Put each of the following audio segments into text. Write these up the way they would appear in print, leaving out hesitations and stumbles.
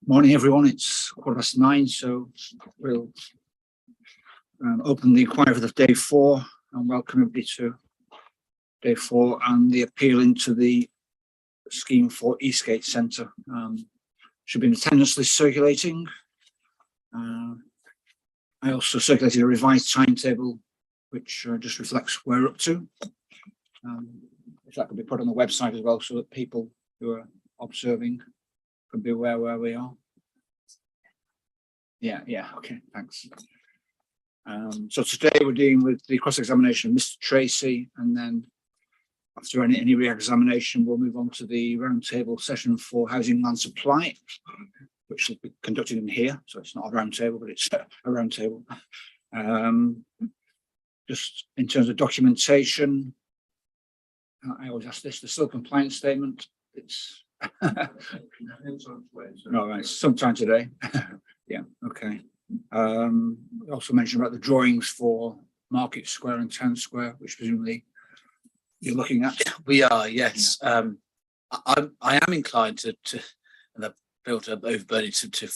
Morning, everyone. It's 9:15, so we'll open the inquiry for day 4 and welcome everybody to day 4 and the appeal into the scheme for Eastgate Centre. Should be in attendance list circulating. I also circulated a revised timetable which just reflects where we're up to. If that could be put on the website as well, so that people who are observing can be aware where we are. Yeah, okay, thanks. So today we're dealing with the cross-examination of Mr. Tracy, and then after any re-examination, we'll move on to the roundtable session for housing land supply, which will be conducted in here. So it's not a roundtable, but it's a roundtable. Just in terms of documentation, I always ask this: the still compliance statement. It's all right, sometime today. Yeah, okay. Also mentioned about the drawings for Market Square and Town Square, which presumably you're looking at. We are, yes. Yeah. I am inclined to and I've built up overburden to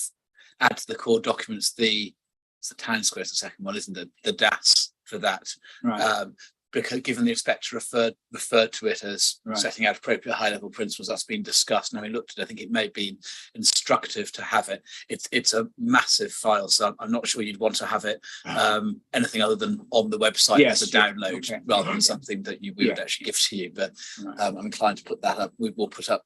add to the core documents the Town Square is the second one, isn't it? The DAS for that. Right. Because given the inspector referred to it as right. setting out appropriate high-level principles, that's been discussed. And having looked at it, I think it may be instructive to have it. It's a massive file, so I'm not sure you'd want to have it anything other than on the website as a download, okay. Rather than something that we would actually give to you. But I'm inclined to put that up. We will put up.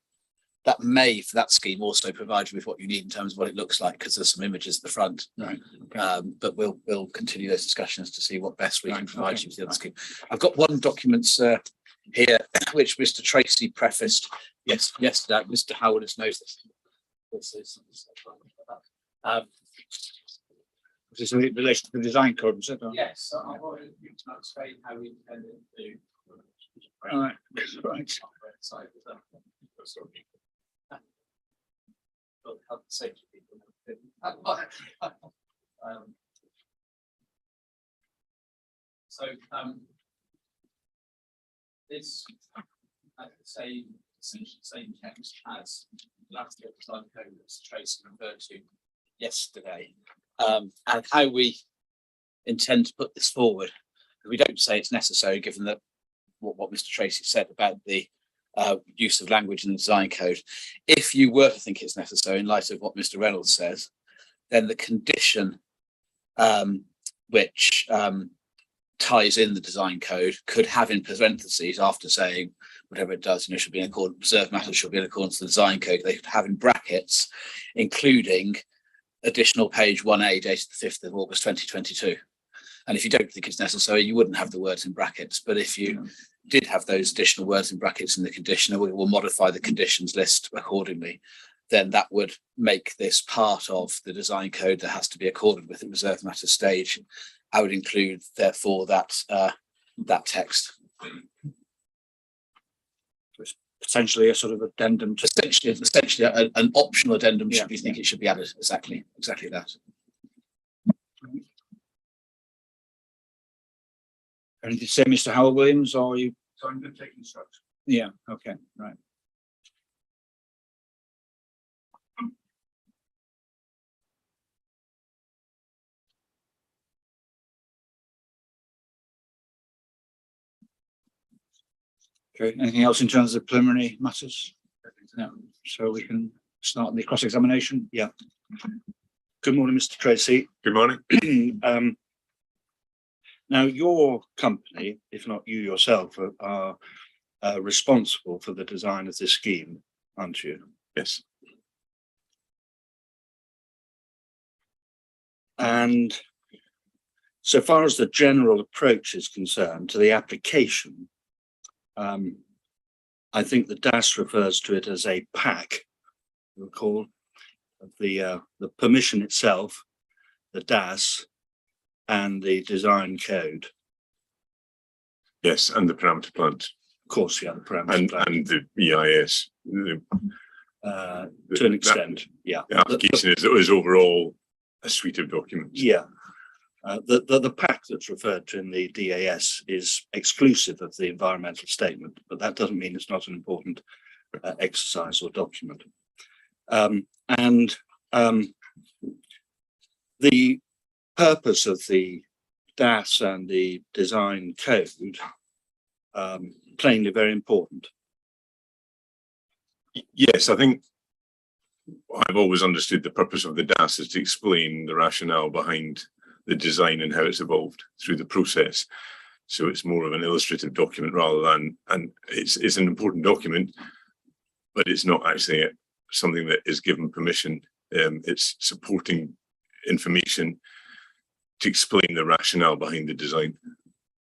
That may, for that scheme, also provide you with what you need in terms of what it looks like, because there's some images at the front. Right. Okay. But we'll continue those discussions to see what best we can provide you with the other scheme. I've got one document here, which Mr. Tracy prefaced yesterday. Mr. Howard has knows this. This is in relation to the design code, is it? Yes. So I wanted you to explain how we intend to do. All right. Right. Health and safety people. This essentially same text as the last design code that Tracy referred to yesterday, and how we intend to put this forward. We don't say it's necessary, given that what Mr. Tracy said about the use of language in the design code. If you were to think it's necessary in light of what Mr. Reynolds says, then the condition which ties in the design code could have in parentheses, after saying whatever it does, should be in accordance, preserved matters should be in accordance with the design code, they could have in brackets, including additional page 1A dated the 5th of August 2022. And if you don't think it's necessary, you wouldn't have the words in brackets. But if you did have those additional words in brackets in the condition, we will modify the conditions list accordingly. Then that would make this part of the design code that has to be accorded with the reserved matter stage. I would include, therefore, that text. It's potentially a sort of addendum. Essentially an optional addendum. Should you think it should be added? Exactly that. Anything to say, Mr. Howard Williams, or are you? So I'm going to take instructions. Yeah, okay, right. Okay, anything else in terms of preliminary matters? No, so we can start the cross-examination. Yeah. Good morning, Mr. Tracy. Good morning. Now, your company, if not you yourself, are responsible for the design of this scheme, aren't you? Yes. And so far as the general approach is concerned to the application, I think the DAS refers to it as a pack, recall, of the permission itself, the DAS, and the design code. Yes, and the parameter plant. Of course, yeah, the parameter plant. And the EIS. To an extent, yeah. The application is overall a suite of documents. Yeah. The pack that's referred to in the DAS is exclusive of the environmental statement, but that doesn't mean it's not an important exercise or document. The purpose of the DAS and the design code, plainly very important. Yes, I think I've always understood the purpose of the DAS is to explain the rationale behind the design and how it's evolved through the process. So it's more of an illustrative document rather than, and it's an important document, but it's not actually something that is given permission. It's supporting information to explain the rationale behind the design.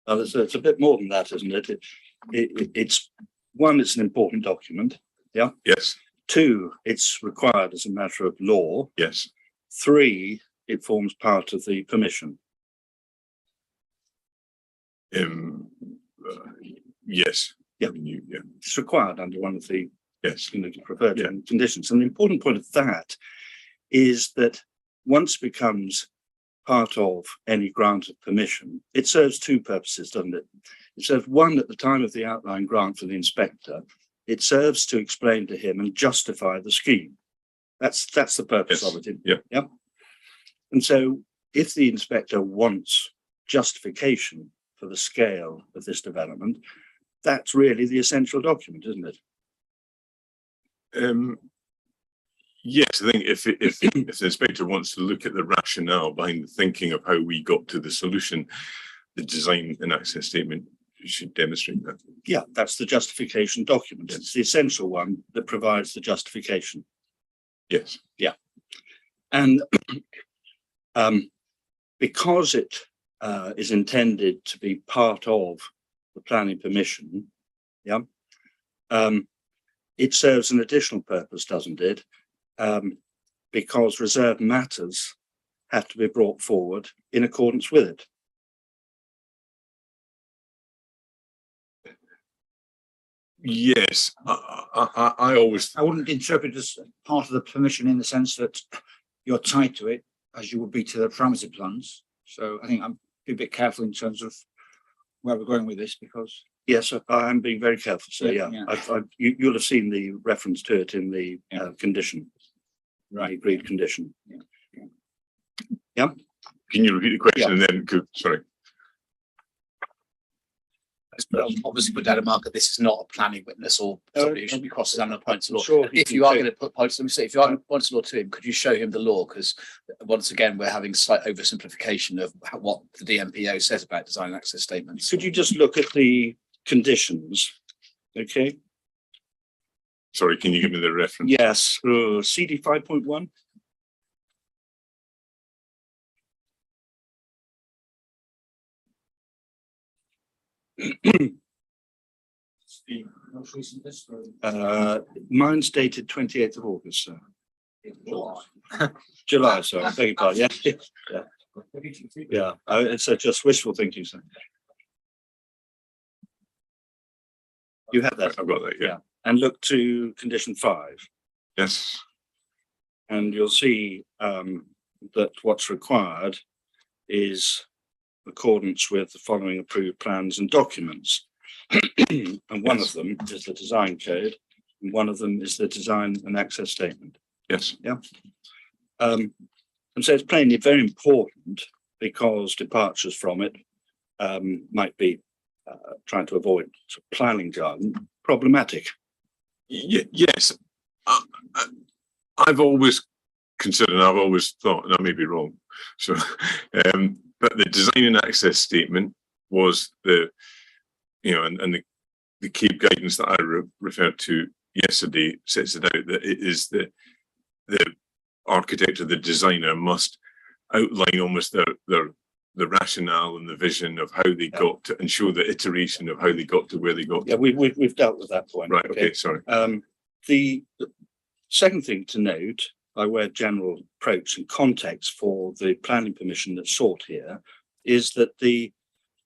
Well, it's a bit more than that, isn't it? It's one, it's an important document. Yeah. Yes. Two, it's required as a matter of law. Yes. Three, it forms part of the permission. Yes. Yeah. I mean, yeah. It's required under one of the Yes. preferred conditions. And the important point of that is that once it becomes part of any grant of permission, it serves two purposes, doesn't it? It serves one at the time of the outline grant for the inspector. It serves to explain to him and justify the scheme. That's the purpose of it. Yeah. And so if the inspector wants justification for the scale of this development, that's really the essential document, isn't it? Yes, I think if the inspector wants to look at the rationale behind the thinking of how we got to the solution, the design and access statement should demonstrate that. Yeah, that's the justification document. It's the essential one that provides the justification. Yes. Yeah. And because it is intended to be part of the planning permission, yeah, it serves an additional purpose, doesn't it? Because reserved matters have to be brought forward in accordance with it. Yes, I always. I wouldn't interpret it as part of the permission in the sense that you're tied to it as you would be to the parameter plans. So I think I'm a bit careful in terms of where we're going with this, because Yes, I am being very careful. So yeah, Yeah. you'll have seen the reference to it in the condition, Right. the agreed condition. Can you repeat the question and then? Sorry. Obviously put down a marker. This is not a planning witness or somebody who should be cross-examining on points of law. Sure, If you are going to put points, let me say, if you are going to put points of law to him, could you show him the law? Because once again, we're having slight oversimplification of what the DMPO says about design and access statements. Could you just look at the conditions? Okay. Sorry, can you give me the reference? Yes, CD 5.1. the most recent list, or Mine's dated 28th of August, sir. July, sorry, I beg your pardon. Yeah, it's just wishful thinking, sir. You have that, I've got that. Yeah. and look to condition 5, Yes. and you'll see that what's required is accordance with the following approved plans and documents. And one of them is the design code, and one of them is the design and access statement. Yes. And so it's plainly very important, because departures from it might be trying to avoid sort of planning jargon, problematic. Yes. I've always considered, and I've always thought, and I may be wrong. So, but the design and access statement was the, and the key guidance that I referred to yesterday sets it out that it is the architect or the designer must outline almost the rationale and the vision of how they got to, and show the iteration of how they got to where they got. Yeah, we've dealt with that point. Right. Okay. Sorry. The second thing to note, by way of general approach and context for the planning permission that's sought here, is that the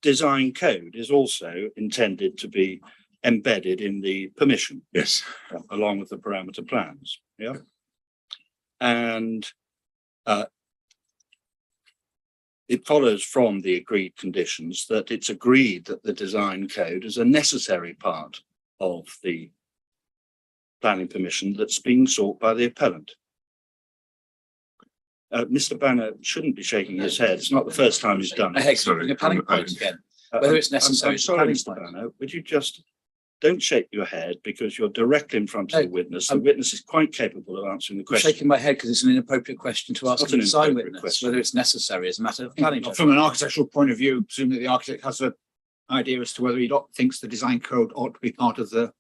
design code is also intended to be embedded in the permission. Yes. Along with the parameter plans. Yeah. And it follows from the agreed conditions that it's agreed that the design code is a necessary part of the planning permission that's being sought by the appellant. Mr. Banner shouldn't be shaking his head. It's not the first time he's done it. Sorry, the planning point again. Whether it's necessary. I'm sorry, Mr. Banner, would you just don't shake your head because you're directly in front of the witness. The witness is quite capable of answering the I'm question. shaking my head because it's an inappropriate question to ask Not a an design inappropriate witness, question. whether it's necessary as a matter of planning. From an architectural point of view, presumably the architect has an idea as to whether he thinks the design code ought to be part of the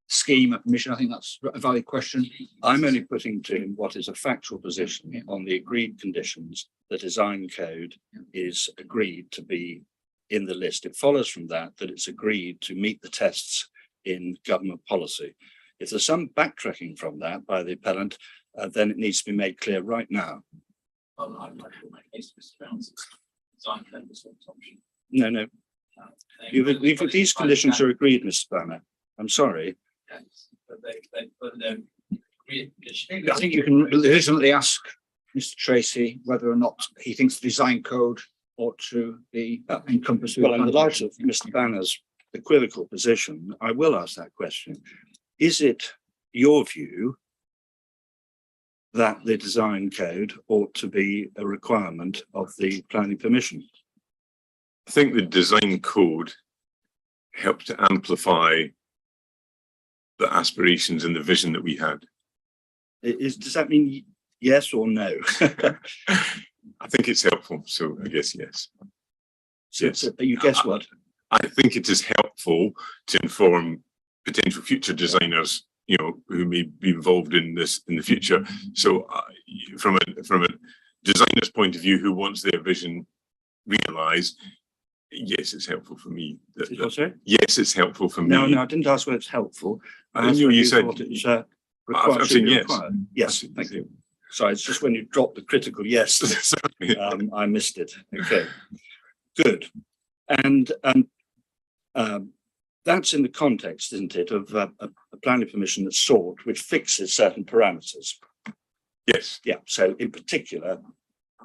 scheme of permission. I think that's a valid question. I'm only putting to him what is a factual position on the agreed conditions. The design code is agreed to be in the list. It follows from that it's agreed to meet the tests in government policy. If there's some backtracking from that by the appellant, then it needs to be made clear right now. No. These conditions are agreed, Mr. Banner. I'm sorry. I think you can legitimately ask Mr. Tracy whether or not he thinks the design code ought to be encompassed. Well, in the light of Mr. Banner's equivocal position, I will ask that question. Is it your view that the design code ought to be a requirement of the planning permission? I think the design code helped to amplify the aspirations and the vision that we had. Does that mean yes or no? I think it's helpful, so I guess yes. So you guess what? I think it is helpful to inform potential future designers, who may be involved in this in the future. So from a designer's point of view, who wants their vision realised, yes, it's helpful for me. Yes, it's helpful for me. No, I didn't ask whether it's helpful. I knew you said it's required. I've seen yes. Required. Yes, thank you. Sorry, it's just when you dropped the critical yes, I missed it. Okay, good. And that's in the context, isn't it, of a planning permission that's sought, which fixes certain parameters. Yes. Yeah. So in particular,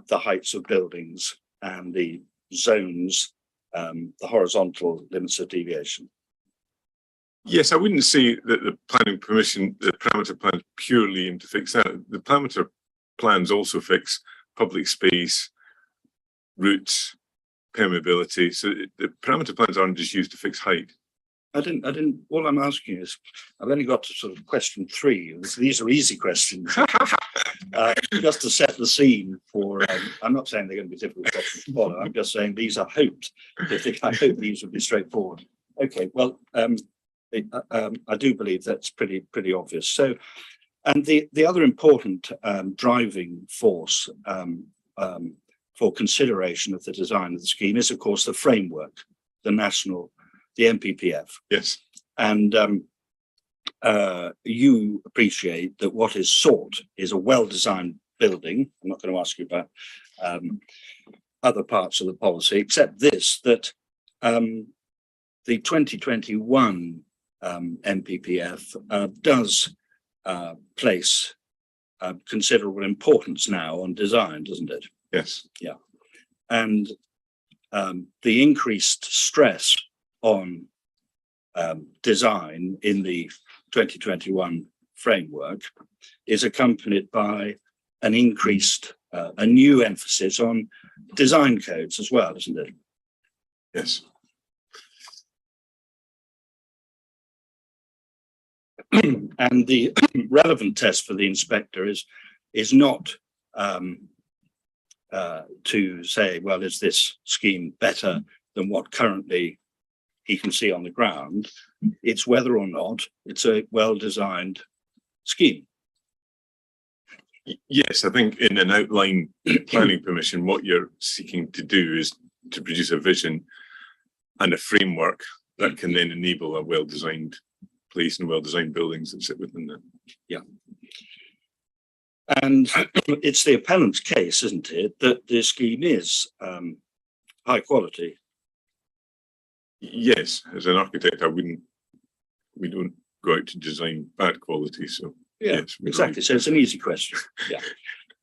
the heights of buildings and the zones, the horizontal limits of deviation. Yes, I wouldn't say that the planning permission, the parameter plans purely aim to fix that. The parameter plans also fix public space, routes, permeability. So the parameter plans aren't just used to fix height. I didn't, all I'm asking is, I've only got to sort of question 3. These are easy questions. Just to set the scene for, I'm not saying they're going to be difficult questions to follow. I'm just saying these are hoped. I hope these would be straightforward. Okay, well, I do believe that's pretty obvious. So, and the other important driving force for consideration of the design of the scheme is, of course, the framework, the MPPF. Yes. And you appreciate that what is sought is a well-designed building. I'm not going to ask you about other parts of the policy, except this, that the 2021 MPPF does place considerable importance now on design, doesn't it? Yes. Yeah. And the increased stress on design in the 2021 framework is accompanied by an increased, a new emphasis on design codes as well, isn't it? Yes. And the relevant test for the inspector is not to say, well, is this scheme better than what currently he can see on the ground? It's whether or not it's a well-designed scheme. Yes, I think in an outline planning permission, what you're seeking to do is to produce a vision and a framework that can then enable a well-designed place and well-designed buildings that sit within that. Yeah. And it's the appellant's case, isn't it, that the scheme is high quality? Yes, as an architect, we don't go out to design bad quality. So yeah, yes, exactly. So it's an easy question. Yeah.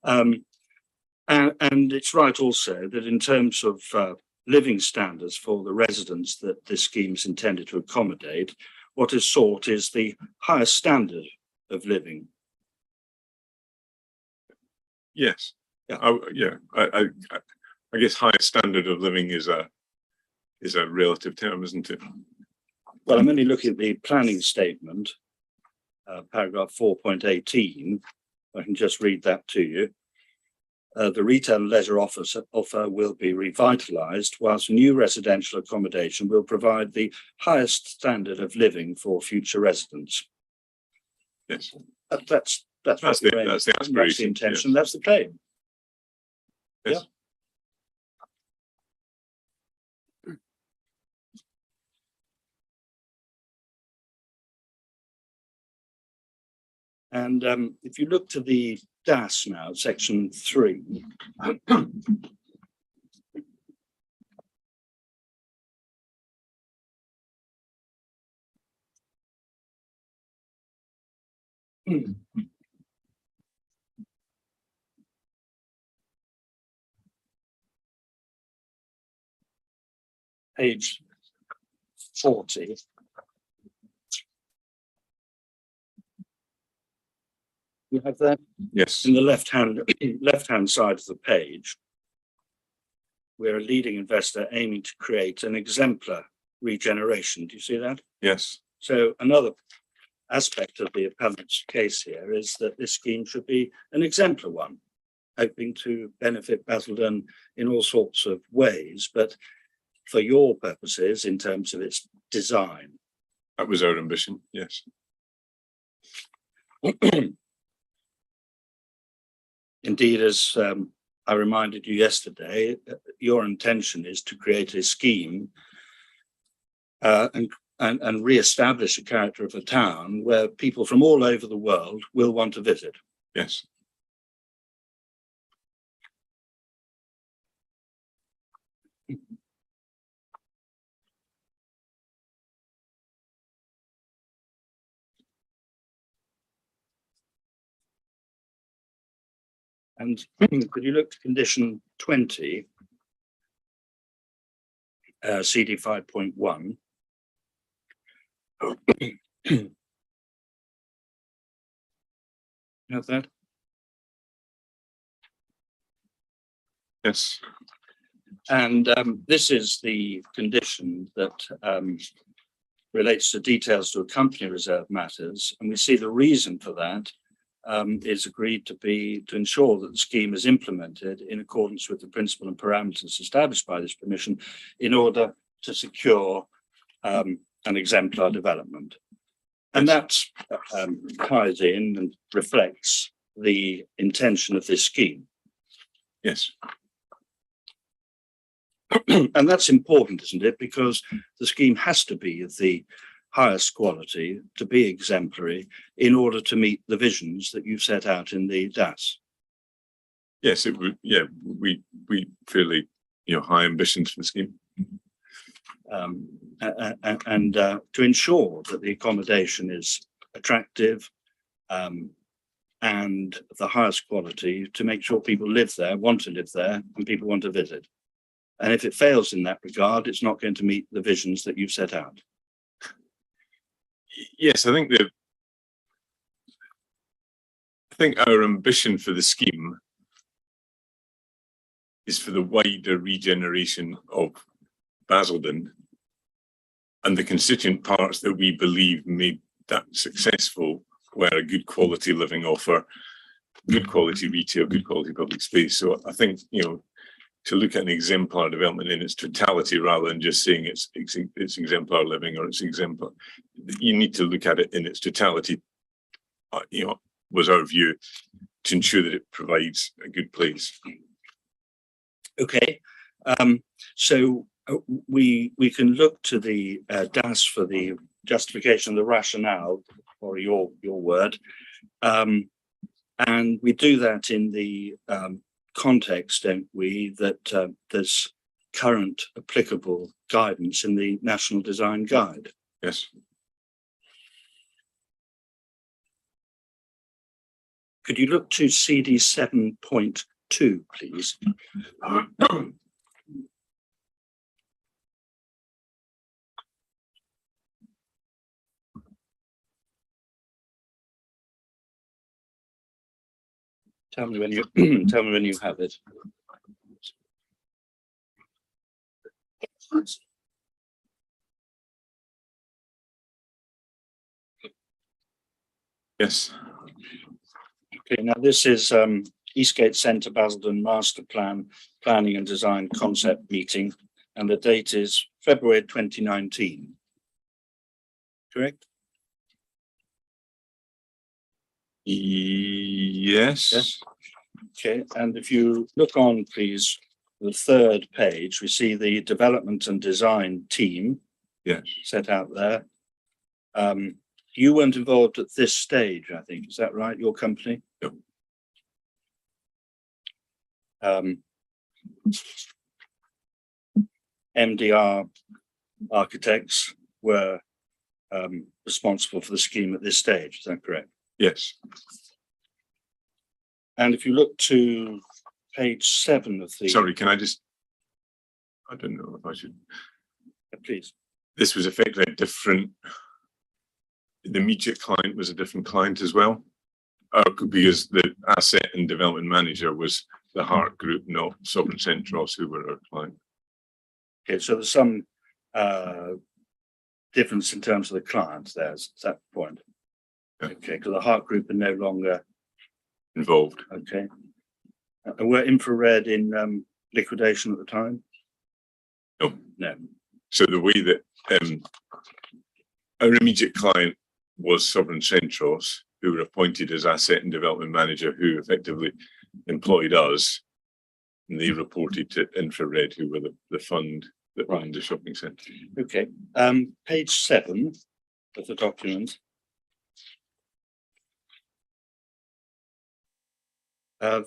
And it's right also that in terms of living standards for the residents that this scheme is intended to accommodate, what is sought is the highest standard of living. Yes. Yeah. I guess highest standard of living is a relative term, isn't it? Well, I'm only looking at the planning statement, paragraph 4.18. I can just read that to you. The retail and leisure offer will be revitalised, whilst new residential accommodation will provide the highest standard of living for future residents. Yes. That's That's the aspiration. That's the intention. Yes. That's the claim. Yes. And if you look to the DAS now, section 3. Page 40. You have that Yes. in the left-hand side of the page. We're a leading investor aiming to create an exemplar regeneration. Do you see that? Yes. So another aspect of the appellant's case here is that this scheme should be an exemplar one, hoping to benefit Basildon in all sorts of ways, but for your purposes, in terms of its design. That was our ambition. Yes. Indeed, as I reminded you yesterday, your intention is to create a scheme and re-establish a character of a town where people from all over the world will want to visit. Yes. And could you look to condition 20, CD 5.1? Have that? Yes. And this is the condition that relates to details to accompany reserved matters. And we see the reason for that is agreed to ensure that the scheme is implemented in accordance with the principle and parameters established by this commission in order to secure an exemplar development. And that ties in and reflects the intention of this scheme. Yes. And that's important, isn't it? Because the scheme has to be of the highest quality, to be exemplary, in order to meet the visions that you've set out in the DAS. Yes, it would. Yeah, we fairly, high ambitions for the scheme. And to ensure that the accommodation is attractive and of the highest quality, to make sure people live there, want to live there, and people want to visit. And if it fails in that regard, it's not going to meet the visions that you've set out. Yes, I think our ambition for the scheme is for the wider regeneration of Basildon and the constituent parts that we believe made that successful were a good quality living offer, good quality retail, good quality public space. So I think, to look at an exemplar development in its totality rather than just saying it's exemplar living or it's exemplar, you need to look at it in its totality, was our view, to ensure that it provides a good place. Okay, so we can look to the DAS for the justification of the rationale, or your word, and we do that in the context, don't we, that there's current applicable guidance in the National Design Guide. Yes. Could you look to CD 7.2, please? Tell me when you tell me when you have it. Yes, Okay, now this is Eastgate Centre Basildon Master Plan Planning and Design Concept Meeting, and the date is February 2019. Correct? yes, Yes. Okay, and if you look on, please, the third page, we see the development and design team. Yes. Set out there. You weren't involved at this stage, I think. Is that right? Your company? No. MDR architects were responsible for the scheme at this stage. Is that correct? yes. And if you look to page 7 of the. Sorry, can I just, I don't know if I should, Please. this was effectively a different, the immediate client was a different client as well. Because the asset and development manager was the Hart Group, not Sovereign Centros, who were our client. Okay, so there's some difference in terms of the clients there. Is that the point? Yeah. Okay, because the Hart Group are no longer. Involved. Okay. Were infrared in liquidation at the time? No. No. So the way that our immediate client was Sovereign Centros, who were appointed as asset and development manager, who effectively employed us, and they reported to Infrared, who were the fund that ran the shopping centre. Okay. Page 7 of the document.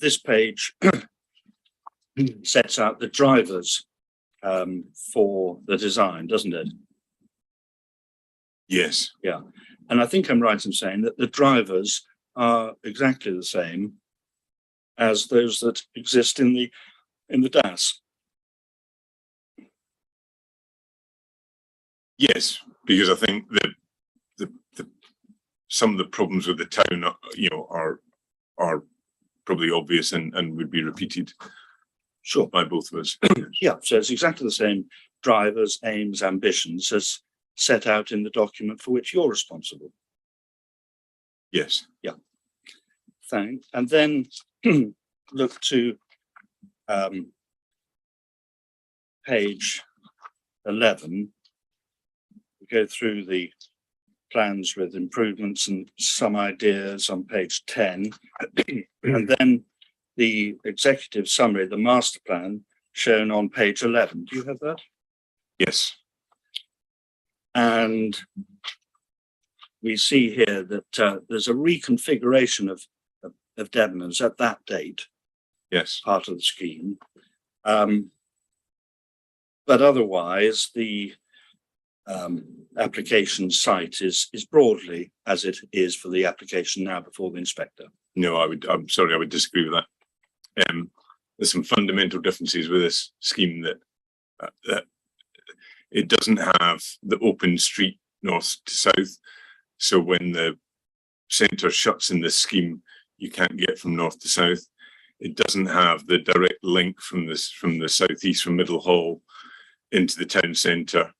This page sets out the drivers for the design, doesn't it? Yes, And I think I'm right in saying that the drivers are exactly the same as those that exist in the DAS. yes, because I think that the some of the problems with the town, are probably obvious and would be repeated. Sure. By both of us. Yeah, so it's exactly the same drivers, aims, ambitions as set out in the document for which you're responsible. Yes. Thanks. And then look to page 11. We go through the plans with improvements and some ideas on page 10. And then the executive summary, the master plan, shown on page 11. Do you have that? Yes. And we see here that there's a reconfiguration of Debenhams at that date, Yes. part of the scheme. But otherwise, the application site is broadly as it is for the application now before the inspector. No, I'm sorry, I would disagree with that. There's some fundamental differences with this scheme that it doesn't have the open street north to south. So when the centre shuts in this scheme, you can't get from north to south. It doesn't have the direct link from the southeast, from Middle Hall into the town centre.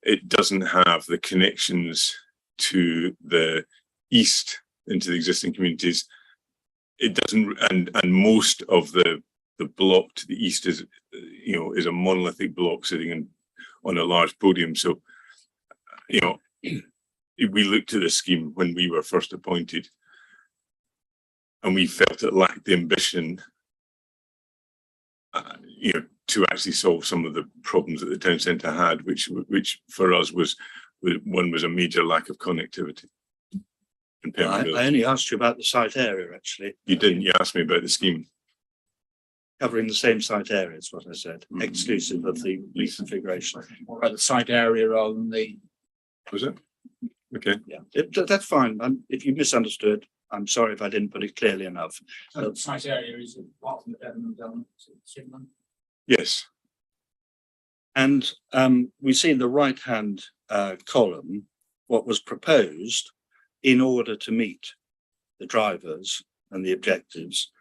It doesn't have the connections to the east into the existing communities. It doesn't, and most of the block to the east is a monolithic block sitting on a large podium. So, we looked at the scheme when we were first appointed, and we felt it lacked the ambition, to actually solve some of the problems that the town centre had, which for us was a major lack of connectivity. I only asked you about the site area, actually. You didn't. You asked me about the scheme. Covering the same site area is what I said, exclusive of the reconfiguration. Or about the site area rather than the. Was it? Okay. Yeah, that's fine. If you misunderstood, I'm sorry if I didn't put it clearly enough. The site area is apart from the Debenhams element. Yes. And we see in the right-hand column what was proposed in order to meet the drivers and the objectives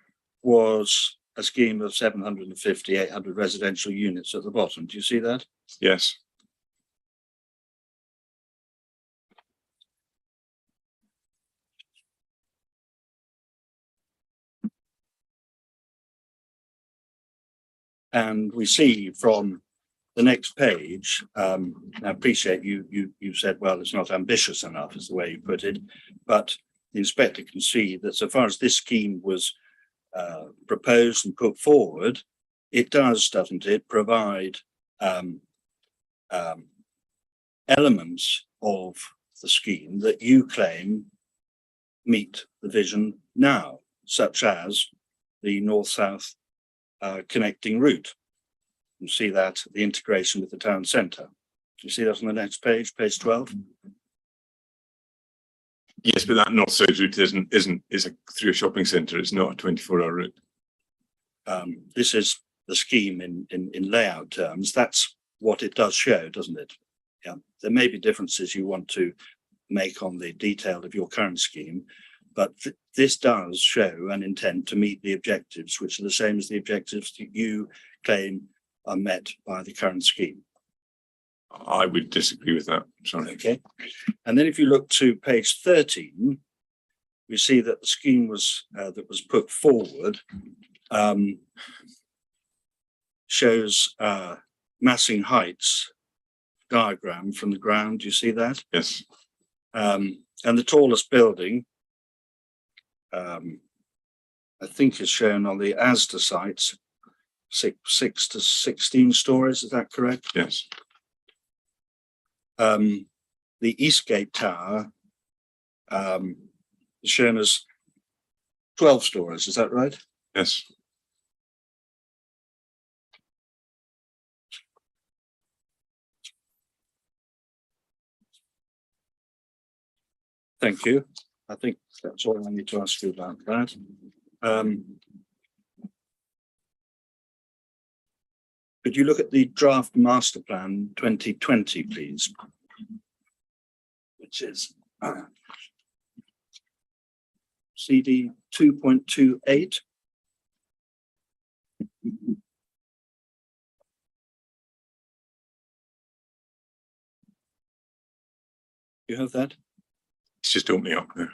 was a scheme of 750, 800 residential units at the bottom. Do you see that? Yes. And we see from the next page, I appreciate you said, well, it's not ambitious enough is the way you put it, but the inspector can see that so far as this scheme was proposed and put forward, it does, doesn't it, provide elements of the scheme that you claim meet the vision now, such as the north-south connecting route. You see that, the integration with the town centre. You see that on the next page, page 12? Yes, but that north-south route is through a shopping centre. It's not a 24-hour route. This is the scheme in layout terms. That's what it does show, doesn't it? Yeah, there may be differences you want to make on the detail of your current scheme, but this does show an intent to meet the objectives, which are the same as the objectives that you claim are met by the current scheme. I would disagree with that. Sorry. Okay. And then if you look to page 13, we see that the scheme was that was put forward shows massing heights diagram from the ground. Do you see that? Yes. And the tallest building, I think, is shown on the Asda sites, 6 to 16 stories. Is that correct? Yes. The Eastgate Tower is shown as 12 stories. Is that right? Yes. Thank you. I think that's all I need to ask you about that. Could you look at the draft master plan 2020, please? Which is CD 2.28. You have that? It's just opening up there.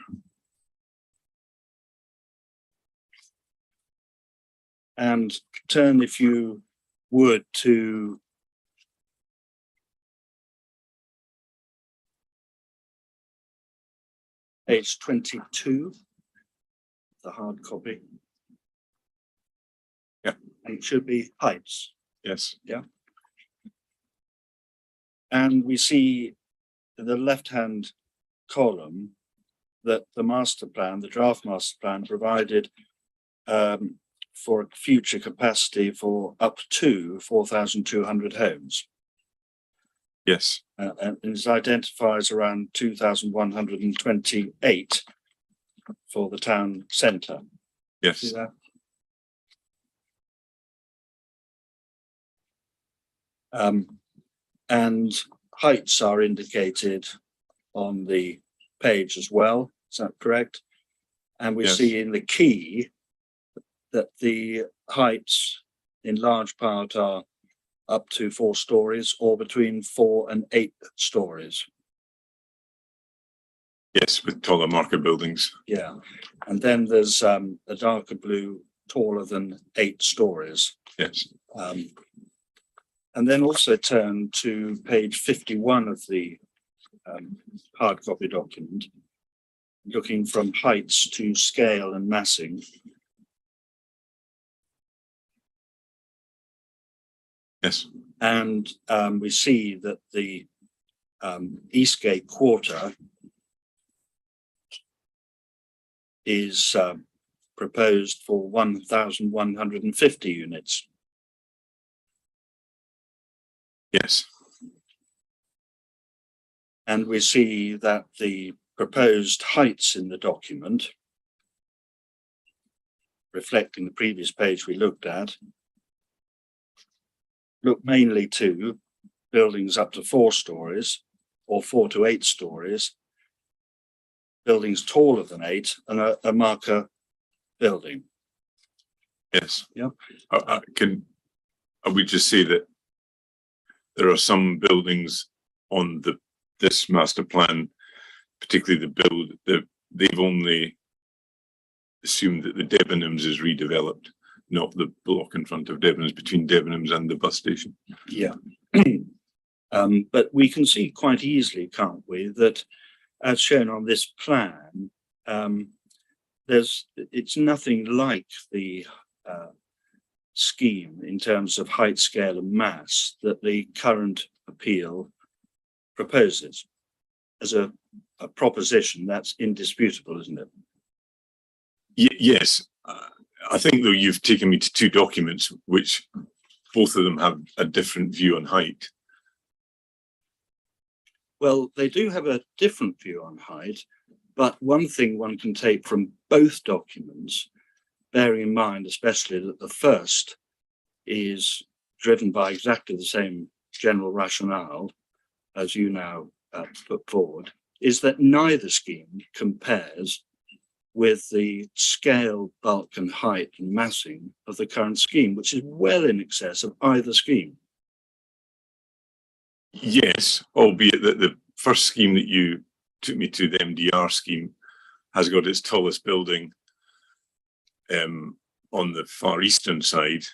And turn, if you would, to page 22, the hard copy. Yeah. And it should be heights. Yes. Yeah. And we see in the left-hand column that the master plan, the draft master plan, provided for future capacity for up to 4,200 homes. Yes. And it identifies around 2,128 for the town centre. Yes. See that? And heights are indicated on the page as well. Is that correct? And we Yes. see in the key that the heights in large part are up to 4 stories or between 4 and 8 stories. Yes, with taller market buildings. Yeah. And then there's a darker blue taller than 8 stories. Yes. And then also turn to page 51 of the hard copy document, looking from heights to scale and massing. Yes. And we see that the Eastgate quarter is proposed for 1,150 units. Yes. And we see that the proposed heights in the document, reflecting the previous page we looked at, look mainly to buildings up to 4 stories or 4 to 8 stories, buildings taller than 8, and a marker building. Yes. Yeah. I would just say that there are some buildings on this master plan, particularly they've only assumed that the Debenhams is redeveloped, not the block in front of Debenhams, between Debenhams and the bus station. Yeah. But we can see quite easily, can't we, that as shown on this plan, it's nothing like the scheme in terms of height, scale and mass that the current appeal proposes. As a proposition, that's indisputable, isn't it? Yes. I think, though, you've taken me to two documents which both of them have a different view on height. Well, they do have a different view on height, but one thing one can take from both documents, bearing in mind especially that the first is driven by exactly the same general rationale as you now put forward, is that neither scheme compares with the scale, bulk and height and massing of the current scheme, which is well in excess of either scheme. Yes, albeit that the first scheme that you took me to, the MDR scheme, has got its tallest building on the far eastern side,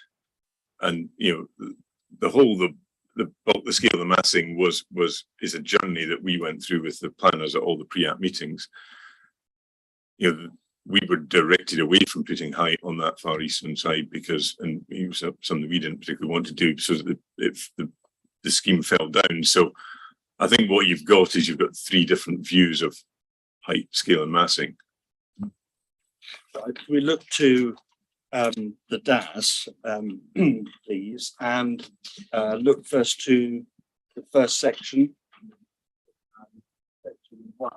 and the bulk, the scale, the massing is a journey that we went through with the planners at all the pre-app meetings. We were directed away from putting height on that far eastern side because, and it was something we didn't particularly want to do, so that if the scheme fell down. So I think what you've got is you've got three different views of height, scale and massing. Right. We look to the DAS, please, and look first to the first section. Section 1.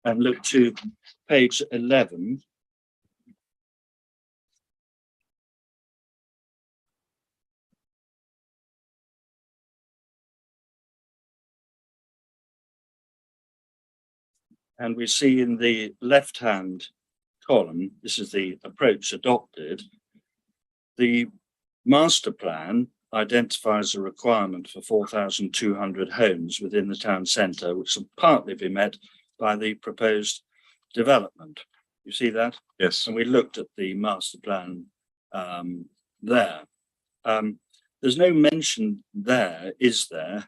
And look to page 11. And we see in the left-hand column, this is the approach adopted. The master plan identifies a requirement for 4,200 homes within the town centre, which will partly be met by the proposed development. You see that? Yes. And we looked at the master plan there. There's no mention there, is there,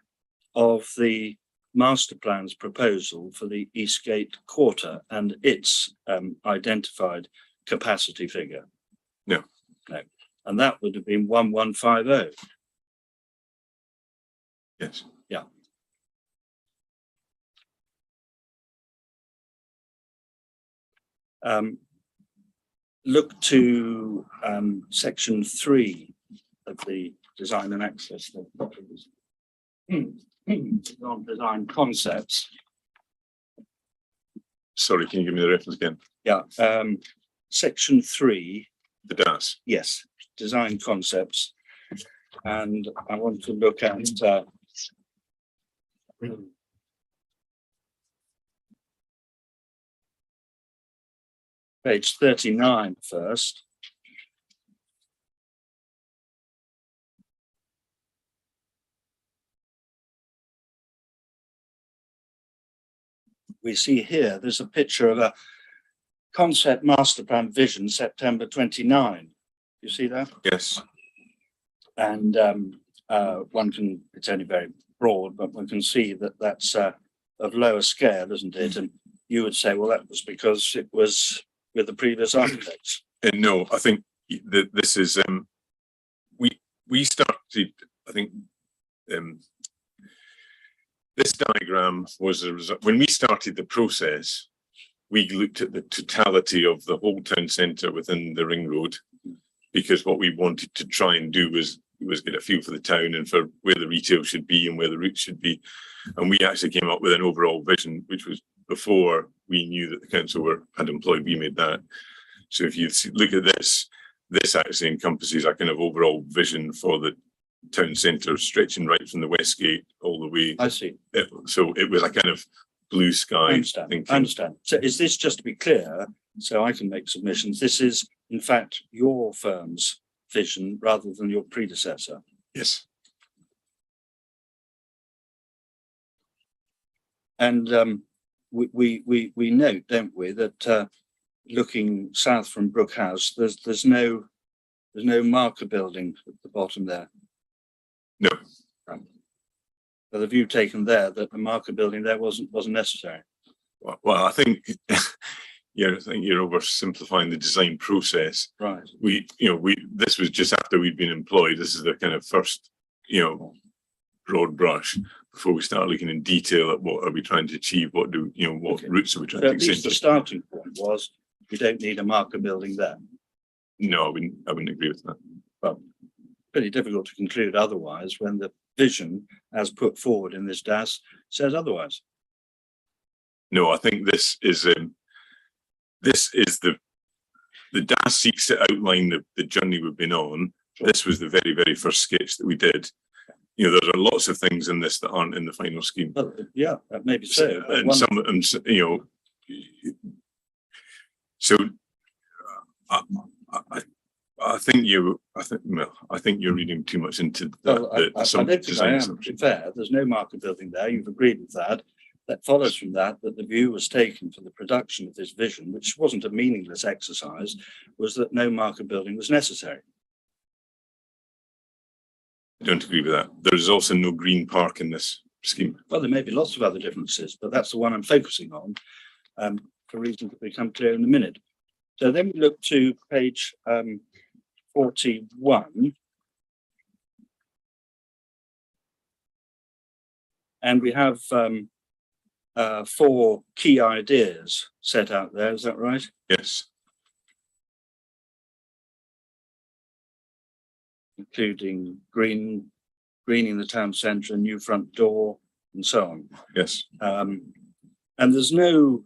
of the master plan's proposal for the Eastgate quarter and its identified capacity figure? No. No. And that would have been 1150. Yes. Yeah. Look to section 3 of the design and access on design concepts. Sorry, can you give me the reference again? Yeah, section 3. The DAS. Yes, design concepts. And I want to look at page 39 first. We see here, there's a picture of a concept master plan vision, September 29. You see that? Yes. And one can, it's only very broad, but one can see that that's of lower scale, isn't it? And you would say, well, that was because it was with the previous architects. No, I think that this is, we started, I think, This diagram was a result, when we started the process, we looked at the totality of the whole town centre within the ring road, because what we wanted to try and do was get a feel for the town and for where the retail should be and where the routes should be. And we actually came up with an overall vision, which was before we knew that the council had employed, we made that. So if you look at this actually encompasses a kind of overall vision for the town centre, stretching right from the Westgate all the way. I see. So it was a kind of blue sky. I understand. So is this, just to be clear, so I can make submissions, this is in fact your firm's vision rather than your predecessor? Yes. And we note, don't we, that looking south from Brook House, there's no marker building at the bottom there. No. So the view taken there that the marker building there wasn't necessary. Well, I think I think you're oversimplifying the design process. Right. This was just after we'd been employed. This is the kind of first, broad brush before we start looking in detail at what are we trying to achieve, what Okay. routes are we trying So to at least extend. the starting point was you don't need a marker building there. No, I wouldn't agree with that. Well, pretty difficult to conclude otherwise when the vision as put forward in this DAS says otherwise. No, I think this is the DAS seeks to outline the journey we've been on. Sure. This was the very, very first sketch that we did. There are lots of things in this that aren't in the final scheme. Well, yeah, that may be so. But And one- some of them, so I think you're reading too much into Well, I don't some think I design am. To be assumptions. fair, there's no marker building there. You've agreed with that. That follows from that the view was taken for the production of this vision, which wasn't a meaningless exercise, was that no marker building was necessary. I don't agree with that. There is also no green park in this scheme. Well, there may be lots of other differences, but that's the one I'm focusing on for reasons that become clear in a minute. So then we look to page 41. And we have 4 key ideas set out there. Is that right? Yes. Including greening the town centre, a new front door, and so on. Yes. And there's no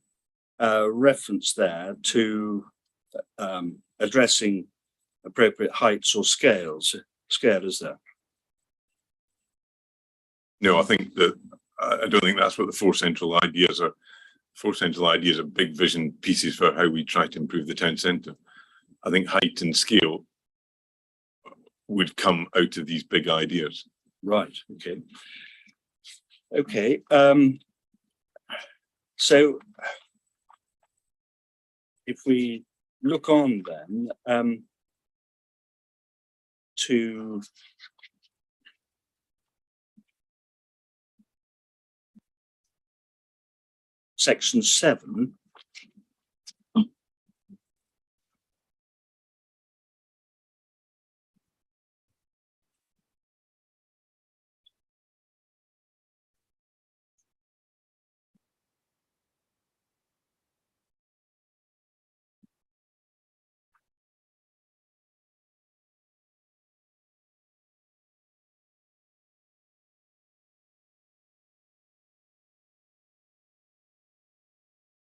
reference there to addressing appropriate heights or scale, is there? No, I think that I don't think that's what the 4 central ideas are. 4 central ideas are big vision pieces for how we try to improve the town centre. I think height and scale would come out of these big ideas. Right. Okay. Okay. So if we look on then to section 7.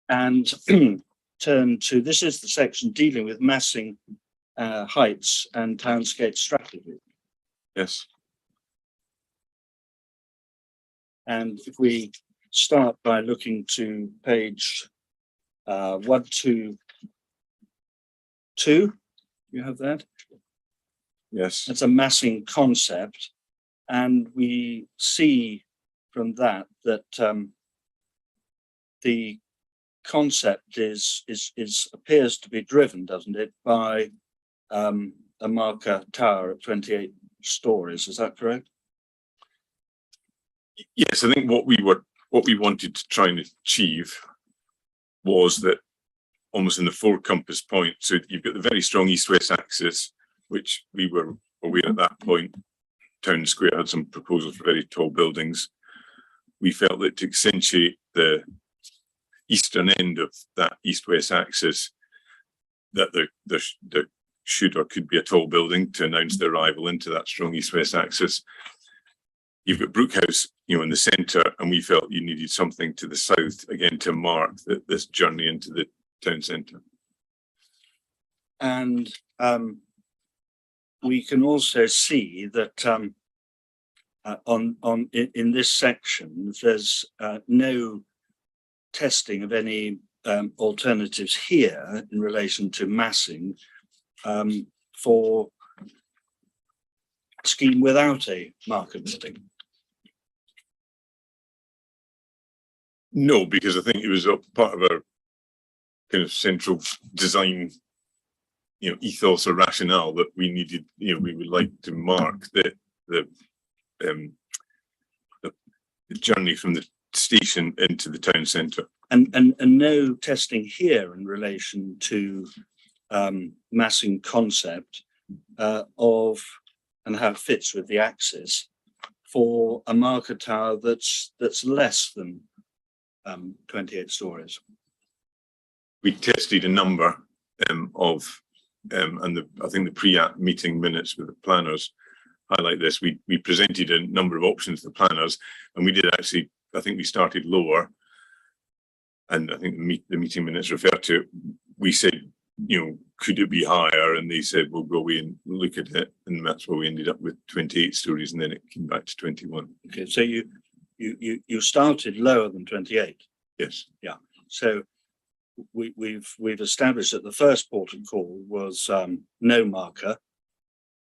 And turn to, this is the section dealing with massing heights and townscape strategy. Yes. And if we start by looking to page 122, you have that? Yes. That's a massing concept. And we see from that the concept appears to be driven, doesn't it, by a marker tower at 28 stories. Is that correct? Yes, I think what we wanted to try and achieve was that almost in the 4 compass points. So you've got the very strong east-west axis, which we were aware at that point. Town Square had some proposals for very tall buildings. we felt that to accentuate the eastern end of that east-west axis, that there should or could be a tall building to announce the arrival into that strong east-west axis. You've got Brookhouse, in the centre, and we felt you needed something to the south again to mark this journey into the town centre. And we can also see that in this section, there's no testing of any alternatives here in relation to massing for a scheme without a marker building. No, because I think it was a part of our kind of central design, ethos or rationale that we needed. We would like to mark the journey from the station into the town centre. And no testing here in relation to massing concept of and how it fits with the axis for a marker tower that's less than 28 stories. We tested a number of I think the pre-app meeting minutes with the planners highlight this. We presented a number of options to the planners, and we did actually, I think we started lower, and I think the meeting minutes refer to it. We said, could it be higher? And they said, we'll go away and look at it, and that's where we ended up with 28 stories, and then it came back to 21. Okay, so you started lower than 28. Yes. Yeah. So we've established that the first port of call was no marker,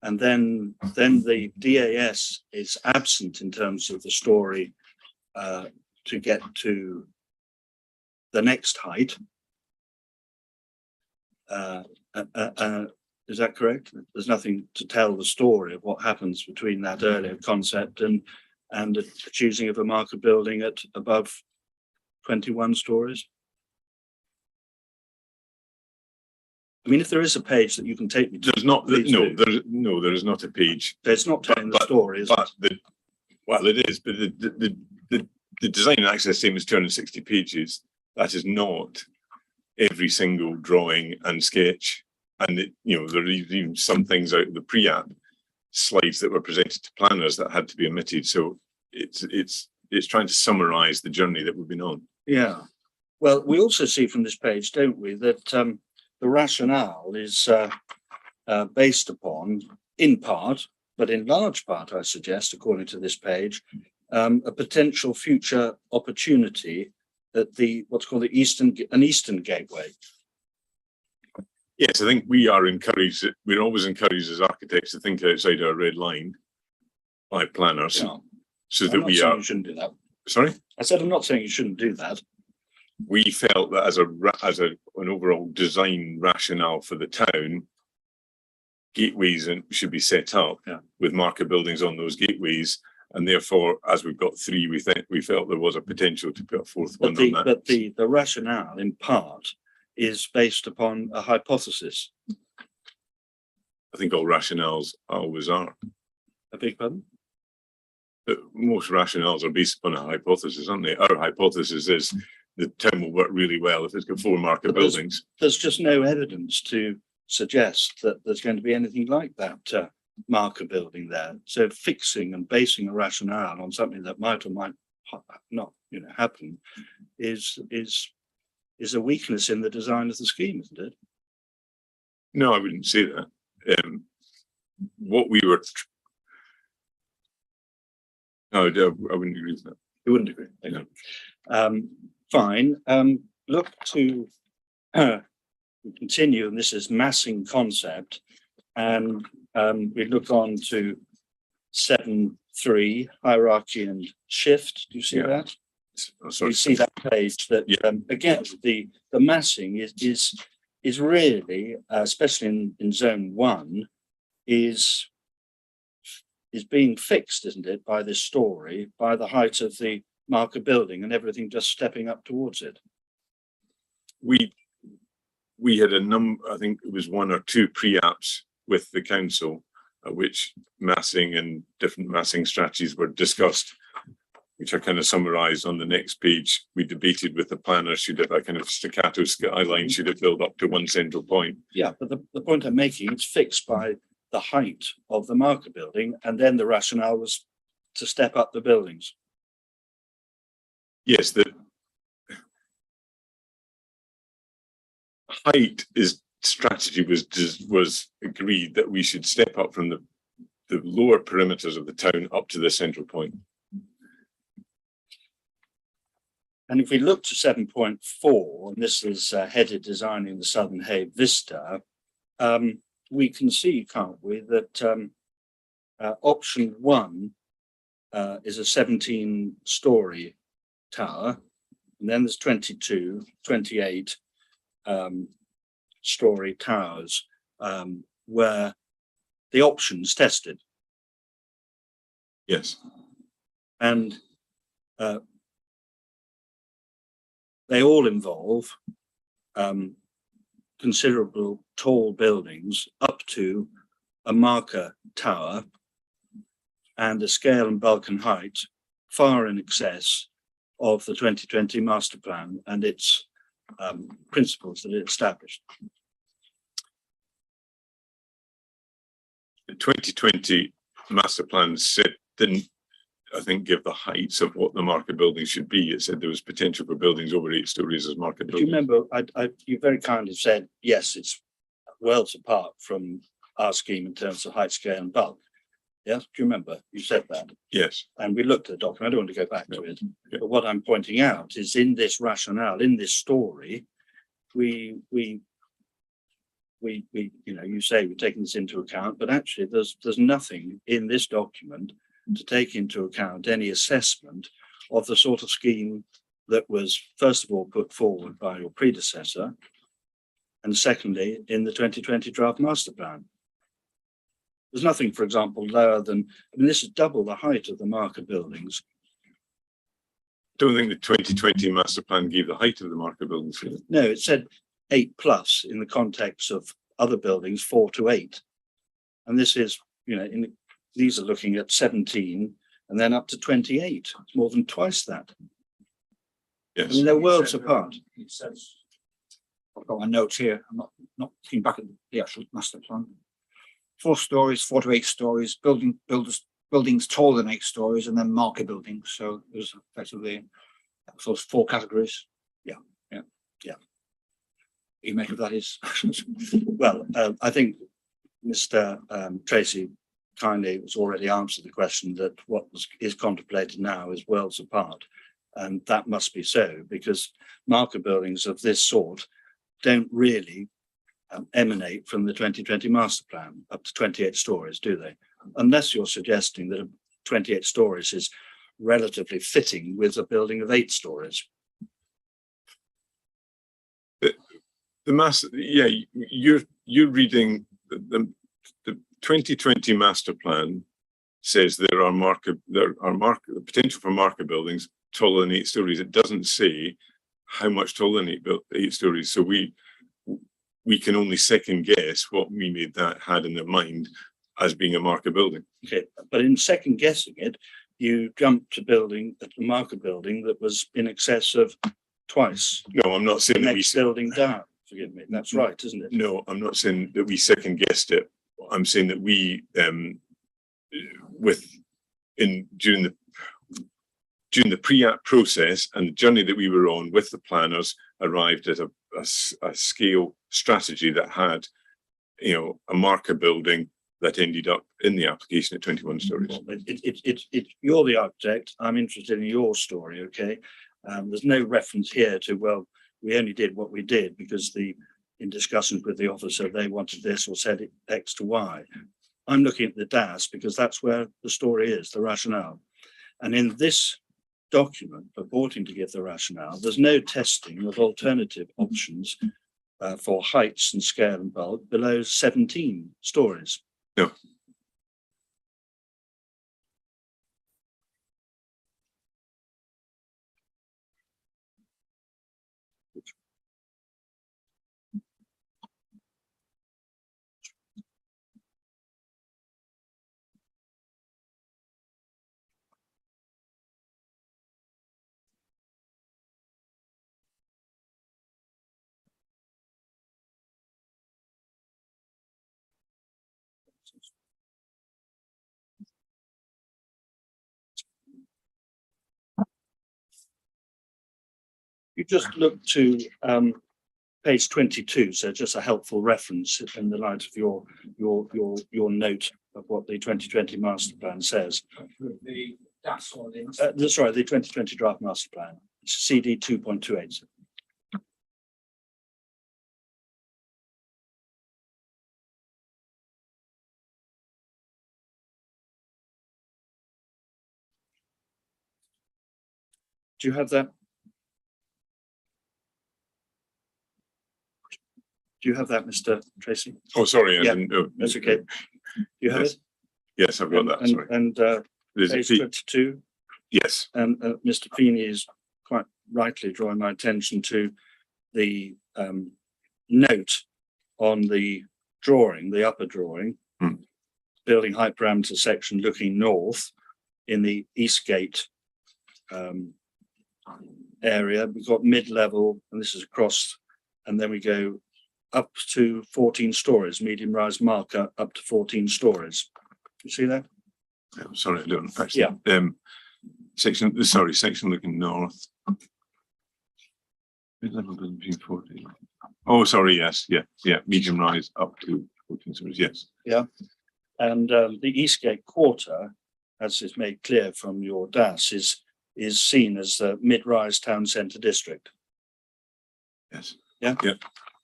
and then the DAS is absent in terms of the story to get to the next height. Is that correct? There's nothing to tell the story of what happens between that earlier concept and the choosing of a marker building at above 21 stories. I mean, if there is a page that you can take me to, There's not. There is not a page. it's not telling the story, is it? It is. But the design and access statement is 260 pages. That is not every single drawing and sketch. And there are even some things out of the pre-app slides that were presented to planners that had to be omitted. So it's trying to summarise the journey that we've been on. Yeah. Well, we also see from this page, don't we, that the rationale is based upon, in part, but in large part, I suggest, according to this page, a potential future opportunity at what's called an eastern gateway. Yes, I think we're always encouraged as architects to think outside our red line by planners, so that we are. You shouldn't do that. Sorry, I said I'm not saying you shouldn't do that. We felt that as an overall design rationale for the town, gateways should be set up with marker buildings on those gateways, and therefore, as we've got three, we felt there was a potential to put a fourth one on that. But the rationale, in part, is based upon a hypothesis. I think all rationales always are. I beg your pardon? But most rationales are based upon a hypothesis, aren't they? Our hypothesis is the town will work really well if it's got four marker buildings. There's just no evidence to suggest that there's going to be anything like that marker building there. So fixing and basing a rationale on something that might or might not, happen is a weakness in the design of the scheme, isn't it? No, I wouldn't say that. What we were, no, I wouldn't agree with that. You wouldn't agree? No. Fine. Look to continue, and this is massing concept, and we look on to 7.3 hierarchy and shift. Do you see that? Oh, sorry. You see that page that again the massing is really, especially in zone 1, is being fixed, isn't it, by this story, by the height of the marker building and everything just stepping up towards it. We had a number, I think it was 1 or 2 pre-apps with the council, which massing and different massing strategies were discussed. which I kind of summarised on the next page. We debated with the planner, should have a kind of staccato skyline, should it build up to one central point? Yeah, but the point I'm making, it's fixed by the height of the marker building, and then the rationale was to step up the buildings. Yes, the height is strategy was agreed that we should step up from the lower perimeters of the town up to the central point. And if we look to 7.4, and this is headed designing the Southern Hay Vista, we can see, can't we, that option 1 is a 17-story tower, and then there's 22, 28 story towers where the options tested. Yes. And they all involve considerable tall buildings up to a marker tower and a scale and bulk and height far in excess of the 2020 master plan and its principles that it established. The 2020 master plan didn't, I think, give the heights of what the market building should be. It said there was potential for buildings over 8 stories as market But you buildings. remember, you very kindly said, yes, it's worlds apart from our scheme in terms of height, scale and bulk. Yes, do you remember? You said that. Yes. And we looked at the document. I don't want to go back to it. Yeah. But what I'm pointing out is in this rationale, in this story, we you know, you say we're taking this into account, but actually there's nothing in this document to take into account any assessment of the sort of scheme that was first of all put forward by your predecessor, and secondly in the 2020 draft master plan. There's nothing, for example, lower than, I mean, this is double the height of the marker buildings. Don't think the 2020 master plan gave the height of the market buildings. No, it said 8+ in the context of other buildings, 4 to 8. And this is, you know, these are looking at 17 and then up to 28. It's more than twice that. I Yes. mean, they're worlds apart. It says, I've got my notes here. I'm not looking back at the actual master plan. 4 stories, 4 to 8 stories, buildings taller than 8 stories, and then marker buildings. So it was effectively those 4 categories. Yeah. You make of that is Well, I think Mr. Tracy kindly has already answered the question that what is contemplated now is worlds apart. And that must be so, because marker buildings of this sort don't really emanate from the 2020 master plan up to 28 stories, do they? Unless you're suggesting that 28 stories is relatively fitting with a building of 8 stories. The master, yeah, you're reading the 2020 master plan says there are the potential for market buildings taller than 8 stories. It doesn't say how much taller than 8 stories. So we can only second guess what we made that had in their mind as being a market building. Okay, but in second guessing it, you jumped to building a market building that was in excess of twice No, I'm not the saying that next building down. Forgive me, that's right, isn't it? No, I'm not saying that we second guessed it. I'm saying that we, during the pre-app process and the journey that we were on with the planners, arrived at a scale strategy that had, you know, a marker building that ended up in the application at 21 stories. You're the architect. I'm interested in your story. Okay, there's no reference here to, well, we only did what we did because in discussions with the officer, they wanted this or said it X to Y. I'm looking at the DAS because that's where the story is, the rationale. And in this document purporting to give the rationale, there's no testing of alternative options for heights and scale and bulk below 17 stories. No. You just look to page 22, so just a helpful reference in the light of your note of what the 2020 master plan says. The DAS or the Sorry, the 2020 draft master plan, CD 2.28. Do you have that? Do you have that, Mr. Tracy? Oh, sorry, I Yeah, didn't know. That's okay. Do you have Yes. it? Yes, I've got that, sorry. And There's a page fee- 22, Yes, and Mr. Feeney is quite rightly drawing my attention to the note on the drawing, the upper drawing, building height parameter section looking north in the Eastgate area. We've got mid-level, and this is across, and then we go up to 14 stories, medium rise marker up to 14 stories. You see that? sorry, I don't actually. Section looking north. Mid-level building between 14. Oh, sorry, yes, yeah, medium rise up to 14 stories, yes. And the Eastgate quarter, as is made clear from your DAS, is seen as the mid-rise town centre district. Yes.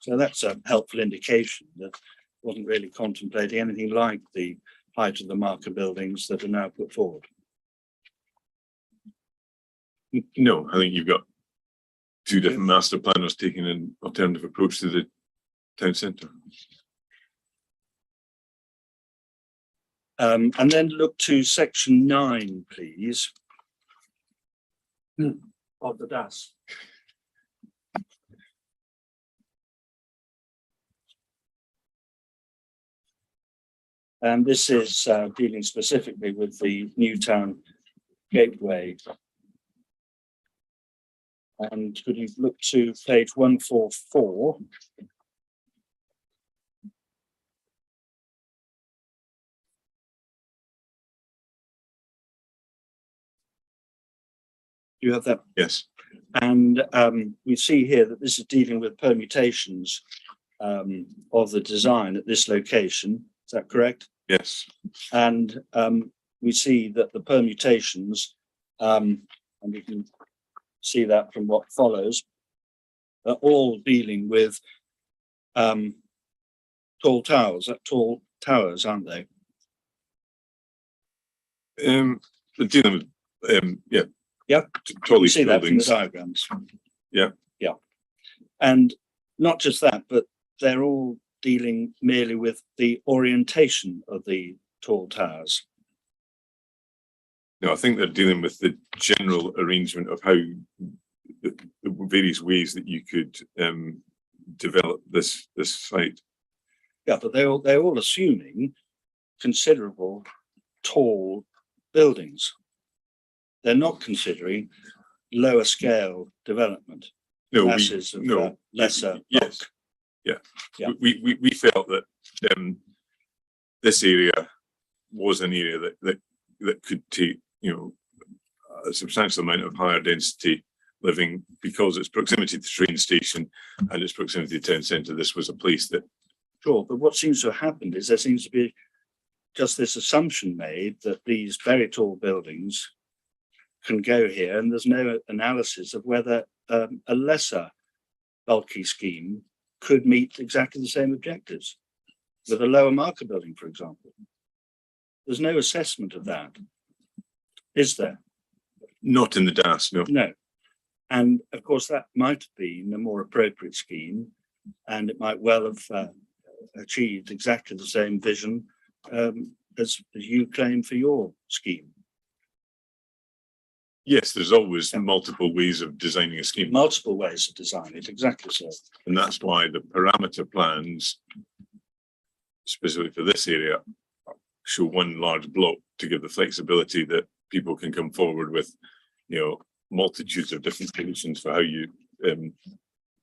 So that's a helpful indication that wasn't really contemplating anything like the height of the marker buildings that are now put forward. No, I think you've got two different master planners taking an alternative approach to the town centre. And then look to section 9, please. Of the DAS. And this is dealing specifically with the Newtown Gateway. And could you look to page 144? Do you have that? Yes, And we see here that this is dealing with permutations of the design at this location. Is that correct? yes, And we see that the permutations, and we can see that from what follows, are all dealing with tall towers, aren't they? we're dealing with, Yeah. totally You see that from the buildings. diagrams. Yeah. And not just that, but they're all dealing merely with the orientation of the tall towers. No, I think they're dealing with the general arrangement of how the various ways that you could develop this site. Yeah, but they're all assuming considerable tall buildings. They're not considering lower scale development. No, Masses of lesser. Yes. bulk. Yeah. We felt that this area was an area that could take, a substantial amount of higher density living because its proximity to the train station and its proximity to town centre. This was a place that. Sure, but what seems to have happened is there seems to be just this assumption made that these very tall buildings can go here, and there's no analysis of whether a lesser bulky scheme could meet exactly the same objectives with a lower marker building, for example. There's no assessment of that, is there? Not in the DAS, no. No. And of course, that might have been a more appropriate scheme, and it might well have achieved exactly the same vision as you claim for your scheme. Yes, there's always multiple ways of designing a scheme. Multiple ways of designing it, exactly so. And that's why the parameter plans, specifically for this area, show one large block to give the flexibility that people can come forward with, multitudes of different solutions for how you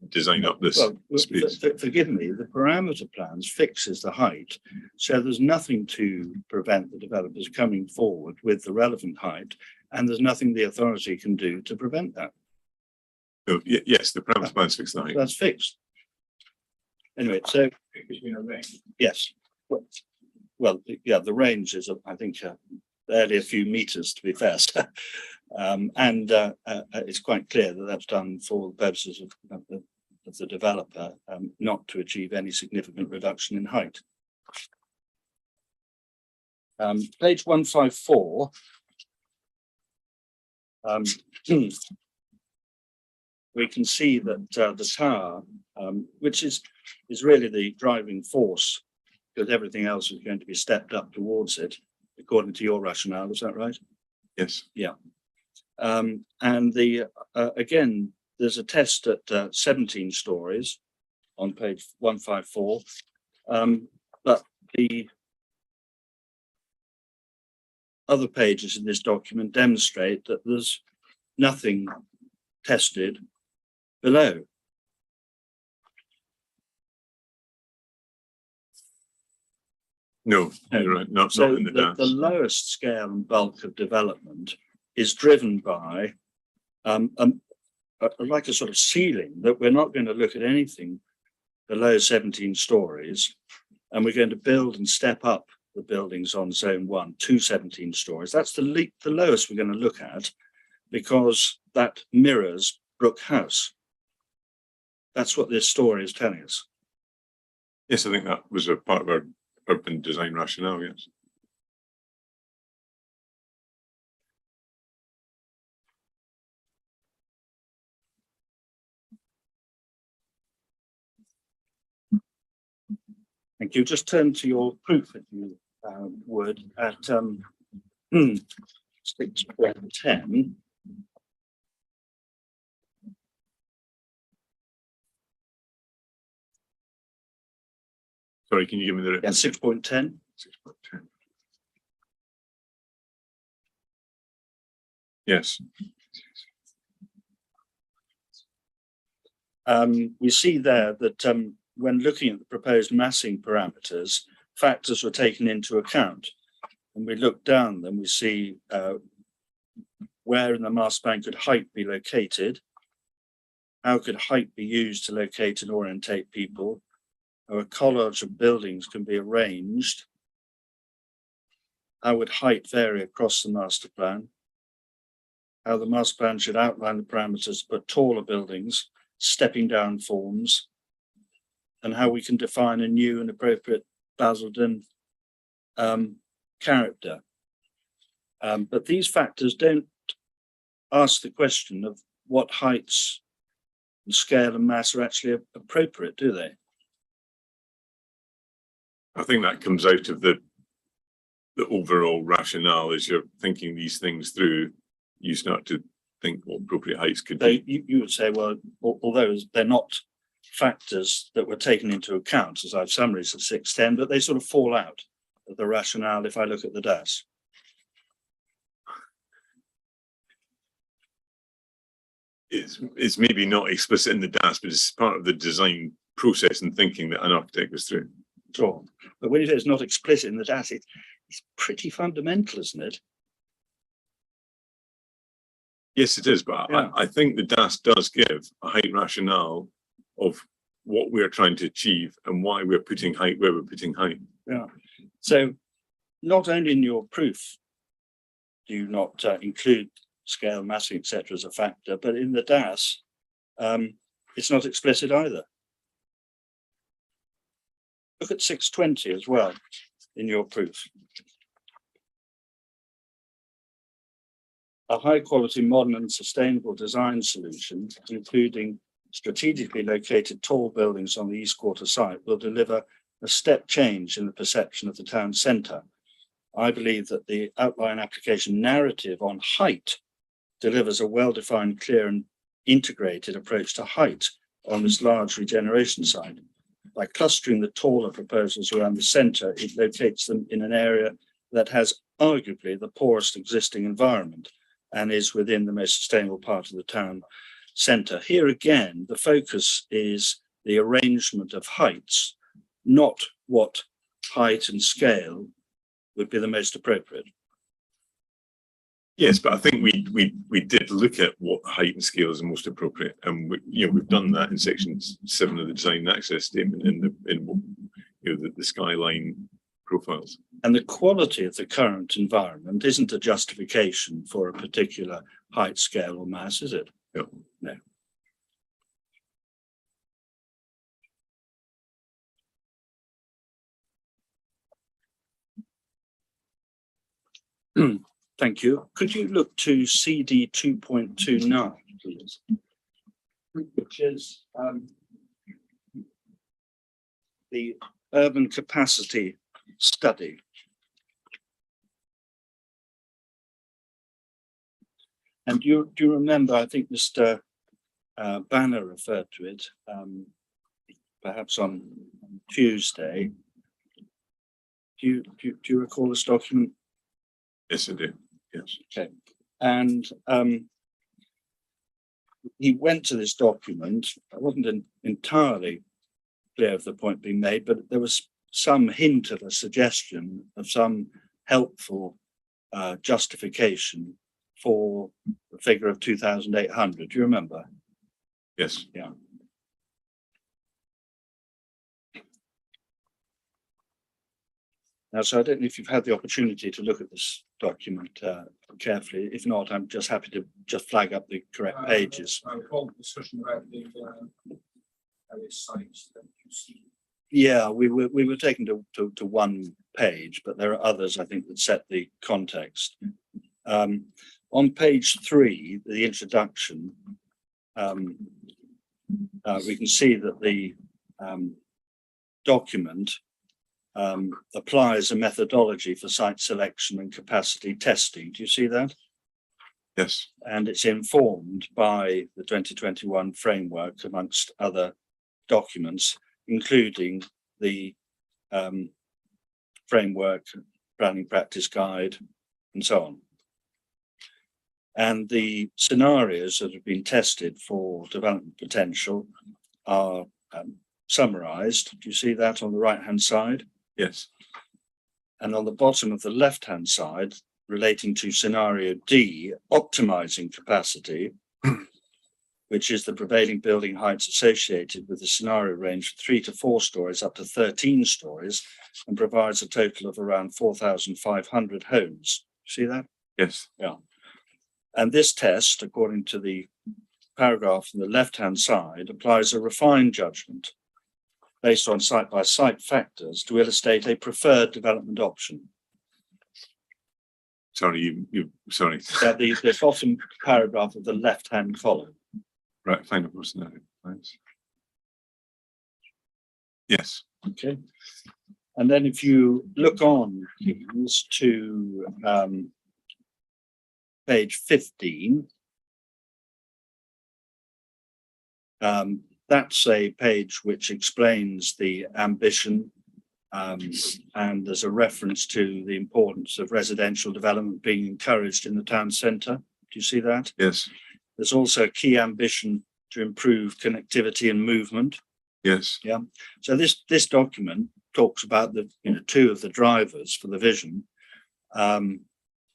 design up this space. Forgive me, the parameter plans fixes the height, so there's nothing to prevent the developers coming forward with the relevant height, and there's nothing the authority can do to prevent that. No, yes, the parameter plan's fixed the height. That's fixed. Anyway, so Between a range. yes. Well, yeah, the range is, I think, barely a few meters, to be fair. It's quite clear that that's done for the purposes of the developer, not to achieve any significant reduction in height. Page 154. We can see that the tower, which is really the driving force, because everything else is going to be stepped up towards it, according to your rationale. Is that right? Yes. Yeah. Again, there's a test at 17 stories on page 154, but the other pages in this document demonstrate that there's nothing tested below. No, you're right. Not So in the the DAS. lowest scale and bulk of development is driven by like a sort of ceiling, that we're not going to look at anything below 17 stories, and we're going to build and step up the buildings on zone 1 to 17 stories. That's the lowest we're going to look at, because that mirrors Brook House. That's what this story is telling us. Yes, I think that was a part of our urban design rationale, yes. Thank you. Just turn to your proof, if you would, at 6.10. Sorry, can you give me the Yeah, 6.10. 6.10? Yes. We see there that when looking at the proposed massing parameters, factors were taken into account. And we look down, then we see where in the mass plan could height be located, how could height be used to locate and orientate people, how a collage of buildings can be arranged, how would height vary across the master plan, how the master plan should outline the parameters for taller buildings, stepping down forms, and how we can define a new and appropriate Basildon character. But these factors don't ask the question of what heights and scale and mass are actually appropriate, do they? I think that comes out of the overall rationale. As you're thinking these things through, you start to think what appropriate heights could So be. you would say, well, although they're not factors that were taken into account, as I've summarized at 6.10, but they sort of fall out of the rationale if I look at the DAS. It's maybe not explicit in the DAS, but it's part of the design process and thinking that an architect goes through. Sure. But when you say it's not explicit in the DAS, it's pretty fundamental, isn't it? Yes, it is, but Yeah. I think the DAS does give a height rationale of what we're trying to achieve and why we're putting height where we're putting height. Yeah. So not only in your proof do you not include scale, massing, etc. as a factor, but in the DAS, it's not explicit either. Look at 6.20 as well in your proof. A high quality, modern and sustainable design solution, including strategically located tall buildings on the East Quarter site, will deliver a step change in the perception of the town centre. I believe that the outline application narrative on height delivers a well-defined, clear and integrated approach to height on this large regeneration site. By clustering the taller proposals around the centre, it locates them in an area that has arguably the poorest existing environment and is within the most sustainable part of the town centre. Here again, the focus is the arrangement of heights, not what height and scale would be the most appropriate. Yes, but I think we did look at what height and scale is most appropriate, and we've done that in section 7 of the design and access statement in the skyline profiles. And the quality of the current environment isn't a justification for a particular height, scale, or mass, is it? No. No. Thank you. Could you look to CD 2.29, please? Which is the urban capacity study. And do you remember, I think Mr. Banner referred to it, perhaps on Tuesday. Do you recall this document? Yes, I do. Yes. Okay. And he went to this document. I wasn't entirely clear of the point being made, but there was some hint of a suggestion of some helpful justification for the figure of 2,800. Do you remember? Yes. Yeah. Now, so I don't know if you've had the opportunity to look at this document carefully. If not, I'm just happy to just flag up the correct pages. I recall the discussion about the various sites that you see. Yeah, we were taken to one page, but there are others, I think, that set the context. On page 3, the introduction, we can see that the document applies a methodology for site selection and capacity testing. Do you see that? Yes. And it's informed by the 2021 framework, amongst other documents, including the framework, planning practice guide, and so on. And the scenarios that have been tested for development potential are summarized. Do you see that on the right-hand side? Yes. And on the bottom of the left-hand side, relating to scenario D, optimizing capacity, which is the prevailing building heights associated with the scenario range from 3 to 4 stories up to 13 stories, and provides a total of around 4,500 homes. See that? Yes. Yeah. And this test, according to the paragraph on the left-hand side, applies a refined judgment based on site-by-site factors to illustrate a preferred development option. Sorry, sorry. That the bottom paragraph of the left-hand column. Right, final scenario. Thanks. Yes. Okay. And then if you look on, please, to page 15, that's a page which explains the ambition, and there's a reference to the importance of residential development being encouraged in the town centre. Do you see that? Yes. There's also a key ambition to improve connectivity and movement. Yes. Yeah. So this document talks about the two of the drivers for the vision,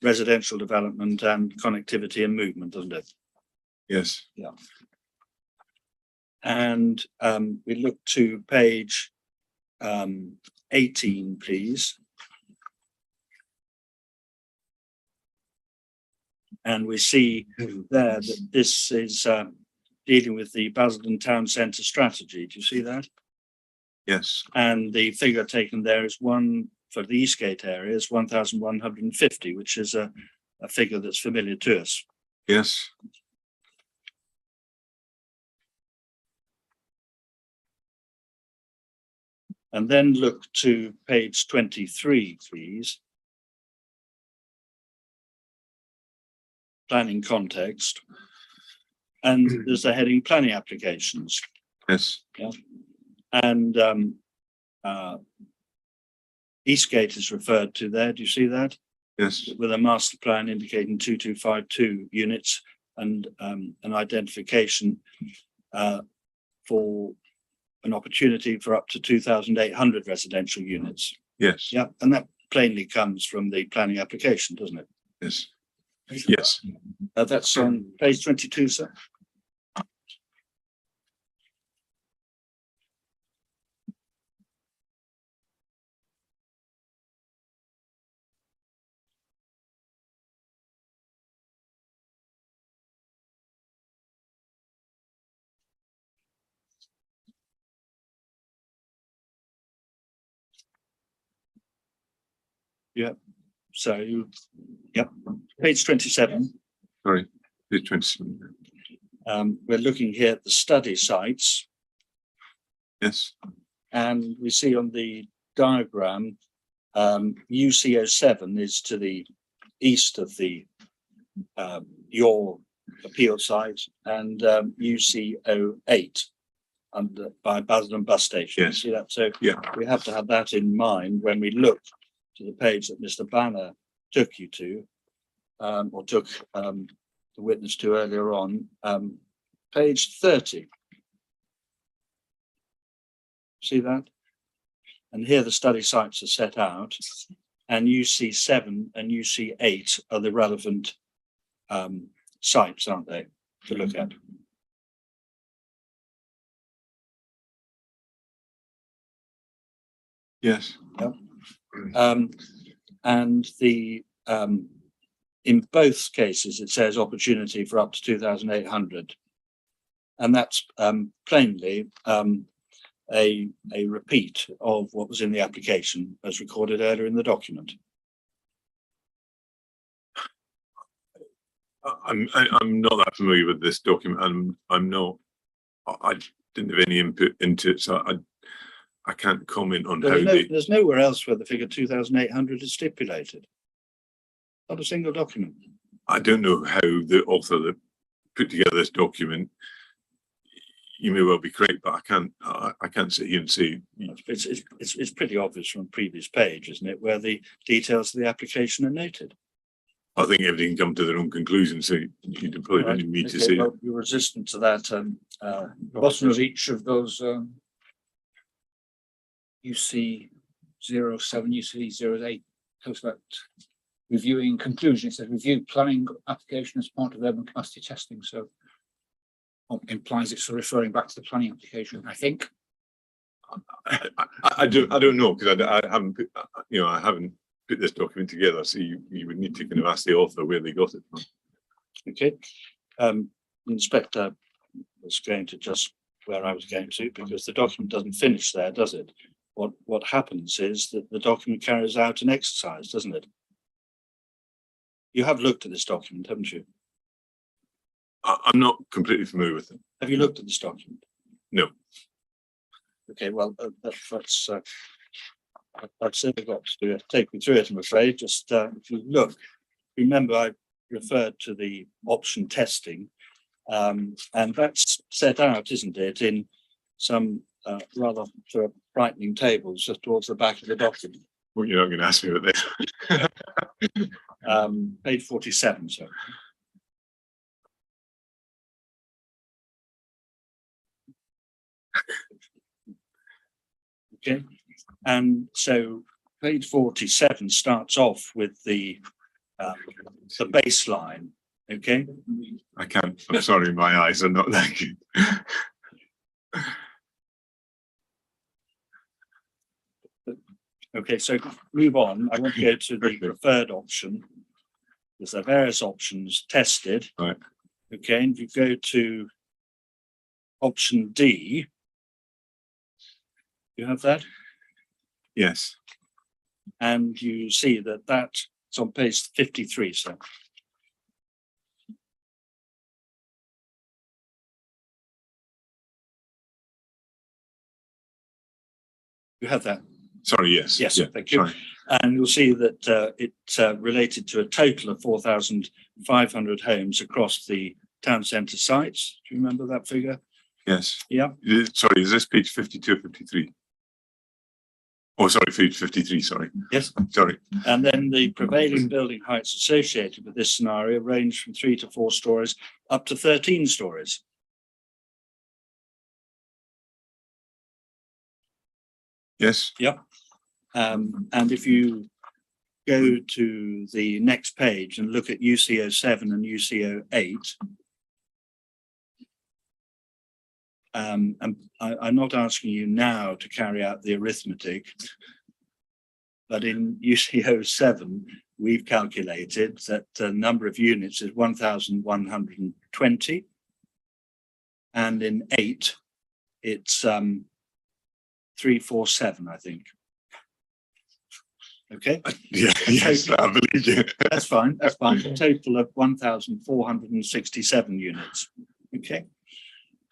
residential development and connectivity and movement, doesn't it? Yes. Yeah. And we look to page 18, please. And we see there that this is dealing with the Basildon Town Centre strategy. Do you see that? Yes. And the figure taken there is one for the Eastgate area is 1,150, which is a figure that's familiar to us. Yes. And then look to page 23, please. Planning context. And there's the heading planning applications. Yes. Yeah. And Eastgate is referred to there. Do you see that? Yes. With a master plan indicating 2252 units and an identification for an opportunity for up to 2,800 residential units. Yes. Yeah, and that plainly comes from the planning application, doesn't it? Yes. Yes. That's on page 22, sir. So page 27. Sorry. Page 27. We're looking here at the study sites, Yes. and we see on the diagram, UC07 is to the east of the your appeal site, and UC08 under by Basildon bus station. Yes. See that? So Yeah. we have to have that in mind when we look to the page that Mr. Banner took you to, or took the witness to earlier on, page 30. See that? And here the study sites are set out, and UC7 and UC8 are the relevant sites, aren't they, to look at? Yes. And the in both cases, it says opportunity for up to 2,800. And that's plainly a repeat of what was in the application as recorded earlier in the document. I'm not that familiar with this document. I didn't have any input into it, so I can't comment on how There's nowhere else where the figure 2,800 is stipulated. Not a single document. I don't know how the author that put together this document. You may well be correct, but I can't sit here and say. It's pretty obvious from the previous page, isn't it, where the details of the application are noted. I think everything can come to their own conclusion, so you probably don't need me to say. Well, you're resistant to that. The bottom of each of those UC 07, UC 08 talks about reviewing conclusion. It says review planning application as part of urban capacity testing. So implies it's referring back to the planning application, I think. I don't know, because I haven't put, I haven't put this document together, so you would need to kind of ask the author where they got it from. Okay. Inspector was going to just where I was going to, because the document doesn't finish there, does it? What happens is that the document carries out an exercise, doesn't it? You have looked at this document, haven't you? I'm not completely familiar with it. Have you looked at this document? No. Okay, well, that's I've certainly got to take me through it, I'm afraid. Just if you look, remember I referred to the option testing, and that's set out, isn't it, in some rather sort of frightening tables just towards the back of the document. Well, you're not going to ask me about this. Page 47, so. Okay, and so page 47 starts off with the baseline. Okay, I can't. I'm sorry, my eyes are not that good. okay, so move on. I want to go to the preferred option. There's various options tested. Right. Okay, and you go to option D. You have that? Yes. And you see that that's on page 53, so. You have that? Sorry, yes. Yes, Yeah, thank you. sorry. And you'll see that it related to a total of 4,500 homes across the town centre sites. Do you remember that figure? Yes. Yeah. Sorry, is this page 52 or 53? Oh, sorry, page 53, sorry. Yes. Sorry. And then the prevailing building heights associated with this scenario range from 3 to 4 stories up to 13 stories. Yes. Yep. And if you go to the next page and look at UCO 7 and UCO 8. And I'm not asking you now to carry out the arithmetic, but in UCO 7, we've calculated that the number of units is 1,120. And in 8, it's 347, I think. Okay. Yeah, yes, I believe you. That's fine. That's fine. A total of 1,467 units. Okay.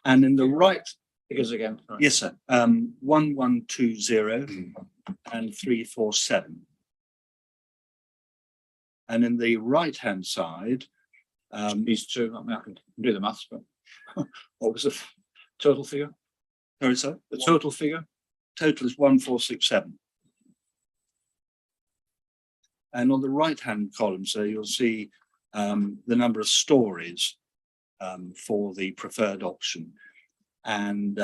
And in the right, Figures again. yes, sir. 1120 and 347. And in the right-hand side, These two, I mean, I can do the maths, but what was the total figure? sorry, sir, The total figure? total is 1467. And on the right-hand column, so you'll see the number of stories for the preferred option. And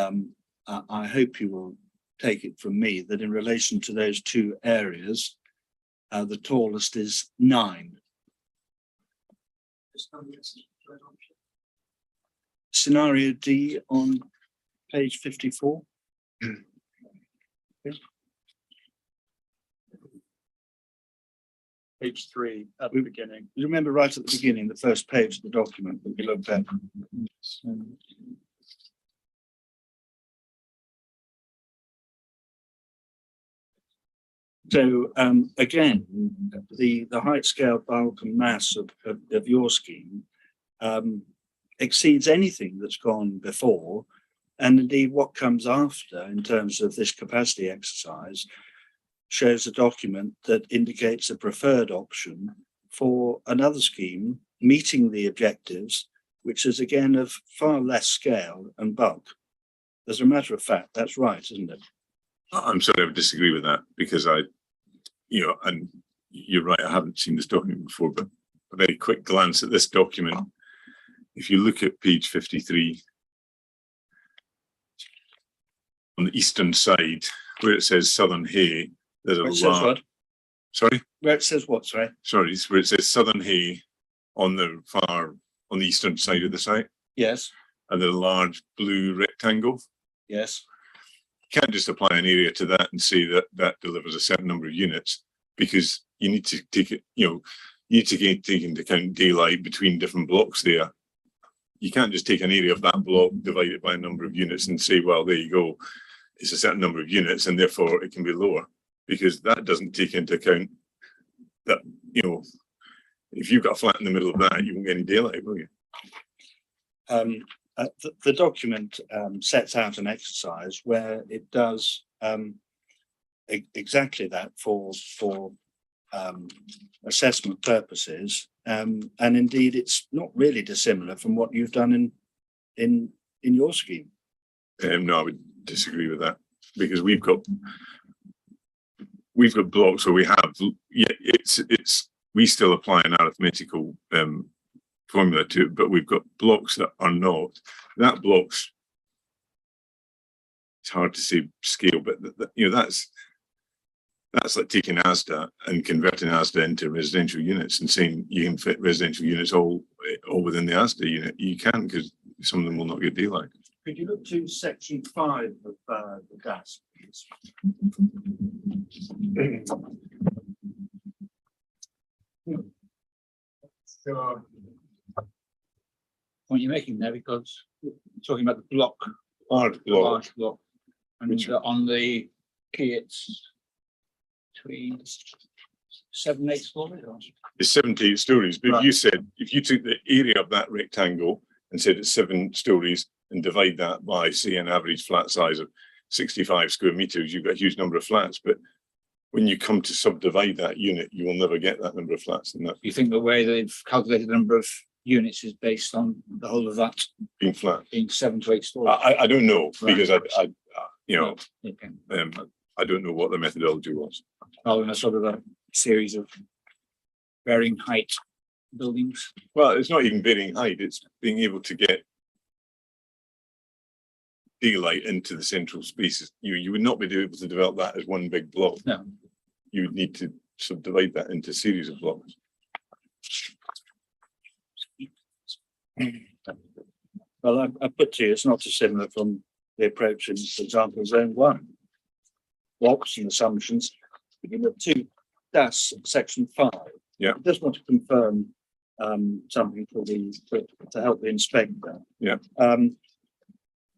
I hope you will take it from me that in relation to those two areas, the tallest is 9. Scenario D on page 54. Page 3 at the beginning. You remember right at the beginning, the first page of the document that we looked at. So again, the height scale, bulk and mass of your scheme exceeds anything that's gone before. And indeed what comes after in terms of this capacity exercise shows a document that indicates a preferred option for another scheme meeting the objectives, which is again of far less scale and bulk. As a matter of fact, that's right, isn't it? I'm sorry, I would disagree with that because and you're right, I haven't seen this document before, but a very quick glance at this document. If you look at page 53, on the eastern side, where it says Southern Hay, there's a Where it says what? Sorry? Where it says what, sorry? Sorry, it's where it says Southern Hay on the eastern side of the site, Yes, and the large blue rectangle. yes. You can't just apply an area to that and say that that delivers a certain number of units, because you need to take it, you need to take into account daylight between different blocks there. You can't just take an area of that block, divide it by a number of units and say, well, there you go, it's a certain number of units and therefore it can be lower, because that doesn't take into account that, if you've got a flat in the middle of that, you won't get any daylight, will you? The document sets out an exercise where it does exactly that for assessment purposes, and indeed it's not really dissimilar from what you've done in your scheme. No, I would disagree with that, because we've got blocks where we have, we still apply an arithmetical formula to it, but we've got blocks that are not. That blocks, it's hard to say scale, but that's like taking ASDA and converting ASDA into residential units and saying you can fit residential units all within the ASDA unit. You can't, because some of them will not get daylight. Could you look to section 5 of the DAS, please? Sure. Point you're making there, because you're talking about the block, Large the block. large block, and on the key it's between 7 and 8 stories. It's 78 stories, but Right. if you took the area of that rectangle and said it's 7 stories and divide that by, say, an average flat size of 65 square meters, you've got a huge number of flats. But when you come to subdivide that unit, you will never get that number of flats in that You think the way they've calculated the number of units is based on the whole of that being flat. being 7 to 8 stories? I don't know, Right. because Okay. I don't know what the methodology was. Rather than a sort of a series of varying height buildings. Well, it's not even varying height, it's being able to get daylight into the central spaces. You would not be able to develop that as one big block. No. You would need to subdivide that into series of blocks. Well, I put to you, it's not dissimilar from the approach in, for example, zone 1. Blocks and assumptions. If you look to DAS section 5, Yeah. I just want to confirm something for the to help the inspector. Yeah.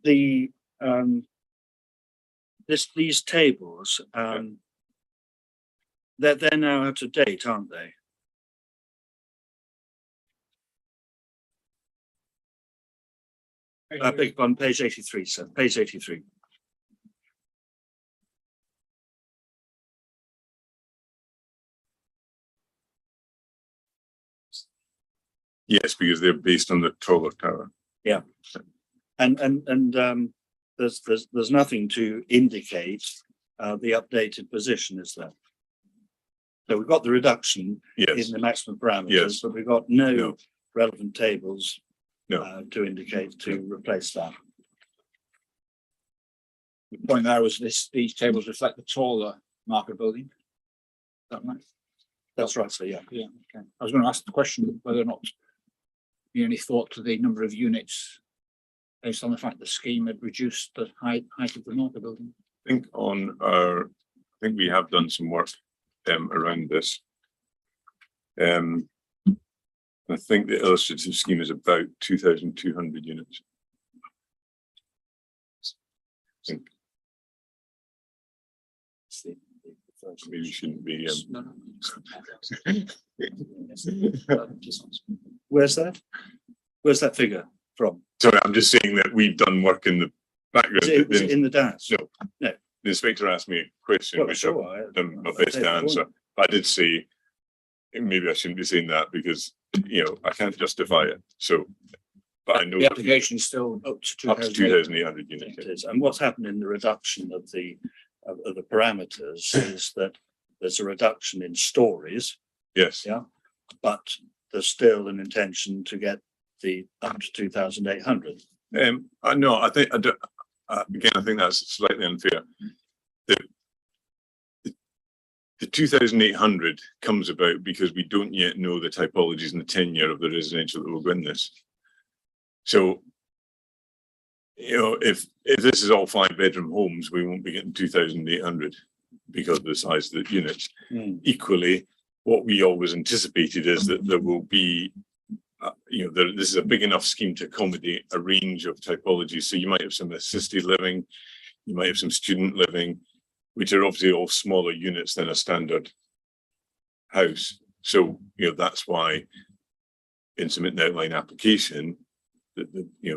These tables, they're now out of date, aren't they? I beg on page 83, sir. Page 83. Yes, because they're based on the taller tower. And there's nothing to indicate the updated position, is there? So we've got the reduction Yes, in the maximum parameters, Yes. but we've got no No. relevant tables No. to indicate to replace that. The point there was these tables reflect the taller market building. Is that right? That's right, so yeah. Yeah, okay. I was going to ask the question whether or not you any thought to the number of units based on the fact the scheme had reduced the height of the market building. I think I think we have done some work around this. I think the illustrative scheme is about 2,200 units. I think maybe we shouldn't be. Where's that? Where's that figure from? Sorry, I'm just saying that we've done work in the background. Is it in the DAS? No. The inspector asked me a question, Well, which sure. I've done my best to answer. I did say maybe I shouldn't be saying that because I can't justify it. So, but I know The application is still up to up to 2,800 units. It is. And what's happened in the reduction of the parameters is that there's a reduction in stories, Yes. Yeah. but there's still an intention to get the up to 2,800. I know. I think again. I think that's slightly unfair. The 2,800 comes about because we don't yet know the typologies and the tenure of the residential that will go in this. So, if this is all 5-bedroom homes, we won't be getting 2,800 because of the size of the units. Equally, what we always anticipated is that there will be, this is a big enough scheme to accommodate a range of typologies. So you might have some assisted living, you might have some student living, which are obviously all smaller units than a standard house. So, that's why in submitting the outline application, we've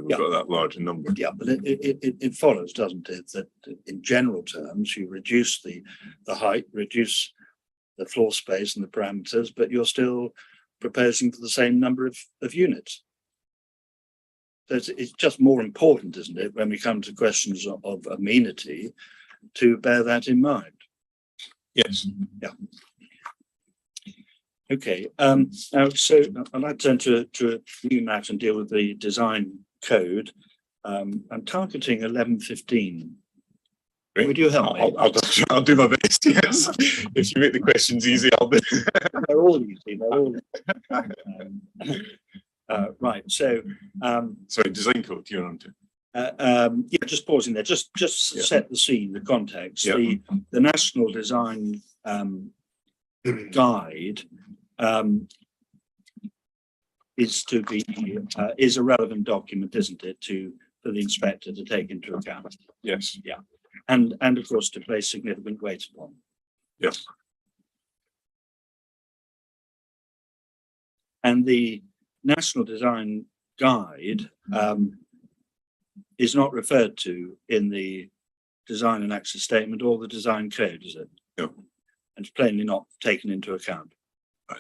got that larger number. Yeah, but it follows, doesn't it, that in general terms, you reduce the height, reduce the floor space and the parameters, but you're still proposing for the same number of units. So it's just more important, isn't it, when we come to questions of amenity, to bear that in mind. Yes. Yeah. Okay. Now, so I'd like to turn to a new matter and deal with the design code. I'm targeting 11:15. Would you help me? I'll do my best. Yes. If you make the questions easy, I'll do. They're all easy. They're all. Right. So. Sorry, design code. You're on to. Yeah, just pausing there. Just Yeah. set the scene, the context. Yeah. The National Design Guide is a relevant document, isn't it, for the inspector to take into account? Yes. Yeah, and of course to place significant weight upon. Yes. And the National Design Guide is not referred to in the design and access statement or the design code, is it? No. And it's plainly not taken into account.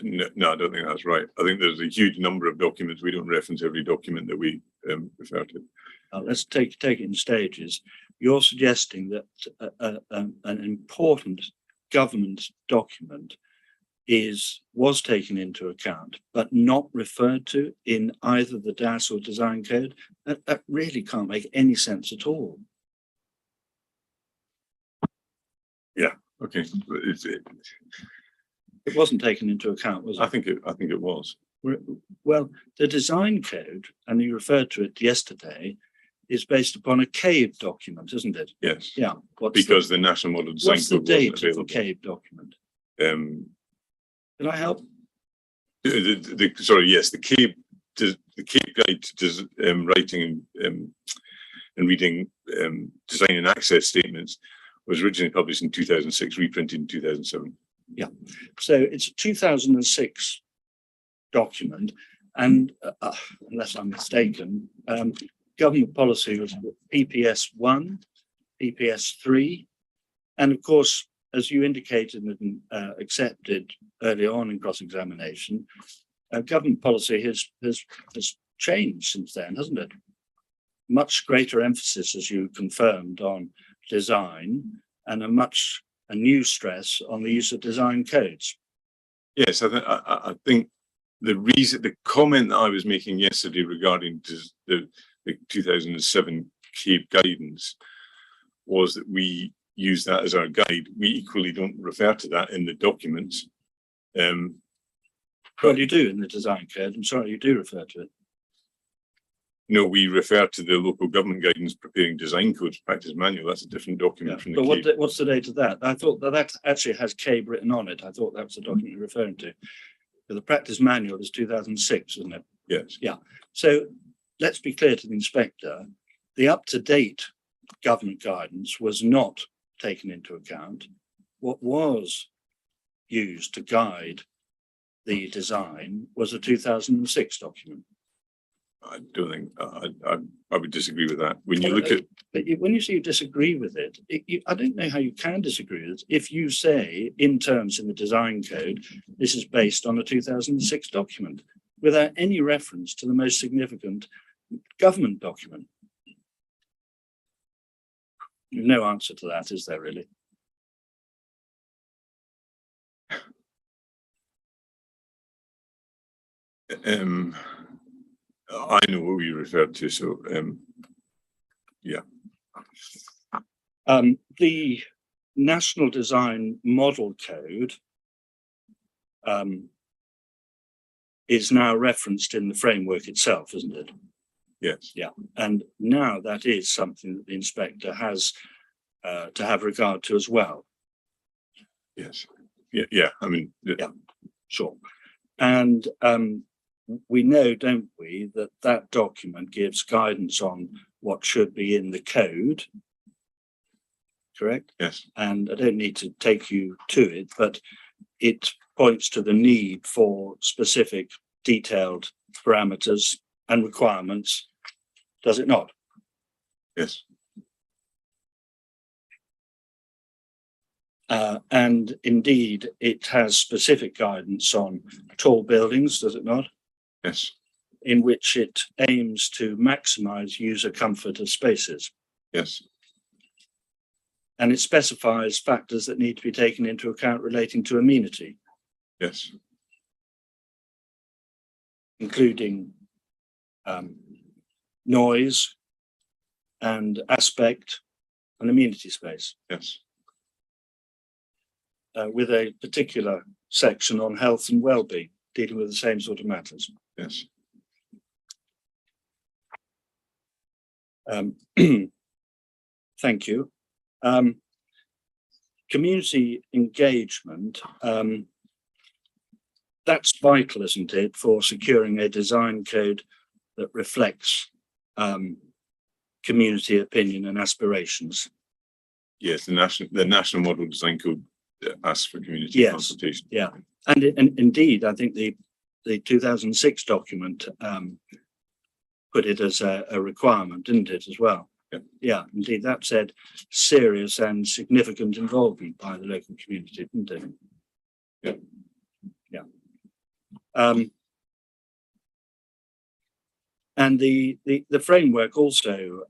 No, I don't think that's right. I think there's a huge number of documents. We don't reference every document that we refer to. Let's take it in stages. You're suggesting that an important government document was taken into account, but not referred to in either the DAS or design code. That really can't make any sense at all. Yeah. Okay. It wasn't taken into account, was it? I think it was. Well, the design code, and you referred to it yesterday, is based upon a CABE document, isn't it? Yes. Yeah. Because the National Model Design what's the Code wasn't date of the available. CABE document? Um, Can I help? sorry, yes, the CABE guide to writing and reading design and access statements was originally published in 2006, reprinted in 2007. Yeah. So it's a 2006 document, and unless I'm mistaken, government policy was PPS 1, PPS 3, and of course, as you indicated and accepted early on in cross-examination, government policy has changed since then, hasn't it? Much greater emphasis, as you confirmed, on design, and a new stress on the use of design codes. Yes, I think the comment that I was making yesterday regarding the 2007 CABE guidance was that we use that as our guide. We equally don't refer to that in the documents. Well, you do in the design code. I'm sorry, you do refer to it. No, we refer to the local government guidance preparing design codes practice manual. That's a different document from the But CABE. what's the date of that? I thought that actually has CABE written on it. I thought that was the document you're referring to. But the practice manual is 2006, isn't it? Yes. Yeah. So let's be clear to the inspector, the up-to-date government guidance was not taken into account. What was used to guide the design was a 2006 document. I don't think I would disagree with that. When you look at, but when you say you disagree with it, I don't know how you can disagree with it. If you say in terms in the design code, this is based on a 2006 document without any reference to the most significant government document. No answer to that, is there really? I know what we referred to, so yeah. The National Design Model Code is now referenced in the framework itself, isn't it? Yes. Yeah, and now that is something that the inspector has to have regard to as well. Yes. Yeah. I mean, Yeah, sure. And we know, don't we, that that document gives guidance on what should be in the code, correct? yes. And I don't need to take you to it, but it points to the need for specific detailed parameters and requirements, does it not? Yes. And indeed, it has specific guidance on tall buildings, does it not? Yes. In which it aims to maximize user comfort of spaces. Yes. And it specifies factors that need to be taken into account relating to amenity, Yes. including noise and aspect and amenity space, Yes. with a particular section on health and well-being, dealing with the same sort of matters. Yes. Thank you. Community engagement, that's vital, isn't it, for securing a design code that reflects community opinion and aspirations. Yes. The national model design code asks for community Yes. consultation. Yeah, and indeed, I think the 2006 document put it as a requirement, didn't it, as well? Yeah. Yeah, indeed, that said serious and significant involvement by the local community, didn't it? Yeah. Yeah. And the framework also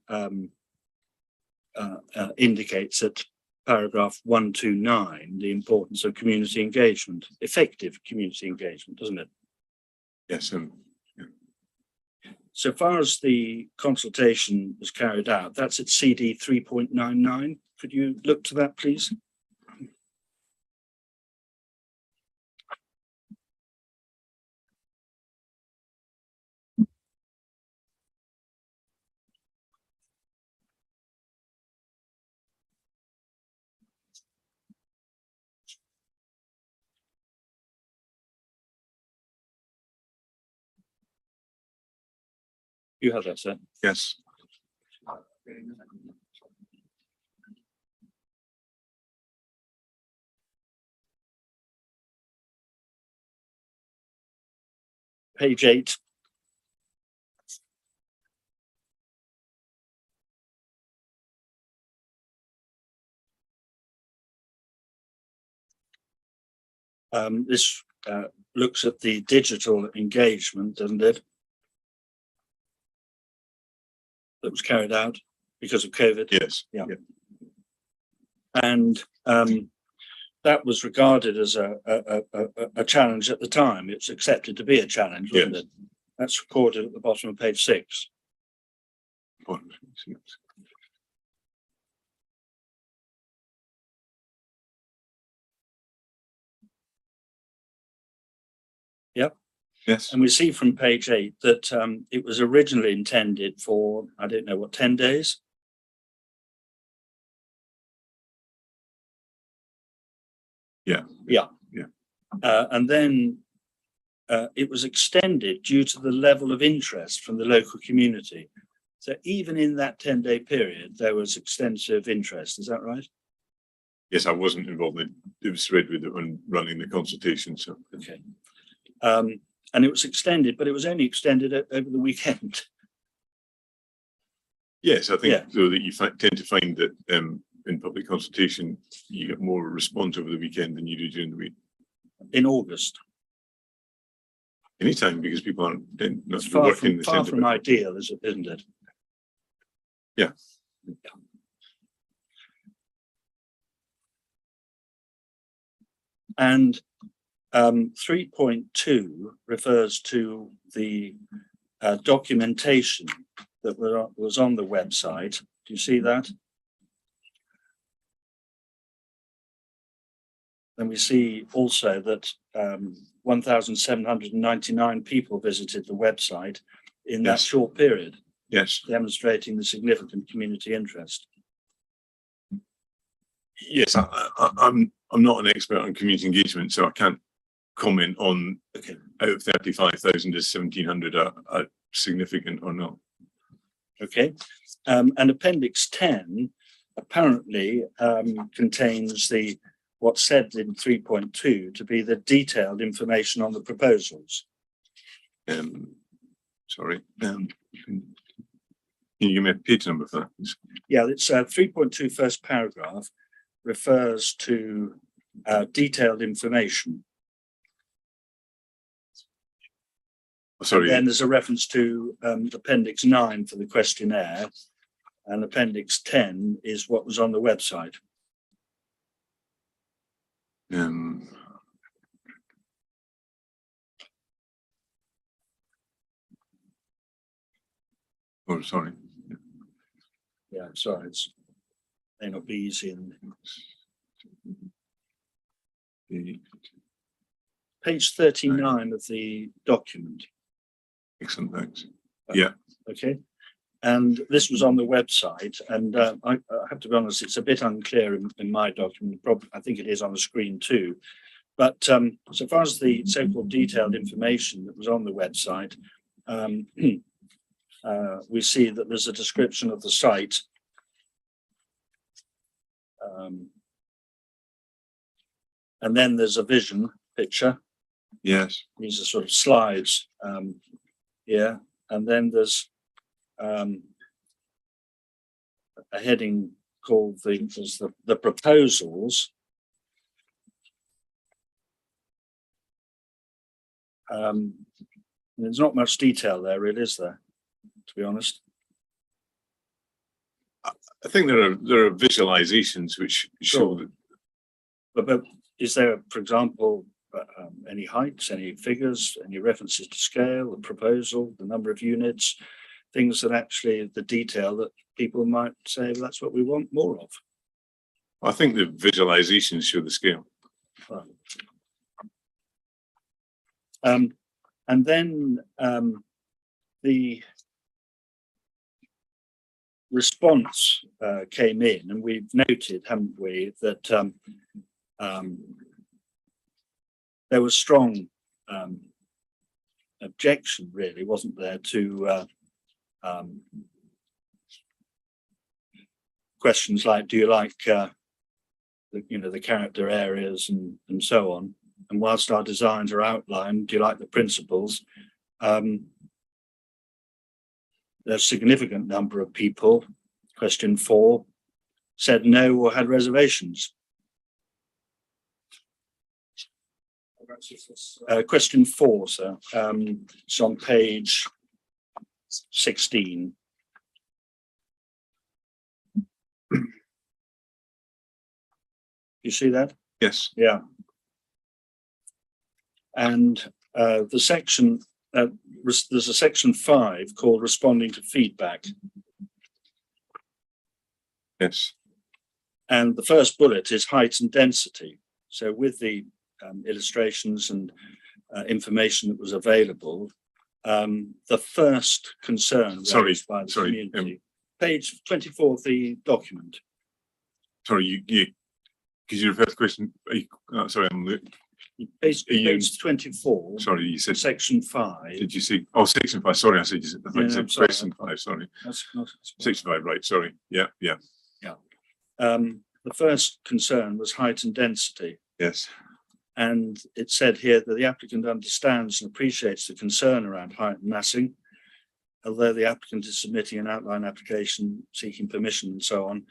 indicates that paragraph 129, the importance of community engagement, effective community engagement, doesn't it? Yes. So far as the consultation was carried out, that's at CD 3.99. Could you look to that, please? You have that, sir. Yes. Page 8. This looks at the digital engagement, doesn't it? That was carried out because of COVID. Yes. Yeah. And that was regarded as a challenge at the time. It's accepted to be a challenge, wasn't Yes. it? That's recorded at the bottom of page 6. Yep. Yes. And we see from page 8 that it was originally intended for, I don't know what, 10 days? Yeah. Yeah. Yeah. And then it was extended due to the level of interest from the local community. So even in that 10-day period, there was extensive interest. Is that right? Yes, I wasn't involved in it. It was read with it when running the consultation. So Okay. And it was extended, but it was only extended over the weekend. yes, I think Yeah. so that you tend to find that in public consultation you get more response over the weekend than you do during the week. In August. Anytime, because people aren't not It's far working from, the far centre. from ideal, isn't it? Yeah. And 3.2 refers to the documentation that was on the website. Do you see that? And we see also that 1,799 people visited the website in that Yes. short period, Yes. demonstrating the significant community interest. Yes, I'm not an expert on community engagement, so I can't comment on Okay. out of 35,000 is 1,700 are significant or not. Okay. And Appendix 10 apparently contains what's said in 3.2 to be the detailed information on the proposals. Sorry. Can you give me a page number for that, please? Yeah, it's 3.2 first paragraph refers to detailed information. Oh, sorry. Then there's a reference to Appendix 9 for the questionnaire, and Appendix 10 is what was on the website. Oh, sorry. Yeah, sorry, it may not be easy. Page 39 of the document. Excellent, thanks. Okay. And this was on the website, and I have to be honest, it's a bit unclear in my document. Probably, I think it is on the screen too. But so far as the so-called detailed information that was on the website, we see that there's a description of the site. And then there's a vision picture. Yes. These are sort of slides here. And then there's a heading called the proposals. There's not much detail there, really, is there? To be honest. I think there are visualizations which show that. But is there, for example, any heights, any figures, any references to scale, the proposal, the number of units, things that actually the detail that people might say, well, that's what we want more of? I think the visualizations show the scale. Right. And then the response came in, and we've noted, haven't we, that there was strong objection, really, wasn't there, to questions like, do you like the character areas and so on? And whilst our designs are outlined, do you like the principles? There's a significant number of people, question 4, said no or had reservations. Question 4, sir. It's on page 16. You see that? Yes. Yeah. And the section, there's a section 5 called responding to feedback. Yes. And the first bullet is height and density. So with the illustrations and information that was available, the first concern raised by the community, page 24 of the document. Sorry, could you repeat the question? Sorry, Page 24. Sorry, you said section 5. Did you see? Oh, section 5. Sorry, I said you said, I thought you said section 5. Sorry, section 5. Right. Sorry. Yeah. The first concern was height and density. Yes. And it said here that the applicant understands and appreciates the concern around height and massing, although the applicant is submitting an outline application seeking permission and so on.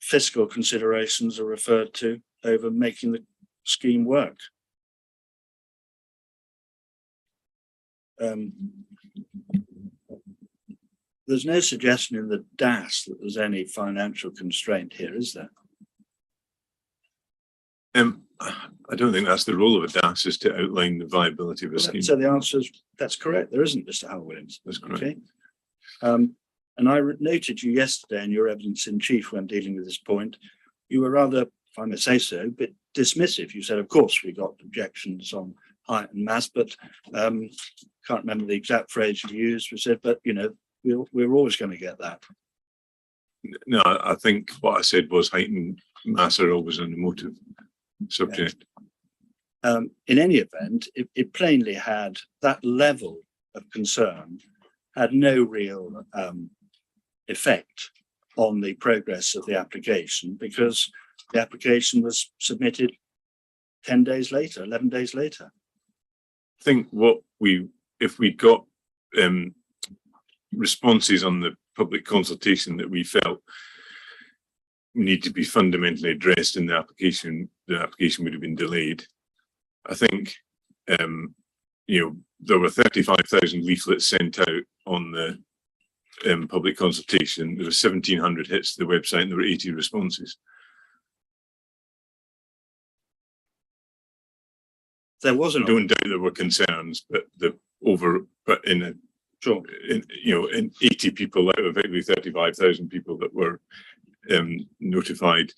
Fiscal considerations are referred to over making the scheme work. There's no suggestion in the DAS that there's any financial constraint here, is there? I don't think that's the role of a DAS, is to outline the viability of a scheme. So the answer is that's correct. There isn't, Mr. Howell-Williams. That's correct. Okay. And I noted you yesterday in your evidence in chief when dealing with this point. You were rather, if I may say so, a bit dismissive. You said, of course, we got objections on height and mass, but can't remember the exact phrase you used. We said, but we're always going to get that. No, I think what I said was height and mass are always an emotive subject. In any event, it plainly had that level of concern, had no real effect on the progress of the application, because the application was submitted 10 days later, 11 days later. I think if we got responses on the public consultation that we felt need to be fundamentally addressed in the application would have been delayed. I think there were 35,000 leaflets sent out on the public consultation. There were 1,700 hits to the website, and there were 80 responses. There wasn't. I don't doubt there were concerns, but in 80 people out of effectively 35,000 people that were notified,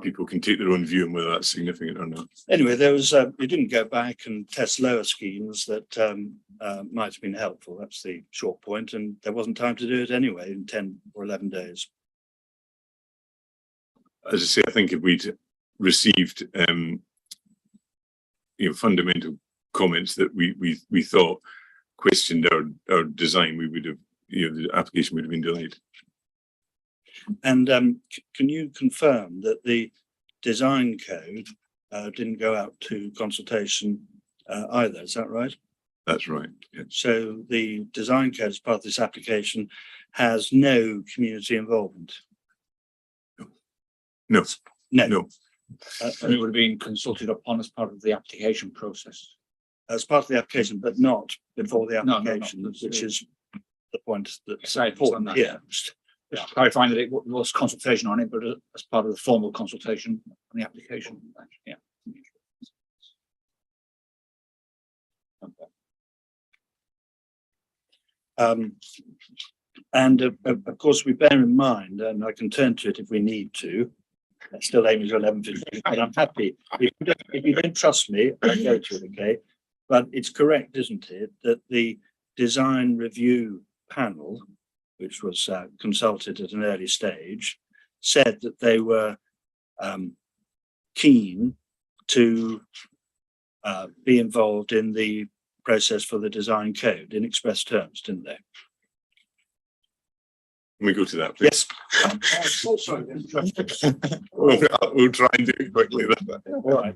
people can take their own view on whether that's significant or not. Anyway, there was you didn't go back and test lower schemes that might have been helpful. That's the short point, and there wasn't time to do it anyway in 10 or 11 days. As I say, I think if we'd received fundamental comments that we thought questioned our design, we would have, the application would have been delayed. And can you confirm that the design code didn't go out to consultation either? Is that right? That's right. Yeah. So the design code as part of this application has no community involvement? No. And it would have been consulted upon as part of the application process. As part of the application, but not before the No, application, no. which is the point that's Aside from important that, here. Just clarifying that it was consultation on it, but as part of the formal consultation on the application. Yeah. And of course, we bear in mind, and I can turn to it if we need to. It's still aiming to 11:15, but I'm happy. If you don't trust me, I'll go to it, okay? But it's correct, isn't it, that the design review panel, which was consulted at an early stage, said that they were keen to be involved in the process for the design code in express terms, didn't they? Can we go to that, please? We'll try and do it quickly. All right.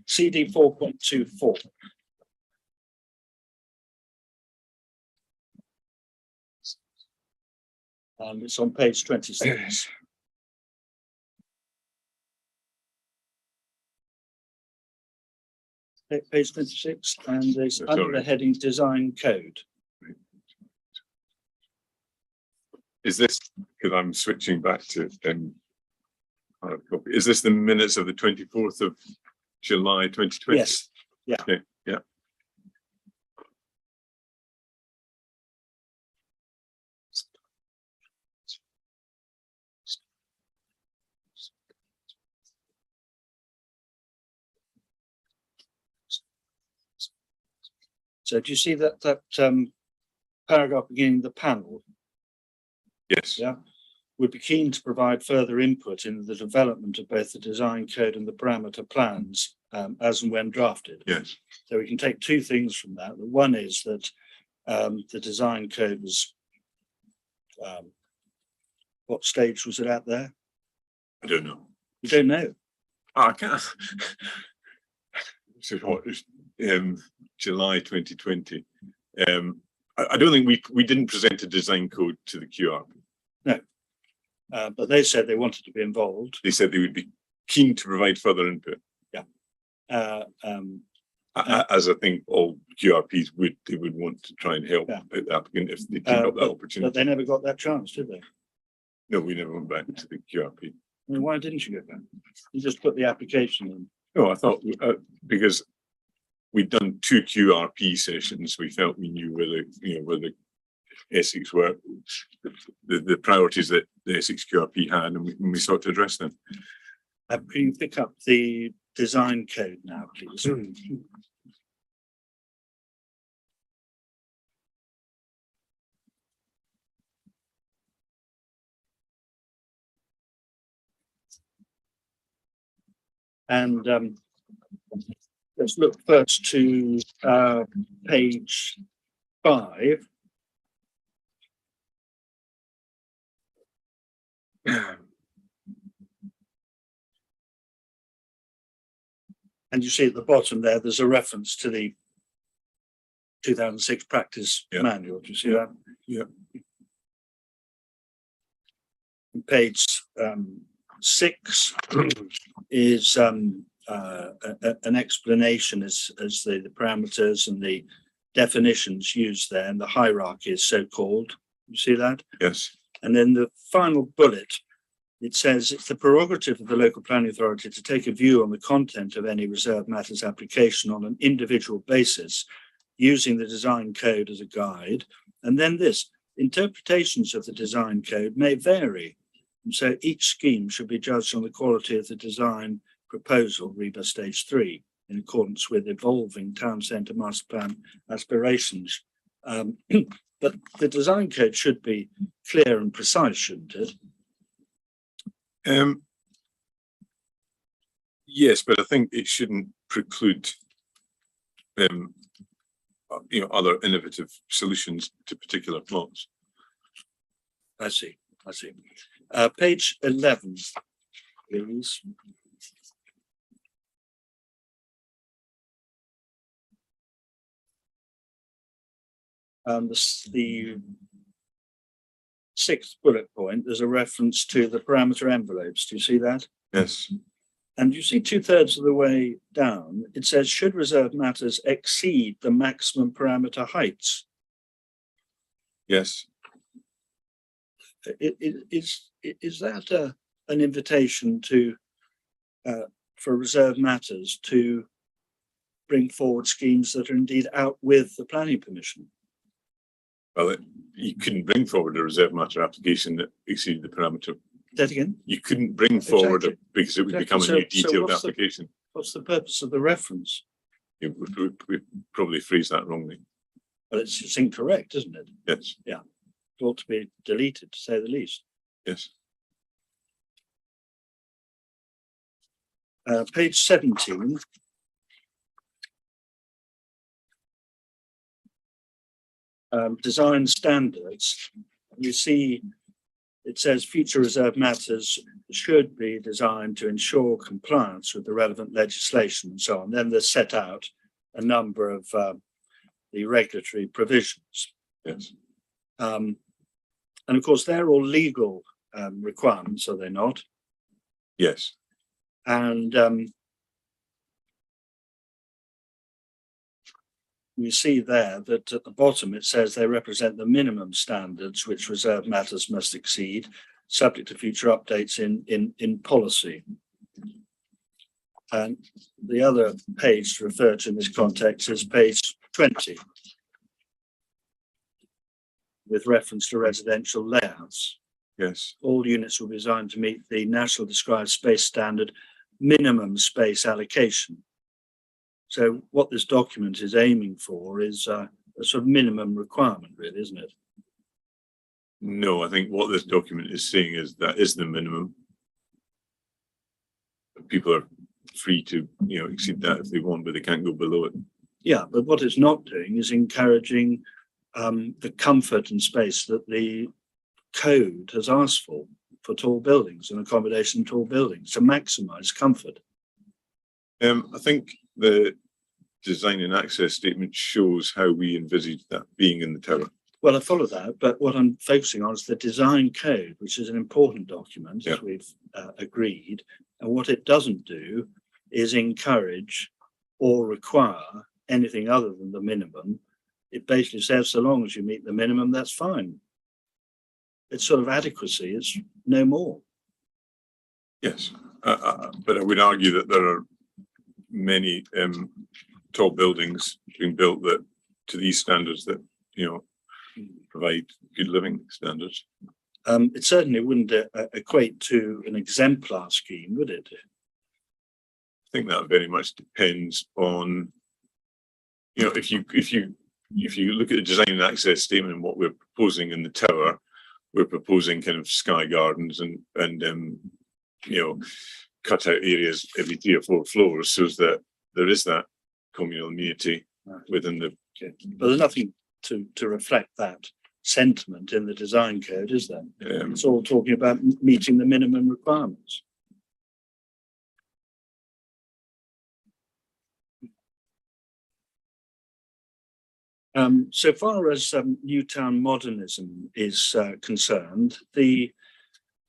CD 4.24. It's on page 26. Page 26, and it's That's under all the right. heading Design Code. Is this, because I'm switching back to hard copy, is this the minutes of the 24th of July 2020? Yes. Yeah. Okay, yeah. So do you see that paragraph beginning the panel? Yes. Yeah. Would be keen to provide further input in the development of both the design code and the parameter plans as and when drafted. Yes. So we can take two things from that. The one is that the design code was, what stage was it at there? I don't know. You don't know. I can't. So what is July 2020? I don't think we didn't present a design code to the QRP. No. But they said they wanted to be involved. They said they would be keen to provide further input. As I think all QRPs would, they would want to try and help Yeah. out the applicant if they didn't have that But opportunity. they never got that chance, did they? No, we never went back to the QRP. I mean, why didn't you go back? You just put the application in. No, I thought because we'd done 2 QRP sessions, we felt we knew where the Essex were, the priorities that the Essex QRP had, and we sought to address them. Can you pick up the design code now, please? And let's look first to page 5. And you see at the bottom there, there's a reference to the 2006 practice Yeah. manual. Do you see that? Yeah. Page 6 is an explanation as the parameters and the definitions used there, and the hierarchy is so called. You see that? Yes. And then the final bullet, it says it's the prerogative of the local planning authority to take a view on the content of any reserved matters application on an individual basis, using the design code as a guide. And then this, interpretations of the design code may vary. And so each scheme should be judged on the quality of the design proposal, REBA stage 3, in accordance with evolving town centre master plan aspirations. But the design code should be clear and precise, shouldn't it? Yes, but I think it shouldn't preclude other innovative solutions to particular plots. I see. Page 11, please. The 6th bullet point, there's a reference to the parameter envelopes. Do you see that? Yes. And you see 2/3 of the way down, it says, should reserved matters exceed the maximum parameter heights? Yes. Is that an invitation to for reserved matters to bring forward schemes that are indeed out with the planning permission? Well, you couldn't bring forward a reserve matter application that exceeded the parameter. That again? You couldn't bring forward Exactly. because it would Exactly. become a new So detailed what's the- application. What's the purpose of the reference? We probably phrased that wrongly. Well, it's incorrect, isn't it? Yes. It ought to be deleted, to say the least. Yes. Page 17. design standards, you see it says future reserve matters should be designed to ensure compliance with the relevant legislation and so on. Then they're set out a number of the regulatory provisions. Yes. And of course, they're all legal requirements, are they not? Yes. And you see there that at the bottom it says they represent the minimum standards which reserve matters must exceed, subject to future updates in policy. And the other page to refer to in this context is page 20, with reference to residential layouts. Yes. All units will be designed to meet the National Described Space Standard minimum space allocation. So what this document is aiming for is a sort of minimum requirement, really, isn't it? No, I think what this document is saying is that is the minimum. People are free to, exceed that if they want, but they can't go below it. Yeah, but what it's not doing is encouraging the comfort and space that the code has asked for tall buildings and accommodation in tall buildings to maximise comfort. I think the design and access statement shows how we envisage that being in the tower. Well, I follow that, but what I'm focusing on is the design code, which is an important document, as we've agreed. And what it doesn't do is encourage or require anything other than the minimum. It basically says, so long as you meet the minimum, that's fine. It's sort of adequacy, it's no more. Yes, but I would argue that there are many tall buildings being built that to these standards that, provide good living standards. It certainly wouldn't equate to an exemplar scheme, would it? I think that very much depends on, if you look at the design and access statement and what we're proposing in the tower, we're proposing kind of sky gardens and cut out areas every 3 or 4 floors so that there is that communal amenity within the. Okay. But there's nothing to reflect that sentiment in the design code, is there? It's all talking about meeting the minimum requirements. So far as Newtown modernism is concerned, we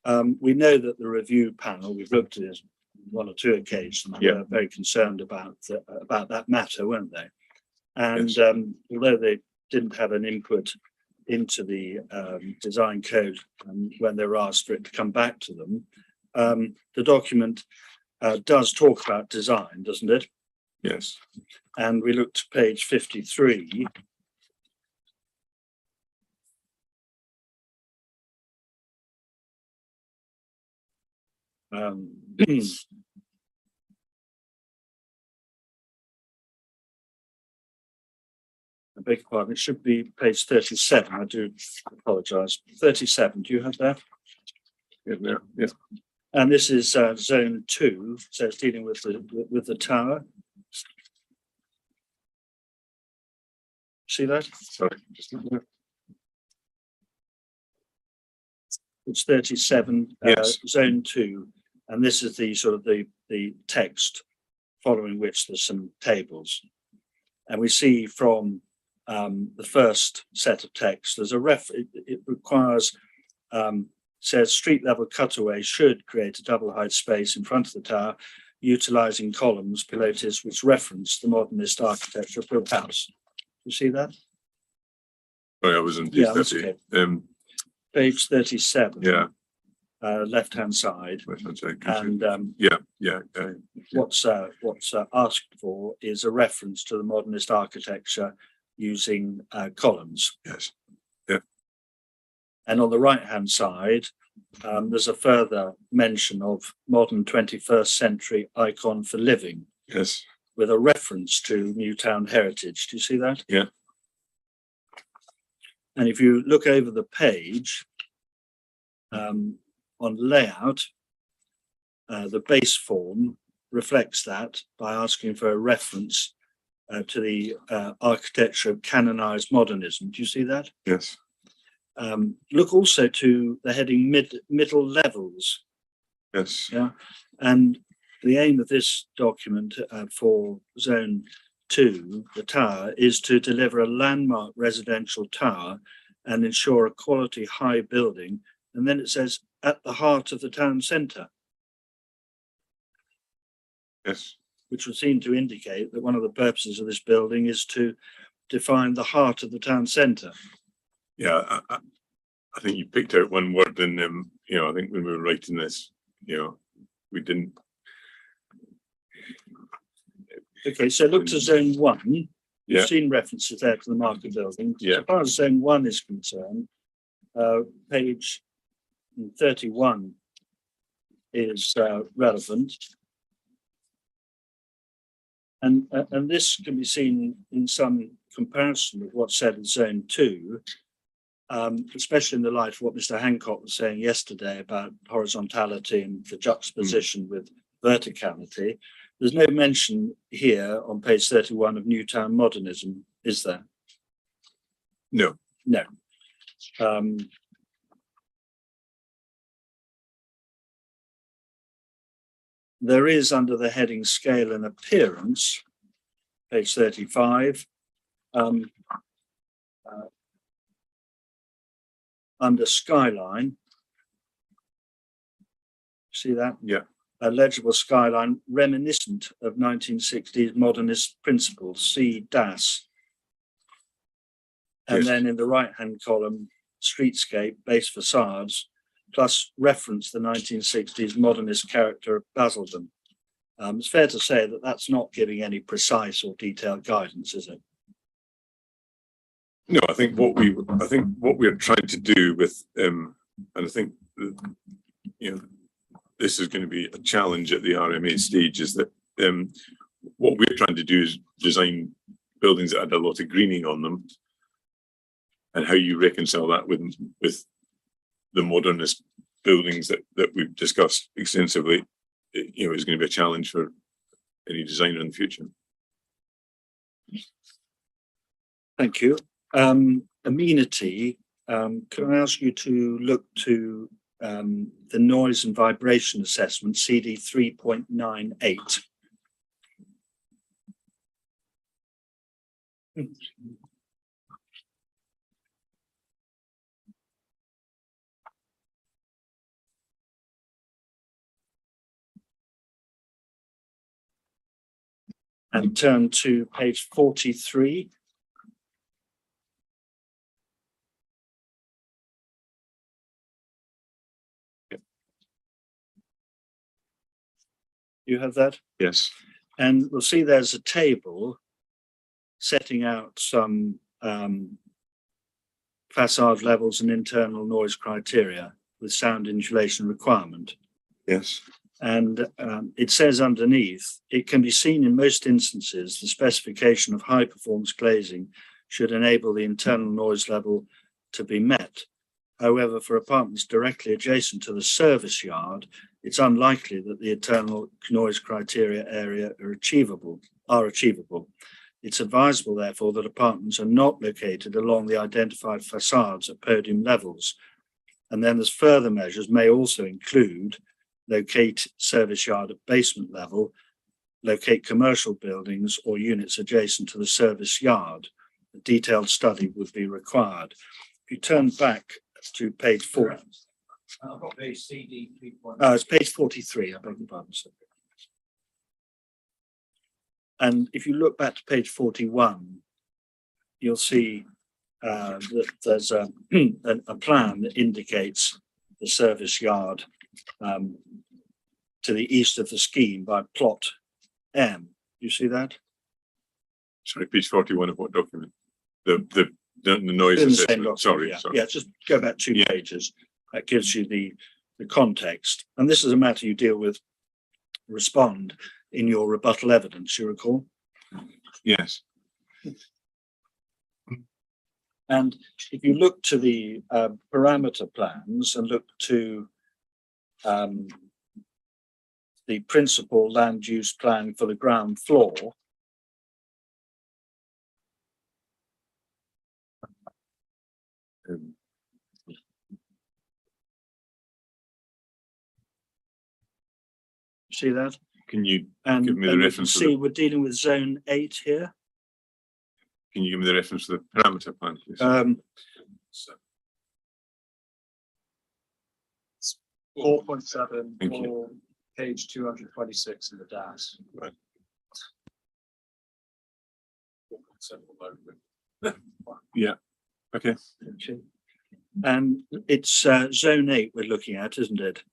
know that the review panel, we've looked at it 1 or 2 occasions, were very concerned about that matter, weren't they? And yes. Although they didn't have an input into the design code when they were asked for it to come back to them, the document does talk about design, doesn't it? Yes. And we looked at page 53. I beg your pardon, it should be page 37. I do apologise. 37, do you have that? Yeah. And this is zone 2, so it's dealing with the tower. See that? Sorry. It's 37, Yes. zone 2, and this is the sort of the text following which there's some tables. And we see from the first set of text, there's it requires, says street level cutaway should create a double height space in front of the tower, utilising columns, pilotis, which reference the modernist architecture of the house. You see that? Sorry, I was on Yeah, page that's 30. okay. Page 37. Yeah. Left-hand side. Left-hand side. And Yeah. what's asked for is a reference to the modernist architecture using columns. Yes. And on the right-hand side, there's a further mention of modern 21st century icon for living. Yes. With a reference to Newtown heritage. Do you see that? Yeah. And if you look over the page on layout, the base form reflects that by asking for a reference to the architecture of canonized modernism. Do you see that? Yes. Look also to the heading middle levels. Yes. Yeah, and the aim of this document for Zone 2, the tower, is to deliver a landmark residential tower and ensure a quality high building. And then it says at the heart of the town centre, Yes. which would seem to indicate that one of the purposes of this building is to define the heart of the town centre. Yeah. I think you picked out one word and you know, I think when we were writing this, you know, we didn't. Okay, so look to Zone 1. You've Yeah. seen references there to the market building. Yeah. As far as Zone 1 is concerned, page 31 is relevant. And this can be seen in some comparison with what's said in Zone 2, especially in the light of what Mr. Hancock was saying yesterday about horizontality and the juxtaposition with verticality. There's no mention here on page 31 of Newtown modernism, is there? No. No. There is, under the heading Scale and Appearance, page 35, under Skyline. See that? Yeah. A legible skyline reminiscent of 1960s modernist principles, C DAS. And Yes. then in the right-hand column, streetscape, base facades, plus reference the 1960s modernist character of Basildon. It's fair to say that that's not giving any precise or detailed guidance, is it? No, I think what we're trying to do with and I think you know, this is going to be a challenge at the RMA stage, is that what we're trying to do is design buildings that had a lot of greening on them, and how you reconcile that with the modernist buildings that we've discussed extensively, you know, is going to be a challenge for any designer in the future. Thank you. Amenity, can I ask you to look to the noise and vibration assessment, CD 3.98. And turn to page 43. You have that? Yes. And we'll see there's a table setting out some facade levels and internal noise criteria with sound insulation requirement. Yes. And it says underneath, it can be seen in most instances, the specification of high performance glazing should enable the internal noise level to be met. However, for apartments directly adjacent to the service yard, it's unlikely that the internal noise criteria area are achievable. It's advisable, therefore, that apartments are not located along the identified facades at podium levels. And then there's further measures may also include locate service yard at basement level, locate commercial buildings or units adjacent to the service yard. A detailed study would be required. If you turn back to page 4. I've got page CD 3. It's page 43, I beg your pardon, sir. And if you look back to page 41, you'll see that there's a plan that indicates the service yard to the east of the scheme by plot M. You see that? Sorry, page 41 of what document? The noise In the same assessment. document, Sorry, yeah. sorry. Yeah, just go back 2 Yeah. pages. That gives you the context. And this is a matter you deal with, respond in your rebuttal evidence, you recall? Yes. And if you look to the parameter plans and look to the principal land use plan for the ground floor, See that? Can you And, give me the and you can reference to see we're dealing with zone 8 here. Can you give me the reference to the parameter plan, please? 4.7 Thank you. or page 226 in the DAS. Right. 4.7 Yeah. Okay. And it's zone 8 we're looking at, isn't it?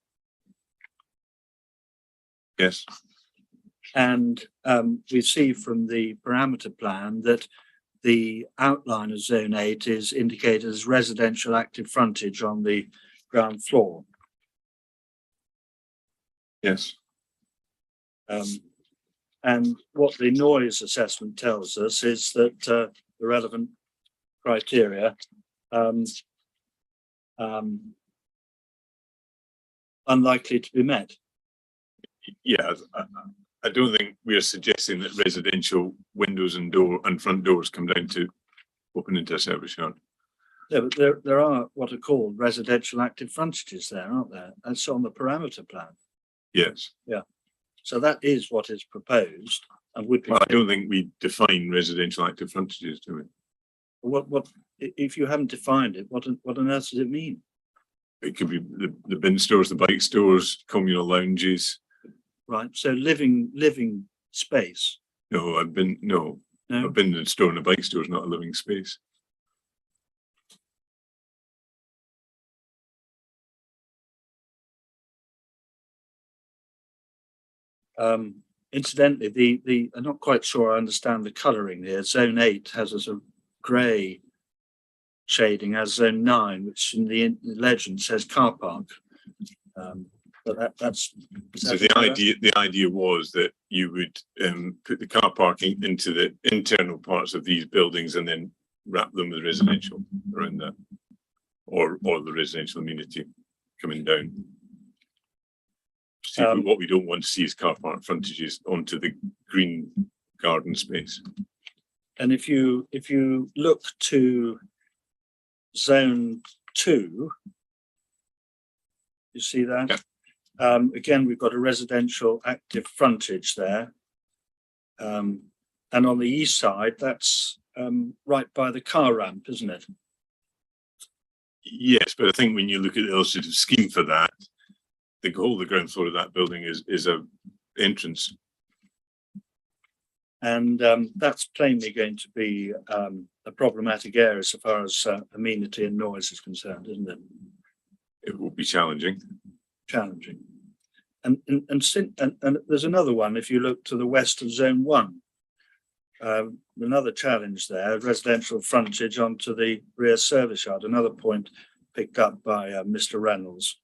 Yes. And we see from the parameter plan that the outline of zone 8 is indicated as residential active frontage on the ground floor. Yes. And what the noise assessment tells us is that the relevant criteria unlikely to be met. Yeah. I don't think we are suggesting that residential windows and front doors come down to open into a service yard. Yeah, but there are what are called residential active frontages there, aren't there? That's on the parameter plan. Yes. So that is what is proposed and would be. Well, I don't think we define residential active frontages, do we? What if you haven't defined it? What on earth does it mean? It could be the bin stores, the bike stores, communal lounges. Right. So living space. No, a bin and store and a bike store is not a living space. Incidentally, I'm not quite sure I understand the colouring here. Zone 8 has a sort of grey shading as zone 9, which in the legend says car park. But that's So the idea was that you would put the car parking into the internal parts of these buildings and then wrap them with residential around that, or the residential amenity coming down. See, but what we don't want to see is car park frontages onto the green garden space. And if you look to zone 2, you see that? Yeah. Again, we've got a residential active frontage there. And on the east side, that's right by the car ramp, isn't it? Yes, but I think when you look at the illustrative scheme for that, the ground floor of that building is a entrance. And that's plainly going to be a problematic area so far as amenity and noise is concerned, isn't it? It will be challenging. Challenging. And there's another one. If you look to the west of zone 1, another challenge there, residential frontage onto the rear service yard, another point picked up by Mr. Reynolds.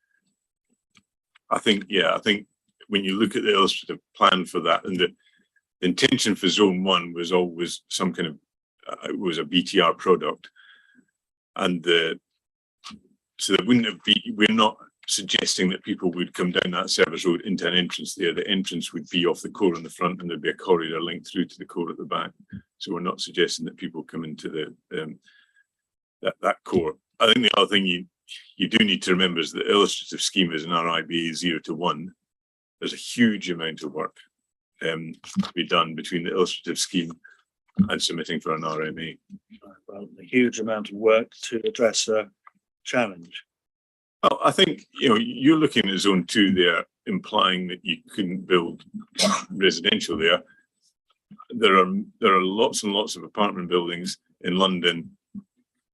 I think when you look at the illustrative plan for that, and the intention for zone 1 was always some kind of, it was a BTR product. And so there wouldn't have been, we're not suggesting that people would come down that service road into an entrance there. The entrance would be off the core in the front and there'd be a corridor linked through to the core at the back. So we're not suggesting that people come into the that core. I think the other thing you do need to remember is the illustrative scheme is an RIBA 0 to 1. There's a huge amount of work to be done between the illustrative scheme and submitting for an RMA. Well, a huge amount of work to address a challenge. Well, I think, you're looking at zone 2 there, implying that you couldn't build residential there. There are lots and lots of apartment buildings in London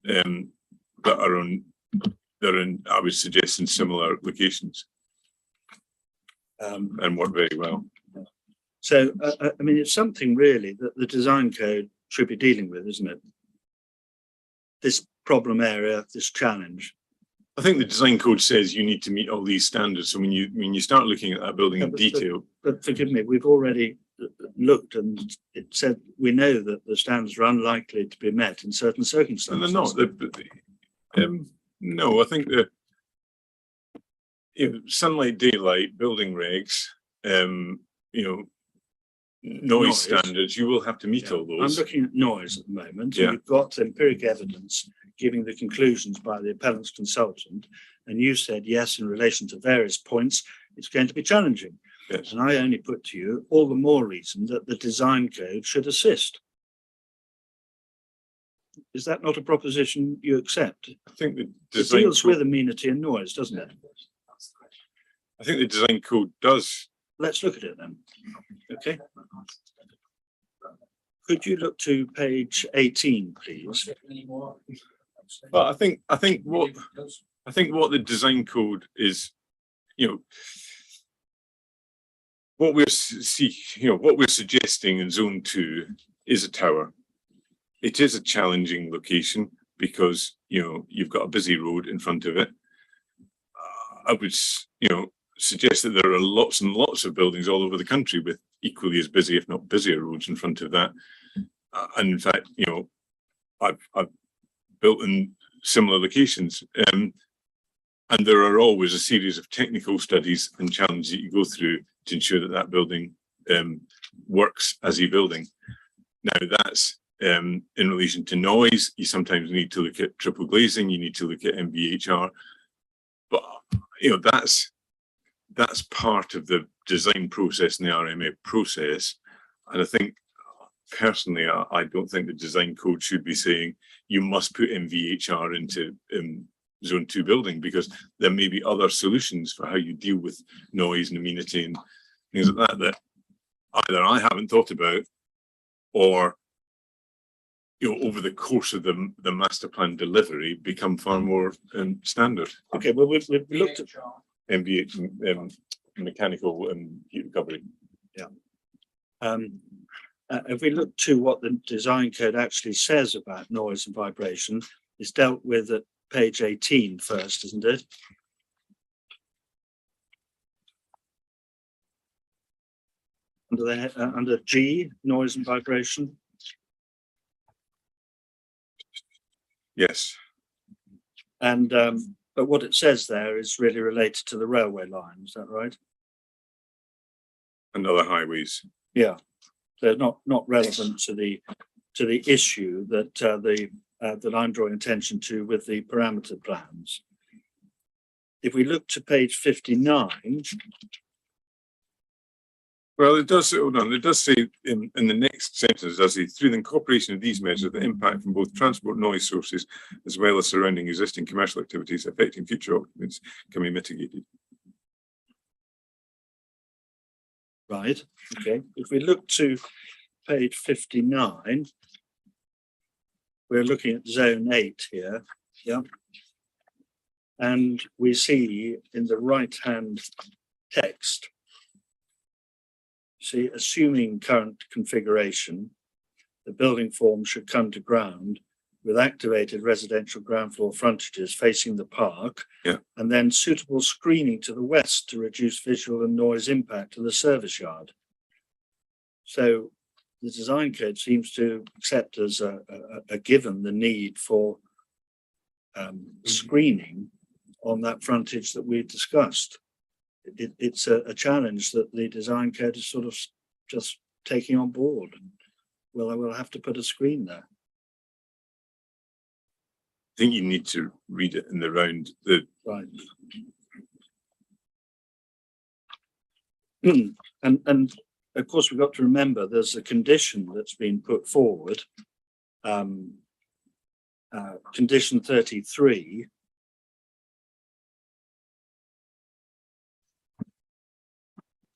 that are in, I would suggest, in similar locations and work very well. So, I mean, it's something really that the design code should be dealing with, isn't it? This problem area, this challenge. I think the design code says you need to meet all these standards. So when you start looking at that building in detail. But forgive me, we've already looked and it said we know that the standards are unlikely to be met in certain circumstances. They're not. No, I think that sunlight, daylight, building regs, noise standards, you will have to meet all those. I'm looking at noise at the moment. Yeah. You've got empiric evidence giving the conclusions by the appellant's consultant, and you said yes, in relation to various points, it's going to be challenging. Yes, And I only put to you all the more reason that the design code should assist. Is that not a proposition you accept? I think the It design deals code, with amenity and noise, doesn't it? I think the design code does. Let's look at it then. Okay. Could you look to page 18, please? But I think what the design code is, you know, what we're what we're suggesting in zone 2 is a tower. It is a challenging location because, you know, you've got a busy road in front of it. I would, you know, suggest that there are lots and lots of buildings all over the country with equally as busy, if not busier, roads in front of that. And in fact, you know, I've built in similar locations, and there are always a series of technical studies and challenges that you go through to ensure that that building works as a building. Now that's in relation to noise. You sometimes need to look at triple glazing. You need to look at MVHR, but you know that's part of the design process and the RMA process. And I think personally, I don't think the design code should be saying you must put MVHR into zone 2 building, because there may be other solutions for how you deal with noise and amenity and things like that that either I haven't thought about, or you know, over the course of the master plan delivery become far more standard. Okay, well, we've looked at, MVH, mechanical heat recovery. if we look to what the design code actually says about noise and vibration, it's dealt with at page 18 first, isn't it? Under G, noise and vibration. Yes, And but what it says there is really related to the railway line, is that right? and other highways. Yeah, they're not relevant to the issue that that I'm drawing attention to with the parameter plans. If we look to page 59, Well, it does. Hold on. It does say in the next sentence, does it, through the incorporation of these measures, the impact from both transport noise sources as well as surrounding existing commercial activities affecting future occupants can be mitigated. right? Okay. If we look to page 59, we're looking at zone 8 here. Yeah. And we see in the right-hand text, see, assuming current configuration, the building form should come to ground with activated residential ground floor frontages facing the park, Yeah. and then suitable screening to the west to reduce visual and noise impact to the service yard. So the design code seems to accept as a given the need for screening on that frontage that we discussed. It's a challenge that the design code is sort of just taking on board. Well, I will have to put a screen there. I think you need to read it in the round. Right. And of course, we've got to remember there's a condition that's been put forward. Condition 33.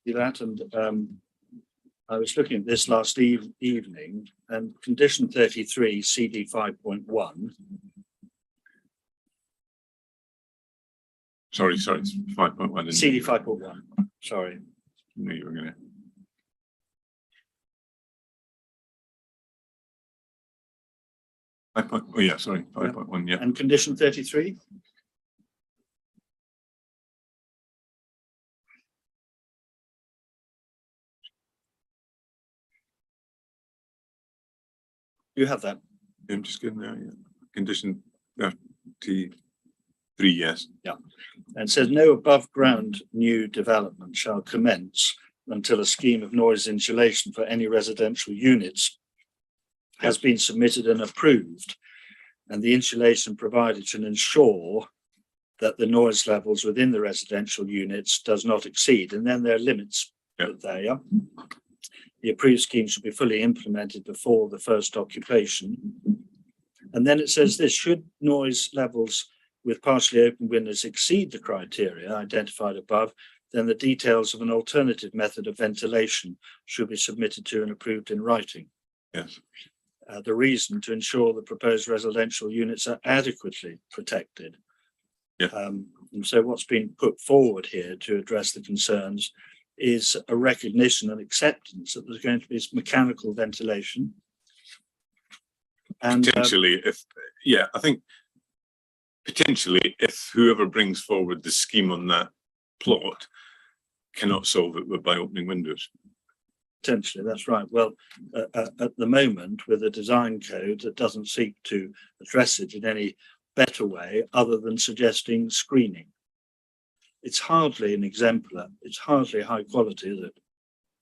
See that? And I was looking at this last evening, and condition 33, CD 5.1. Sorry, it's 5.1. CD 5.1. Sorry. No, you were going to. Oh yeah, sorry, 5.1. Yeah. And condition 33. You have that. I'm just getting there. Yeah. Condition 33. Yes. And says no above ground new development shall commence until a scheme of noise insulation for any residential units has been submitted and approved, and the insulation provided should ensure that the noise levels within the residential units does not exceed. And then there are limits Yeah. there. The approved scheme should be fully implemented before the first occupation. And then it says this: should noise levels with partially open windows exceed the criteria identified above, then the details of an alternative method of ventilation should be submitted to and approved in writing. Yes. The reason: to ensure the proposed residential units are adequately protected. Yeah. And so what's been put forward here to address the concerns is a recognition and acceptance that there's going to be mechanical ventilation. And Potentially, I think potentially if whoever brings forward the scheme on that plot cannot solve it by opening windows. potentially, that's right. Well, at the moment, with a design code that doesn't seek to address it in any better way other than suggesting screening. It's hardly an exemplar. It's hardly high quality, is it?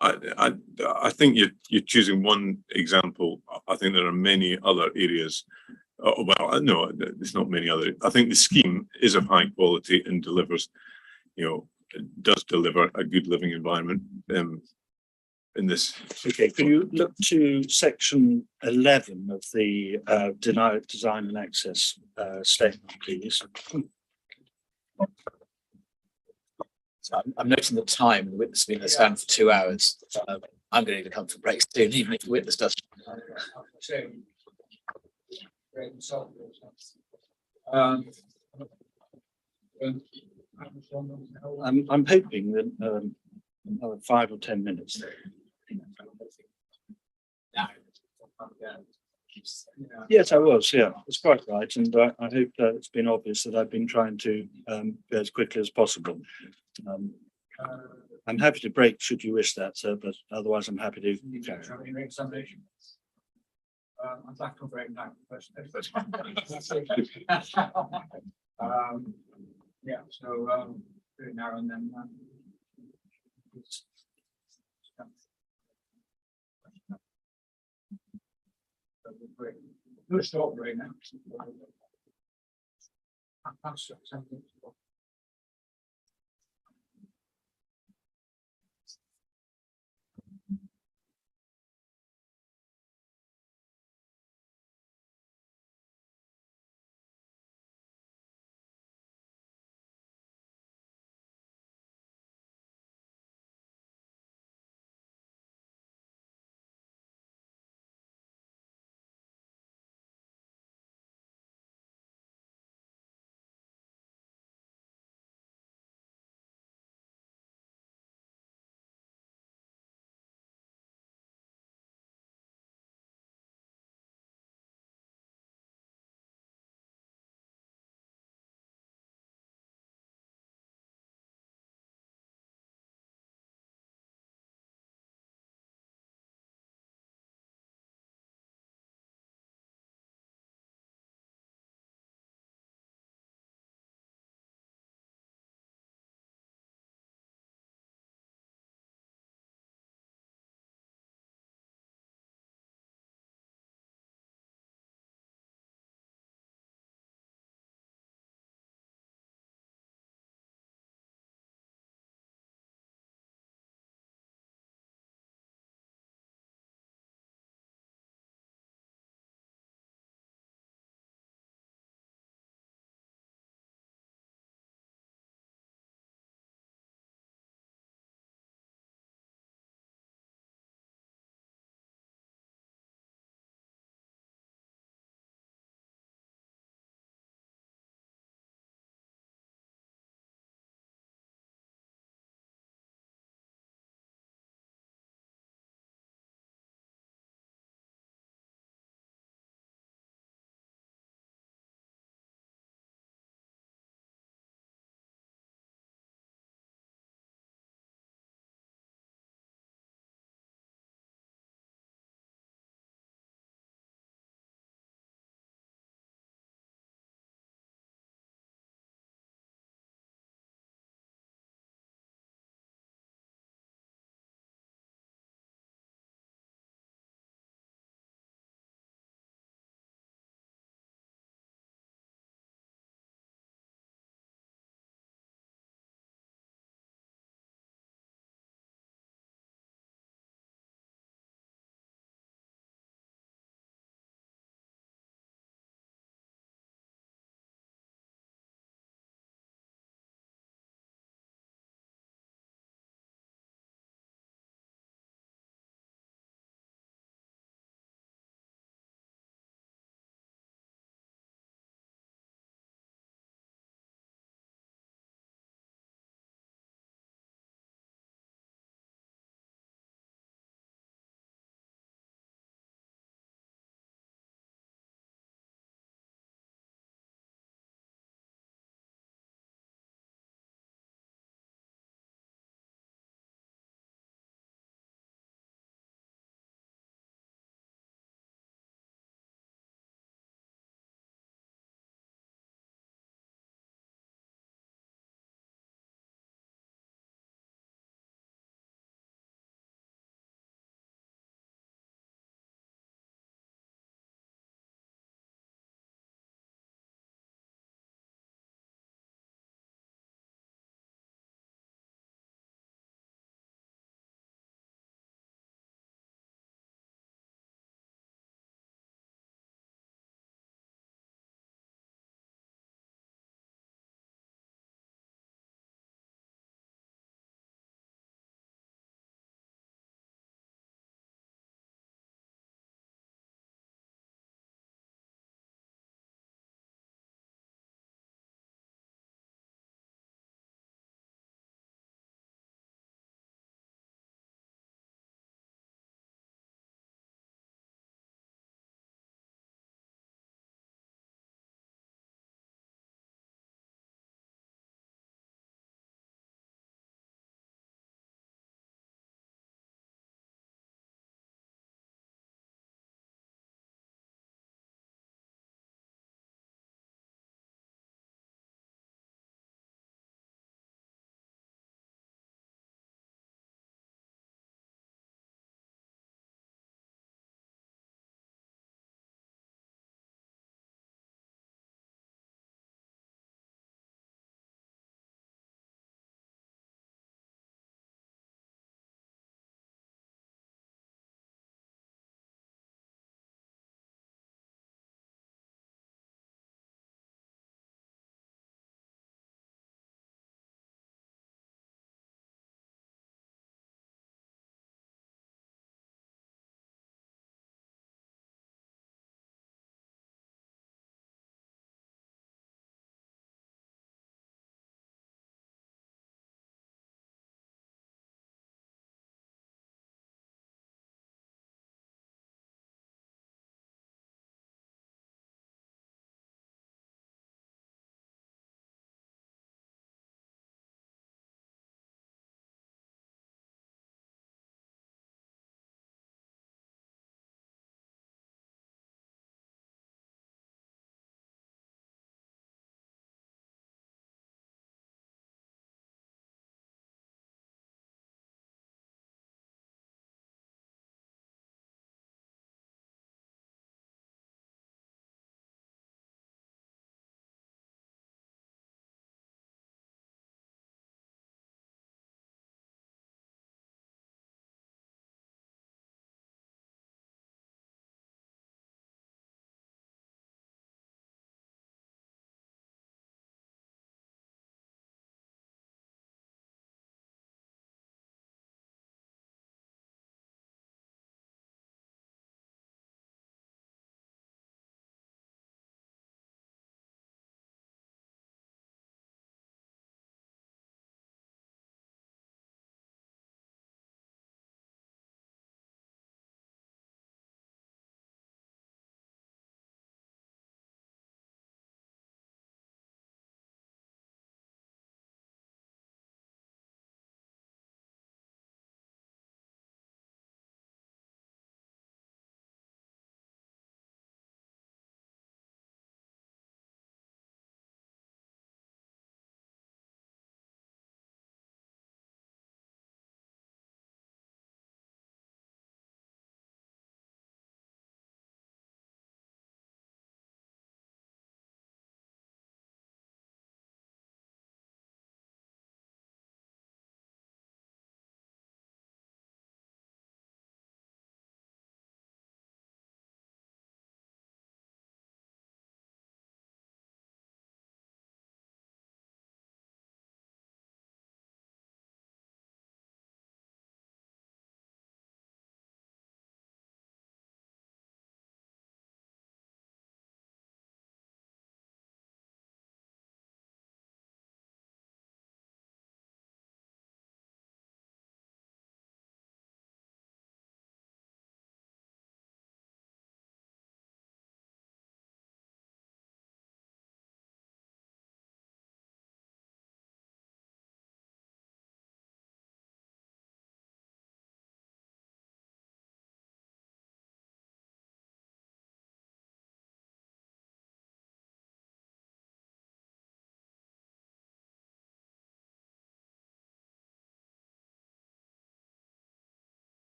I think you're choosing one example. I think there are many other areas. Well, no, there's not many other. I think the scheme is of high quality and delivers, does deliver a good living environment in this. Okay, can you look to section 11 of the design and access statement, please? So I'm noting the time. The witness has been in the stand for 2 hours. I'm going to need to come for breaks soon, even if the witness does. I'm hoping that another 5 or 10 minutes. Yes, I was. Yeah, that's quite right. And I hope that it's been obvious that I've been trying to go as quickly as possible. I'm happy to break should you wish that, sir, but otherwise I'm happy to carry on. I'm back on break now. Yeah, so do it now and then. No stop right now.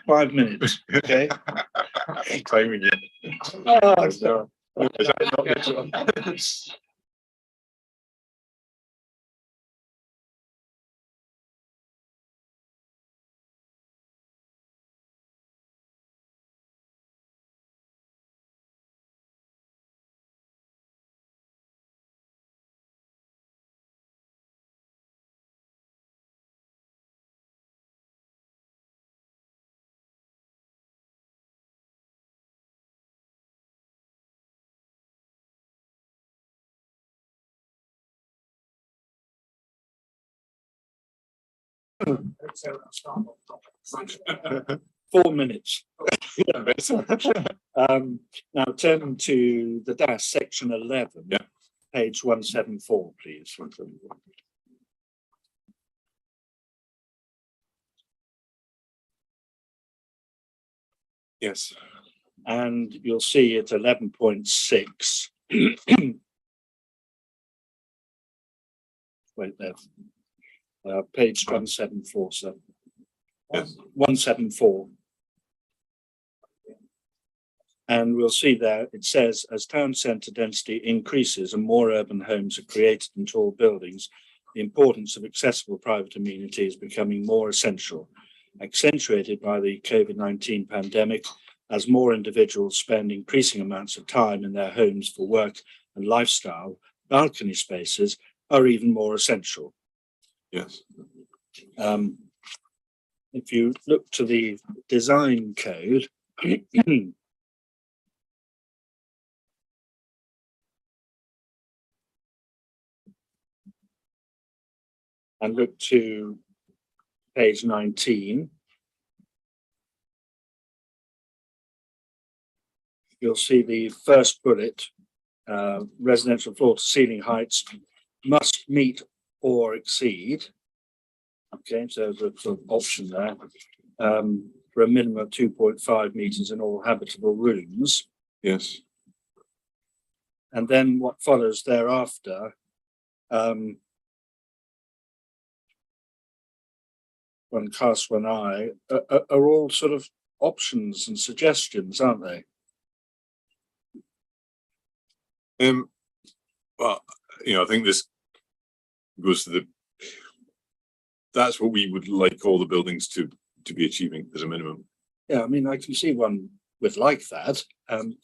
5 minutes, okay? Timing it. Oh, Is that not the- Four minutes. Now turn to the DAS section 11, Yeah. page 174, please. 174. Yes. And you'll see it's 11.6. Wait there. Page 174, sir. Yes. 174. And we'll see there, it says, as town centre density increases and more urban homes are created in tall buildings, the importance of accessible private amenity is becoming more essential, accentuated by the COVID-19 pandemic, as more individuals spend increasing amounts of time in their homes for work and lifestyle. Balcony spaces are even more essential. Yes. If you look to the design code, and look to page 19, you'll see the first bullet, residential floor to ceiling heights must meet or exceed. Okay, so there's a sort of option there, for a minimum of 2.5 meters in all habitable rooms. Yes. And then what follows thereafter, one casts one eye, are all sort of options and suggestions, aren't they? Well, I think this goes to that's what we would like all the buildings to be achieving as a minimum. Yeah, I mean, I can see one would like that.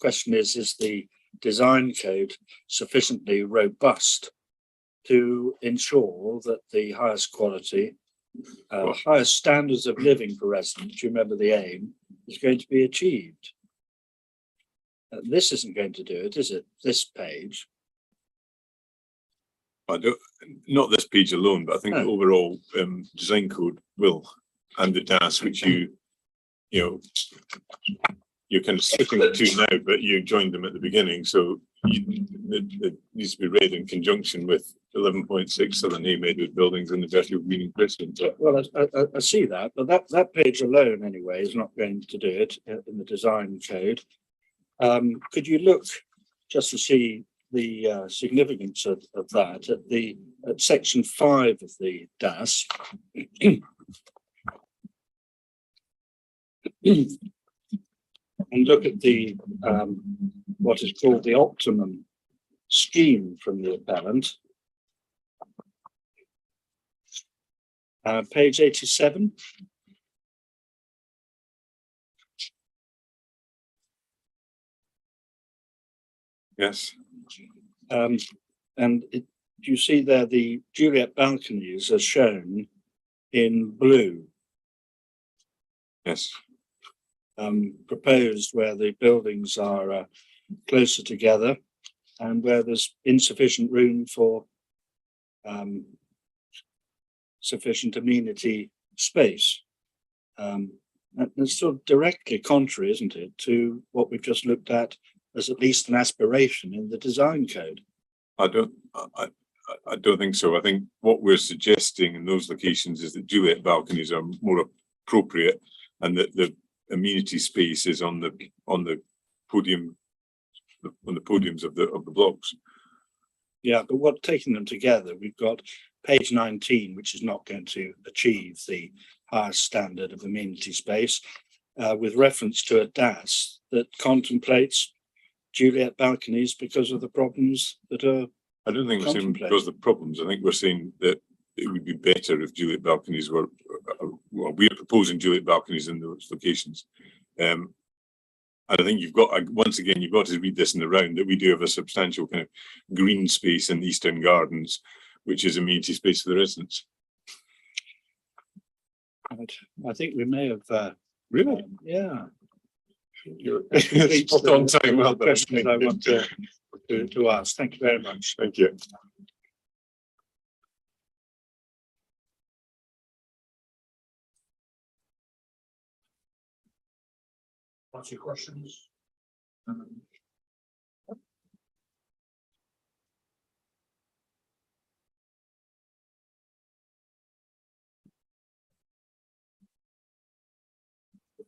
Question is the design code sufficiently robust to ensure that the highest quality, highest standards of living for residents, you remember the aim, is going to be achieved? This isn't going to do it, is it? This page. I don't, not this page alone, but I think the overall design code will, and the DAS, which you're kind of sticking to now, but you joined them at the beginning, so it needs to be read in conjunction with 11.6 Southern neighbourhood buildings and the vertical green increasement. Well, I see that, but that page alone anyway is not going to do it in the design code. Could you look just to see the significance of that at section 5 of the DAS? And look at the what is called the Optimum Scheme from the appellant. Page 87. Yes. And you see there the Juliet balconies are shown in blue. Yes. Proposed where the buildings are closer together and where there's insufficient room for sufficient amenity space. And it's sort of directly contrary, isn't it, to what we've just looked at as at least an aspiration in the design code. I don't think so. I think what we're suggesting in those locations is that Juliet balconies are more appropriate, and that the amenity space is on the podium, on the podiums of the blocks. Yeah, but what taking them together, we've got page 19, which is not going to achieve the highest standard of amenity space. with reference to a DAS that contemplates Juliet balconies because of the problems that are. I don't think we're saying Contemplate. because of the problems. I think we're saying that it would be better if Juliet balconies were, well, we are proposing Juliet balconies in those locations. And I think you've got, once again, you've got to read this in the round that we do have a substantial kind of green space in the Eastern Gardens, which is amenity space for the residents. I think we may have. Really? Yeah. Spot on time. Well done. Questions I want to ask. Thank you very much. Thank you. What's your questions?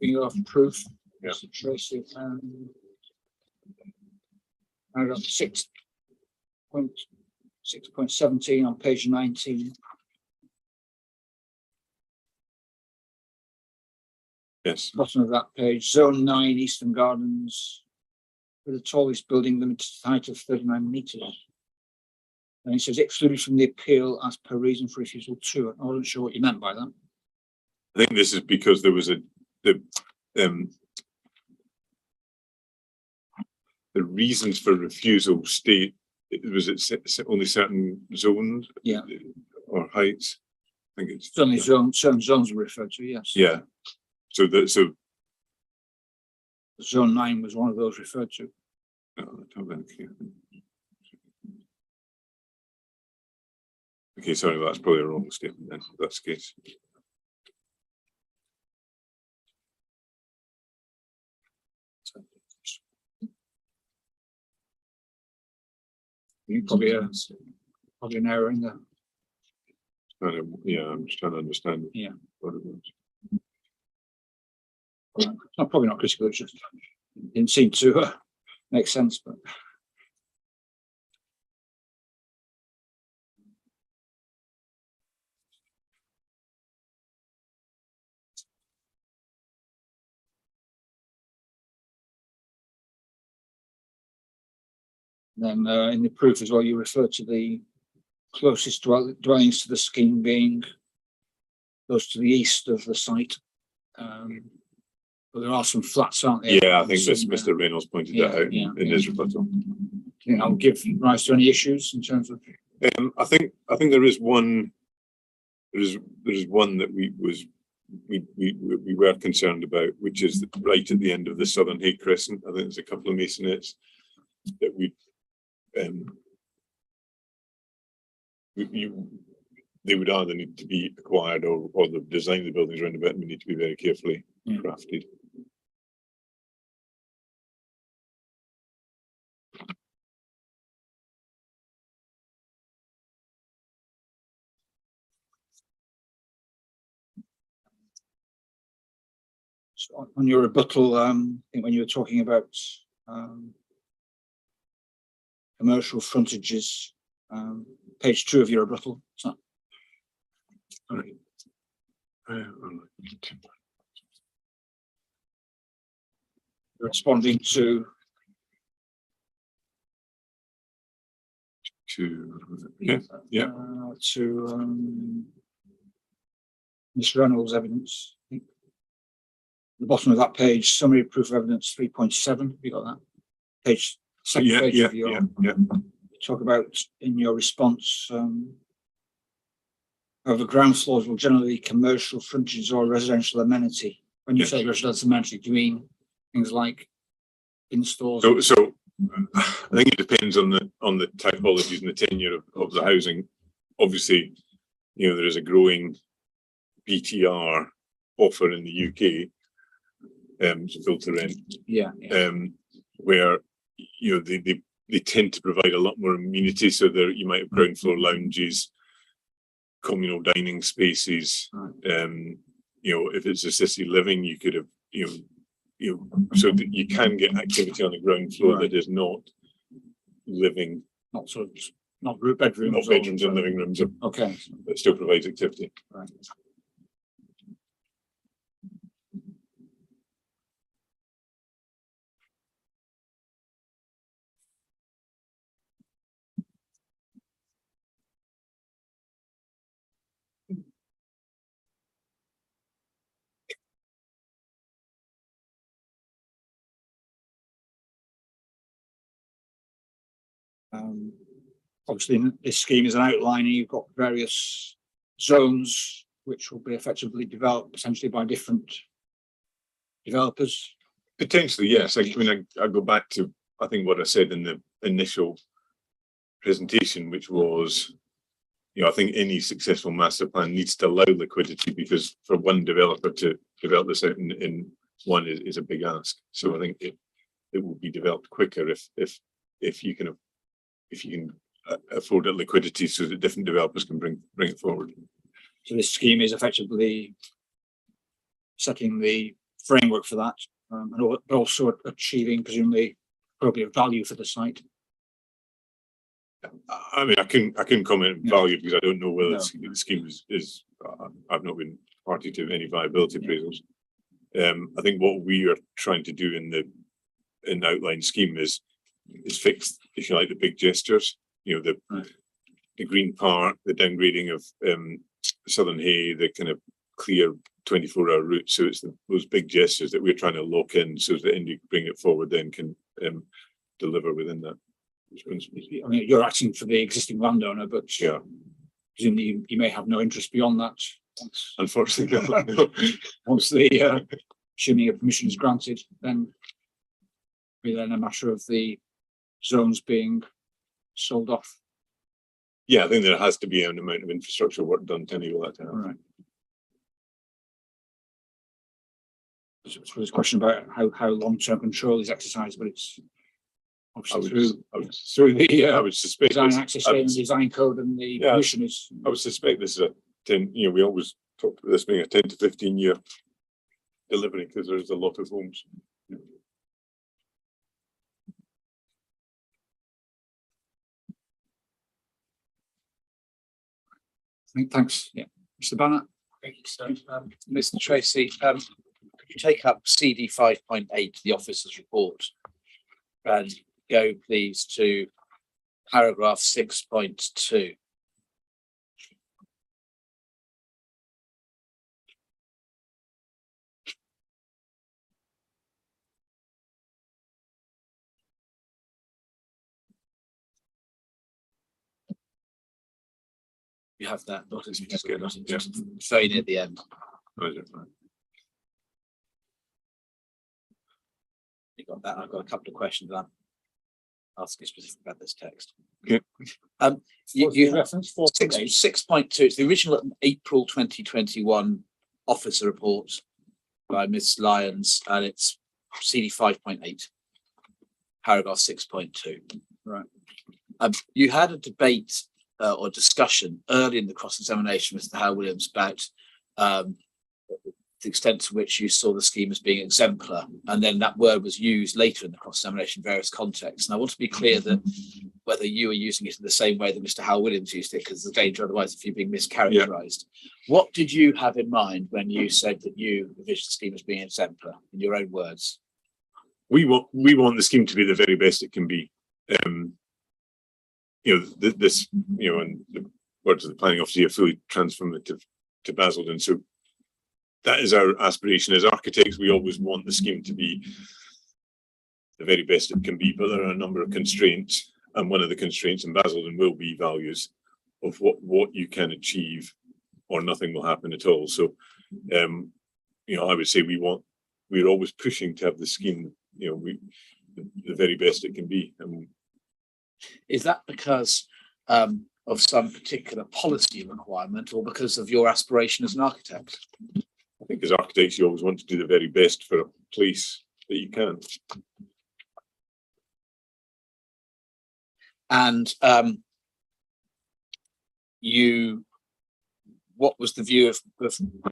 Being off proof. Yeah. Mr. Tracy, paragraph 6.17 on page 19. Yes. Bottom of that page, zone 9, Eastern Gardens, with the tallest building limited height of 39 meters. And it says excluded from the appeal as per reason for refusal 2. I wasn't sure what you meant by that. I think this is because there was the reasons for refusal state, was it only certain zones? Yeah. Or heights? I think it's Certainly certain zones are referred to, yes. yeah. So Zone 9 was one of those referred to. Okay, sorry, that's probably a wrong statement then, if that's the case. You probably an error in there. Yeah, I'm just trying to understand. Yeah. What it was. Well, probably not critical, it just didn't seem to make sense, but. Then in the proof as well, you refer to the closest dwellings to the scheme being those to the east of the site. But there are some flats, aren't there? Yeah, I think Some, Mr. Reynolds pointed yeah, that out yeah, in his rebuttal. Do you think that will give rise to any issues in terms of? I think there is one. There is one that we were concerned about, which is right at the end of the Southern Hay Crescent. I think there's a couple of masonettes that they would either need to be acquired or the design of the buildings around about would need to be very carefully crafted. So on your rebuttal, I think when you were talking about commercial frontages, page 2 of your rebuttal. So, Right. responding to Yeah. to Mr. Reynolds' evidence. I think. The bottom of that page, summary of proof of evidence 3.7. Have you got that? Page second page of your. Talk about in your response. However, ground floors will generally be commercial frontages or residential amenity. When you say residential amenity, do you mean things like in-stores? So I think it depends on the typologies and the tenure of the housing. Obviously, there is a growing BTR offer in the UK, built to rent. Yeah. Where they tend to provide a lot more amenities. So there you might have ground floor lounges, communal dining spaces. Right. If it's assisted living, you could have so that you can get activity on the ground floor Right. that is not living, Not bedrooms. not bedrooms and living rooms, Okay. but still provides activity. Right. Obviously, this scheme is an outline, and you've got various zones which will be effectively developed potentially by different developers. Potentially, yes. I mean, I go back to, I think, what I said in the initial presentation, which was, I think any successful master plan needs to allow liquidity, because for one developer to develop this out in one is a big ask. So I think it will be developed quicker if you can afford that liquidity, so that different developers can bring it forward. So this scheme is effectively setting the framework for that, and also achieving presumably appropriate value for the site. I mean, I can comment on value because I don't know whether the scheme is I've not been party to any viability appraisals. I think what we are trying to do in the outline scheme is fix, if you like, the big gestures. The green part, the downgrading of Southern Hay, the kind of clear 24-hour route. So it's those big gestures that we're trying to lock in, so that any bring it forward then can deliver within that. I mean, you're acting for the existing landowner, but presumably you may have no interest beyond that. Unfortunately, once the assuming a permission is granted, then be then a matter of the zones being sold off. Yeah, I think there has to be an amount of infrastructure work done to enable that to happen. Right. So this question about how long-term control is exercised, but it's obviously through the I would suspect design access and design code and the permission is. I would suspect this is a 10. We always talk about this being a 10 to 15 year delivery, because there's a lot of homes. Thanks. Yeah, Mr. Banner. Thank you, sir. Mr. Tracy, could you take up CD 5.8, the officer's report, and go please to paragraph 6.2. You have that, not as Just get that, yeah. It's very near the end. You got that? I've got a couple of questions that I'm asking specific about this text. Okay. You reference 6.2. It's the original April 2021 officer report by Ms. Lyons, and it's CD 5.8, paragraph 6.2. Right. You had a debate or discussion early in the cross-examination with Mr. Howard Williams about the extent to which you saw the scheme as being exemplar, and then that word was used later in the cross-examination in various contexts. And I want to be clear that whether you are using it in the same way that Mr. Howard Williams used it, because there's a danger otherwise if you're being mischaracterized. What did you have in mind when you said that you envisioned the scheme as being exemplar, in your own words? We want the scheme to be the very best it can be. This, and the words of the planning officer, fully transformative to Basildon. So that is our aspiration as architects. We always want the scheme to be the very best it can be, but there are a number of constraints, and one of the constraints in Basildon will be values of what you can achieve, or nothing will happen at all. So, I would say we're always pushing to have the scheme, the very best it can be. Is that because of some particular policy requirement, or because of your aspiration as an architect? I think as architects, you always want to do the very best for a place that you can. And what was the view of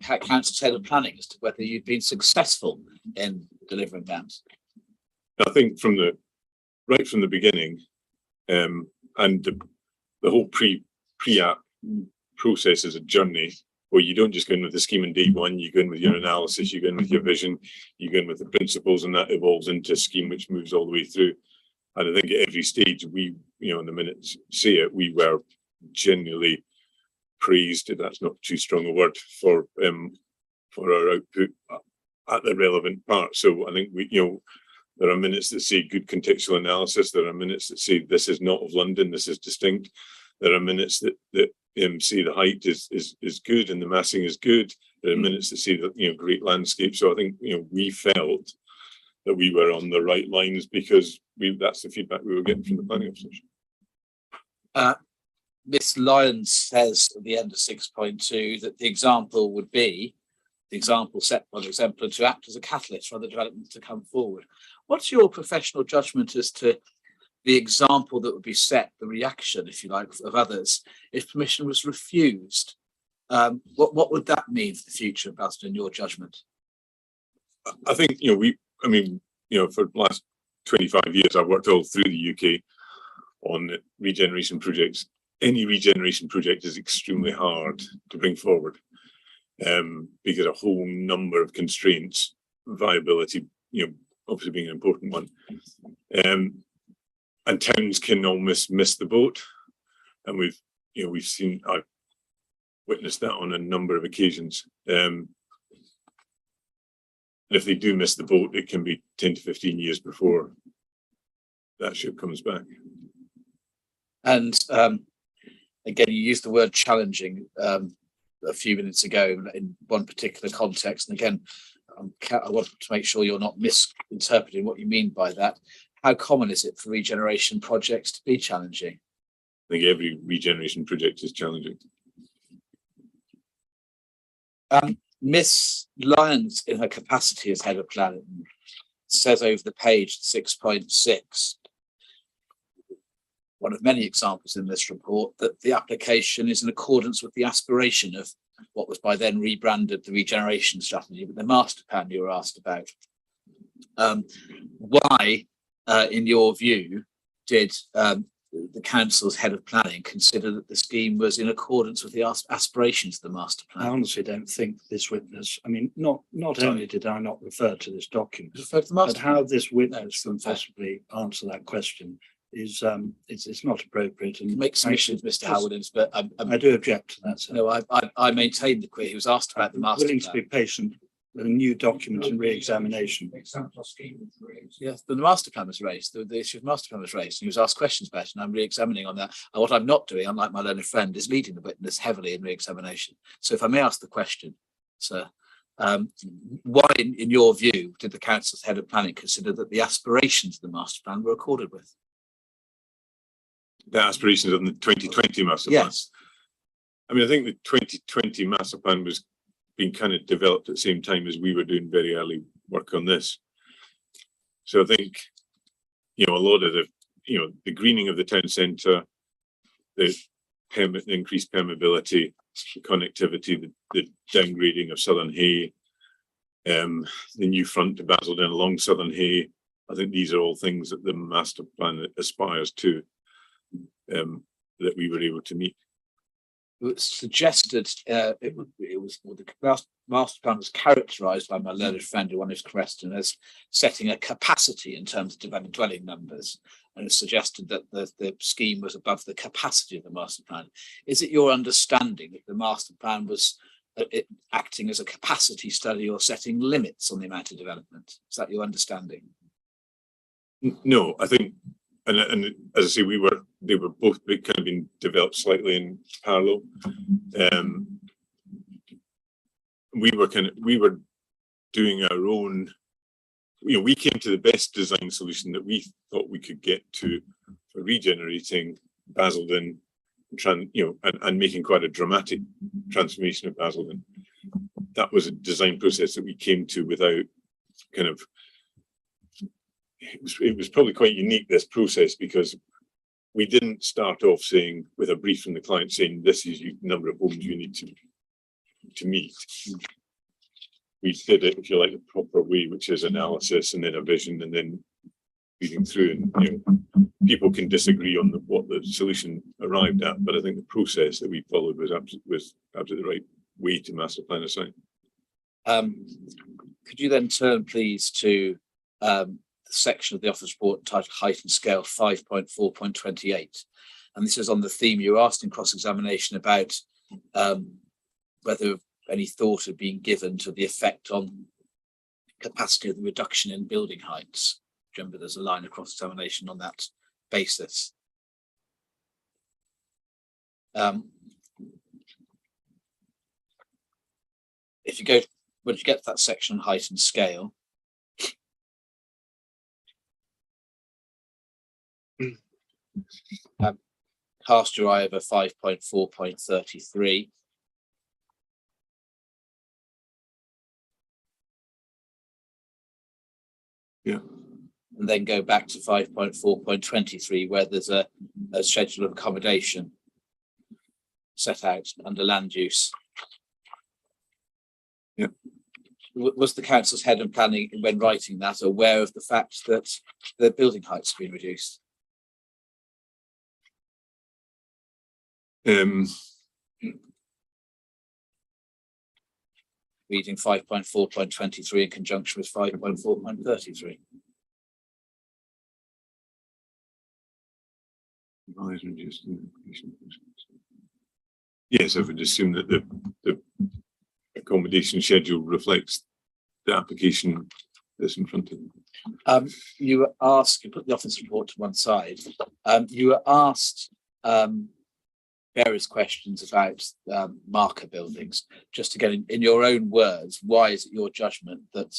Council's head of planning as to whether you'd been successful in delivering that? I think right from the beginning, and the whole pre-app process is a journey where you don't just go in with the scheme in day one. You go in with your analysis, you go in with your vision, you go in with the principles, and that evolves into a scheme which moves all the way through. And I think at every stage, we, in the minutes say it, we were genuinely praised, if that's not too strong a word, for our output at the relevant part. So I think There are minutes that say good contextual analysis. There are minutes that say this is not of London, this is distinct. There are minutes that say the height is good and the massing is good. There are minutes that say that, great landscape. So I think, we felt that we were on the right lines because that's the feedback we were getting from the planning officers. Miss Lyons says at the end of 6.2 that the example would be the example set by the exemplar to act as a catalyst for other developments to come forward. What's your professional judgment as to the example that would be set, the reaction, if you like, of others if permission was refused? What would that mean for the future of Basildon, in your judgment? I think, for the last 25 years, I've worked all through the UK on regeneration projects. Any regeneration project is extremely hard to bring forward because a whole number of constraints, viability, obviously being an important one. And towns can almost miss the boat. And I've witnessed that on a number of occasions. And if they do miss the boat, it can be 10 to 15 years before that ship comes back. And again, you used the word challenging a few minutes ago in one particular context. And again, I want to make sure you're not misinterpreting what you mean by that. How common is it for regeneration projects to be challenging? I think every regeneration project is challenging. Miss Lyons, in her capacity as head of planning, says over the page 6.6, one of many examples in this report, that the application is in accordance with the aspiration of what was by then rebranded the regeneration strategy, but the master plan you were asked about. Why, in your view, did the council's head of planning consider that the scheme was in accordance with the aspirations of the master I plan? honestly don't think this witness, not only did I not refer to this document, Refer to the master but how plan. this witness No, can possibly answer that question is it's not appropriate. And Make submissions, Mr. Howard, but I do object to that, sir. no, I maintain the query. He was asked about the master Willing to be plan. patient with a new document and re-examination. Yes, the master plan was raised. The issue of master plan was raised. And he was asked questions about it, and I'm re-examining on that. And what I'm not doing, unlike my learned friend, is leading the witness heavily in re-examination. So if I may ask the question, sir, why, in your view, did the council's head of planning consider that the aspirations of the master plan were accorded with? The aspirations of the 2020 master plan. Yes. I mean, I think the 2020 master plan was being kind of developed at the same time as we were doing very early work on this. So I think, a lot of the greening of the town centre, the increased permeability, the connectivity, the downgrading of Southern Hay, the new front to Basildon along Southern Hay. I think these are all things that the master plan aspires to, that we were able to meet. It suggested it was the master plan was characterised by my learned friend who won his question as setting a capacity in terms of development dwelling numbers, and it suggested that the scheme was above the capacity of the master plan. Is it your understanding that the master plan was acting as a capacity study or setting limits on the amount of development? Is that your understanding? No, I think, and as I say, they were both kind of being developed slightly in parallel. We were doing our own. We came to the best design solution that we thought we could get to for regenerating Basildon, and making quite a dramatic transformation of Basildon. That was a design process that we came to without kind of. It was probably quite unique, this process, because we didn't start off saying, with a brief from the client saying, this is the number of homes you need to meet. We did it, if you like, the proper way, which is analysis and then a vision, and then reading through. And people can disagree on what the solution arrived at, but I think the process that we followed was absolutely the right way to master plan a site. Could you then turn, please, to section of the office report entitled Height and Scale 5.4.28, and this is on the theme you were asked in cross-examination about whether any thought had been given to the effect on capacity of the reduction in building heights. remember there's a line of cross-examination on that basis. If you go, when you get to that section on height and scale, cast your eye over 5.4.33. Yeah. And then go back to 5.4.23, where there's a schedule of accommodation set out under land use. Yeah. Was the council's head and planning, when writing that, aware of the fact that the building heights have been reduced? Reading 5.4.23 in conjunction with 5.4.33. Yes, I would assume that the accommodation schedule reflects the application that's in front of them. You were asked, you put the office report to one side. You were asked various questions about marker buildings. Just to get in your own words, why is it your judgment that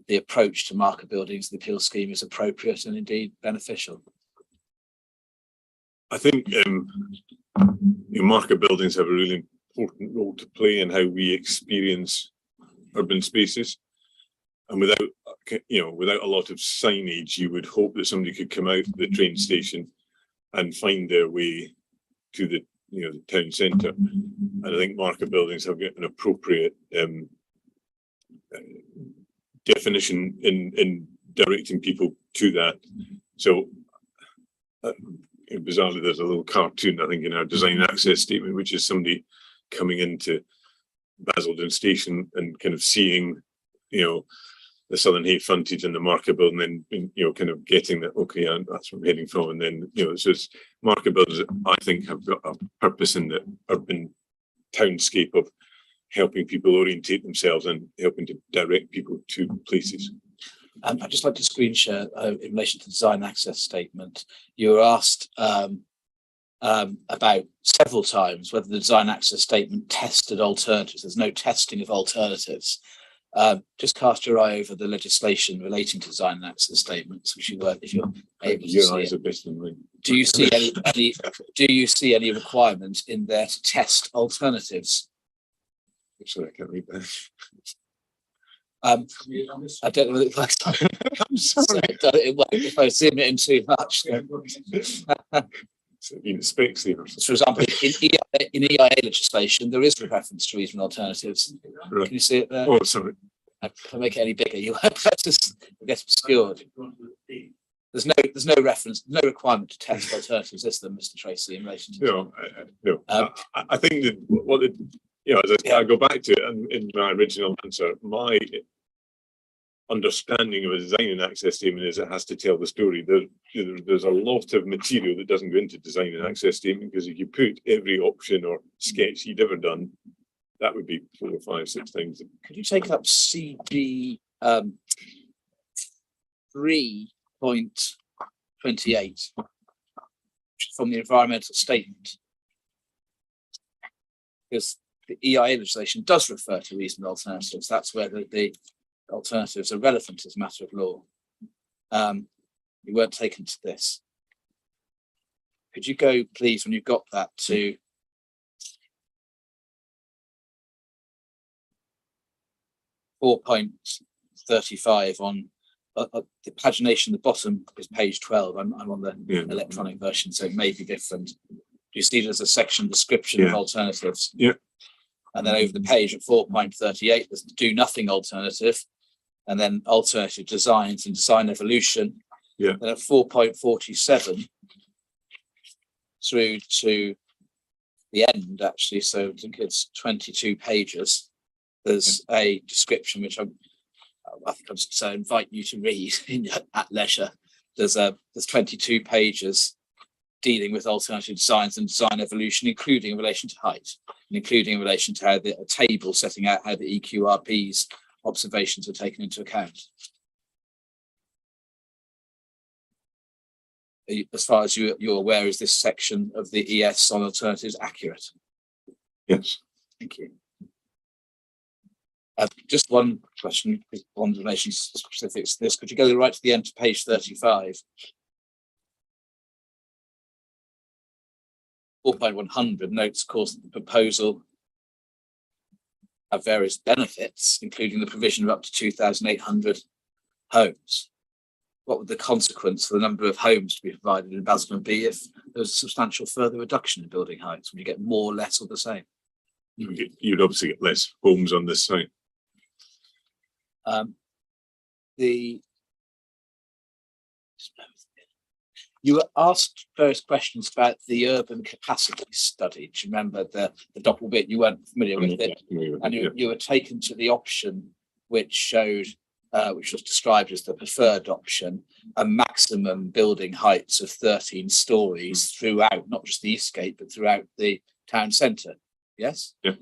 the approach to marker buildings, the appeal scheme, is appropriate and indeed beneficial? I think market buildings have a really important role to play in how we experience urban spaces. And without a lot of signage, you would hope that somebody could come out of the train station and find their way to the the town centre. And I think market buildings have got an appropriate definition in directing people to that. So bizarrely, there's a little cartoon, I think, in our design and access statement, which is somebody coming into Basildon Station and kind of seeing, the Southern Hay frontage and the market building, and then, kind of getting that, okay, and that's where I'm heading from. And then, so it's market buildings that I think have got a purpose in the urban townscape of helping people orientate themselves and helping to direct people to places. I'd just like to screen share in relation to the design access statement. You were asked about several times whether the design access statement tested alternatives. There's no testing of alternatives. Just cast your eye over the legislation relating to design and access statements, which you were, if you're able to see it. Do you see any? Do you see any requirement in there to test alternatives? Sorry, I can't read that. I don't know what it looks like. I'm sorry. If I zoom it in too much. Specs here. For example, in EIA legislation, there is a reference to reasonable alternatives. Right. Can you see it there? Oh, sorry. If I make it any bigger, you won't just get obscured. There's no reference, no requirement to test alternatives, is there, Mr. Tracy, in relation to? No, no. I think that what the as I go back to it, and in my original answer, my understanding of a design and access statement is it has to tell the story. There's a lot of material that doesn't go into design and access statement, because if you put every option or sketch you'd ever done, that would be 4 or 5, 6 times. Could you take up CG 3.28 from the environmental statement? Because the EIA legislation does refer to reasonable alternatives. That's where the alternatives are relevant as a matter of law. You weren't taken to this. Could you go, please, when you've got that, to .35 on the pagination at the bottom is page 12. I'm on the electronic version, so it may be different. Do you see there's a section description of alternatives? Yeah. And then over the page at 4.38, there's the do nothing alternative, and then alternative designs and design evolution. Yeah. Then at 4.47 through to the end, actually, so I think it's 22 pages. There's a description which I think I'm just so invite you to read at leisure. There's 22 pages dealing with alternative designs and design evolution, including in relation to height, and including in relation to how a table setting out how the EQRP's observations are taken into account. as far as you're aware, is this section of the ES on alternatives accurate? Yes. Thank you. Just one question, one relation specifics to this. Could you go right to the end to page 35? 4.100 notes, of course, that the proposal have various benefits, including the provision of up to 2,800 homes. What would the consequence for the number of homes to be provided in Basildon be if there was a substantial further reduction in building heights? Would you get more, less, or the same? You'd obviously get less homes on this site. You were asked various questions about the urban capacity study. Do you remember the double bit? You weren't familiar with it, and you were taken to the option which showed, which was described as the preferred option, a maximum building heights of 13 stories throughout, not just the Eastgate, but throughout the town centre. Yes. Yeah.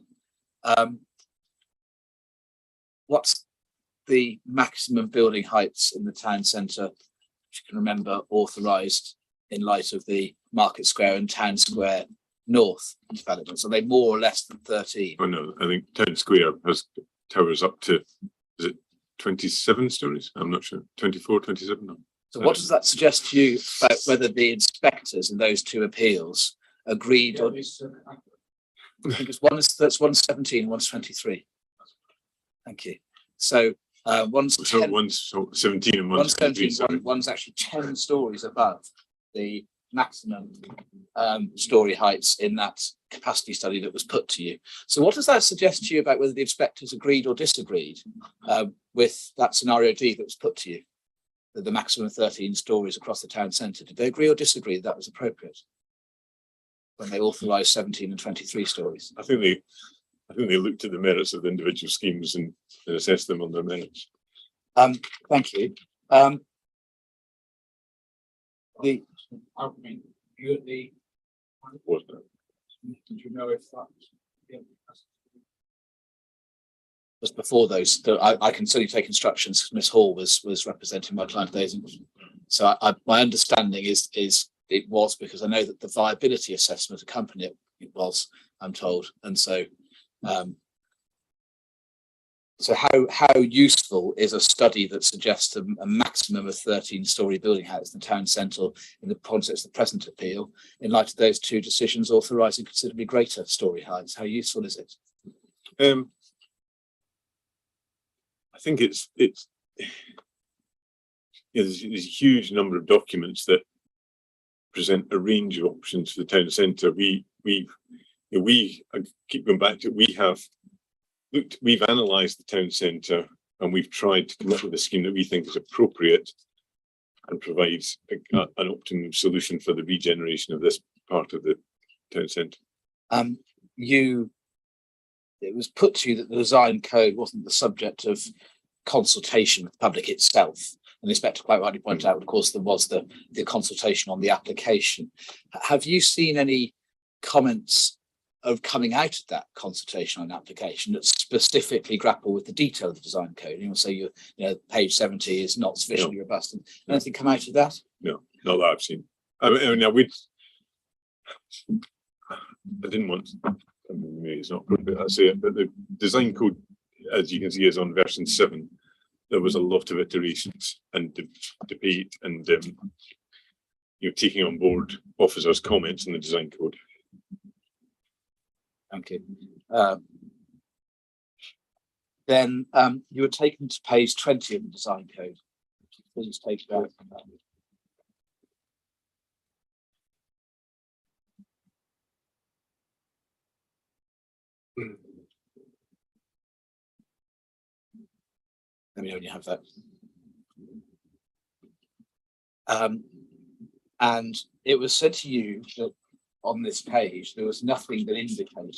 What's the maximum building heights in the town centre, if you can remember, authorised in light of the Market Square and Town Square North developments? Are they more or less than 13? Oh no, I think Town Square has towers up to, is it 27 stories? I'm not sure. 24, 27. No. So what does that suggest to you about whether the inspectors in those two appeals agreed on? I think it's that's 117, 123. Thank you. So one's 17 and one's 17, one's actually 10 stories above the maximum story heights in that capacity study that was put to you. So what does that suggest to you about whether the inspectors agreed or disagreed with that scenario D that was put to you, that the maximum 13 stories across the town centre? Did they agree or disagree that that was appropriate when they authorised 17 and 23 stories? I think they looked at the merits of the individual schemes and assessed them on their merits. Thank you. Did you know if that was before those? I can certainly take instructions. Miss Hall was representing my client days, so my understanding is it was, because I know that the viability assessment accompanied it was, I'm told, and so. So how useful is a study that suggests a maximum of 13-story building heights in the town centre in the context of the present appeal, in light of those two decisions authorising considerably greater story heights? How useful is it? I think it's there's a huge number of documents that present a range of options for the town centre. We I keep going back to it, we've analysed the town centre and we've tried to come up with a scheme that we think is appropriate and provides an optimum solution for the regeneration of this part of the town centre. It was put to you that the design code wasn't the subject of consultation with the public itself. And the inspector quite rightly pointed out, of course, there was the consultation on the application. Have you seen any comments of coming out of that consultation on application that specifically grapple with the detail of the design code? You know, say you know page 70 is not sufficiently robust. And anything come out of that? No, not that I've seen. I mean, I didn't want. Maybe it's not appropriate I say it, but the design code, as you can see, is on version 7. There was a lot of iterations and debate and taking on board officers' comments in the design code. Thank you. Then you were taken to page 20 of the design code. Please take it out. Let me only have that. And it was said to you that on this page there was nothing that indicated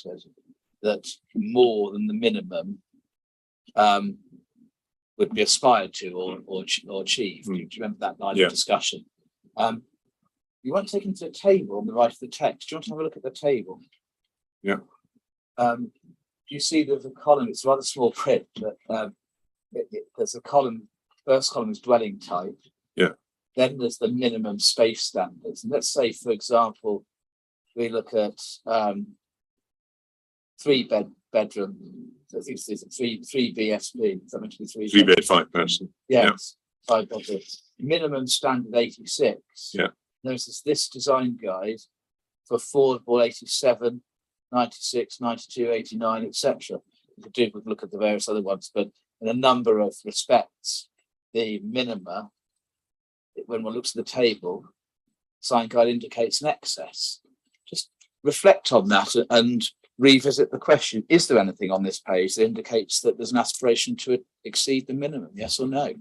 that more than the minimum would be aspired to or achieved. Do you remember that line of discussion? You weren't taken to a table on the right of the text. Do you want to have a look at the table? Yeah. Do you see there's a column? It's rather small print, but there's a column. First column is dwelling type. Yeah. Then there's the minimum space standards. And let's say, for example, we look at 3-bedroom. I think it's three BSB. Is that meant to be Three bed, 5 person. Yes, 5 bedrooms. Minimum standard 86. Yeah. There's this design guide for affordable 87, 96, 92, 89, etc. We could look at the various other ones, but in a number of respects, the minima, when one looks at the table, design guide indicates an excess. Just reflect on that and revisit the question: is there anything on this page that indicates that there's an aspiration to exceed the minimum? Yes or no?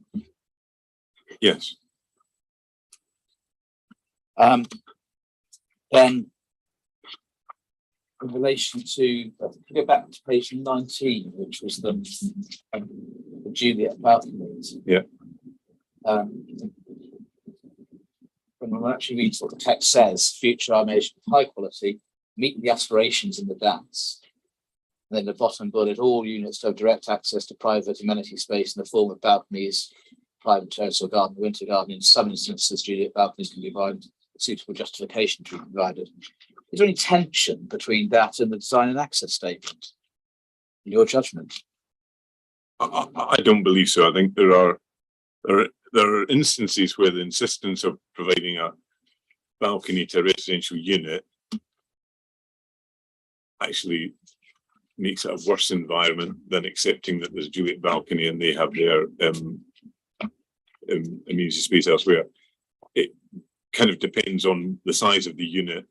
Yes. Then, in relation to, go back to page 19, which was the Juliet balconies. Yeah. When one actually reads what the text says, future animation of high quality, meet the aspirations in the dance. And then the bottom bullet, all units to have direct access to private amenity space in the form of balconies, private terrace or garden, winter garden. In some instances, Juliet balconies can be provided, suitable justification to be provided. Is there any tension between that and the design and access statement, in your judgment? I don't believe so. I think there are instances where the insistence of providing a balcony to a residential unit actually makes it a worse environment than accepting that there's a Juliet balcony and they have their amenity space elsewhere. It kind of depends on the size of the unit,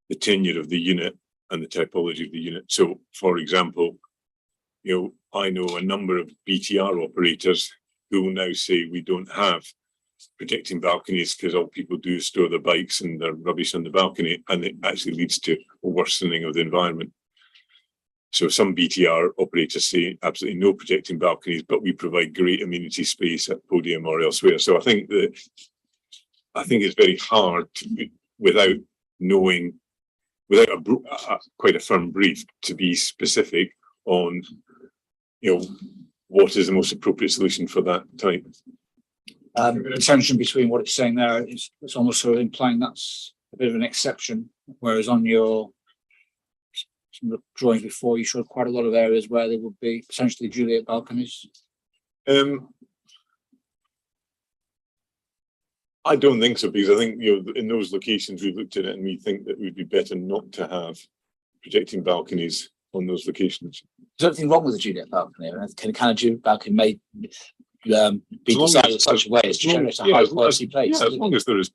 the tenure of the unit, and the typology of the unit. So, for example, I know a number of BTR operators who will now say we don't have projecting balconies because all people do is store their bikes and their rubbish on the balcony, and it actually leads to a worsening of the environment. So some BTR operators say absolutely no projecting balconies, but we provide great amenity space at podium or elsewhere. So I think it's very hard to, without quite a firm brief, to be specific on what is the most appropriate solution for that type. The tension between what it's saying there is it's almost sort of implying that's a bit of an exception, whereas on your drawing before you showed quite a lot of areas where there would be potentially Juliet balconies. I don't think so, because I think in those locations we looked at it and we think that it would be better not to have projecting balconies on those locations. There's nothing wrong with the Juliet balcony. Can a Juliet balcony be designed in such a way as to generate a high quality place? Yeah, as long as there is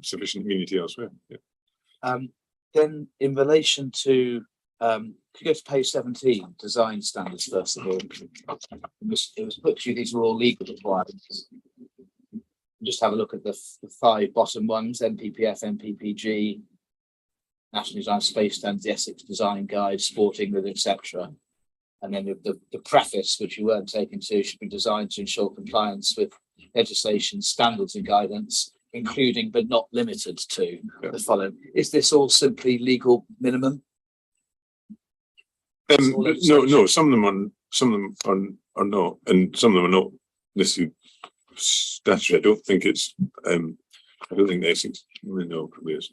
sufficient amenity elsewhere. Yeah. Then, in relation to, could you go to page 17, design standards first of all? It was put to you, these are all legal requirements. Just have a look at the 5 bottom ones: NPPF, NPPG, National Design Space Standards, the Essex Design Guide, Sporting, etc. And then the preface, which you weren't taken to, should be designed to ensure compliance with legislation, standards and guidance, including but not limited to the following. Is this all simply legal minimum? No. Some of them are not, and some of them are not necessarily statutory. I don't think it's. I don't think the Essex. No, probably is.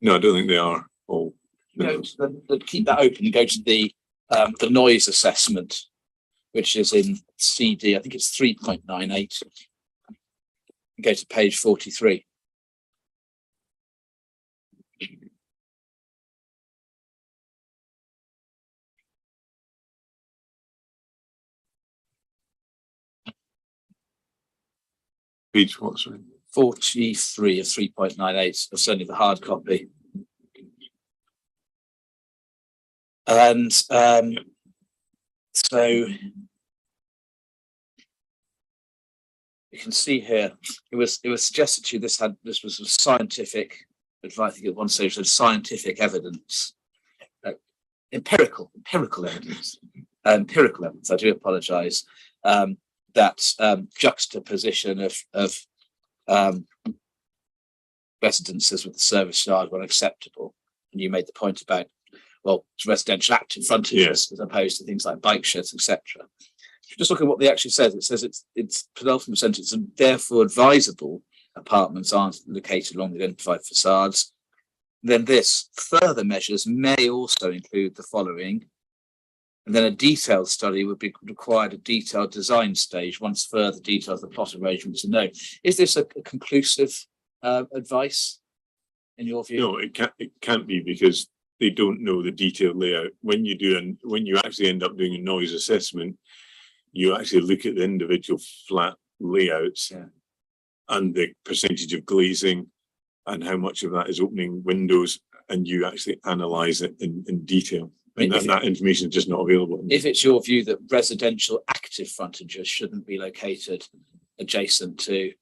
No, I don't think they are all. Keep that open and go to the noise assessment, which is in CD. I think it's 3.98. Go to page 43. Page what, sorry? 43 of 3.98, or certainly the hard copy. And so you can see here, it was suggested to you this was a scientific advice. I think at one stage said scientific evidence, empirical evidence. Empirical evidence. I do apologise. That juxtaposition of residences with the service yard were acceptable, and you made the point about, well, it's residential active frontages as opposed to things like bike sheds, etc. Just look at what they actually says. It says it's penultimate sentence, and therefore advisable apartments aren't located along the identified facades. Then this further measures may also include the following. And then a detailed study would be required at detailed design stage once further details of the plot arrangements are known. Is this a conclusive advice in your view? No, it can't be, because they don't know the detailed layout. When you actually end up doing a noise assessment, you actually look at the individual flat layouts and the percentage of glazing and how much of that is opening windows, and you actually analyze it in detail. And that information is just not available. If it's your view that residential active frontages shouldn't be located adjacent to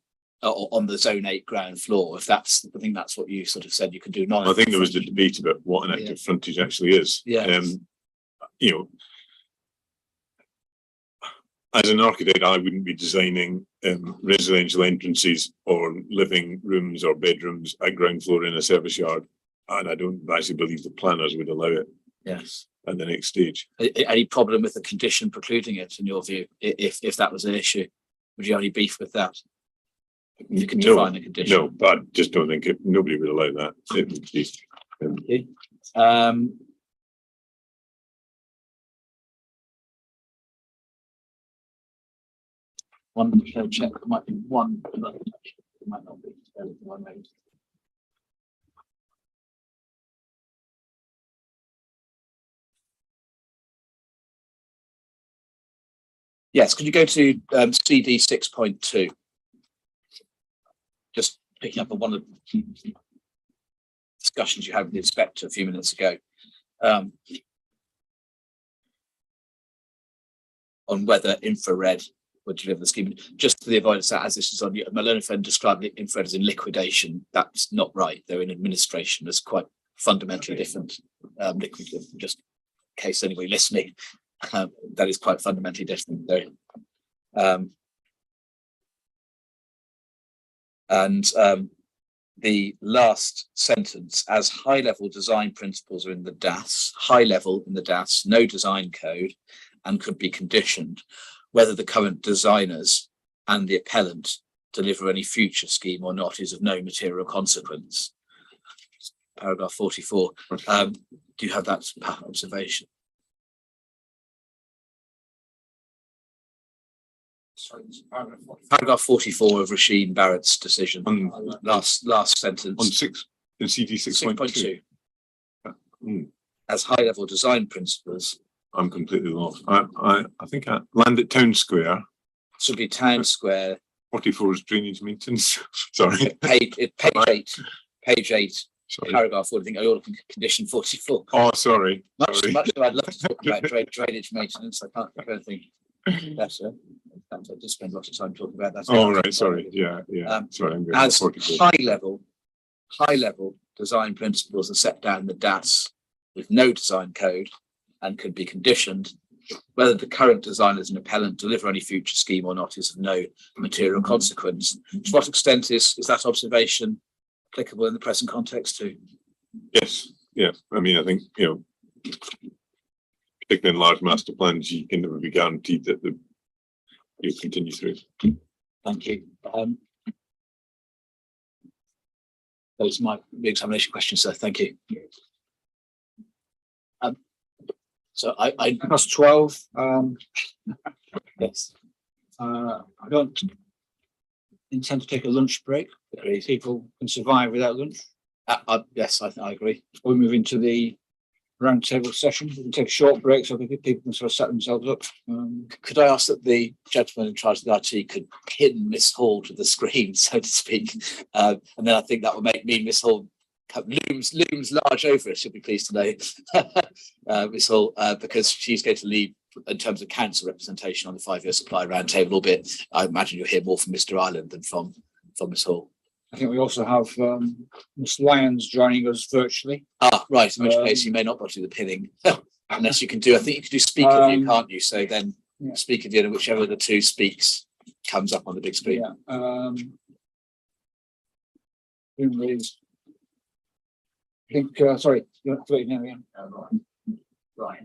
or on the zone 8 ground floor, if that's, I think that's what you sort of said, you can do non. I think there was a debate about what an active frontage actually is. Yeah. You know, as an architect, I wouldn't be designing residential entrances or living rooms or bedrooms at ground floor in a service yard, and I don't actually believe the planners would allow it. Yes. At the next stage. Any problem with the condition precluding it, in your view, if that was an issue? Would you have any beef with that? You can define a condition. No, but I just don't think nobody would allow that. It would be. One check, there might be one, but it might not be. Yes, could you go to CD 6.2? Just picking up on one of the discussions you had with the inspector a few minutes ago on whether infrared would deliver the scheme. Just to the avoidance that, as this is on, my learned friend described the infrared as in liquidation. That's not right. They're in administration. There's quite fundamentally different liquid. Just in case anybody listening. That is quite fundamentally different though. The last sentence, as high level design principles are in the DAS, high level in the DAS, no design code, and could be conditioned, whether the current designers and the appellant deliver any future scheme or not is of no material consequence. Paragraph 44. Do you have that observation? Paragraph 44 of Rasheen Barrett's decision. Last sentence. On 6 in CD 6.2. As high level design principles. I'm completely lost. I think I land at Town Square. Should be Town Square. 44 is drainage maintenance. Sorry. Page 8. Sorry. Paragraph 40. I think I ought to condition 44. Oh, sorry. Much I'd love to talk about drainage maintenance. I can't think of anything better. I just spend lots of time talking about that. Oh, right. Sorry. Yeah. Sorry. I'm as high level design principles are set down in the DAS with no design code and can be conditioned, whether the current designers and appellant deliver any future scheme or not is of no material consequence. To what extent is that observation applicable in the present context too? Yes. Yeah. I mean, I think, particularly in large master plans, you can never be guaranteed that you continue through. Thank you. Those are my re-examination questions, sir. Thank you. So I That's 12. Yes. I don't intend to take a lunch break. Agreed. People can survive without lunch. Yes, I agree. We move into the roundtable session. We can take a short break so that people can sort of set themselves up. Could I ask that the gentleman in charge of the IT could pin Miss Hall to the screen, so to speak, and then I think that will make me Miss Hall looms large over us. You'll be pleased to know, Miss Hall, because she's going to lead in terms of council representation on the 5-year supply roundtable. Albeit, I imagine you'll hear more from Mr. Ireland than from Miss Hall. I think we also have Ms. Lyons joining us virtually. Right. In which case, you may not want to do the pinning unless you can do. I think you can do speaker view, can't you? So then, speaker view, and whichever of the two speaks comes up on the big screen. I think, sorry,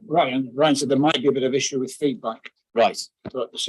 Ryan said there might be a bit of issue with feedback. Right. But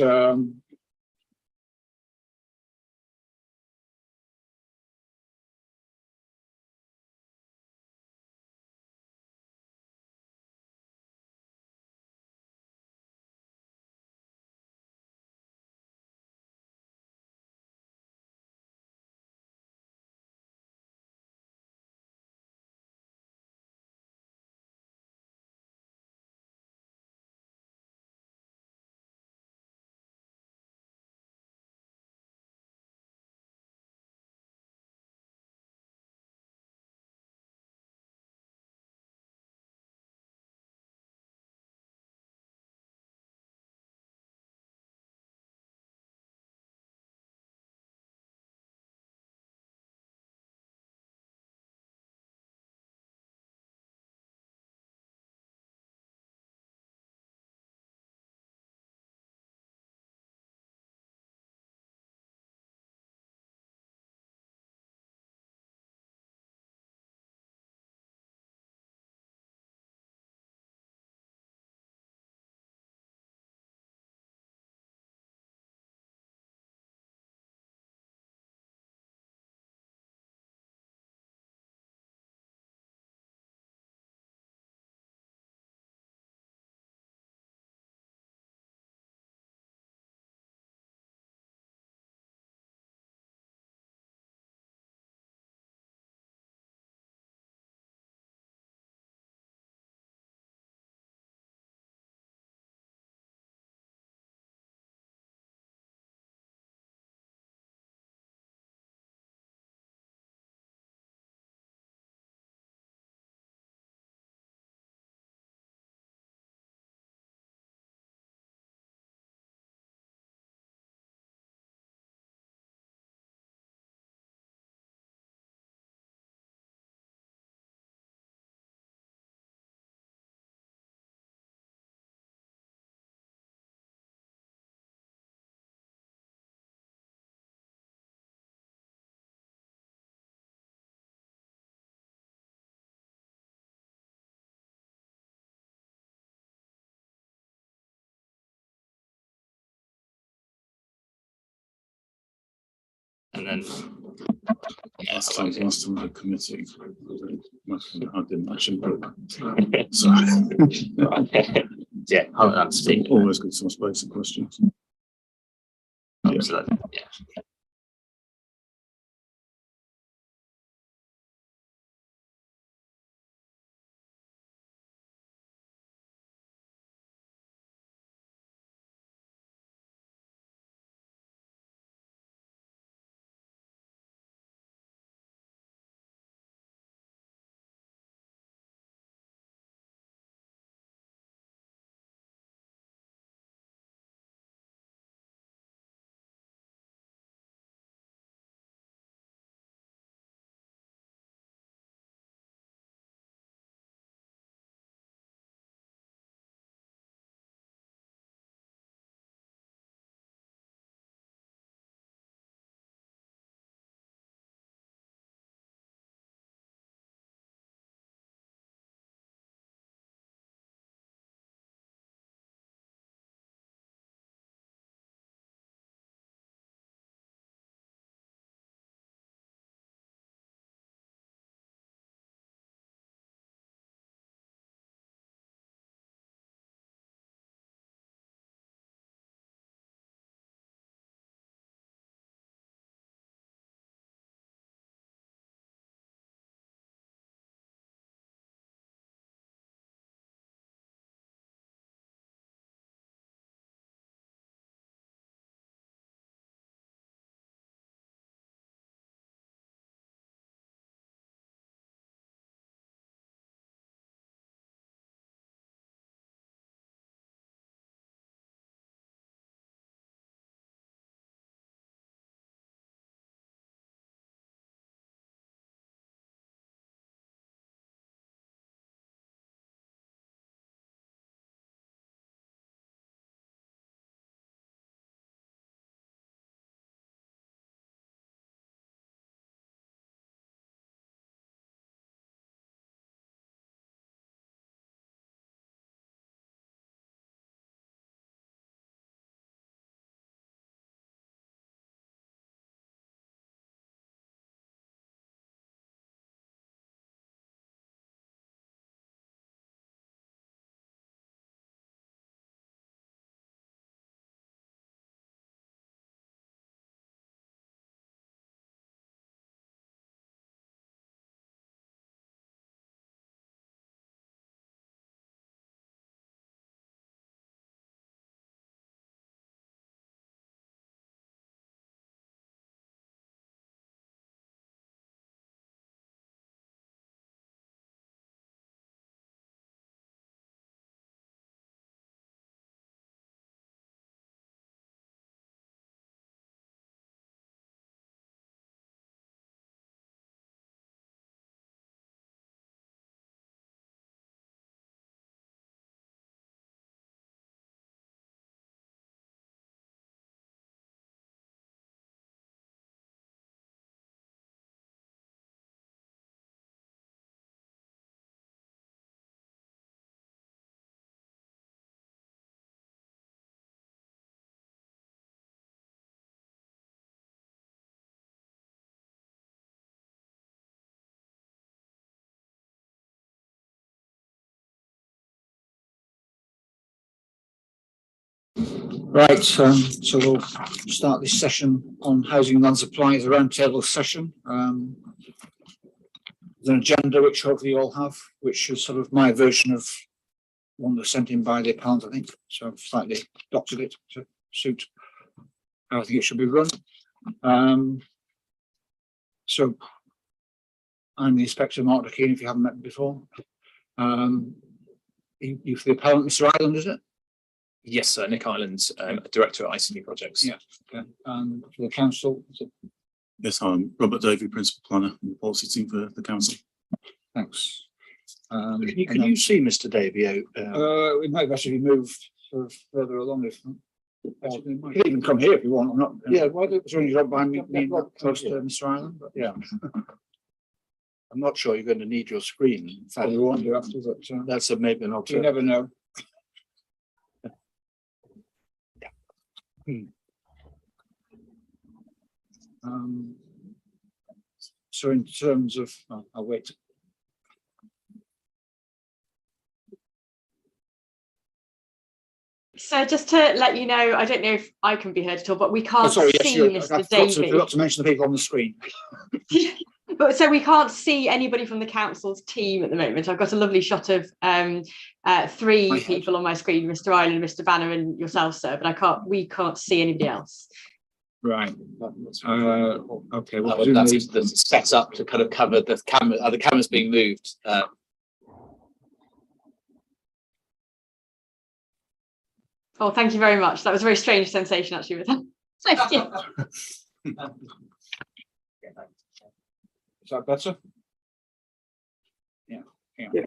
And then Last time the committee, I didn't actually vote. So yeah, I'll speak. always got some space for questions. Absolutely. Yeah. Right, so we'll start this session on housing and land supply as a roundtable session. There's an agenda which hopefully you all have, which is sort of my version of one that was sent in by the appellant, I think. So I've slightly doctored it to suit how I think it should be run. So I'm the Inspector Mark Keane, if you haven't met me before. You for the appellant, Mr. Island, is it? Yes, sir. Nick Islands, Director at ICB Projects. Yeah. Okay. For the council, is it? Yes, I'm Robert Davey, Principal Planner in the policy team for the council. Thanks. Can you see Mr. Davey out? It might actually be moved sort of further along if. You can even come here if you want. I'm not. Yeah, why don't It's only right behind me, close to Yeah. Mr. Island, but Yeah. I'm not sure you're going to need your screen. In fact, we won't do after, but that's maybe an you alternative. never know. So in terms of, I'll wait. So just to let you know, I don't know if I can be heard at all, but we can't Sorry, yes, see you. Mr. I Davey. forgot to mention the people on the screen. But so we can't see anybody from the council's team at the moment. I've got a lovely shot of three people on my screen, Mr. Island, Mr. Banner, and yourself, sir. But we can't see anybody else. Right. Okay. Well, That's the set up to kind of cover the camera. The camera's being moved. Oh, thank you very much. That was a very strange sensation, actually, with that. Thank you. Is that better? Yeah. Okay.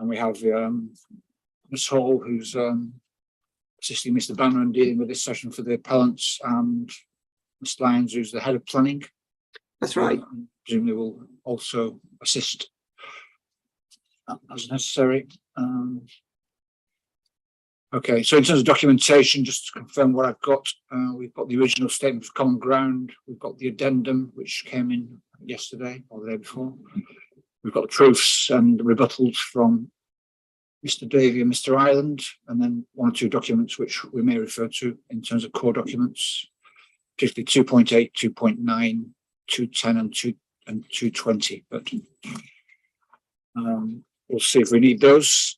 And we have Ms. Hall, who's assisting Mr. Banner and dealing with this session for the appellants, and Mr. Lyons, who's the head of planning. That's right. Presumably will also assist as necessary. Okay, so in terms of documentation, just to confirm what I've got, we've got the original statement of common ground, we've got the addendum which came in yesterday or the day before, we've got the proofs and rebuttals from Mr. Davey and Mr. Island, and then one or two documents which we may refer to in terms of core documents, particularly 2.8, 2.9, 210 and 220, but we'll see if we need those.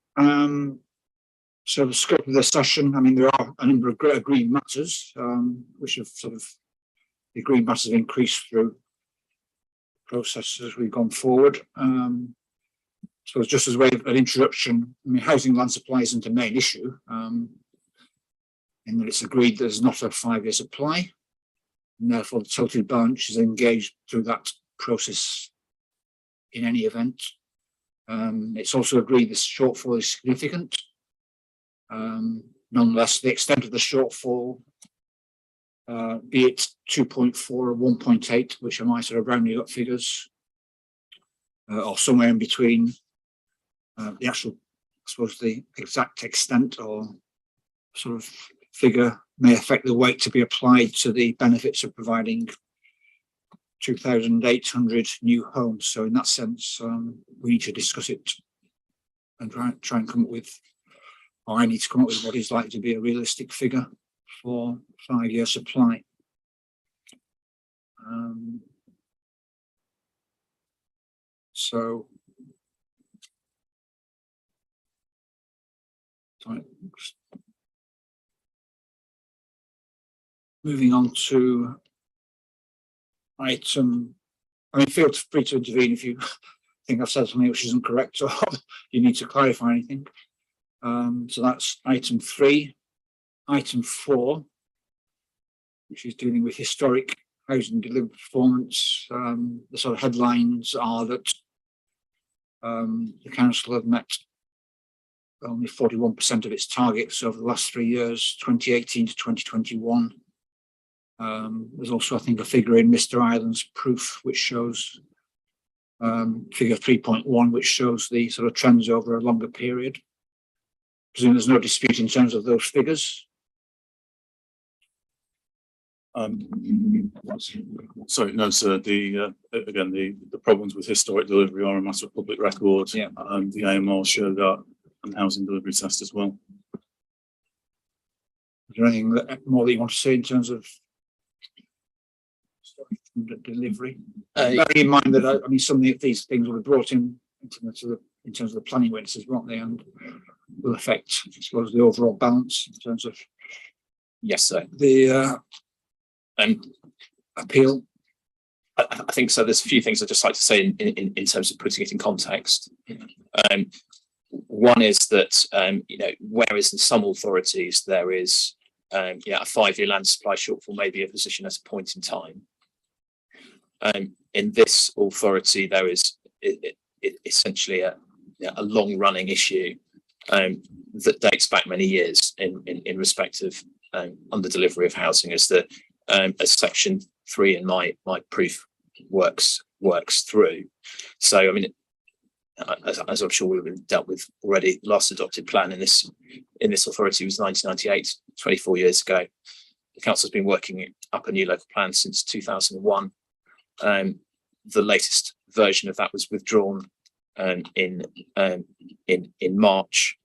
So the scope of the session, I mean, there are a number of agreed matters, which have sort of, the agreed matters have increased through processes as we've gone forward. So just as a way of an introduction, I mean, housing land supply isn't a main issue, in that it's agreed there's not a 5-year supply, and therefore the total branch is engaged through that process in any event. It's also agreed this shortfall is significant. Nonetheless, the extent of the shortfall, be it 2.4 or 1.8, which are my sort of rounding up figures, or somewhere in between, the actual, I suppose, the exact extent or sort of figure may affect the weight to be applied to the benefits of providing 2,800 new homes. So in that sense, we need to discuss it and try and come up with, or I need to come up with what is likely to be a realistic figure for 5-year supply. Moving on to item, I mean, feel free to intervene if you think I've said something which isn't correct or you need to clarify anything. So that's item 3. Item 4, which is dealing with historic housing delivery performance. The sort of headlines are that the council have met only 41% of its targets over the last 3 years, 2018 to 2021. There's also, I think, a figure in Mr. Island's proof which shows figure 3.1, which shows the sort of trends over a longer period. Presume there's no dispute in terms of those figures. Sorry, no, sir. Again, the problems with historic delivery are a matter of public record. Yeah. The AMR showed that, and housing delivery test as well. there anything more that you want to say in terms of delivery? Bearing in mind that I mean, some of these things will be brought in terms of the planning witnesses, won't they, and will affect, I suppose, the overall balance in terms of Yes, sir. the appeal. I think so. There's a few things I'd just like to say in terms of putting it in context. One is that whereas in some authorities there is a 5-year land supply shortfall may be a position at a point in time. In this authority, there is essentially a long-running issue that dates back many years in respect of under delivery of housing, as Section 3 in my proof works through. So I mean, as I'm sure we've dealt with already, last adopted plan in this authority was 1998, 24 years ago. The council's been working up a new local plan since 2001. The latest version of that was withdrawn in March.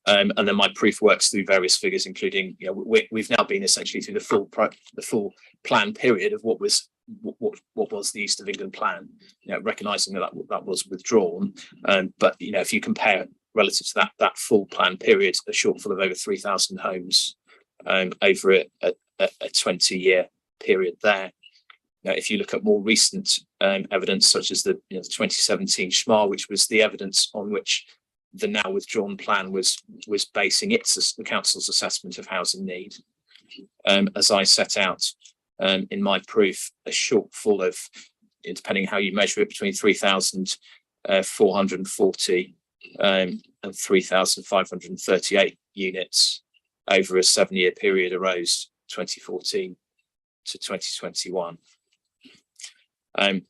And then my proof works through various figures, including, we've now been essentially through the full plan period of what was the East of England plan, recognising that was withdrawn. But if you compare relative to that full plan period, a shortfall of over 3,000 homes over a 20-year period there. Now, if you look at more recent evidence, such as the 2017 SHMA, which was the evidence on which the now withdrawn plan was basing the council's assessment of housing need. As I set out in my proof, a shortfall of, depending how you measure it, between 3,440 and 3,538 units over a 7-year period arose 2014 to 2021. And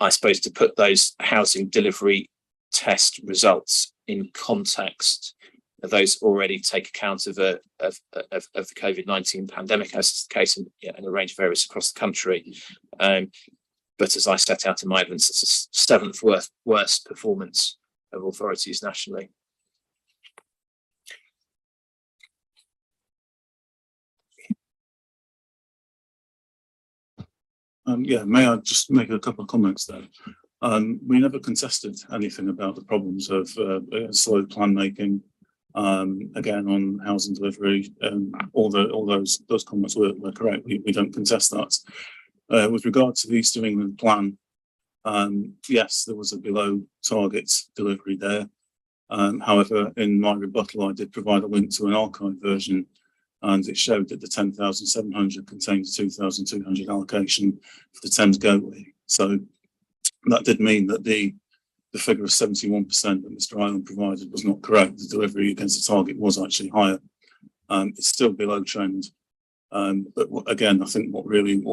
I suppose to put those housing delivery test results in context, those already take account of the COVID-19 pandemic, as is the case in a range of areas across the country. But as I set out in my evidence, it's the 7th worst performance of authorities nationally. May I just make a couple of comments there? We never contested anything about the problems of slow plan making. Again, on housing delivery, all those comments were correct. We don't contest that. With regard to the East of England plan, yes, there was a below target delivery there. However, in my rebuttal, I did provide a link to an archive version, and it showed that the 10,700 contained 2,200 allocation for the Thames Gateway. So that did mean that the figure of 71% that Mr. Island provided was not correct. The delivery against the target was actually higher. It's still below trend. But again, I think what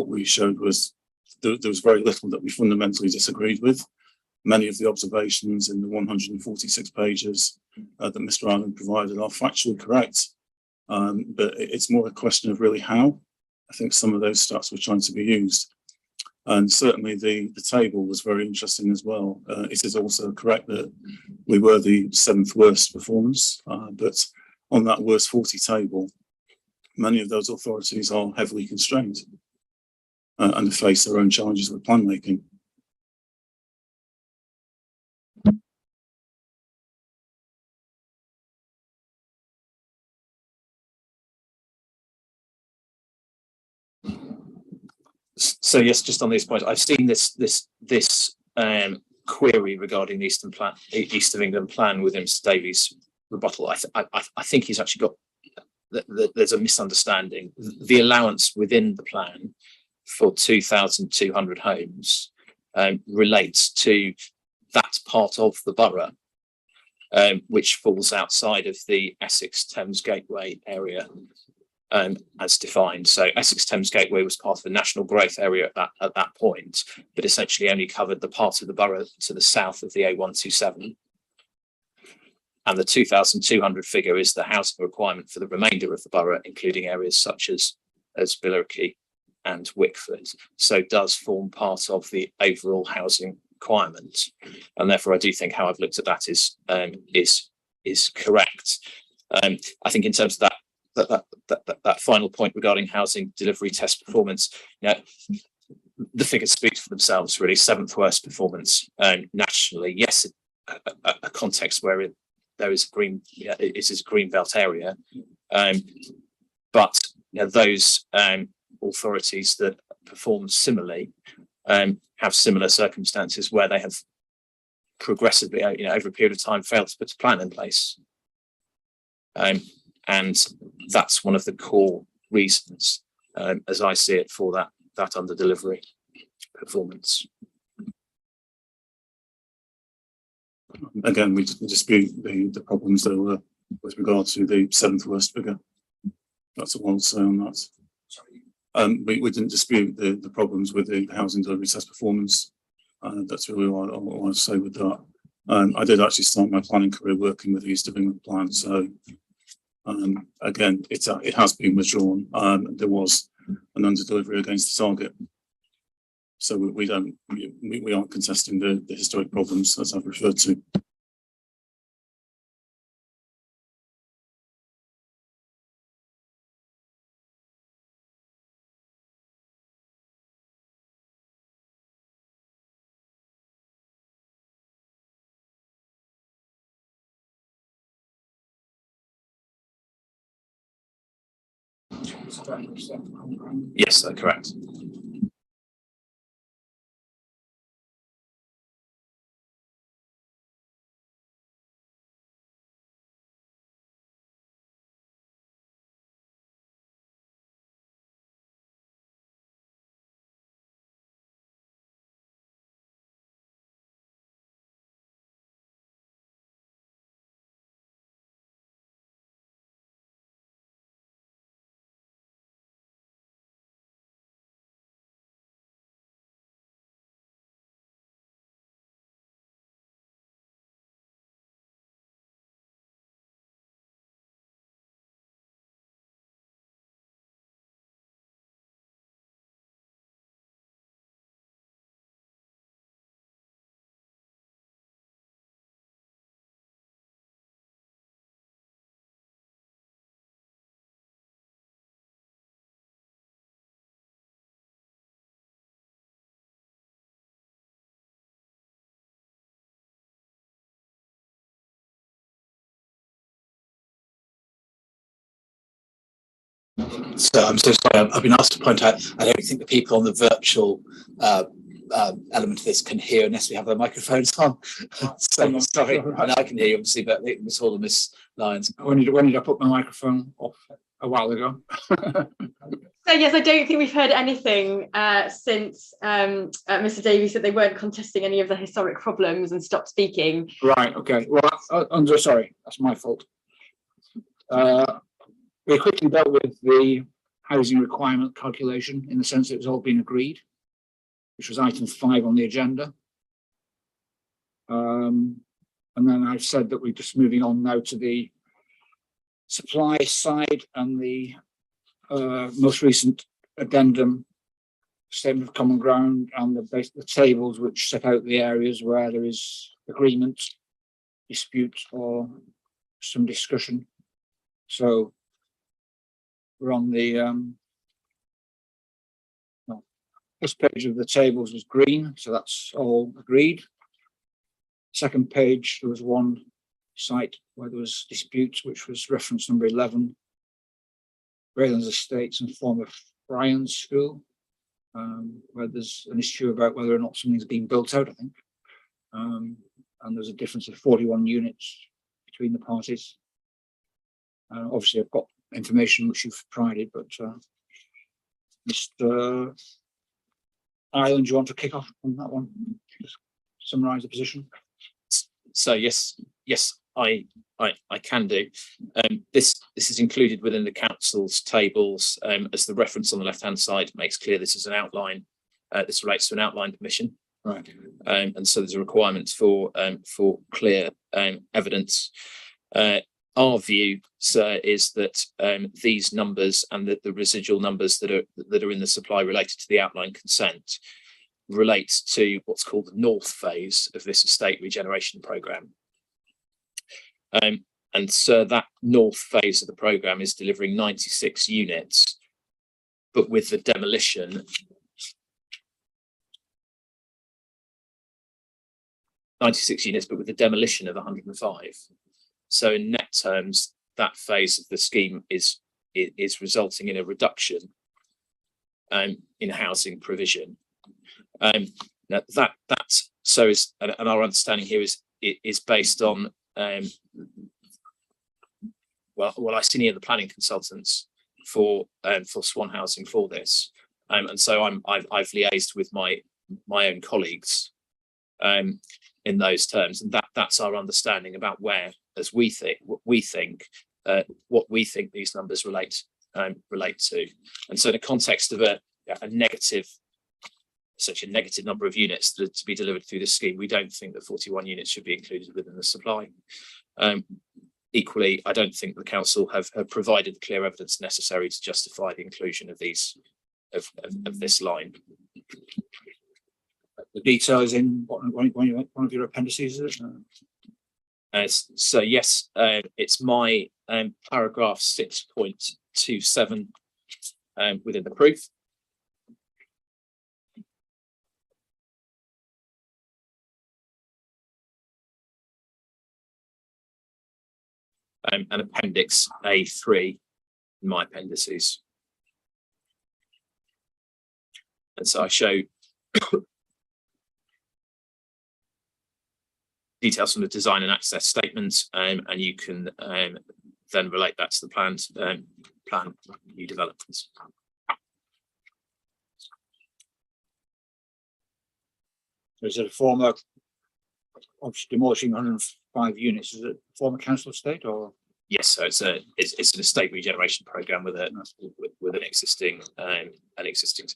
we showed was there was very little that we fundamentally disagreed with. Many of the observations in the 146 pages that Mr. Island provided are factually correct. But it's more a question of really how. I think some of those stats were trying to be used. And certainly the table was very interesting as well. It is also correct that we were the 7th worst performance, but on that worst 40 table, many of those authorities are heavily constrained and face their own challenges with plan making. So yes, just on these points, I've seen this query regarding the East of England plan with Mr. Davies' rebuttal. I think he's actually got there's a misunderstanding. The allowance within the plan for 2,200 homes relates to that part of the borough which falls outside of the Essex Thames Gateway area. As defined. So Essex Thames Gateway was part of the national growth area at that point, but essentially only covered the part of the borough to the south of the A127. And the 2,200 figure is the housing requirement for the remainder of the borough, including areas such as Billericay and Wickford. So does form part of the overall housing requirement. And therefore I do think how I've looked at that is correct. I think in terms of that final point regarding housing delivery test performance, the figures speak for themselves, really. 7th worst performance nationally. Yes, a context where there is a green, it is a green belt area, but those authorities that perform similarly have similar circumstances where they have progressively, over a period of time, failed to put a plan in place, and that's one of the core reasons, as I see it, for that under delivery performance. Again, we dispute the problems that were with regard to the 7th worst figure. That's all I'll say on that. We didn't dispute the problems with the housing delivery test performance. That's really all I want to say with that. I did actually start my planning career working with the East of England plan, so again, it has been withdrawn. There was an under delivery against the target, so we aren't contesting the historic problems as I've referred to. Yes, that's correct. So I'm so sorry, I've been asked to point out, I don't think the people on the virtual element of this can hear unless we have their microphones on. So sorry, and I can hear you obviously, but it was all the miss lines. When did I put my microphone off? A while ago. So yes, I don't think we've heard anything since Mr. Davies said they weren't contesting any of the historic problems and stopped speaking. Right, okay. Well, I'm sorry, that's my fault. We quickly dealt with the housing requirement calculation in the sense that it's all been agreed, which was item 5 on the agenda. And then I've said that we're just moving on now to the supply side and the most recent addendum statement of common ground and the tables which set out the areas where there is agreement, dispute, or some discussion. So we're on the first page of the tables was green, so that's all agreed. Second page, there was one site where there was dispute, which was reference number 11, Raylands Estates and former Bryan's School, where there's an issue about whether or not something's being built out, I think. And there's a difference of 41 units between the parties. Obviously, I've got information which you've provided, but Mr. Ireland, do you want to kick off on that one? Just summarise the position. So yes, I can do. This is included within the council's tables, as the reference on the left-hand side makes clear. This is an outline. This relates to an outline permission, right? And so there's a requirement for clear evidence. Our view, sir, is that these numbers and the residual numbers that are in the supply related to the outline consent relates to what's called the north phase of this estate regeneration programme. And so that north phase of the programme is delivering 96 units, but with the demolition, 96 units, but with the demolition of 105. So in net terms, that phase of the scheme is resulting in a reduction in housing provision. Now that's so is, and our understanding here is based on well, I senior the planning consultants for Swan Housing for this, and so I've liaised with my own colleagues in those terms, and that's our understanding about where, as we think, what we think these numbers relate to, and so in the context of a negative, such a negative number of units that are to be delivered through this scheme, we don't think that 41 units should be included within the supply. Equally, I don't think the council have provided the clear evidence necessary to justify the inclusion of these of this line. The detail is in one of your appendices, is it? So yes, it's my paragraph 6.27 within the proof. And Appendix A3 in my appendices. And so I show details from the design and access statements, and you can then relate that to the plans, plan new developments. So is it a former, obviously demolishing 105 units, is it a former council estate or? Yes, so it's an estate regeneration program with an existing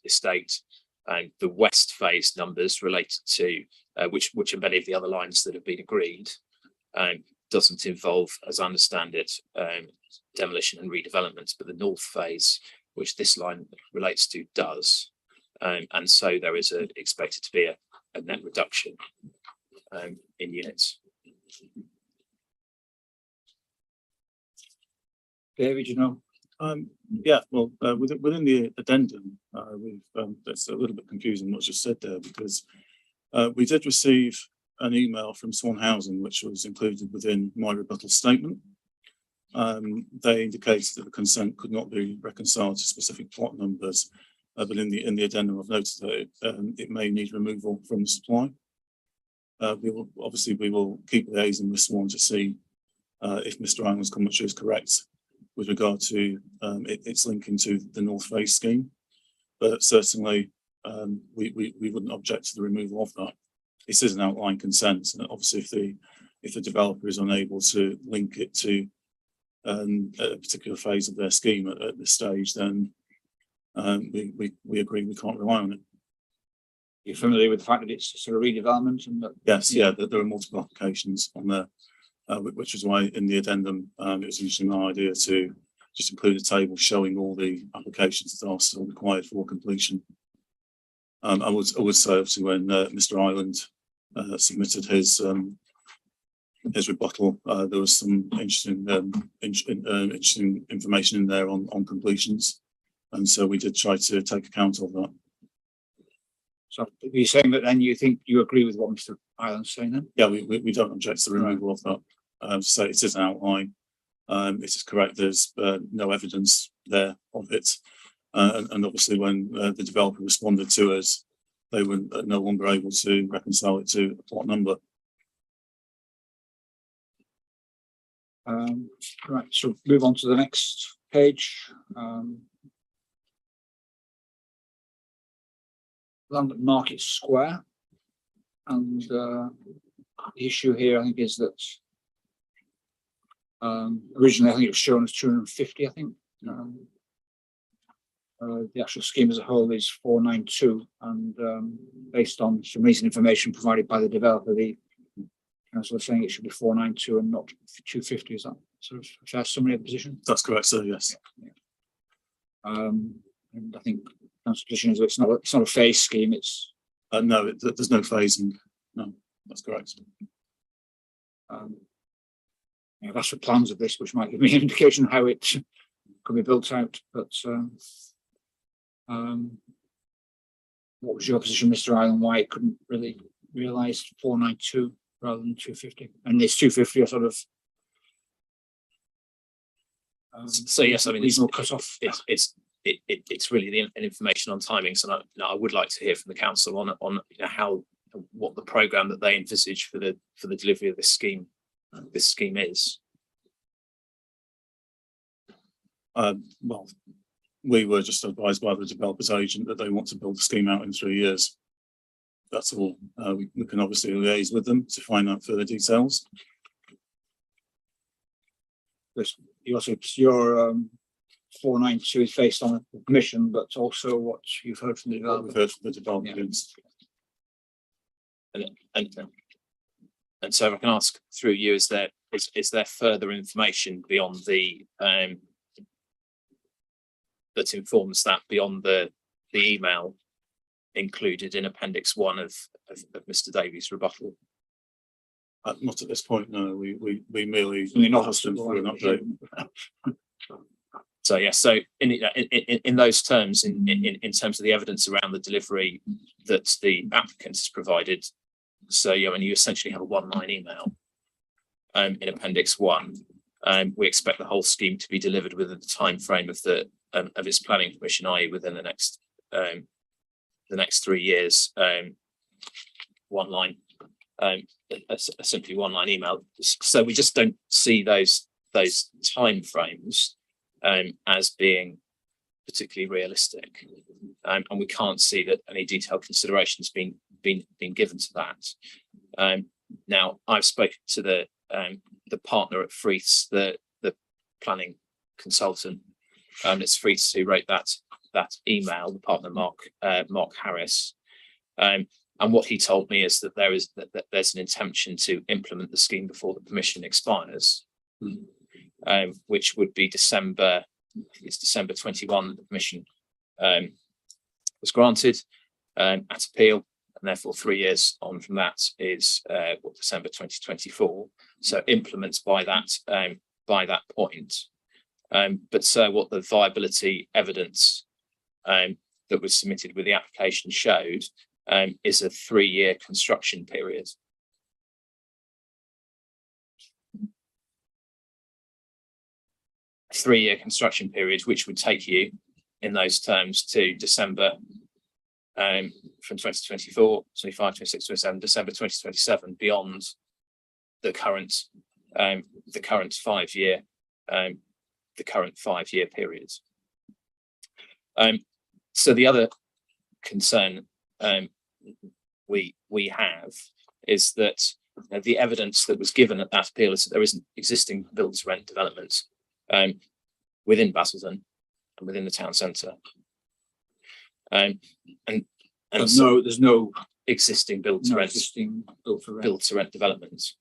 estate, and the west phase numbers related to which are many of the other lines that have been agreed, doesn't involve, as I understand it, demolition and redevelopment, but the north phase, which this line relates to, does, and so there is expected to be a net reduction in units. David, you know? Yeah, well, within the addendum, that's a little bit confusing what's just said there, because we did receive an email from Swan Housing, which was included within my rebuttal statement. They indicated that the consent could not be reconciled to specific plot numbers, but in the addendum I've noted that it may need removal from the supply. We will keep liaising with Swan to see if Mr. Island's commentary is correct with regard to its linking to the North Face scheme, but certainly we wouldn't object to the removal of that. This is an outline consent, and obviously if the developer is unable to link it to a particular phase of their scheme at this stage, then we agree we can't rely on it. You're familiar with the fact that it's sort of redevelopment and that? Yes, yeah, there are multiple applications on there, which is why in the addendum it was usually my idea to just include a table showing all the applications that are still required for completion. I would say obviously when Mr. Island submitted his rebuttal, there was some interesting information in there on completions, and so we did try to take account of that. So you're saying that then you think you agree with what Mr. Island's saying then? Yeah, we don't object to the removal of that. So it is an outline. It is correct. There's no evidence there of it, and obviously when the developer responded to us, they were no longer able to reconcile it to a plot number. Right, so move on to the next page. Land at Market Square, and the issue here I think is that originally I think it was shown as 250. I think the actual scheme as a whole is 492, and based on some recent information provided by the developer, the council is saying it should be 492 and not 250. Is that sort of a fair summary of the position? That's correct, sir. Yes. Yeah. And I think council's position is that it's not a phase scheme. It's No, there's no phasing. No, that's correct. I've asked for plans of this, which might give me an indication how it could be built out, but what was your position, Mr. Island, why it couldn't really realise 492 rather than 250? And this 250 are sort of So yes, I mean, reasonable cut off. it's really the information on timings, and I would like to hear from the council on how, what the programme that they envisage for the delivery of this scheme is. Well, we were just advised by the developer's agent that they want to build the scheme out in 3 years. That's all. We can obviously liaise with them to find out further details. You also, your 492 is based on the commission, but also what you've heard from the What we've developer. heard from the developers. And so if I can ask through you, is there further information beyond the that informs that beyond the email included in Appendix 1 of Mr. Davies' rebuttal? Not at this point, no. We merely Not asked them for an update. So yes, so in those terms, in terms of the evidence around the delivery that the applicant has provided, so you essentially have a one-line email in Appendix 1. We expect the whole scheme to be delivered within the time frame of its planning permission, i.e. within the next 3 years. One line, a simply one-line email. So we just don't see those time frames as being particularly realistic, and we can't see that any detailed considerations been given to that. Now, I've spoken to the partner at Freeths, the planning consultant. It's Freeths who wrote that email, the partner Mark Harris. And what he told me is that there's an intention to implement the scheme before the permission expires, which would be December 21 that the permission was granted at appeal, and therefore 3 years on from that is December 2024. So implements by that point. But so what the viability evidence that was submitted with the application showed is a 3-year construction period. A 3-year construction period, which would take you in those terms to December from 2024, 25, 26, 27, December 2027, beyond the current 5-year period. So the other concern we have is that the evidence that was given at that appeal is that there isn't existing build to rent development within Basildon and within the town centre. There's no existing build to rent existing build to rent developments,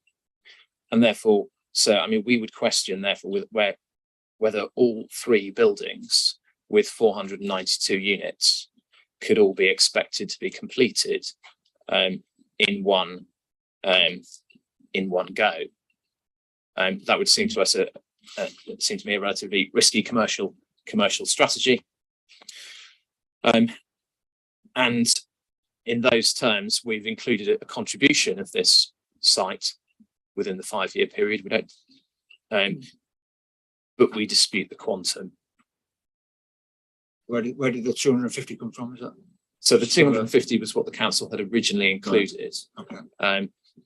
and therefore, so I mean, we would question therefore whether all 3 buildings with 492 units could all be expected to be completed in one go. That would seem to us seem to me a relatively risky commercial strategy. And in those terms, we've included a contribution of this site within the 5-year period. We don't, but we dispute the quantum. Where did the 250 come from? Is that so? The 250 was what the council had originally included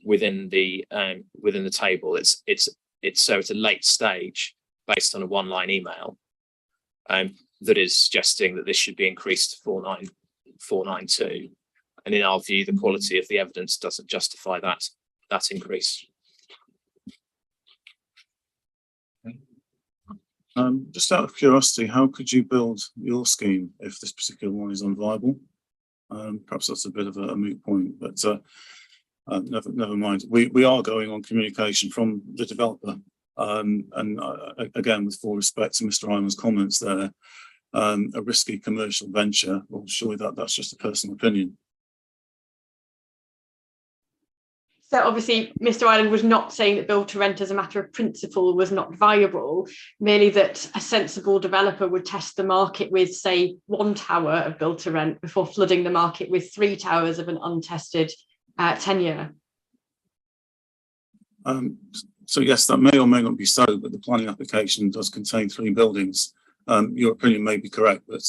within the table. It's so at a late stage, based on a one-line email, that is suggesting that this should be increased to 492. And in our view, the quality of the evidence doesn't justify that increase. Just out of curiosity, how could you build your scheme if this particular one is unviable? Perhaps that's a bit of a moot point, but never mind. We are going on communication from the developer, and again, with full respect to Mr. Ryman's comments there, a risky commercial venture. Well, surely that's just a personal opinion. So obviously, Mr. Ireland was not saying that build to rent as a matter of principle was not viable, merely that a sensible developer would test the market with, say, 1 tower of build to rent before flooding the market with 3 towers of an untested tenure. So yes, that may or may not be so, but the planning application does contain 3 buildings. Your opinion may be correct, but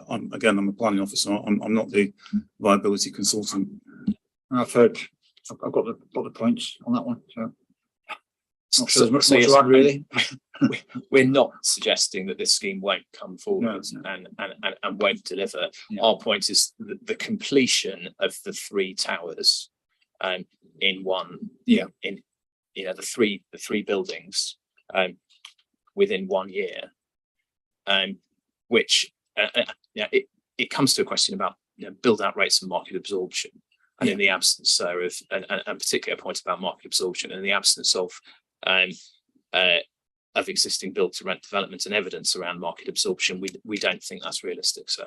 I'm a planning officer. I'm not the viability consultant. I've got the points on that one. So not sure there's much So more yes, to add, really. we're not suggesting that this scheme won't come forward No. and won't deliver. Yeah. Our point is the completion of the 3 towers in one, Yeah. in the three buildings within 1 year, which it comes to a question about build out rates and market absorption. And in the absence, sir, of and particularly a point about market absorption, in the absence of existing build to rent development and evidence around market absorption, we don't think that's realistic, sir.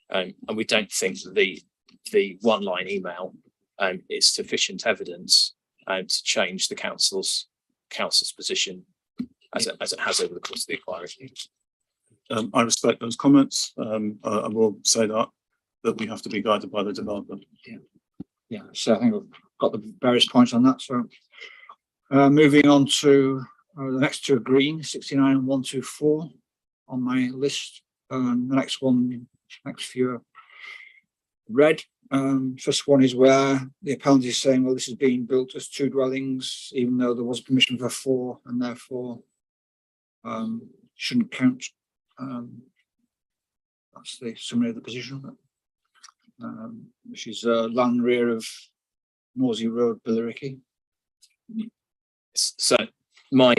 And we don't think that the 1-line email is sufficient evidence to change the council's position as it has over the course of the inquiry. I respect those comments. I will say that we have to be guided by the developer. Yeah, so I think we've got the various points on that. So moving on to the next 2 are green, 69 and 124 on my list. The next few are red. First one is where the appellant is saying, well, this is being built as 2 dwellings, even though there was permission for 4, and therefore shouldn't count. That's the summary of the position. Which is land rear of Morsey Road, Billericay. So my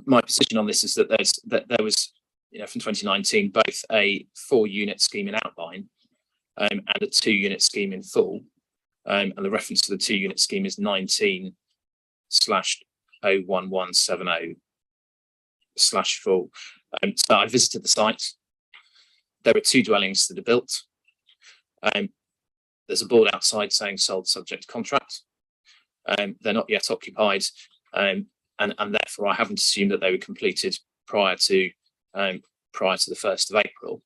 position on this is that there was from 2019 both a 4-unit scheme in outline and a 2-unit scheme in full, and the reference to the 2-unit scheme is 19/01170/full. So I visited the site. There are 2 dwellings that are built. There's a board outside saying sold subject to contract. They're not yet occupied, and therefore I haven't assumed that they were completed prior to the 1st of April.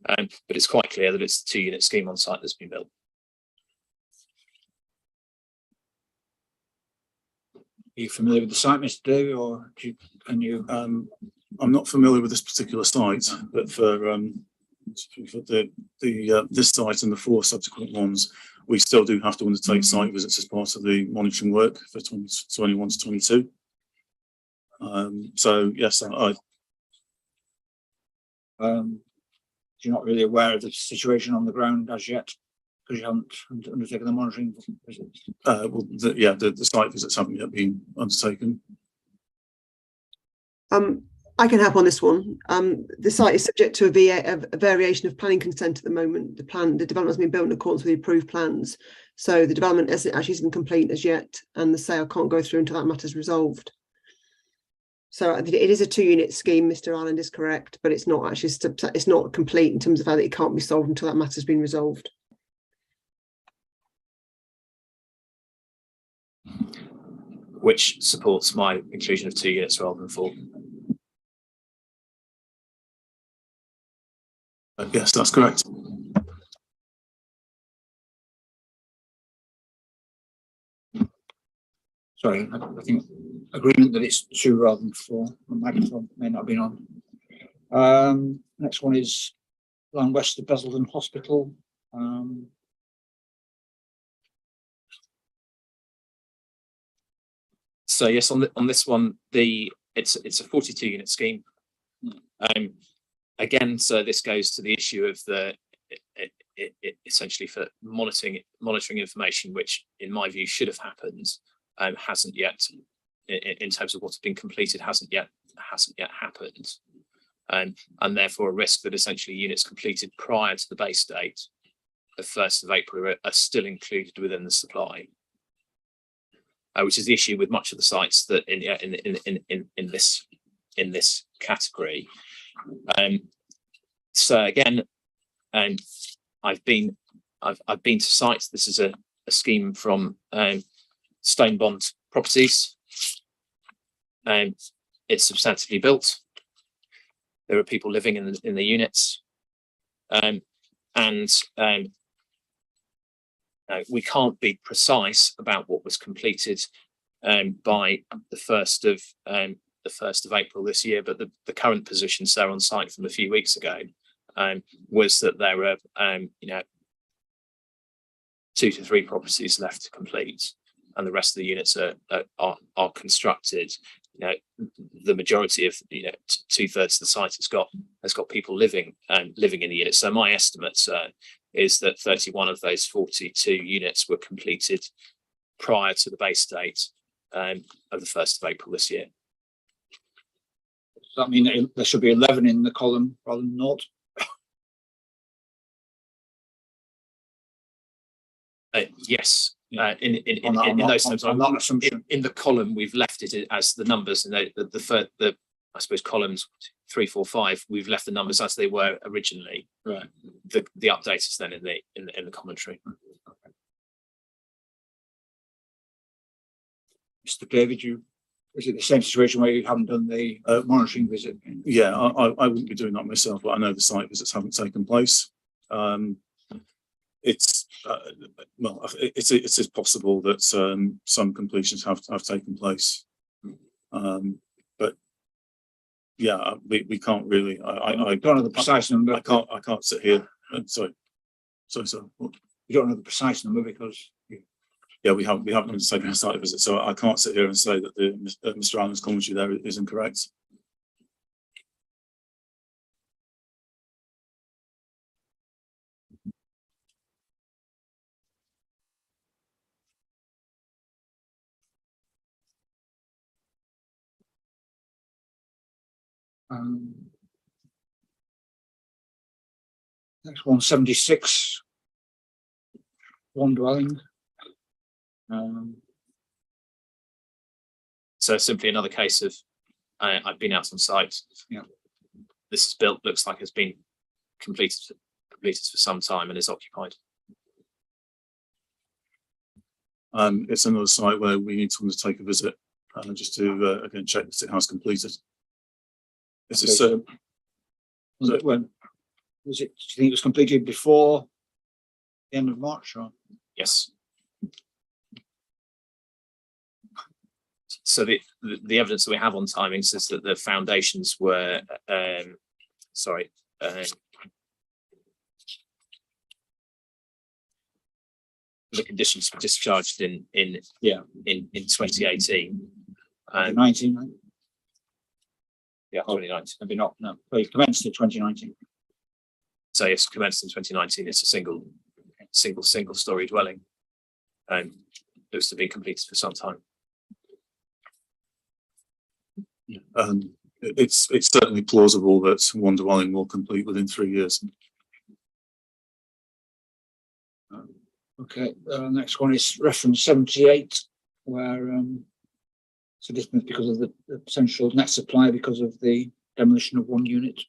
But it's quite clear that it's a 2-unit scheme on site that's been built. Are you familiar with the site, Mr. Davey, or can you? I'm not familiar with this particular site, but for this site and the 4 subsequent ones, we still do have to undertake site visits as part of the monitoring work for 2021 to 22. So yes, You're not really aware of the situation on the ground as yet because you haven't undertaken the monitoring visits. The site visits haven't yet been undertaken. I can help on this one. The site is subject to a variation of planning consent at the moment. The development has been built in accordance with the approved plans. So the development isn't complete as yet, and the sale can't go through until that matter is resolved. So it is a 2-unit scheme, Mr. Ireland is correct, but it's not actually it's not complete in terms of how it can't be sold until that matter has been resolved. Which supports my inclusion of 2 units rather than 4. Yes, that's correct. Sorry, I think agreement that it's 2 rather than 4. The microphone may not have been on. Next one is land west of Basildon Hospital. So yes, on this one, it's a 42-unit scheme. Again, so this goes to the issue of essentially for monitoring information, which in my view should have happened, hasn't yet, in terms of what's been completed, hasn't yet happened, and therefore a risk that essentially units completed prior to the base date of 1st of April are still included within the supply, which is the issue with much of the sites that in this category. So again, I've been to sites. This is a scheme from Stone Bond Properties. It's substantively built. There are people living in the units, we can't be precise about what was completed by the 1st of April this year, but the current position, so on site from a few weeks ago, was that there were 2 to 3 properties left to complete, and the rest of the units are constructed. The majority of 2/3 of the site has got people living in the units. So my estimate is that 31 of those 42 units were completed prior to the base date of the 1st of April this year. Does that mean there should be 11 in the column rather than 0? Yes, in those terms, on that assumption. in the column we've left it as the numbers, and the I suppose columns 3, 4, 5. We've left the numbers as they were originally. Right. The update is then in the commentary. Mr. David, is it the same situation where you haven't done the monitoring visit? Yeah, I wouldn't be doing that myself, but I know the site visits haven't taken place. It's it is possible that some completions have taken place, but yeah, we can't really. I don't know the precise number. I can't sit here. Sorry. What? You don't know the precise number because. Yeah, we haven't taken a site visit, so I can't sit here and say that Mr. Allen's commentary there is incorrect. Next one, 76. One dwelling. So simply another case of I've been out on site. Yeah. This is built, looks like it's been completed for some time and is occupied. It's another site where we need to undertake a visit just to again check that it has completed. This is when was it? Do you think it was completed before the end of March? Or? Yes. So the evidence that we have on timings is that the foundations were the conditions were discharged in 2018. 2019, right? Yeah, 2019. Maybe not. No, well, it commenced in 2019. So yes, commenced in 2019. It's a single story dwelling, and looks to be completed for some time. It's certainly plausible that one dwelling will complete within 3 years. Okay, next one is reference 78, where it's a difference because of the potential net supply because of the demolition of one unit.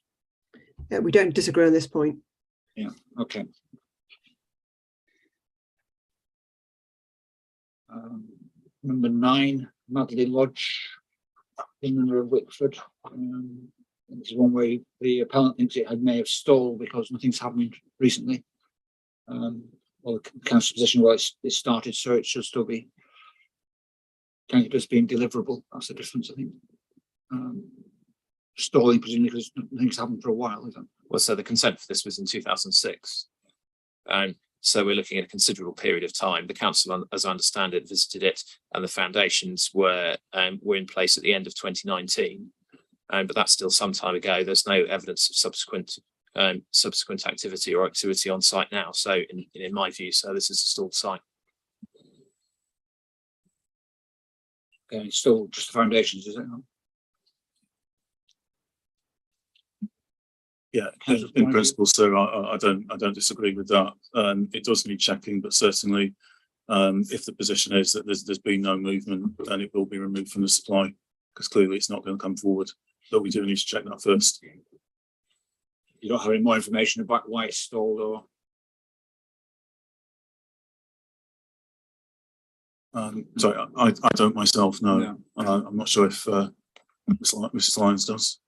Yeah, we don't disagree on this point. Yeah, okay. Number 9, Madley Lodge, in of Wickford. This is one way the appellant thinks it may have stalled because nothing's happened recently. Well, the council position, well, it started, so it should still be kind of just being deliverable. That's the difference, I think. Stalling, presumably, because nothing's happened for a while, is it? Well, so the consent for this was in 2006. So we're looking at a considerable period of time. The council, as I understand it, visited it, and the foundations were in place at the end of 2019. But that's still some time ago. There's no evidence of subsequent activity or activity on site now. So in my view, so this is a stalled site. Okay, still just the foundations, is it? Yeah, in principle, sir, I don't disagree with that. It does need checking, but certainly, if the position is that there's been no movement, then it will be removed from the supply because clearly it's not going to come forward. But we do need to check that first. You don't have any more information about why it's stalled, or Sorry, I don't myself know. No. I'm not sure if Mrs. Lyons does.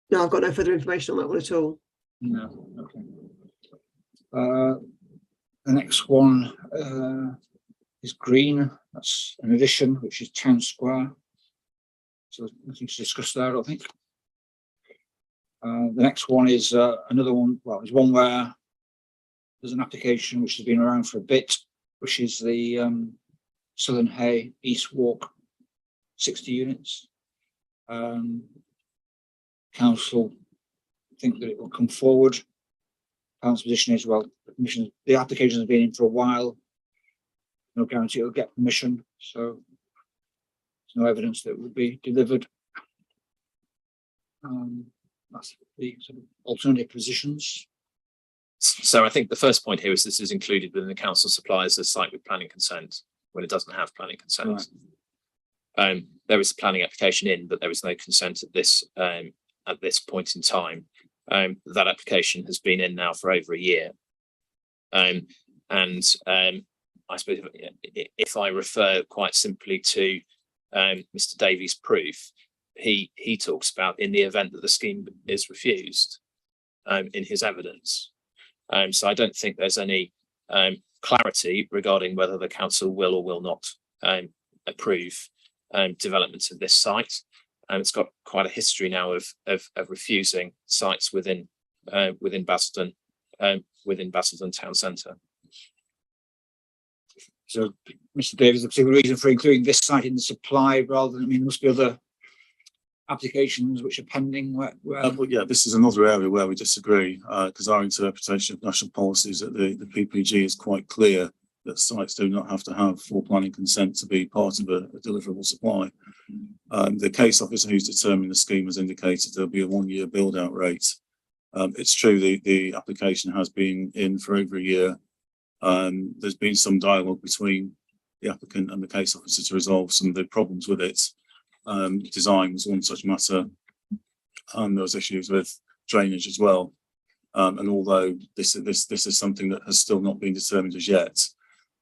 No, I've got no further information on that one at all. No. Okay. The next one is green. That's an addition, which is Town Square. So nothing to discuss there, I don't think. The next one is another one. Well, there's one where there's an application which has been around for a bit, which is the Southern Hay East Walk, 60 units. Council think that it will come forward. Council's position is, well, the application has been in for a while. No guarantee it'll get permission, so there's no evidence that it will be delivered. That's the sort of alternative positions. So I think the first point here is this is included within the council supplies a site with planning consent when it doesn't have planning consent. Right. There is a planning application in, but there is no consent at this point in time. That application has been in now for over a year. I suppose if I refer quite simply to Mr. Davies' proof, he talks about in the event that the scheme is refused in his evidence. So I don't think there's any clarity regarding whether the council will or will not approve development of this site. It's got quite a history now of refusing sites within Basildon town centre. So, Mr. Davies, a particular reason for including this site in the supply rather than, I mean, there must be other applications which are pending. Well, yeah, this is another area where we disagree because our interpretation of national policies at the PPG is quite clear that sites do not have to have full planning consent to be part of a deliverable supply. The case officer who's determined the scheme has indicated there'll be a 1-year build out rate. It's true the application has been in for over a year. There's been some dialogue between the applicant and the case officer to resolve some of the problems with it. Design was one such matter, and there was issues with drainage as well. And although this is something that has still not been determined as yet,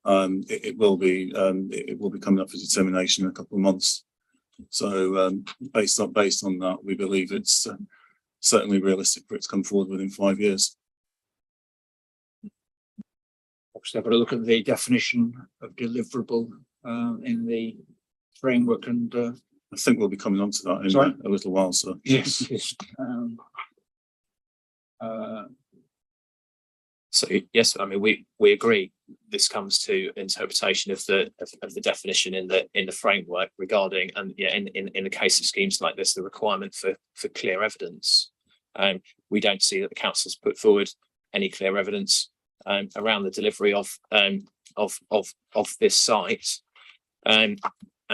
it will be coming up for determination in a couple of months. So based on that, we believe it's certainly realistic for it to come forward within 5 years. Obviously, I've got to look at the definition of deliverable in the framework, and I think we'll be coming on to that in a little while, so. yes, yes. So yes, I mean we agree. This comes to interpretation of the definition in the framework regarding, and yeah, in the case of schemes like this, the requirement for clear evidence. We don't see that the council's put forward any clear evidence around the delivery of this site, and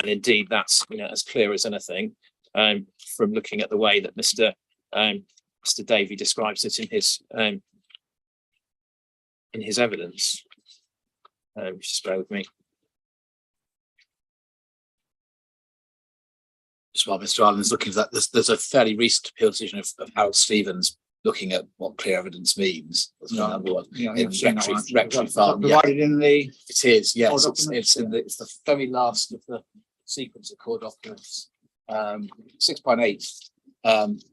indeed that's as clear as anything from looking at the way that Mr. Davey describes it in his evidence. Just bear with me. Just while Mr. Allen's looking for that, there's a fairly recent appeal decision of Harold Stevens looking at what clear evidence means. Yeah, It's Rectory Farm. Provided in the. It is, yes. Core It's the very last of the sequence of core documents, 6.8,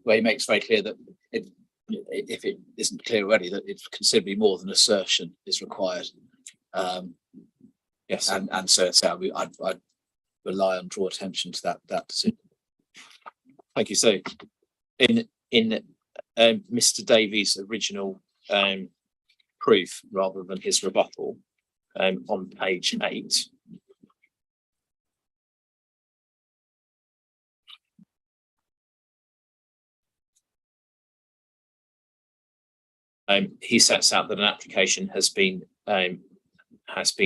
where he makes very clear that if it isn't clear already, that it's considerably more than assertion is required. Yes, and so I'd rely on draw attention to that decision. thank you. So in Mr. Davies' original proof rather than his rebuttal on page 8. He sets out that an application has been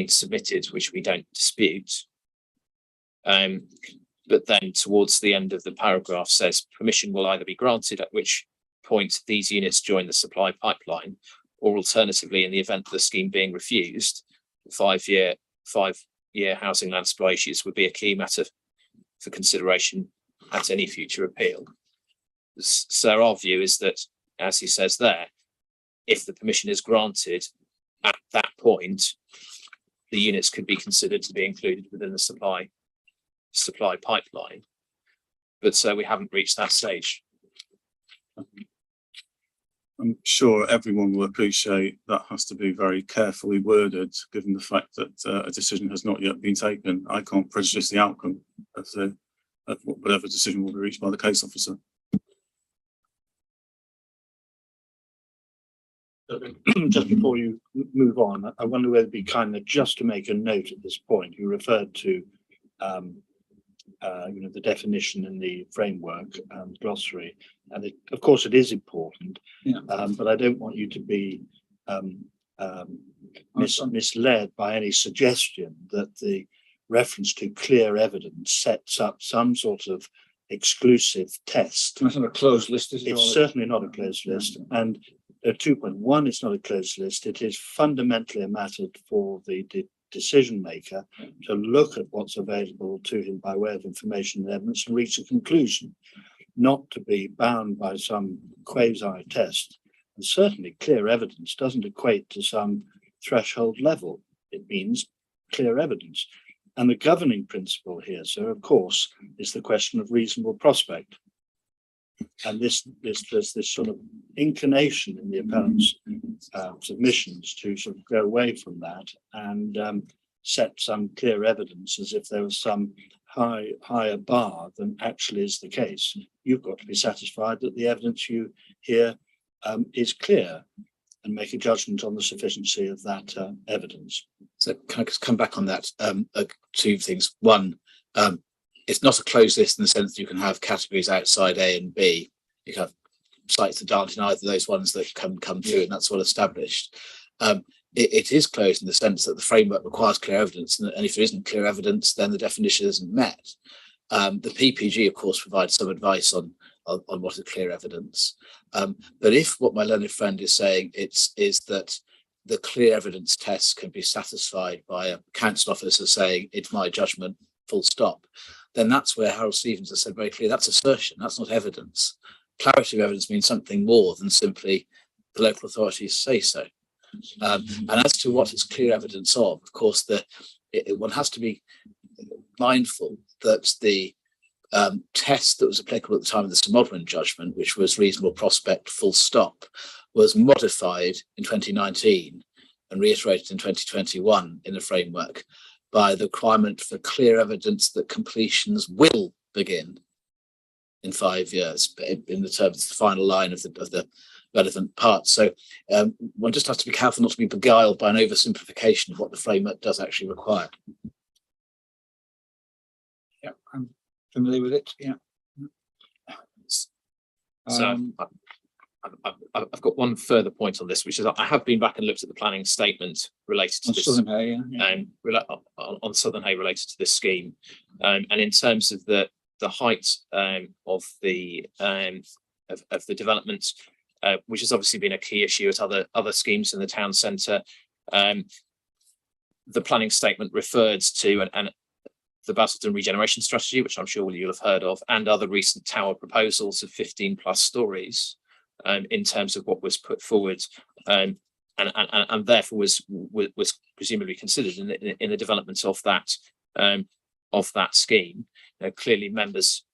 submitted, which we don't dispute. But then towards the end of the paragraph says permission will either be granted, at which point these units join the supply pipeline, or alternatively, in the event of the scheme being refused, 5-year housing land supply issues would be a key matter for consideration at any future appeal. So our view is that as he says there, if the permission is granted at that point, the units could be considered to be included within the supply pipeline. But so we haven't reached that stage. I'm sure everyone will appreciate that has to be very carefully worded, given the fact that a decision has not yet been taken. I can't prejudice the outcome of whatever decision will be reached by the case officer. Just before you move on, I wonder whether it'd be kind of just to make a note at this point. You referred to, the definition in the framework glossary, and of course it is important. Yeah. But I don't want you to be misled by any suggestion that the reference to clear evidence sets up some sort of exclusive test. It's not a closed list, is it? It's certainly not a closed list, and there are 2 points. One, it's not a closed list. It is fundamentally a matter for the decision maker to look at what's available to him by way of information and evidence and reach a conclusion, not to be bound by some quasi test. And certainly clear evidence doesn't equate to some threshold level. It means clear evidence. And the governing principle here, sir, of course, is the question of reasonable prospect. And there's this sort of inclination in the appellant's submissions to sort of go away from that and set some clear evidence as if there was some higher bar than actually is the case. You've got to be satisfied that the evidence you hear is clear and make a judgment on the sufficiency of that evidence. So can I just come back on that? 2 things. One, it's not a closed list in the sense that you can have categories outside A and B. You can have sites that aren't in either of those ones that come through, and that's well established. It is closed in the sense that the framework requires clear evidence, and if there isn't clear evidence, then the definition isn't met. The PPG, of course, provides some advice on what is clear evidence. But if what my learned friend is saying is that the clear evidence test can be satisfied by a council officer saying, it's my judgment, full stop, then that's where Harold Stevens has said very clearly, that's assertion, that's not evidence. Clarity of evidence means something more than simply the local authorities say so. And as to what is clear evidence of course, one has to be mindful that the test that was applicable at the time of the Sir Modwen judgment, which was reasonable prospect, full stop, was modified in 2019 and reiterated in 2021 in the framework by the requirement for clear evidence that completions will begin in 5 years, in the terms of the final line of the relevant part. So one just has to be careful not to be beguiled by an oversimplification of what the framework does actually require. Yeah, I'm familiar with it. Yeah. So I've got one further point on this, which is I have been back and looked at the planning statement related to On this. Southern Hay, On Southern Hay related to this scheme, and in terms of the height of the development, which has obviously been a key issue at other schemes in the town centre. The planning statement referred to and the Basildon Regeneration Strategy, which I'm sure you'll have heard of, and other recent tower proposals of 15+ stories in terms of what was put forward, and therefore was presumably considered in the development of that scheme. Clearly, members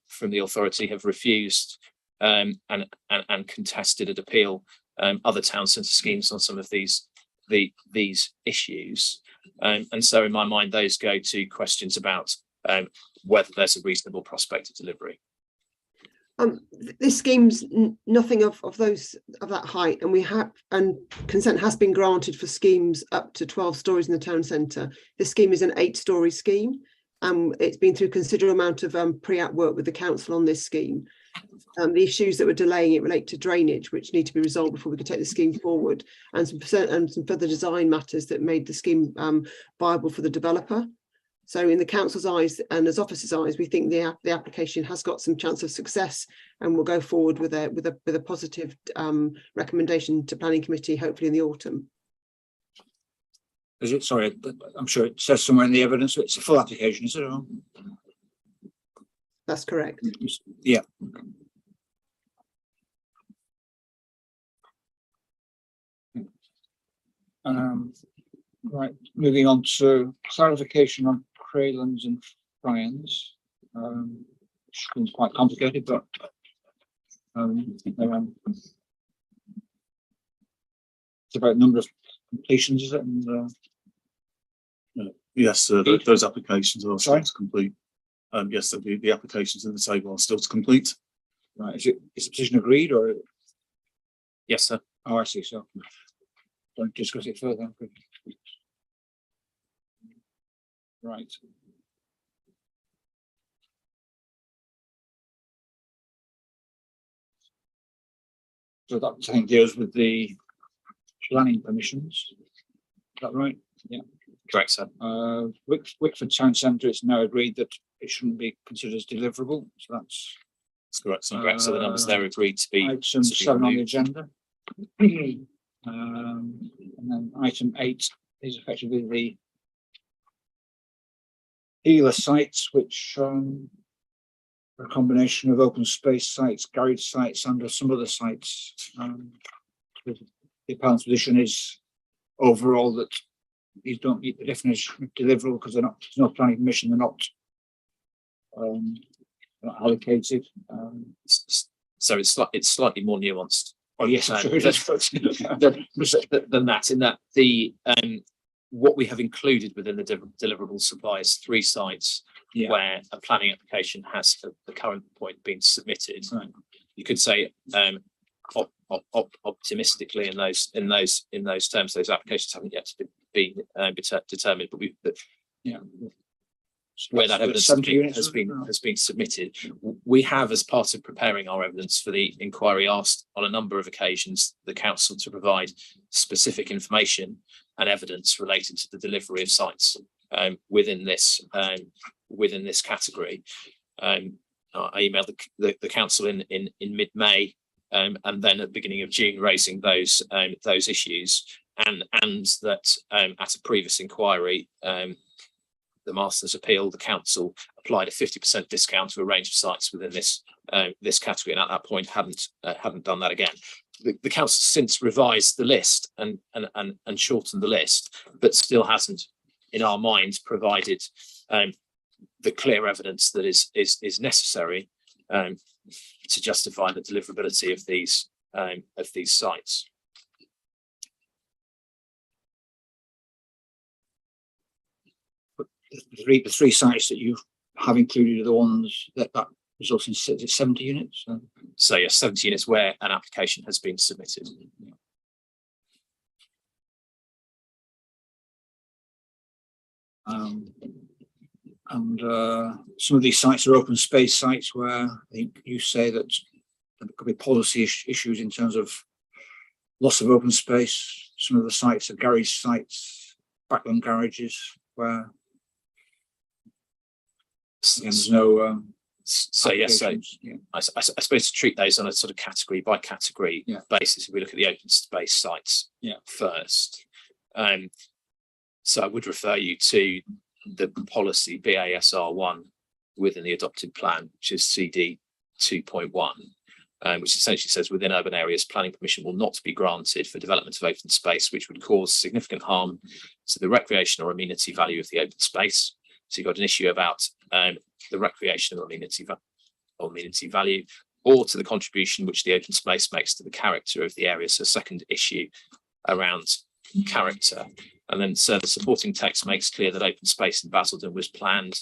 from the authority have refused and contested and appeal other town centre schemes on some of these issues. And so in my mind, those go to questions about whether there's a reasonable prospect of delivery. This scheme's nothing of that height, and consent has been granted for schemes up to 12 stories in the town centre. This scheme is an 8-storey scheme. It's been through considerable amount of pre-app work with the council on this scheme. The issues that were delaying it relate to drainage, which need to be resolved before we can take the scheme forward, and some further design matters that made the scheme viable for the developer. So in the council's eyes and as officers' eyes, we think the application has got some chance of success, and we'll go forward with a positive recommendation to planning committee, hopefully in the autumn. Is it? Sorry, I'm sure it says somewhere in the evidence it's a full application, is it? That's correct. Yeah. Right, moving on to clarification on Craylands and Fryans. Which seems quite complicated, but it's about number of completions, is it? And Yes, those applications are still Sorry? to complete. Yes, the applications in the table are still to complete. right, is the petition agreed or? Yes, sir. Oh, I see. So don't discuss it further. Right. So that I think deals with the planning permissions. Is that right? Yeah. Correct, sir. Wickford Town Centre, it's now agreed that it shouldn't be considered as deliverable. So that's That's correct, sir. Correct. So the numbers there agreed to be. item to be 7 on the removed. agenda. And then item 8 is effectively the healer sites, which are a combination of open space sites, garage sites, and some other sites. The appellant's position is overall that these don't meet the definition of deliverable because they're not, there's no planning permission, they're not allocated. So it's slightly more nuanced. Oh yes, I'm sure it is. Than that, in that the what we have included within the deliverable supply is 3 sites Yeah. where a planning application has at the current point been submitted. Right. You could say optimistically in those terms, those applications haven't yet been determined, but Yeah. where that evidence 70 units, has been submitted. We have, as part of preparing our evidence for the inquiry, asked on a number of occasions the council to provide specific information and evidence related to the delivery of sites within this category. I emailed the council in mid-May and then at the beginning of June, raising those issues, and that at a previous inquiry, the Master's Appeal, the council applied a 50% discount to a range of sites within this category, and at that point hadn't done that again. The council since revised the list and shortened the list, but still hasn't, in our minds, provided the clear evidence that is necessary to justify the deliverability of these sites. The three sites that you have included are the ones that results in 70 units. So yes, 70 units where an application has been submitted. And some of these sites are open space sites where I think you say that there could be policy issues in terms of loss of open space. Some of the sites are garage sites, backland garages, where there's no so yes, so yeah. I suppose to treat those on a sort of category by category Yeah. basis, if we look at the open space sites first. So I would refer you to the policy BASR1 within the adopted plan, which is CD 2.1, which essentially says within urban areas, planning permission will not be granted for development of open space, which would cause significant harm to the recreation or amenity value of the open space. So you've got an issue about the recreation or amenity value, or to the contribution which the open space makes to the character of the area. So a second issue around character. And then so the supporting text makes clear that open space in Basildon was planned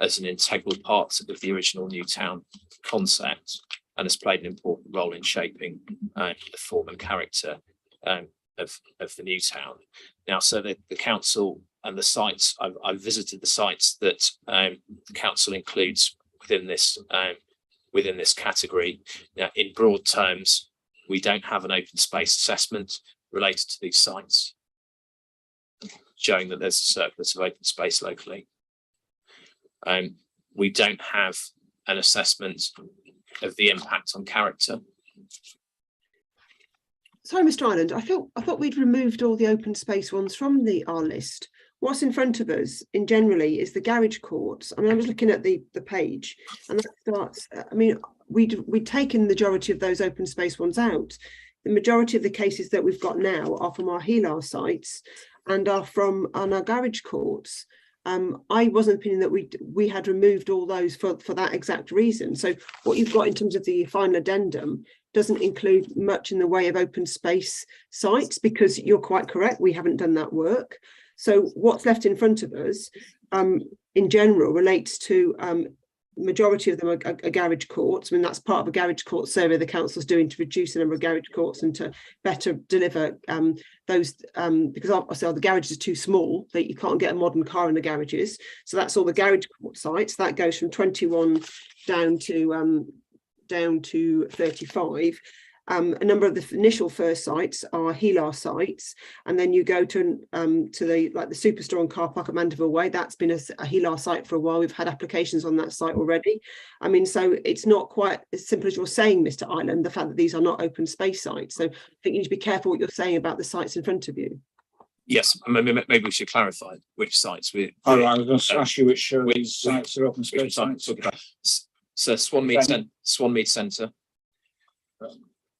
as an integral part of the original new town concept and has played an important role in shaping the form and character of the new town. Now, so the council and the sites, I've visited the sites that the council includes within this category. Now, in broad terms, we don't have an open space assessment related to these sites, showing that there's a surplus of open space locally. We don't have an assessment of the impact on character. Sorry, Mr. Ireland, I thought we'd removed all the open space ones from our list. What's in front of us in generally is the garage courts. I mean, I was looking at the page and that starts, I mean, we'd taken the majority of those open space ones out. the majority of the cases that we've got now are from our HELAR sites and are from our garage courts. I was of the opinion that we had removed all those for that exact reason. So what you've got in terms of the final addendum doesn't include much in the way of open space sites, because you're quite correct, we haven't done that work. So what's left in front of us in general relates to majority of them are garage courts. I mean, that's part of a garage court survey the council's doing to reduce the number of garage courts and to better deliver those, because obviously the garages are too small, that you can't get a modern car in the garages. So that's all the garage court sites. That goes from 21 down to 35. A number of the initial first sites are HELAR sites, and then you go to the Superstore and car park at Mandeville Way. That's been a HELAR site for a while. We've had applications on that site already. I mean, so it's not quite as simple as you're saying, Mr. Island, the fact that these are not open space sites. So I think you need to be careful what you're saying about the sites in front of you. Yes, maybe we should clarify which sites we. I was going to ask you which these sites are open space sites. So Swanmead Centre.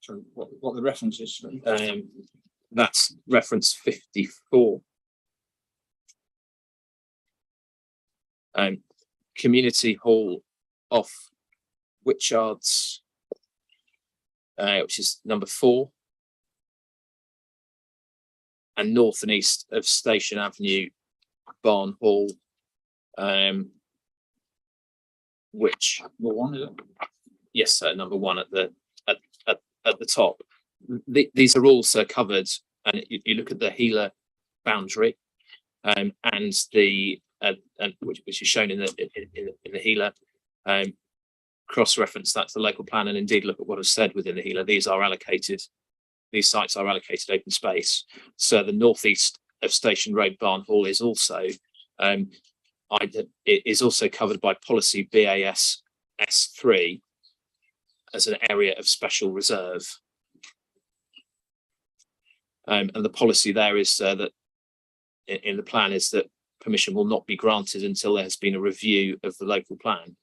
So what the reference is? That's reference 54. Community Hall off Witchards, which is number 4. And north and east of Station Avenue, Barn Hall, which Number 1, is it? yes, number 1 at the top. These are also covered, and you look at the HELAR boundary, and the which is shown in the HELAR, cross-reference that to the local plan, and indeed look at what is said within the HELAR. These sites are allocated open space. So the northeast of Station Road, Barn Hall is also covered by policy BAS S3 as an area of special reserve. And the policy there is that in the plan is that permission will not be granted until there has been a review of the local plan.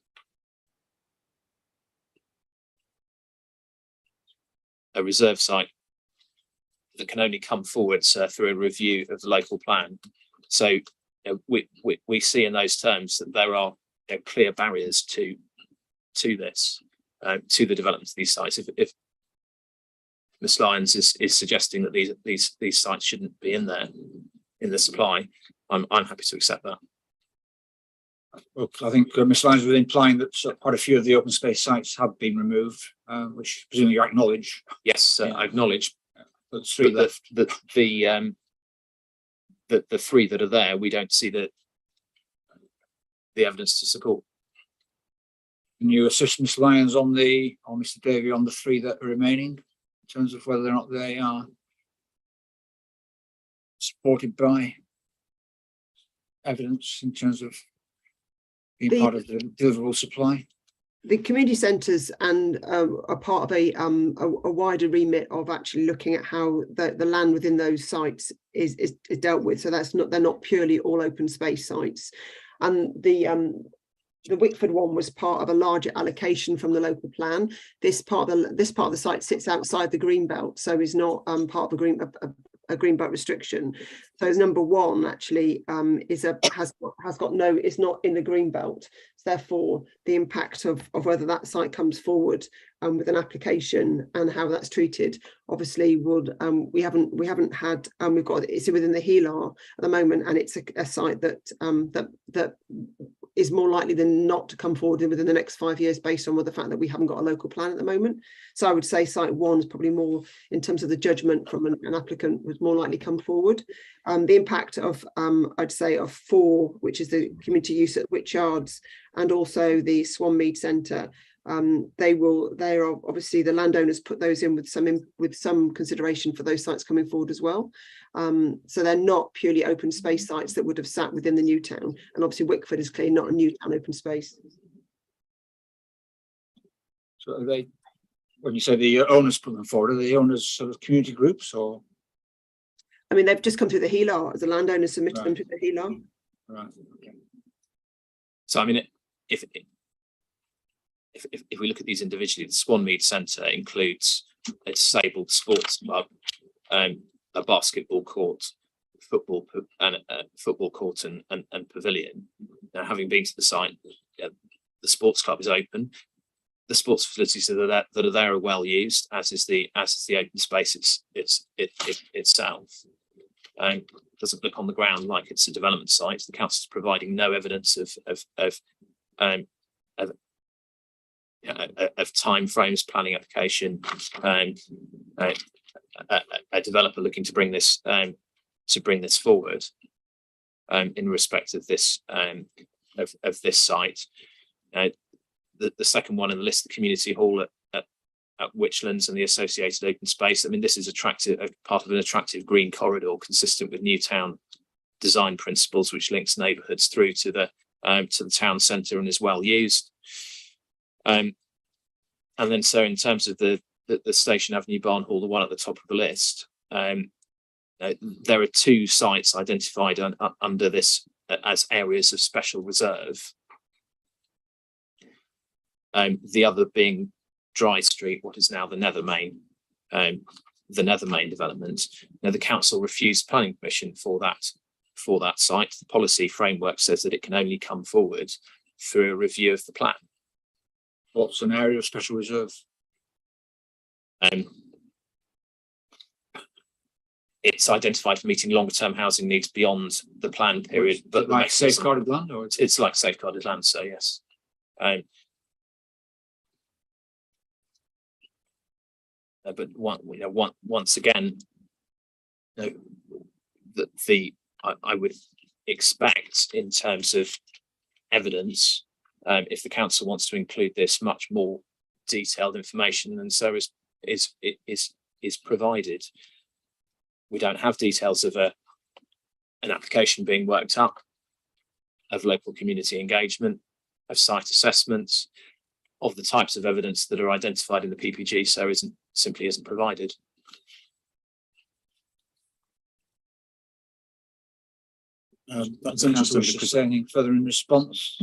A reserve site that can only come forward through a review of the local plan. So we see in those terms that there are clear barriers to this. To the development of these sites. If Ms. Lyons is suggesting that these sites shouldn't be in there in the supply, I'm happy to accept that. Well, I think Ms. Lyons was implying that quite a few of the open space sites have been removed, which presumably you acknowledge. Yes, I acknowledge. But 3 left. The 3 that are there, we don't see the evidence to support. Can you assist Ms. Lyons or Mr. Davey on the 3 that are remaining, in terms of whether or not they are supported by evidence in terms of being part of the deliverable supply? The community centres and are part of a wider remit of actually looking at how the land within those sites is dealt with. So they're not purely all open space sites, and the Wickford one was part of a larger allocation from the local plan. This part of the site sits outside the green belt, so is not part of a green belt restriction. So as number 1 actually is not in the green belt. So therefore, the impact of whether that site comes forward with an application and how that's treated, obviously would we haven't had we've got it's within the HELAR at the moment, and it's a site that is more likely than not to come forward within the next 5 years based on the fact that we haven't got a local plan at the moment. So I would say site 1 is probably more, in terms of the judgment from an applicant, would more likely come forward. The impact of I'd say of 4, which is the community use at Witchards and also the Swanmead Centre, they are obviously, the landowners put those in with some consideration for those sites coming forward as well. So they're not purely open space sites that would have sat within the new town, and obviously Wickford is clearly not a new town open space. So are they, when you say the owners put them forward, are the owners sort of community groups, or? I mean, they've just come through the HELAR, as the landowners submitted them to the HELAR. Right. Okay. So I mean, if we look at these individually, the Swanmead Centre includes a disabled sports club, a basketball court, football court and pavilion. Now, having been to the site, the sports club is open. The sports facilities that are there are well used, as is the open space itself. Doesn't look on the ground like it's a development site. The council is providing no evidence of time frames, planning application, a developer looking to bring this forward in respect of this this site. The second one in the list, the community hall at Witchlands and the associated open space. I mean, this is attractive, part of an attractive green corridor consistent with Newtown design principles, which links neighbourhoods through to the town centre and is well used. And then, so in terms of the Station Avenue Barn Hall, the one at the top of the list, there are two sites identified under this as areas of special reserve. The other being Dry Street, what is now the Nethermain development. Now, the council refused planning permission for that site. The policy framework says that it can only come forward through a review of the plan. What's an area of special reserve? It's identified for meeting longer term housing needs beyond the plan period, but like safeguarded land, or it's like safeguarded land. So yes. But once again, I would expect, in terms of evidence, if the council wants to include this, much more detailed information, and so is provided. We don't have details of an application being worked up, of local community engagement, of site assessments, of the types of evidence that are identified in the PPG, so simply isn't provided. That's Council interesting wishes to because say anything further in response?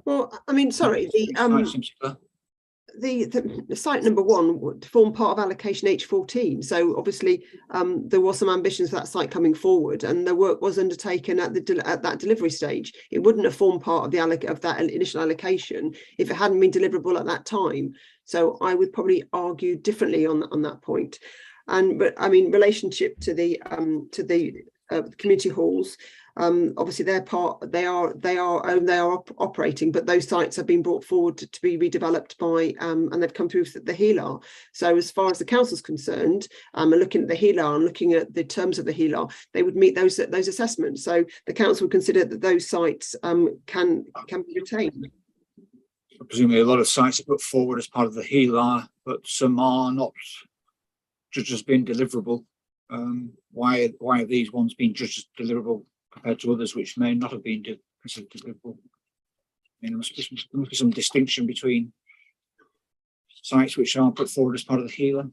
Well, I mean, sorry, the site number one would form part of allocation H14. So obviously there was some ambitions for that site coming forward, and the work was undertaken at that delivery stage. It wouldn't have formed part of that initial allocation if it hadn't been deliverable at that time. So I would probably argue differently on that point. But I mean, relationship to the community halls. Obviously they are operating, but those sites have been brought forward to be redeveloped by and they've come through the HELAR. So as far as the council's concerned, and looking at the HELAR and looking at the terms of the HELAR, they would meet those assessments. So the council would consider that those sites can be retained. Presumably a lot of sites are put forward as part of the HELAR, but some are not judged as being deliverable. Why are these ones being judged as deliverable compared to others which may not have been considered deliverable? I mean, there must be some distinction between sites which are put forward as part of the HELAR.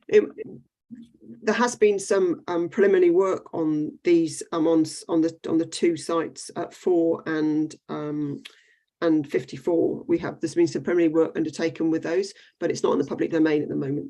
There has been some preliminary work on these on the two sites at 4 and 54. There's been some preliminary work undertaken with those, but it's not in the public domain at the moment.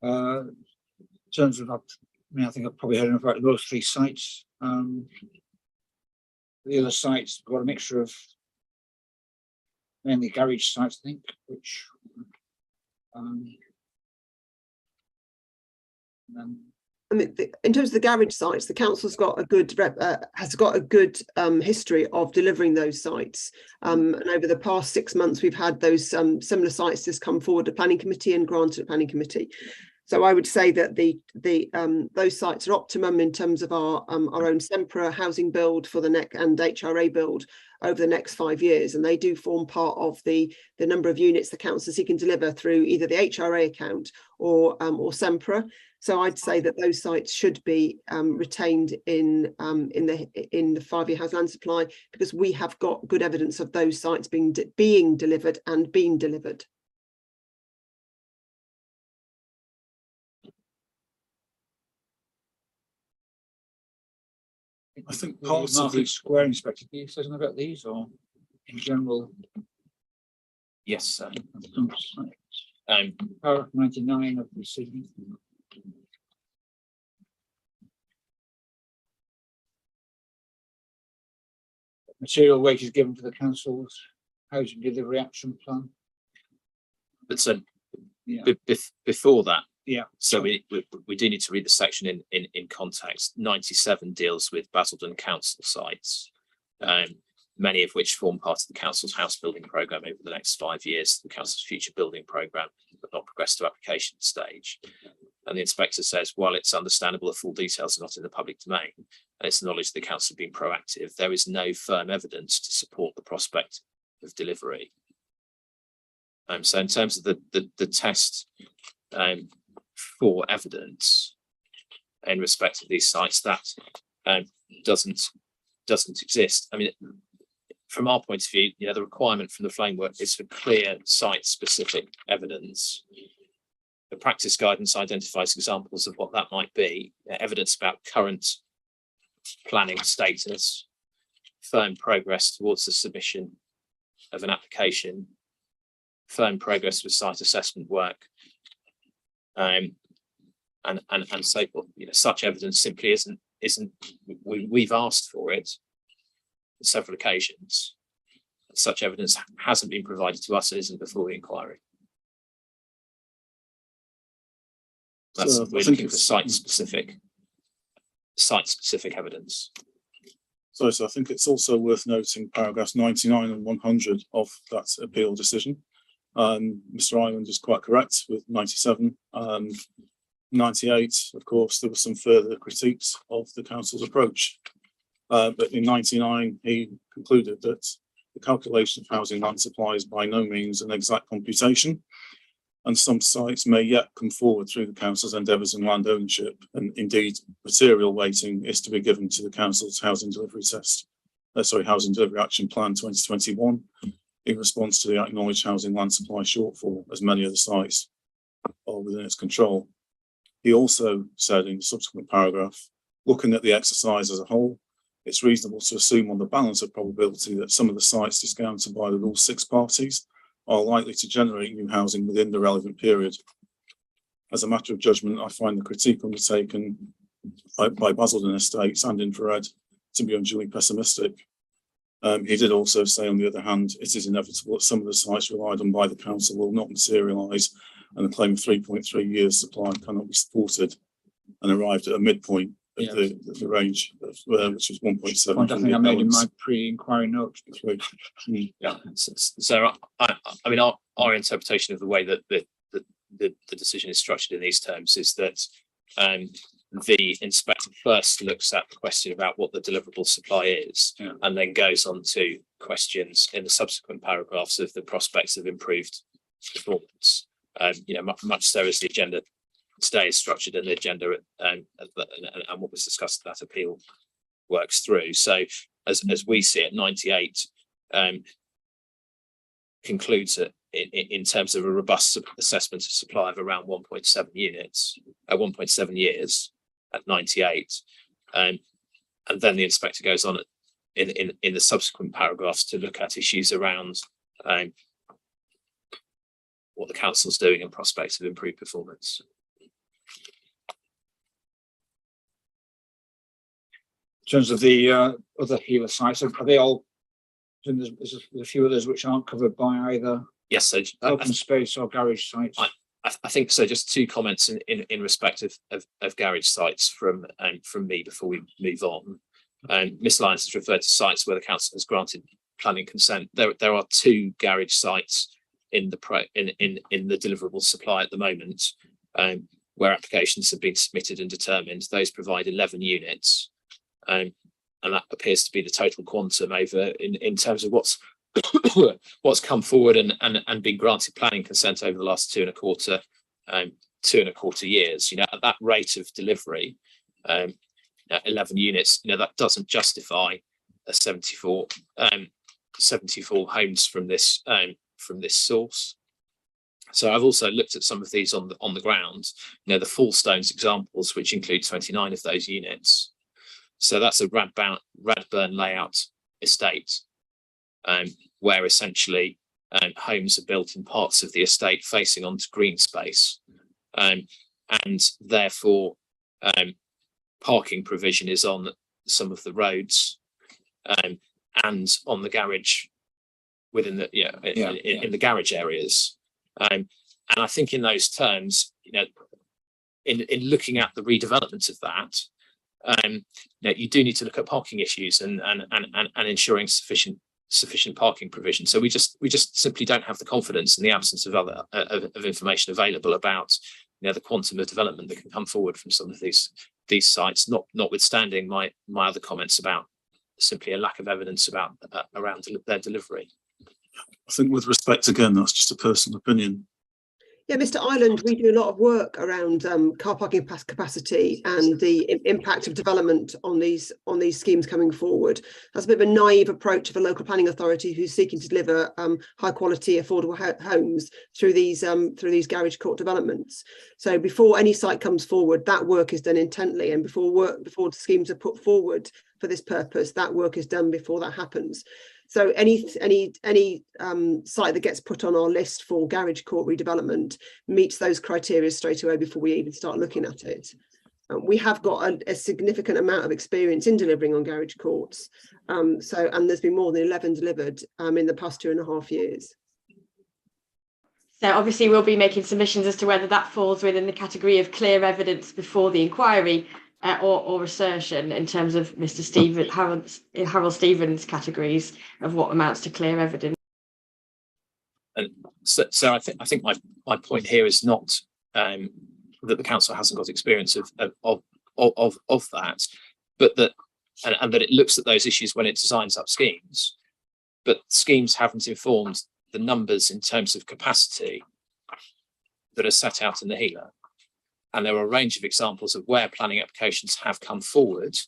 In terms of, I think I've probably heard enough about those three sites. The other sites got a mixture of mainly garage sites, I think, which I mean, in terms of the garage sites, the council's got a good history of delivering those sites. And over the past 6 months, we've had those similar sites just come forward to planning committee and granted to planning committee. So I would say that those sites are optimum in terms of our own Sempra housing build for the next and HRA build over the next 5 years, and they do form part of the number of units the council is seeking to deliver through either the HRA account or Sempra. So I'd say that those sites should be retained in the 5-year house land supply, because we have got good evidence of those sites being delivered and being delivered. I think The parts of Market the Square inspector, can you say something about these, or in general? Yes, Paragraph 99 of the decision. Material weight is given to the council's housing delivery action plan. but so Yeah. before that, Yeah. so we do need to read the section in context. 97 deals with Basildon Council sites, many of which form part of the council's house building programme over the next 5 years, the council's future building programme, but not progressed to application stage. And the inspector says, while it's understandable the full details are not in the public domain, and it's acknowledged the council have been proactive, there is no firm evidence to support the prospect of delivery. So in terms of the test for evidence in respect of these sites, that doesn't exist. I mean, from our point of view, the requirement from the framework is for clear site-specific evidence. The practice guidance identifies examples of what that might be: evidence about current planning status, firm progress towards the submission of an application, firm progress with site assessment work, and so forth. Such evidence simply isn't. We've asked for it on several occasions. Such evidence hasn't been provided to us and isn't before the inquiry. So We're looking for site-specific evidence. So I think it's also worth noting paragraphs 99 and 100 of that appeal decision. Mr. Island is quite correct with 97. 98, of course, there were some further critiques of the council's approach. But in 99, he concluded that the calculation of housing land supply is by no means an exact computation, and some sites may yet come forward through the council's endeavours in land ownership, and indeed material weighting is to be given to the council's housing delivery housing delivery action plan 2021 in response to the acknowledged housing land supply shortfall, as many of the sites are within its control. He also said in the subsequent paragraph, looking at the exercise as a whole, it's reasonable to assume on the balance of probability that some of the sites discounted by the Rule 6 parties are likely to generate new housing within the relevant period. As a matter of judgment, I find the critique undertaken by Basildon Estates and Infrared to be unduly pessimistic. He did also say, on the other hand, it is inevitable that some of the sites relied on by the council will not materialise, and the claim of 3.3 years supply cannot be supported, and arrived at a midpoint of the range, which was 1.7. Point I think I made in my pre-inquiry notes. Yeah. So I mean, our interpretation of the way that the decision is structured in these terms is that the inspector first looks at the question about what the deliverable supply is, and then goes on to questions in the subsequent paragraphs of the prospects of improved performance. Much so as the agenda today is structured, and the agenda and what was discussed at that appeal works through. So as we see it, 98 concludes it in terms of a robust assessment of supply of around 1.7 units at 1.7 years at 98, and then the inspector goes on in the subsequent paragraphs to look at issues around what the council's doing and prospects of improved performance. In terms of the other HELA sites, are they all? There's a few others which aren't covered by either Yes, so open space or garage sites. I think so. Just two comments in respect of garage sites from me before we move on. Miss Lyons has referred to sites where the council has granted planning consent. There are two garage sites in the deliverable supply at the moment. where applications have been submitted and determined, those provide 11 units. And that appears to be the total quantum over in terms of what's what's come forward and been granted planning consent over the last 2.25 years. At that rate of delivery, 11 units, that doesn't justify a 74 homes from this source. So I've also looked at some of these on the ground, the Fallstones examples, which include 29 of those units. So that's a Radburn layout estate, where essentially homes are built in parts of the estate facing onto green space, and therefore parking provision is on some of the roads and on the garage within the in the garage areas. And I think in those terms, in looking at the redevelopment of that, you do need to look at parking issues and ensuring sufficient parking provision. So we just simply don't have the confidence in the absence of other of information available about the quantum of development that can come forward from some of these sites, notwithstanding my other comments about simply a lack of evidence about around their delivery. I think with respect, again, that's just a personal opinion. Yeah, Mr. Ireland, we do a lot of work around car parking capacity and the impact of development on these schemes coming forward. That's a bit of a naive approach of a local planning authority who's seeking to deliver high quality, affordable homes through these garage court developments. So before any site comes forward, that work is done intently, and before schemes are put forward for this purpose, that work is done before that happens. So any site that gets put on our list for garage court redevelopment meets those criteria straight away before we even start looking at it. We have got a significant amount of experience in delivering on garage courts. And there's been more than 11 delivered in the past 2.5 years. So obviously we'll be making submissions as to whether that falls within the category of clear evidence before the inquiry, or assertion, in terms of Mr. Harold Stevens' categories of what amounts to clear evidence. And so I think my point here is not that the council hasn't got experience of that, but that it looks at those issues when it designs up schemes, but schemes haven't informed the numbers in terms of capacity that are set out in the HELA. And there are a range of examples of where planning applications have come forward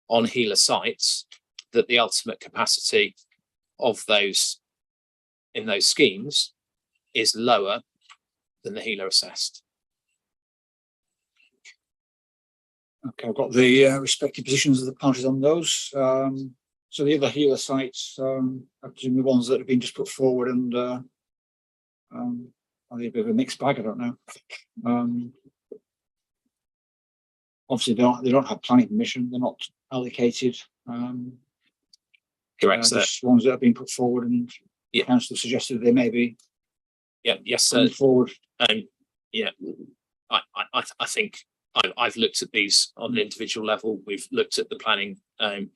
on HELA sites that the ultimate capacity of those in those schemes is lower than the HELA assessed. Okay, I've got the respective positions of the parties on those. So the other HELA sites, I presume the ones that have been just put forward, and are they a bit of a mixed bag? I don't know. Obviously, they don't have planning permission. They're not allocated. Correct, sir. Just ones that have been put forward, and the council suggested they may be. Yeah, yes, sir. Forward. Yeah, I think I've looked at these on an individual level. We've looked at the planning, the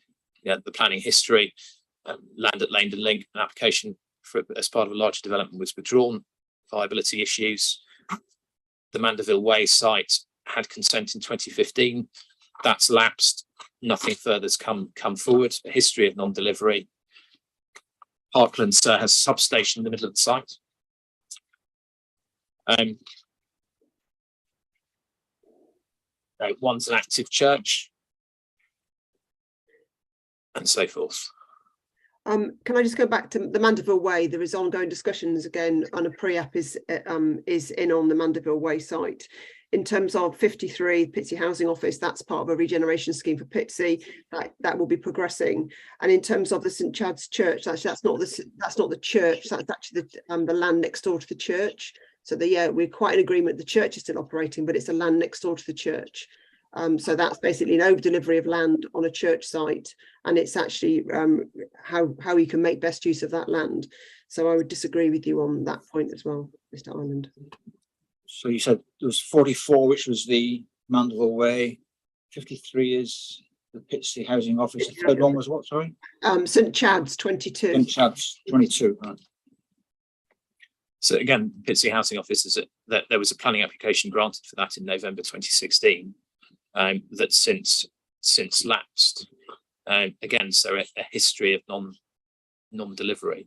planning history. Land at Lane and Link, an application as part of a larger development was withdrawn. Viability issues. The Mandeville Way site had consent in 2015. That's lapsed. Nothing further's come forward. A history of non-delivery. Parklands has a substation in the middle of the site. One's an active church, and so forth. Can I just go back to the Mandeville Way? There is ongoing discussions again on a pre-app is in on the Mandeville Way site. In terms of 53 Pitsea Housing Office, that's part of a regeneration scheme for Pitsea that will be progressing. And in terms of the St Chad's Church, that's not the church. That's actually the land next door to the church. So we're quite in agreement. The church is still operating, but it's the land next door to the church. So that's basically an over delivery of land on a church site, and it's actually how you can make best use of that land. So I would disagree with you on that point as well, Mr. Ireland. So you said there was 44, which was the Mandeville Way. 53 is the Pitsea Housing Office. The third one was what? Sorry. St Chad's 22. St Chad's 22. Right. So again, Pitsea Housing Office is that there was a planning application granted for that in November 2016, that since lapsed. Again, so a history of non-delivery.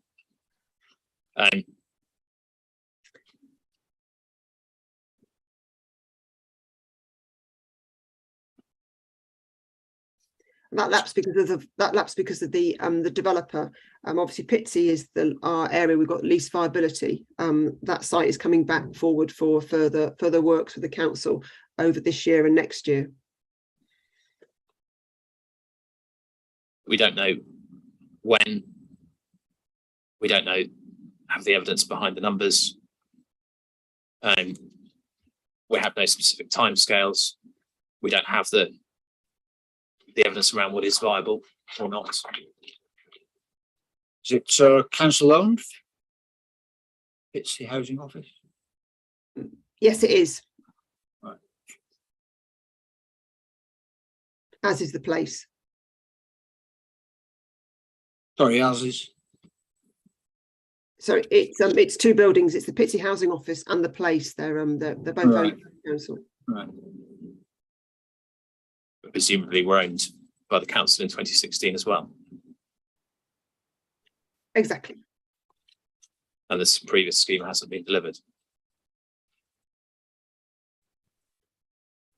That lapsed because of the developer. Obviously Pitsea is our area we've got least viability. That site is coming back forward for further works with the council over this year and next year. We don't know when. We don't know, have the evidence behind the numbers. We have no specific timescales. We don't have the evidence around what is viable or not. Is it council owned? It's the housing office. Yes, it is. Right. As is the place. Sorry, as is. So it's two buildings. It's the Pitsea Housing Office and the place. They're both owned by the council. Right. Presumably were owned by the council in 2016 as well. Exactly. And this previous scheme hasn't been delivered.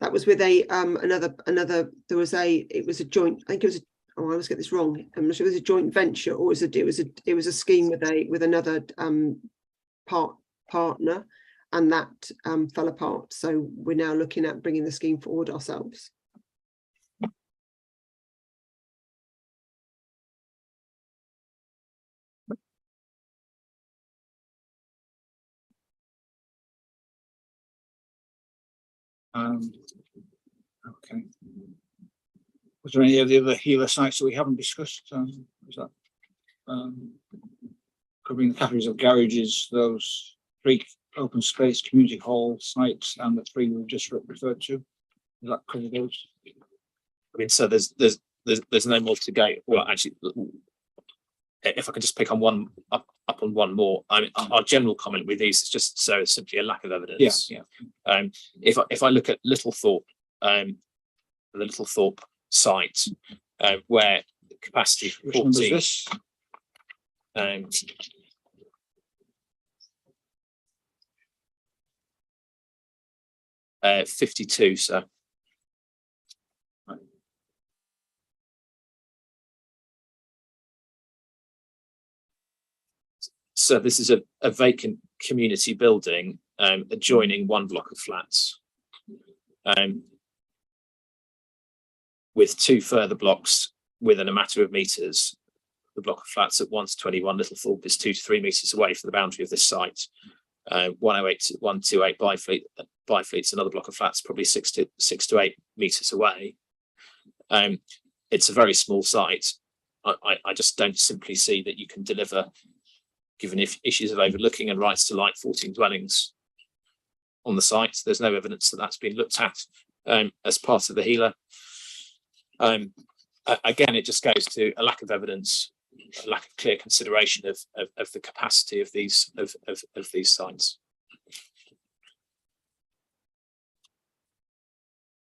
That was with a there was a joint, I think it was I always get this wrong. I'm not sure it was a joint venture or it was a scheme with another partner, and that fell apart. So we're now looking at bringing the scheme forward ourselves. Okay. Was there any of the other healer sites that we haven't discussed? Is that covering the categories of garages, those 3 open space community hall sites, and the 3 we've just referred to? Does that cover those? I mean, so there's no more to go. Well, actually, if I can just pick on one up on one more. I mean, our general comment with these is just so it's simply a lack of evidence. Yeah. If I look at Littlethorpe, the Littlethorpe site, where capacity for Which number is 14, this? 52, so. So this is a vacant community building adjoining 1 block of flats, with 2 further blocks within a matter of meters. The block of flats at 1 to 21 Littlethorpe is 2 to 3 meters away from the boundary of this site. 108 to 128 Byfleet's another block of flats, probably 6 to 8 meters away. It's a very small site. I just don't simply see that you can deliver, given issues of overlooking and rights to light, 14 dwellings on the site. There's no evidence that that's been looked at as part of the healer. Again, it just goes to a lack of evidence, a lack of clear consideration of the capacity of these sites.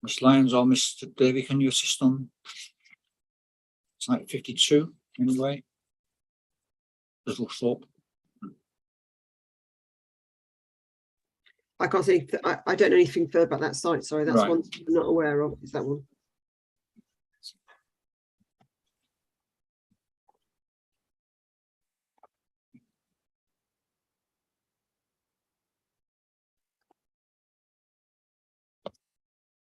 Ms. Lyons or Mr. Davy, can you assist on site 52 anyway? Littlethorpe. I can't see. I don't know anything further about that site. Sorry, that's Right. one I'm not aware of. Is that one?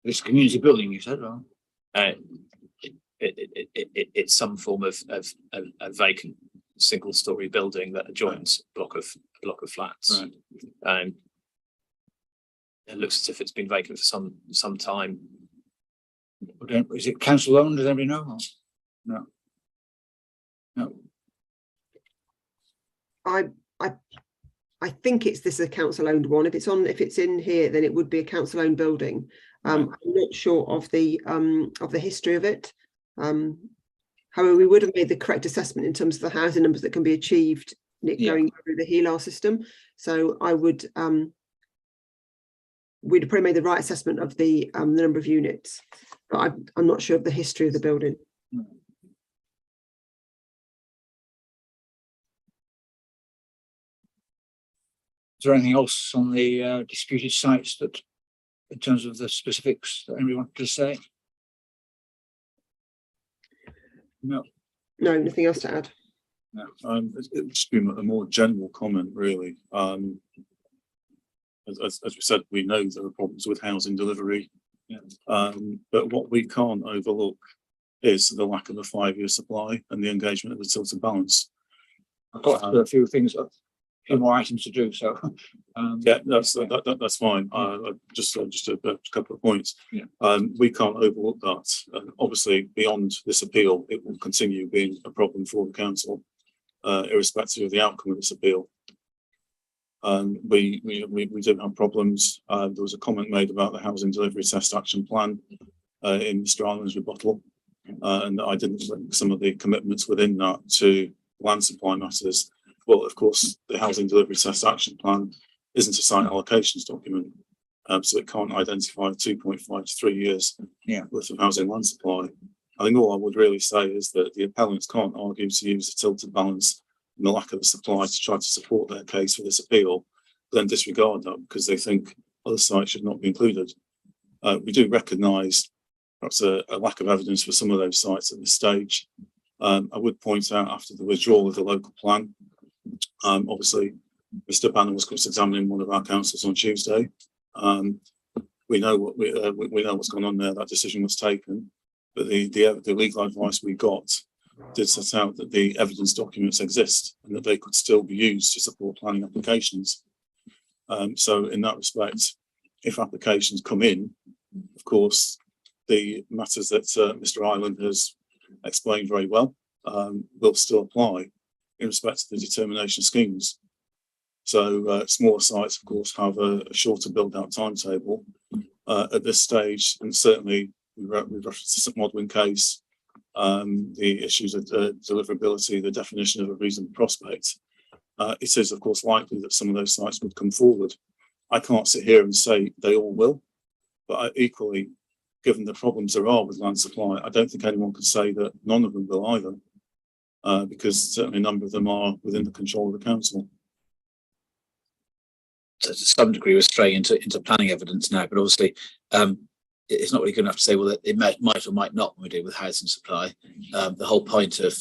This community building, you said, or? It's some form of a vacant single-story building that adjoins a block of flats. Right. It looks as if it's been vacant for some time. Is it council owned? Does anybody know? No. No. I think it's this is a council owned one. If it's in here, then it would be a council owned building. I'm not sure of the history of it. However, we would have made the correct assessment in terms of the housing numbers that can be achieved it Yeah. going through the HELAR system. So I would, we'd probably made the right assessment of the number of units, but I'm not sure of the history of the building. Is there anything else on the disputed sites that, in terms of the specifics, that anyone wanted to say? No. No, nothing else to add. No, it would just be a more general comment, really. As we said, we know there are problems with housing delivery. Yeah. But what we can't overlook is the lack of a 5-year supply and the engagement of the tilted balance. I've got a few things, a few more items to do, so. Yeah, that's fine. Just a couple of points. Yeah. We can't overlook that. Obviously, beyond this appeal, it will continue being a problem for the council, irrespective of the outcome of this appeal. We do have problems. There was a comment made about the housing delivery test action plan in Mr. Ireland's rebuttal, and I didn't link some of the commitments within that to land supply matters. Well, of course, the housing delivery test action plan isn't a site allocations document, so it can't identify 2.5 to 3 years worth of housing land supply. I think all I would really say is that the appellants can't argue to use the tilted balance and the lack of the supply to try to support their case for this appeal, then disregard that because they think other sites should not be included. We do recognise perhaps a lack of evidence for some of those sites at this stage. I would point out after the withdrawal of the local plan, obviously Mr. Banner was cross-examining one of our councillors on Tuesday. We know what we know what's going on there. That decision was taken, but the legal advice we got did set out that the evidence documents exist and that they could still be used to support planning applications. So in that respect, if applications come in, of course, the matters that Mr. Ireland has explained very well will still apply in respect to the determination schemes. So smaller sites, of course, have a shorter build-out timetable at this stage, and certainly we referenced the St Modwyn case, the issues of deliverability, the definition of a reasonable prospect. It is, of course, likely that some of those sites would come forward. I can't sit here and say they all will, but equally, given the problems there are with land supply, I don't think anyone could say that none of them will either, because certainly a number of them are within the control of the council. To some degree, we're straying into planning evidence now, but obviously it's not really good enough to say, well, that it might or might not when we deal with housing supply. The whole point of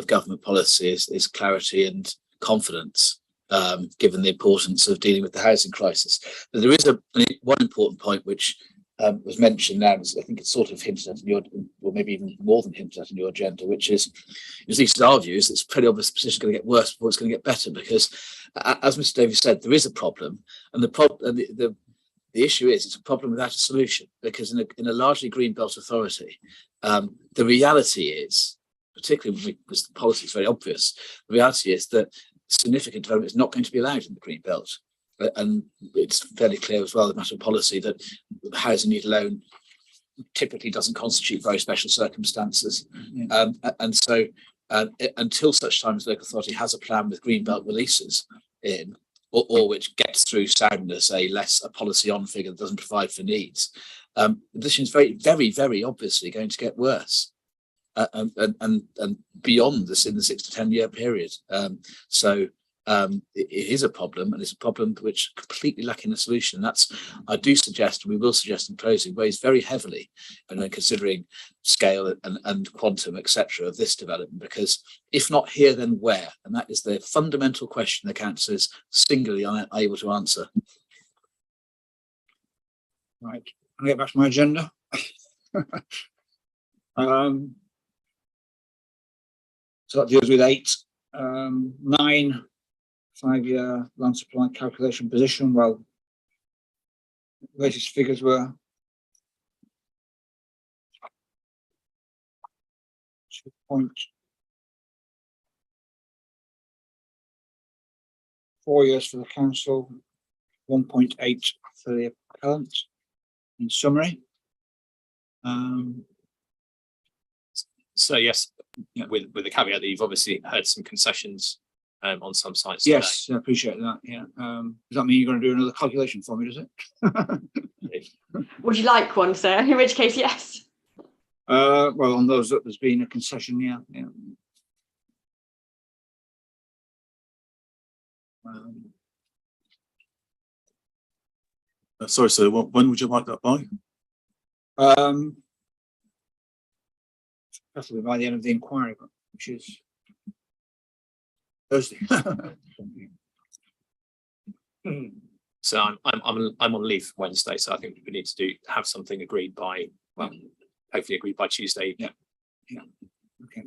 government policy is clarity and confidence, given the importance of dealing with the housing crisis. But there is one important point which was mentioned now, I think it's sort of hinted at in your, or maybe even more than hinted at in your agenda, which is at least our view, is it's pretty obvious the position is going to get worse before it's going to get better, because as Mr. Davies said, there is a problem, and the issue is it's a problem without a solution, because in a largely green belt authority, the reality is, particularly because the policy is very obvious, the reality is that significant development is not going to be allowed in the green belt. And it's fairly clear as well, the matter of policy, that housing need alone typically doesn't constitute very special circumstances. And so until such time as the local authority has a plan with green belt releases in, or which gets through soundness a policy on figure that doesn't provide for needs, the position is very, very, very obviously going to get worse. And beyond this in the 6 to 10 year period. It is a problem, and it's a problem which completely lacking a solution. I do suggest, and we will suggest in closing, weighs very heavily, and then considering scale and quantum, etc., of this development, because if not here, then where? And that is the fundamental question the council is singularly unable to answer. Right, I'll get back to my agenda. So that deals with 8, 9. 5-year land supply calculation position. Well, latest figures were 2.4 years for the council, 1.8 for the appellant. In summary, so yes, with the caveat that you've obviously heard some concessions on some sites. Yes, I appreciate that. Yeah. Does that mean you're going to do another calculation for me? Does it? Would you like one, sir? In which case, yes. Well, on those that there's been a concession, yeah. Sorry, sir, when would you like that by? Possibly by the end of the inquiry, which is Thursday. So I'm on leave Wednesday, so I think we need to have something agreed by, well, hopefully agreed by Tuesday. Yeah. Okay.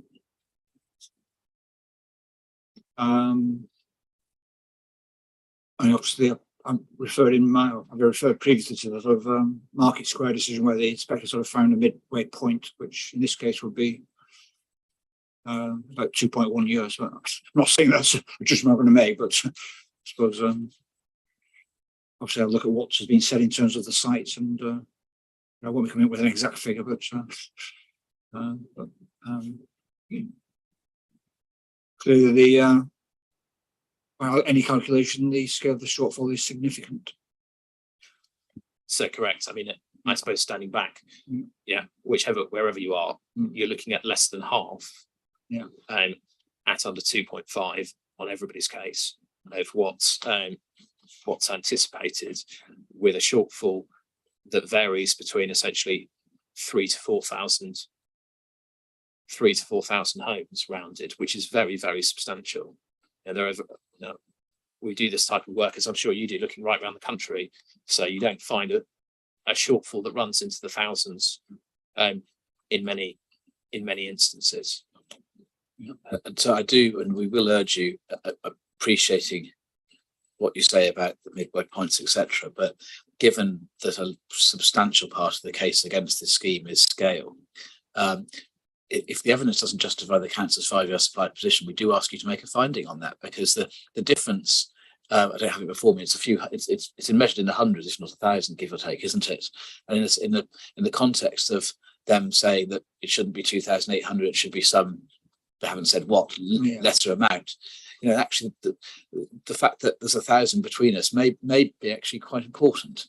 And obviously, I've referred previously to the sort of Market Square decision where the inspector sort of found a midway point, which in this case would be about 2.1 years. But I'm not saying that's a judgment I'm going to make, but I suppose obviously I'll look at what has been said in terms of the sites, and I won't be coming up with an exact figure, but clearly the well, any calculation, the scale of the shortfall is significant. So correct. I mean, I suppose standing back, Mm. yeah, wherever you are, Mm. you're looking at less than half. Yeah. At under 2.5 on everybody's case of what's anticipated, with a shortfall that varies between essentially 3,000 to 4,000 homes rounded, which is very, very substantial. And we do this type of work, as I'm sure you do, looking right around the country. So you don't find a shortfall that runs into the thousands in many instances. And so I do, and we will urge you, appreciating what you say about the midway points, etc. But given that a substantial part of the case against this scheme is scale, if the evidence doesn't justify the council's 5-year supply position, we do ask you to make a finding on that, because the difference, I don't have it before me, it's measured in the hundreds, if not 1,000, give or take, isn't it? And in the context of them saying that it shouldn't be 2,800, it should be some, they haven't said what, lesser amount. You know, actually, the fact that there's 1,000 between us may be actually quite important.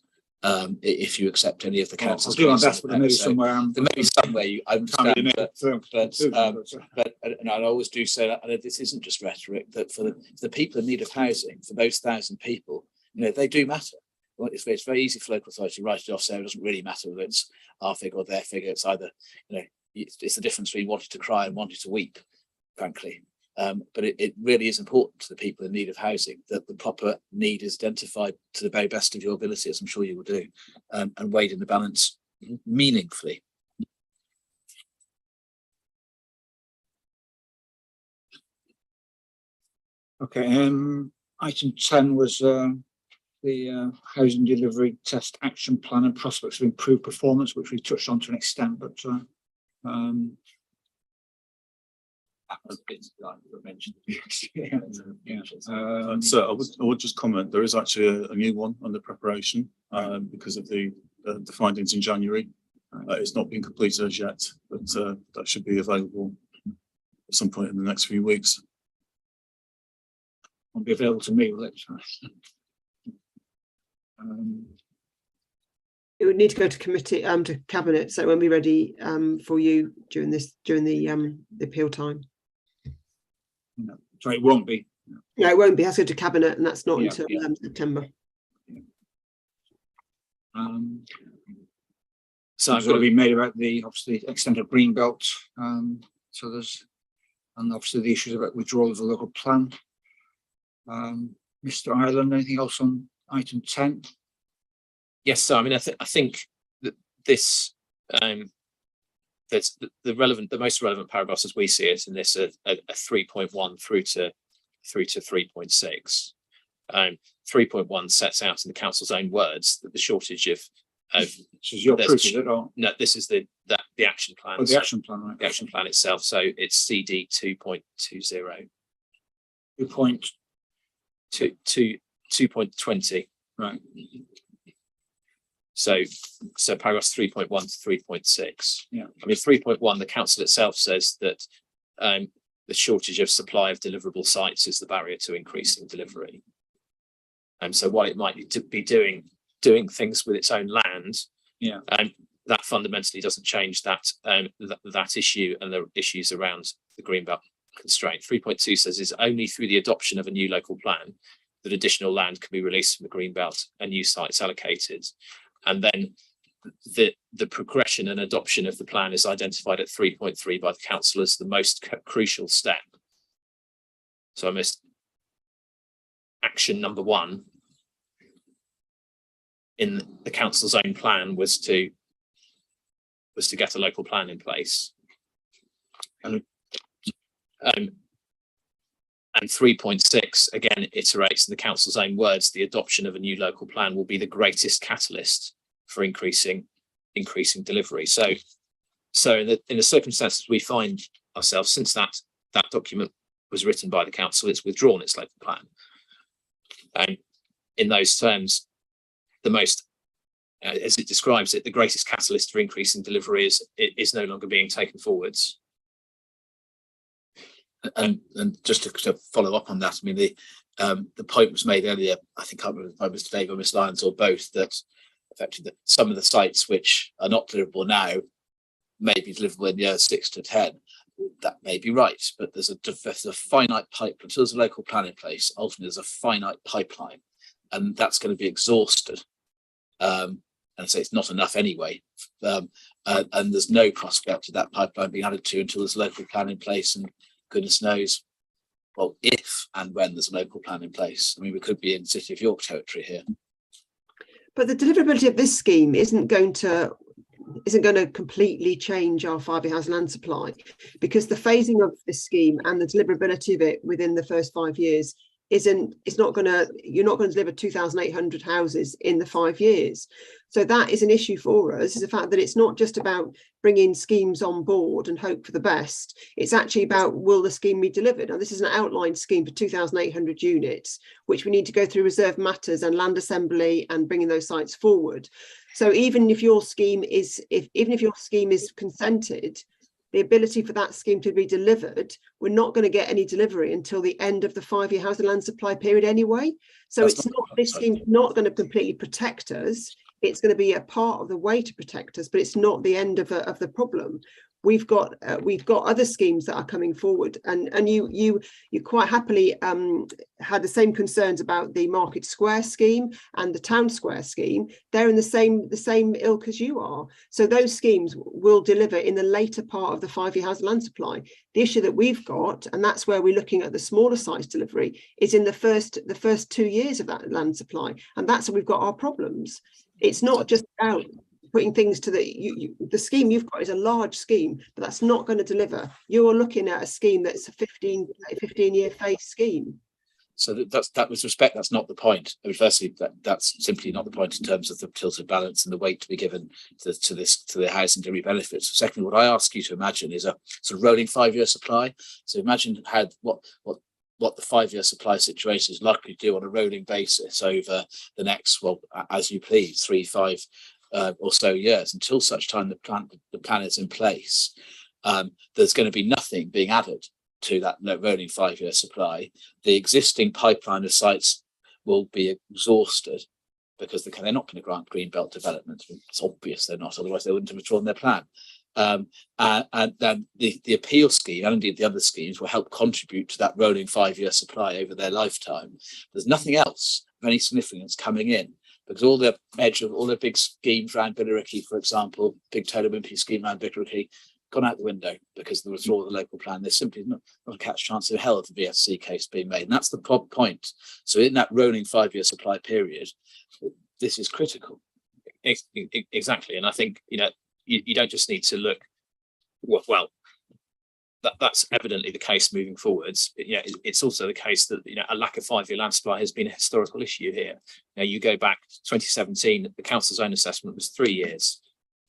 If you accept any of the council's, I'll do my best, but there may be somewhere. There may be somewhere you understand, but and I always do say that, and this isn't just rhetoric. That for the people in need of housing, for those 1,000 people, you know, they do matter. Well, it's very easy for local authority to write it off, so it doesn't really matter whether it's our figure or their figure. It's either, you know, it's the difference between wanting to cry and wanting to weep, frankly. But it really is important to the people in need of housing that the proper need is identified to the very best of your ability, as I'm sure you will do, and weighed in the balance meaningfully. Okay, item 10 was the housing delivery test action plan and prospects of improved performance, which we touched on to an extent, but So I would just comment, there is actually a new one under preparation because of the findings in January. It's not been completed as yet, but that should be available at some point in the next few weeks. Won't be available to me, will it? It would need to go to committee, to cabinet, so it won't be ready for you during the appeal time. No, sorry, it won't be. No, it won't be. It has to go to cabinet, and that's not until September. So it's got to be made about the obviously extent of green belt. So there's, and obviously the issues about withdrawal of the local plan. Mr. Ireland, anything else on item 10? Yes, so I mean, I think that this there's the most relevant paragraphs as we see it in this are 3.1 through to 3.6. 3.1 sets out in the council's own words that the shortage of This is your proof, is it? Or? No, this is the action plan. Oh, the action plan, right? The action plan itself. So it's CD 2.20. 2.20. Right. So paragraphs 3.1 to 3.6. Yeah. I mean, 3.1, the council itself says that the shortage of supply of deliverable sites is the barrier to increasing delivery. And so while it might be doing things with its own land, Yeah. that fundamentally doesn't change that that issue and the issues around the greenbelt constraint. 3.2 says it's only through the adoption of a new local plan that additional land can be released from the greenbelt and new sites allocated. And then the progression and adoption of the plan is identified at 3.3 by the council as the most crucial step. So I missed action number 1 in the council's own plan was to get a local plan in place. And 3.6 again iterates in the council's own words, the adoption of a new local plan will be the greatest catalyst for increasing delivery. So in the circumstances we find ourselves, since that document was written by the council, it's withdrawn its local plan. And in those terms, the most, as it describes it, the greatest catalyst for increasing delivery is no longer being taken forwards. And just to follow up on that, I mean, the point was made earlier, I think I remember by Mr. Dave or Miss Lyons or both, that effectively some of the sites which are not deliverable now may be deliverable in years 6 to 10. That may be right, but there's a finite pipeline. Until there's a local plan in place, ultimately there's a finite pipeline, and that's going to be exhausted. And so it's not enough anyway. And there's no prospect of that pipeline being added to until there's a local plan in place, and goodness knows, well, if and when there's a local plan in place. I mean, we could be in City of York territory here. But the deliverability of this scheme isn't going to completely change our 5-year housing land supply, because the phasing of this scheme and the deliverability of it within the first 5 years you're not going to deliver 2,800 houses in the 5 years. So that is an issue for us, is the fact that it's not just about bringing schemes on board and hope for the best. It's actually about, will the scheme be delivered? Now, this is an outlined scheme for 2,800 units, which we need to go through reserve matters and land assembly and bringing those sites forward. So even if your scheme is consented, the ability for that scheme to be delivered, we're not going to get any delivery until the end of the 5-year housing land supply period anyway. So this scheme's not going to completely protect us. It's going to be a part of the way to protect us, but it's not the end of the problem. We've got other schemes that are coming forward, and you quite happily had the same concerns about the Market Square scheme and the Town Square scheme. They're in the same ilk as you are. So those schemes will deliver in the later part of the 5-year housing land supply. The issue that we've got, and that's where we're looking at the smaller size delivery, is in the first 2 years of that land supply, and that's where we've got our problems. It's not just about putting things to the scheme you've got is a large scheme, but that's not going to deliver. You're looking at a scheme that's a 15-year phase scheme. So that with respect, that's not the point. I mean, firstly, that's simply not the point in terms of the tilted balance and the weight to be given to the housing delivery benefits. Secondly, what I ask you to imagine is a sort of rolling 5-year supply. So imagine what the 5-year supply situation is likely to do on a rolling basis over the next, well, as you please, 3, 5 or so years, until such time the plan is in place. There's going to be nothing being added to that rolling 5-year supply. The existing pipeline of sites will be exhausted because they're not going to grant greenbelt development. It's obvious they're not, otherwise they wouldn't have withdrawn their plan. And then the appeal scheme and indeed the other schemes will help contribute to that rolling 5-year supply over their lifetime. There's nothing else of any significance coming in, because all the big schemes around Billericay, for example, big Taylor Wimpey scheme around Billericay, gone out the window because of the withdrawal of the local plan. There's simply not a catch chance in hell of the VSC case being made. And that's the point. So in that rolling 5-year supply period, this is critical. Exactly. And I think, you don't just need to look, well, that's evidently the case moving forwards. It's also the case that a lack of 5-year land supply has been a historical issue here. Now, you go back to 2017, the council's own assessment was 3 years,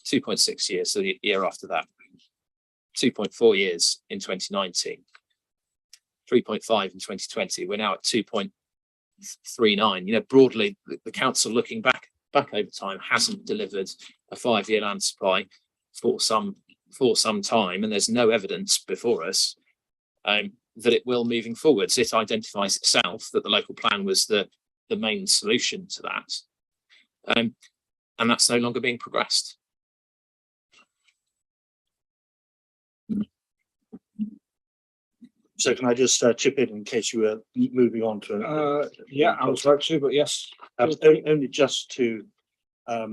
2.6 years, so the year after that, 2.4 years in 2019, 3.5 in 2020. We're now at 2.39. Broadly, the council, looking back over time, hasn't delivered a 5-year land supply for some time, and there's no evidence before us that it will moving forwards. It identifies itself that the local plan was the main solution to that. And that's no longer being progressed. So can I just chip in case you were moving on to? Yeah, I was about to, but yes. Only just to, I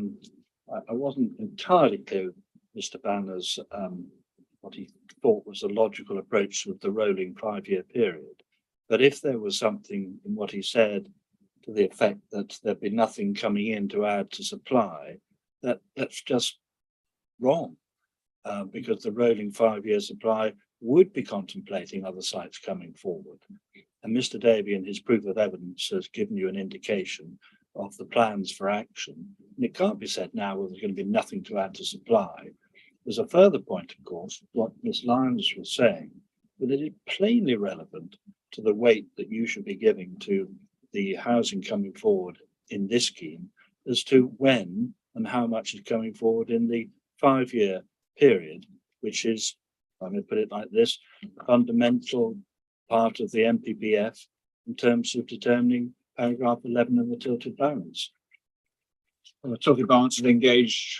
wasn't entirely clear with Mr. Banner's, what he thought was a logical approach with the rolling 5-year period. But if there was something in what he said to the effect that there'd be nothing coming in to add to supply, that's just wrong. Because the rolling 5-year supply would be contemplating other sites coming forward. And Mr. Davey in his proof of evidence has given you an indication of the plans for action. And it can't be said now, well, there's going to be nothing to add to supply. There's a further point, of course, what Ms. Lyons was saying, that it is plainly relevant to the weight that you should be giving to the housing coming forward in this scheme as to when and how much is coming forward in the 5-year period, which is, I'm going to put it like this, a fundamental part of the MPPF in terms of determining paragraph 11 of the tilted balance. Well, the tilted balance is engaged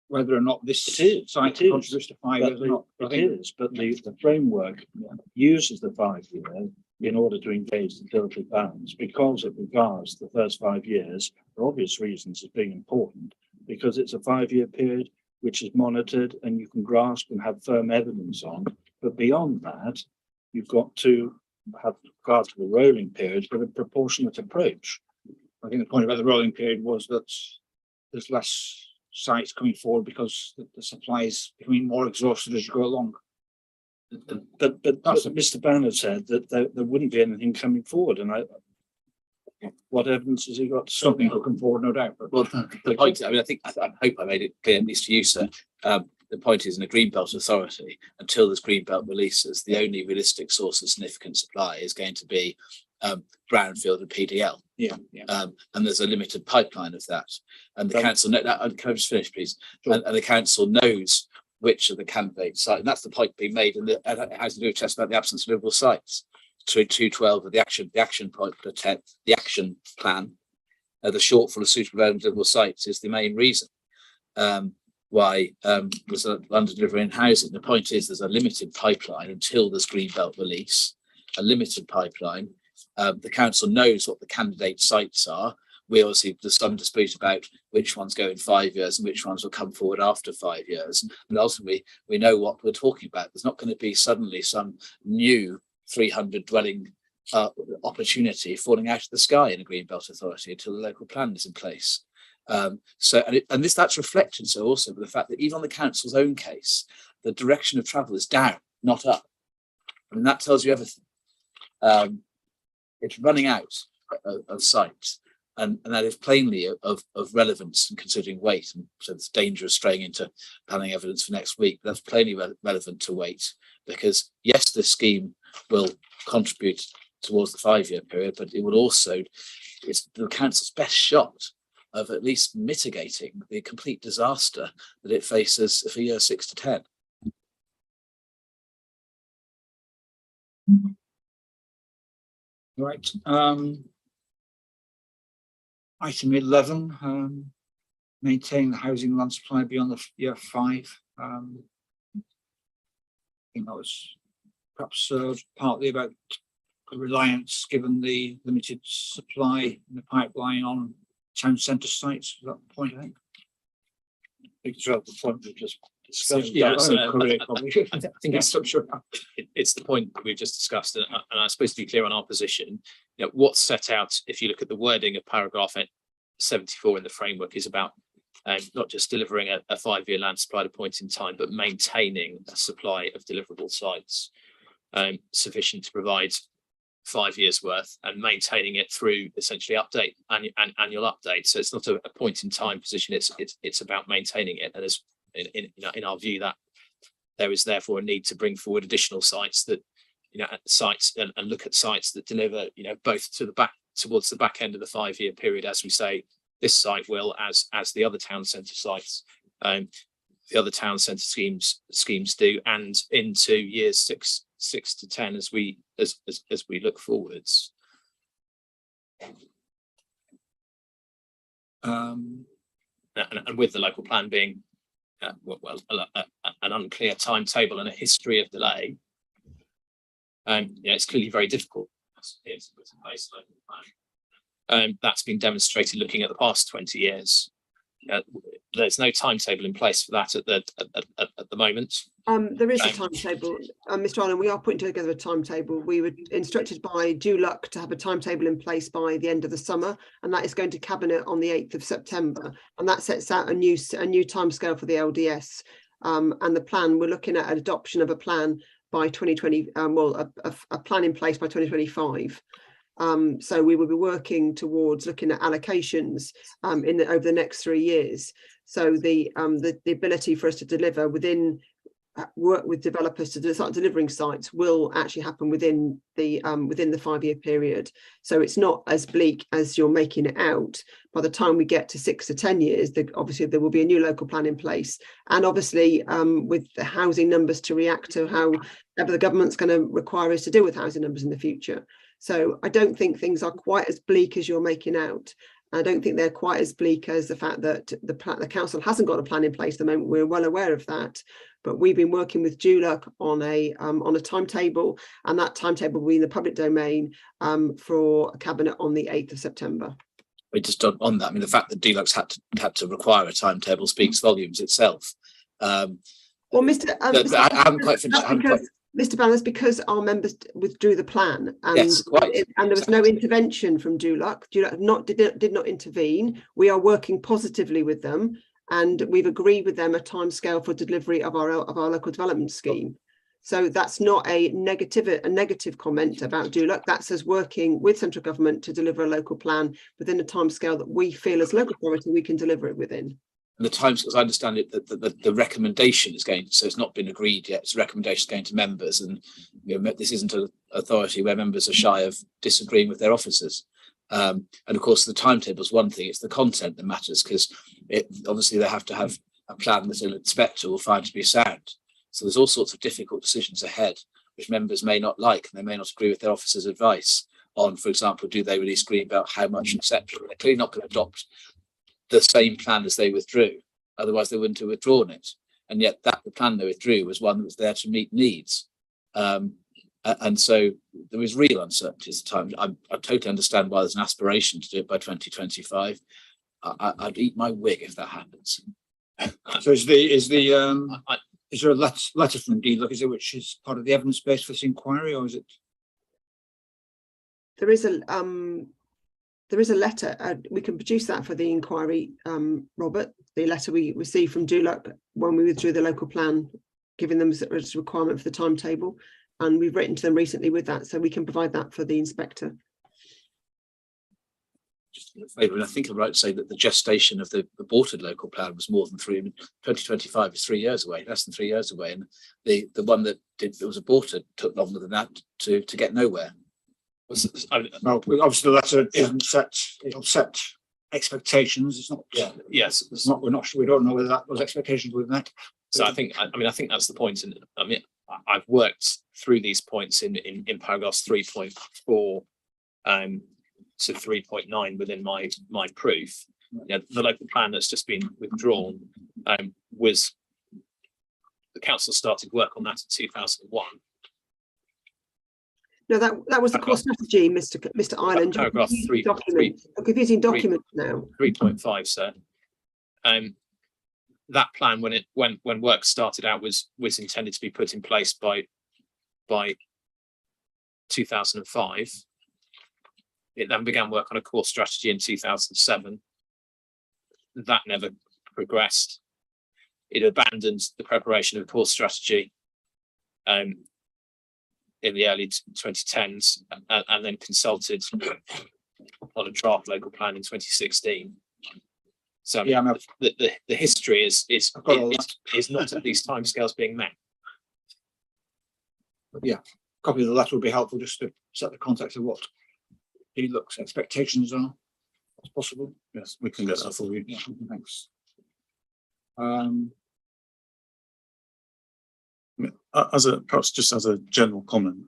whether or not this site contributes to 5 years or not. It is, but the framework uses the 5-year in order to engage the tilted balance because it regards the first 5 years, for obvious reasons, as being important, because it's a 5-year period which is monitored and you can grasp and have firm evidence on. But beyond that, you've got to have regard to the rolling period, but a proportionate approach. I think the point about the rolling period was that there's less sites coming forward because the supply is becoming more exhausted as you go along. But Mr. Banner said that there wouldn't be anything coming forward, and what evidence has he got? Something will come forward, no doubt. But Well, the point, I mean, I hope I made it clear, at least to you, sir. The point is, in a greenbelt authority, until there's greenbelt releases, the only realistic source of significant supply is going to be brownfield and PDL. yeah. And there's a limited pipeline of that. And the Right. council, can I just finish, please? Sure. And the council knows which of the candidates site, and that's the point being made, and it has to do with just about the absence of livable sites. So 212 of the action point, the action plan, the shortfall of suitable development livable sites is the main reason why there's an under delivery in housing. The point is there's a limited pipeline until there's greenbelt release, a limited pipeline. The council knows what the candidate sites are. We obviously, there's some dispute about which ones go in 5 years and which ones will come forward after 5 years. And ultimately, we know what we're talking about. There's not going to be suddenly some new 300 dwelling opportunity falling out of the sky in a greenbelt authority until the local plan is in place. That's reflected so also with the fact that even on the council's own case, the direction of travel is down, not up. I mean, that tells you everything. It's running out of sites. And that is plainly of relevance in considering weight. And so it's dangerous straying into planning evidence for next week. That's plainly relevant to weight, because yes, this scheme will contribute towards the 5-year period, but it will also, it's the council's best shot of at least mitigating the complete disaster that it faces for years 6 to 10. Right. Item 11, maintain the housing land supply beyond the year 5. I think that was perhaps partly about the reliance, given the limited supply in the pipeline on town centre sites. At that point, I think. It's the point we just discussed. Yeah, so, Probably. I think it's it's the point that we've just discussed, and I'm supposed to be clear on our position. You know, what's set out, if you look at the wording of paragraph 74 in the framework, is about not just delivering a 5-year land supply at a point in time, but maintaining a supply of deliverable sites sufficient to provide 5 years worth, and maintaining it through essentially annual update. So it's not a point in time position. It's about maintaining it. And as in our view, that there is therefore a need to bring forward additional sites that, sites and look at sites that deliver, both to the back towards the back end of the 5-year period, as we say, this site will, as the other town centre sites, the other town centre schemes do, and into years 6 to 10 as we look forwards. Um, And with the local plan being an unclear timetable and a history of delay, it's clearly very difficult. That's been demonstrated looking at the past 20 years. There's no timetable in place for that at the moment. There is a timetable, Mr. Allen. We are putting together a timetable. We were instructed by DULUC to have a timetable in place by the end of the summer, and that is going to cabinet on the 8th of September. And that sets out a new timescale for the LDS. And the plan, we're looking at an adoption of a plan by 2020. A plan in place by 2025. So we will be working towards looking at allocations over the next 3 years. So the ability for us to deliver work with developers to start delivering sites will actually happen within the 5-year period. So it's not as bleak as you're making it out. By the time we get to 6 to 10 years, obviously there will be a new local plan in place, and obviously with the housing numbers to react to however the government's going to require us to deal with housing numbers in the future. So I don't think things are quite as bleak as you're making out. I don't think they're quite as bleak as the fact that the council hasn't got a plan in place at the moment. We're well aware of that, but we've been working with DULUC on a timetable, and that timetable will be in the public domain for cabinet on the 8th of September. We just on that. I mean, the fact that DULUC's had to require a timetable speaks volumes itself. Well, Mr. I haven't quite finished. Mr. Banners, because our members withdrew the plan, and yes, quite. And there was no intervention from DULUC. DULUC did not intervene. We are working positively with them, and we've agreed with them a timescale for delivery of our local development scheme. So that's not a negative comment about DULUC. That's us working with central government to deliver a local plan within a timescale that we feel as local authority we can deliver it within. And the times, as I understand it, the recommendation is going, so it's not been agreed yet. It's a recommendation going to members, and this isn't an authority where members are shy of disagreeing with their officers. And of course, the timetable is one thing; it's the content that matters, because obviously they have to have a plan that an inspector will find to be sound. So there's all sorts of difficult decisions ahead, which members may not like, and they may not agree with their officers' advice on. For example, do they release green about how much, etc. They're clearly not going to adopt the same plan as they withdrew, otherwise they wouldn't have withdrawn it. And yet the plan they withdrew was one that was there to meet needs. And so there was real uncertainty at the time. I totally understand why there's an aspiration to do it by 2025. I'd eat my wig if that happens. So is there a letter from DULUC, is it, which is part of the evidence base for this inquiry, or is it? There is a letter. We can produce that for the inquiry, Robert. The letter we received from DULUC when we withdrew the local plan, giving them as a requirement for the timetable, and we've written to them recently with that, so we can provide that for the inspector. Just in favour, and I think I'm right to say that the gestation of the aborted local plan was more than 2025 is 3 years away, less than 3 years away, and the one that was aborted took longer than that to get nowhere. Well, obviously the letter isn't set. It'll set expectations. It's not. Yeah. Yes. It's not. We're not sure. We don't know whether those expectations were met. So I think that's the point. And I mean, I've worked through these points in paragraphs 3.4 to 3.9 within my proof. Yeah, the local plan that's just been withdrawn was the council started work on that in 2001. No, that was the core strategy, Mr. Ireland. Paragraph 3. Confusing documents now. 3.5, sir. That plan, when work started out, was intended to be put in place by 2005. It then began work on a core strategy in 2007. That never progressed. It abandoned the preparation of a core strategy in the early 2010s, and then consulted on a draft local plan in 2016. So Yeah, the history is not at these timescales being met. But yeah, a copy of the letter would be helpful just to set the context of what DULUC's expectations are. That's possible. Yes, we can get that for you. Yeah, thanks. Perhaps just as a general comment,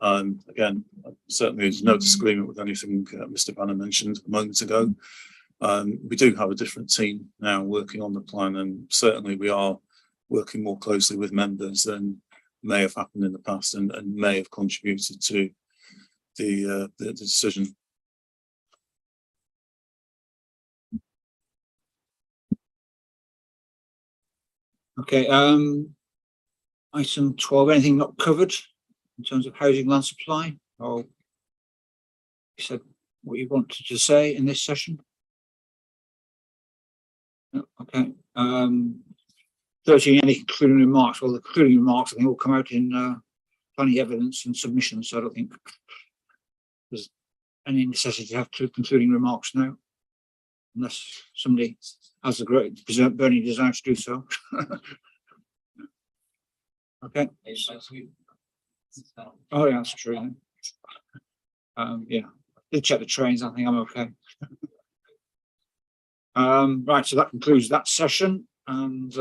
again, certainly there's no disagreement with anything Mr. Banner mentioned a moment ago. We do have a different team now working on the plan, and certainly we are working more closely with members than may have happened in the past, and may have contributed to the decision. Okay, item 12, anything not covered in terms of housing land supply, or you said what you wanted to say in this session? No, okay, 13, any concluding remarks? Well, the concluding remarks I think will come out in planning evidence and submissions, so I don't think there's any necessity to have two concluding remarks now, unless somebody has a great burning desire to do so. Okay. Oh yeah, that's true. Yeah, did check the trains. I think I'm okay. Right, so that concludes that session, and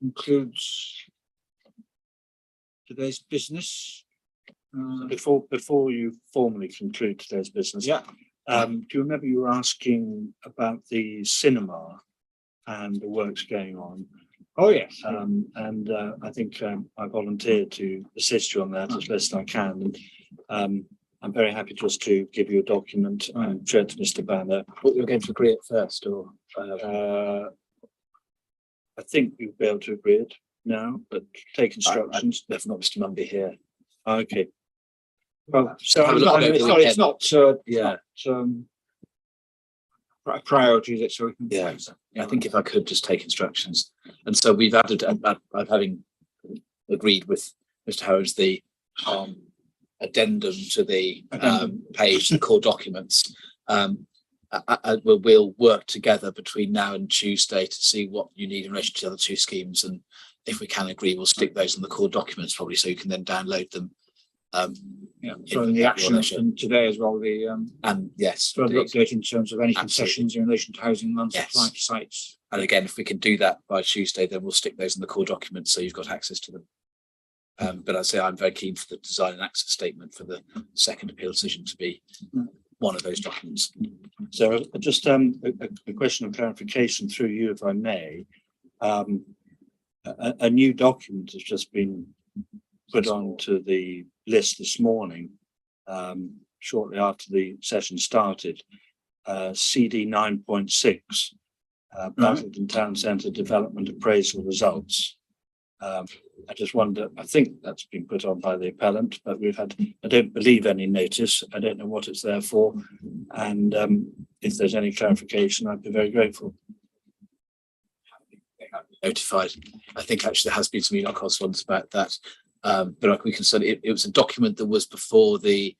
concludes today's business. Before you formally conclude today's business, Yeah. do you remember you were asking about the cinema and the works going on? Oh yes. And I think I volunteered to assist you on that as best I can. And I'm very happy just to give you a document and show it to Mr. Banner. What you're going to agree at first, or I think you'll be able to agree it now, but take instructions. there's not Mr. Mumby here. Okay. Well, so Have a look over the it's not Yeah. priority, is it? So we can. Yeah, I think if I could just take instructions. And so we've added, having agreed with Mr. Howard's, the addendum to the page, the core documents. We'll work together between now and Tuesday to see what you need in relation to the other two schemes, and if we can agree, we'll stick those on the core documents probably, so you can then download them. Yeah, so in the action and today as well, the and yes, further update in terms of any Absolutely. concessions in relation to housing land supply Yes. for sites. and again, if we can do that by Tuesday, then we'll stick those in the core documents so you've got access to them. But I say I'm very keen for the design and access statement for the second appeal decision to be one of those documents. So just a question of clarification through you, if I may. A new document has just been put onto the list this morning, shortly after the session started. CD 9.6, Basildon Town Centre Development Appraisal Results. I just wonder, I think that's been put on by the appellant, but we've had, I don't believe, any notice. I don't know what it's there for. And if there's any clarification, I'd be very grateful. Notified. I think actually there has been some email correspondence about that. But we can certainly, it was a document that was before the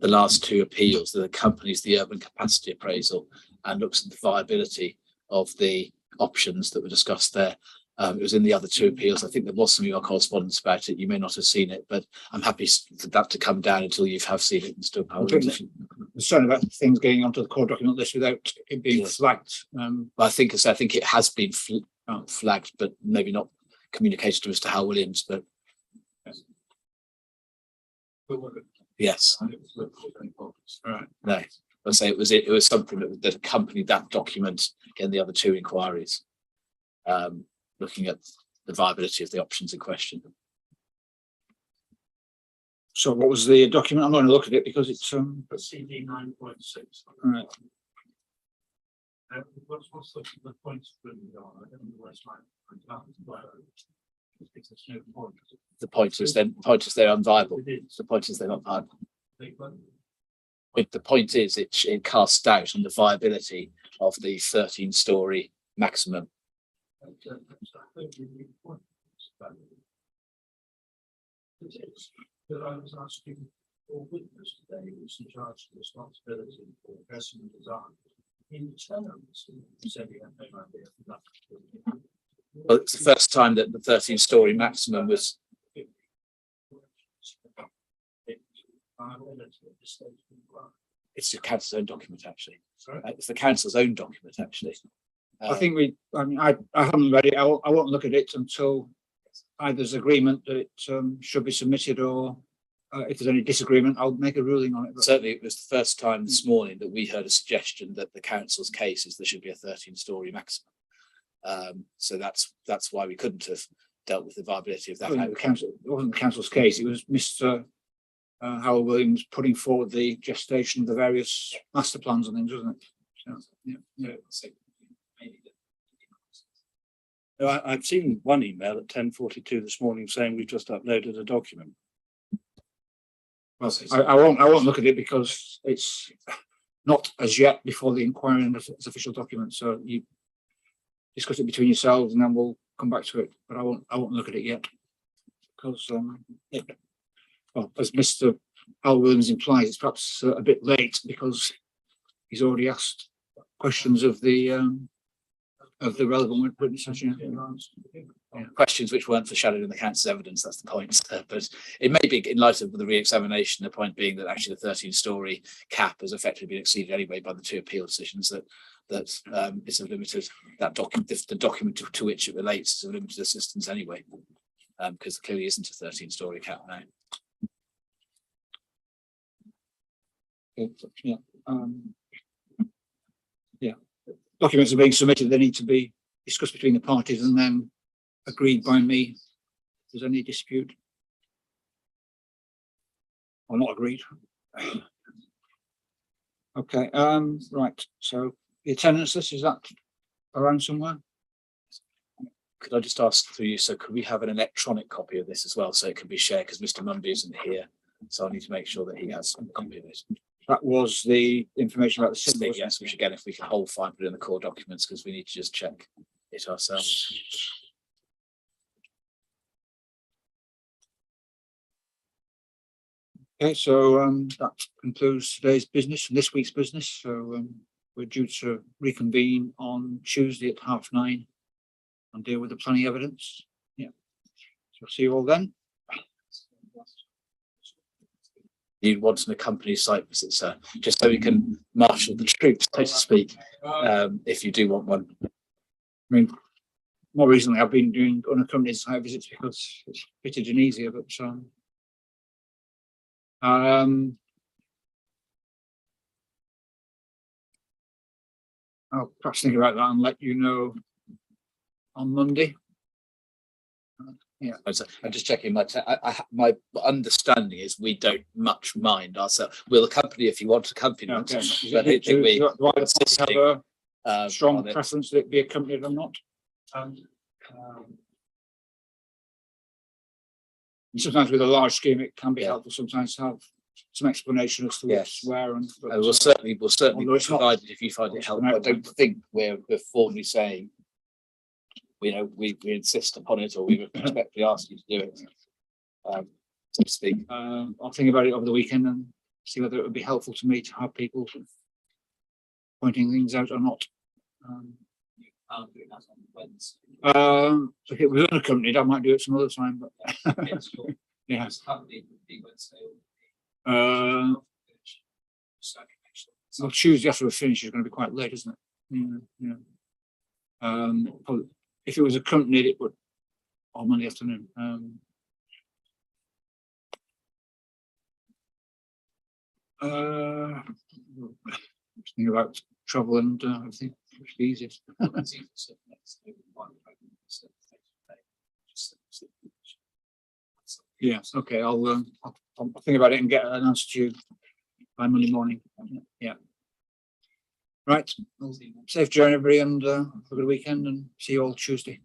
last two appeals that accompanies the urban capacity appraisal and looks at the viability of the options that were discussed there. It was in the other two appeals. I think there was some email correspondence about it. You may not have seen it, but I'm happy for that to come down until you have seen it and still. Concerned about things getting onto the core document list without it being flagged. I think it has been flagged, but maybe not communicated to Mr. Hal Williams. But yes, Right. no. I'd say it was something that accompanied that document in the other two inquiries, looking at the viability of the options in question. So what was the document? I'm going to look at it because it's CD 9.6. right. What's the point of putting it on? I don't know where it's like. The point is they're unviable. The point is they're not viable. But the point is it casts doubt on the viability of the 13-storey maximum. But I was asking for witness today who's in charge of responsibility for personal design in terms of setting up an idea for that. Well, it's the first time that the 13-storey maximum was. It's the council's own document, actually. It's the council's own document, actually. I think I haven't read it. I won't look at it until either there's agreement that it should be submitted, or if there's any disagreement, I'll make a ruling on it. But Certainly, it was the first time this morning that we heard a suggestion that the council's case is there should be a 13-storey maximum. So that's why we couldn't have dealt with the viability of that. it wasn't the council's case, it was Mr. Howell Williams putting forward the gestation of the various master plans and things, wasn't it? So, I've seen one email at 10:42 this morning saying we've just uploaded a document. well, I won't look at it because it's not as yet before the inquiry and it's official document. So you discuss it between yourselves, and then we'll come back to it. But I won't look at it yet because, well, as Mr. Howell Williams implies, it's perhaps a bit late because he's already asked questions of the relevant witnesses. Questions which weren't foreshadowed in the council's evidence, that's the point. But it may be in light of the re-examination, the point being that actually the 13-storey cap has effectively been exceeded anyway by the 2 appeal decisions, that it's a limited, that document, the document to which it relates is a limited assistance anyway, because there clearly isn't a 13-storey cap now. Documents are being submitted, they need to be discussed between the parties and then agreed by me if there's any dispute. Or not agreed. Okay, right, so the attendance list, is that around somewhere? Could I just ask through you, so could we have an electronic copy of this as well, so it can be shared, because Mr. Mumby isn't here, so I need to make sure that he has a copy of it. That was the information about the symbol. Yes, which again, if we can hold fine, put it in the core documents, because we need to just check it ourselves. Okay, so that concludes today's business and this week's business. So we're due to reconvene on Tuesday at 9:30 and deal with the planning evidence. Yeah, so see you all then. You want an accompanied site visit, sir, just so we can marshal the troops, so to speak, if you do want one. I mean, more recently I've been doing unaccompanied site visits because it's fitted and easier, but I'll perhaps think about that and let you know on Monday. Yeah, I'm just checking my understanding is we don't much mind ourselves. We'll accompany if you want accompaniment. okay. But I think we Do I have a strong on it. preference that it be accompanied or not? Sometimes with a large scheme, it can be helpful sometimes to have some explanation as to Yes. where and. We'll certainly although it's not- provide it if you find it helpful. I don't think we're formally saying, we insist upon it, or we respectfully ask you to do it. So to speak. I'll think about it over the weekend and see whether it would be helpful to me to have people pointing things out or not. If it was unaccompanied, I might do it some other time, but yeah. Well, Tuesday after we finish is going to be quite late, isn't it? Yeah. Probably, if it was accompanied, it would on Monday afternoon. Think about travel and everything. It's the easiest. Yeah, okay, I'll think about it and get an answer to you by Monday morning. Yeah. Right. Safe journey, everybody, and have a good weekend, and see you all Tuesday.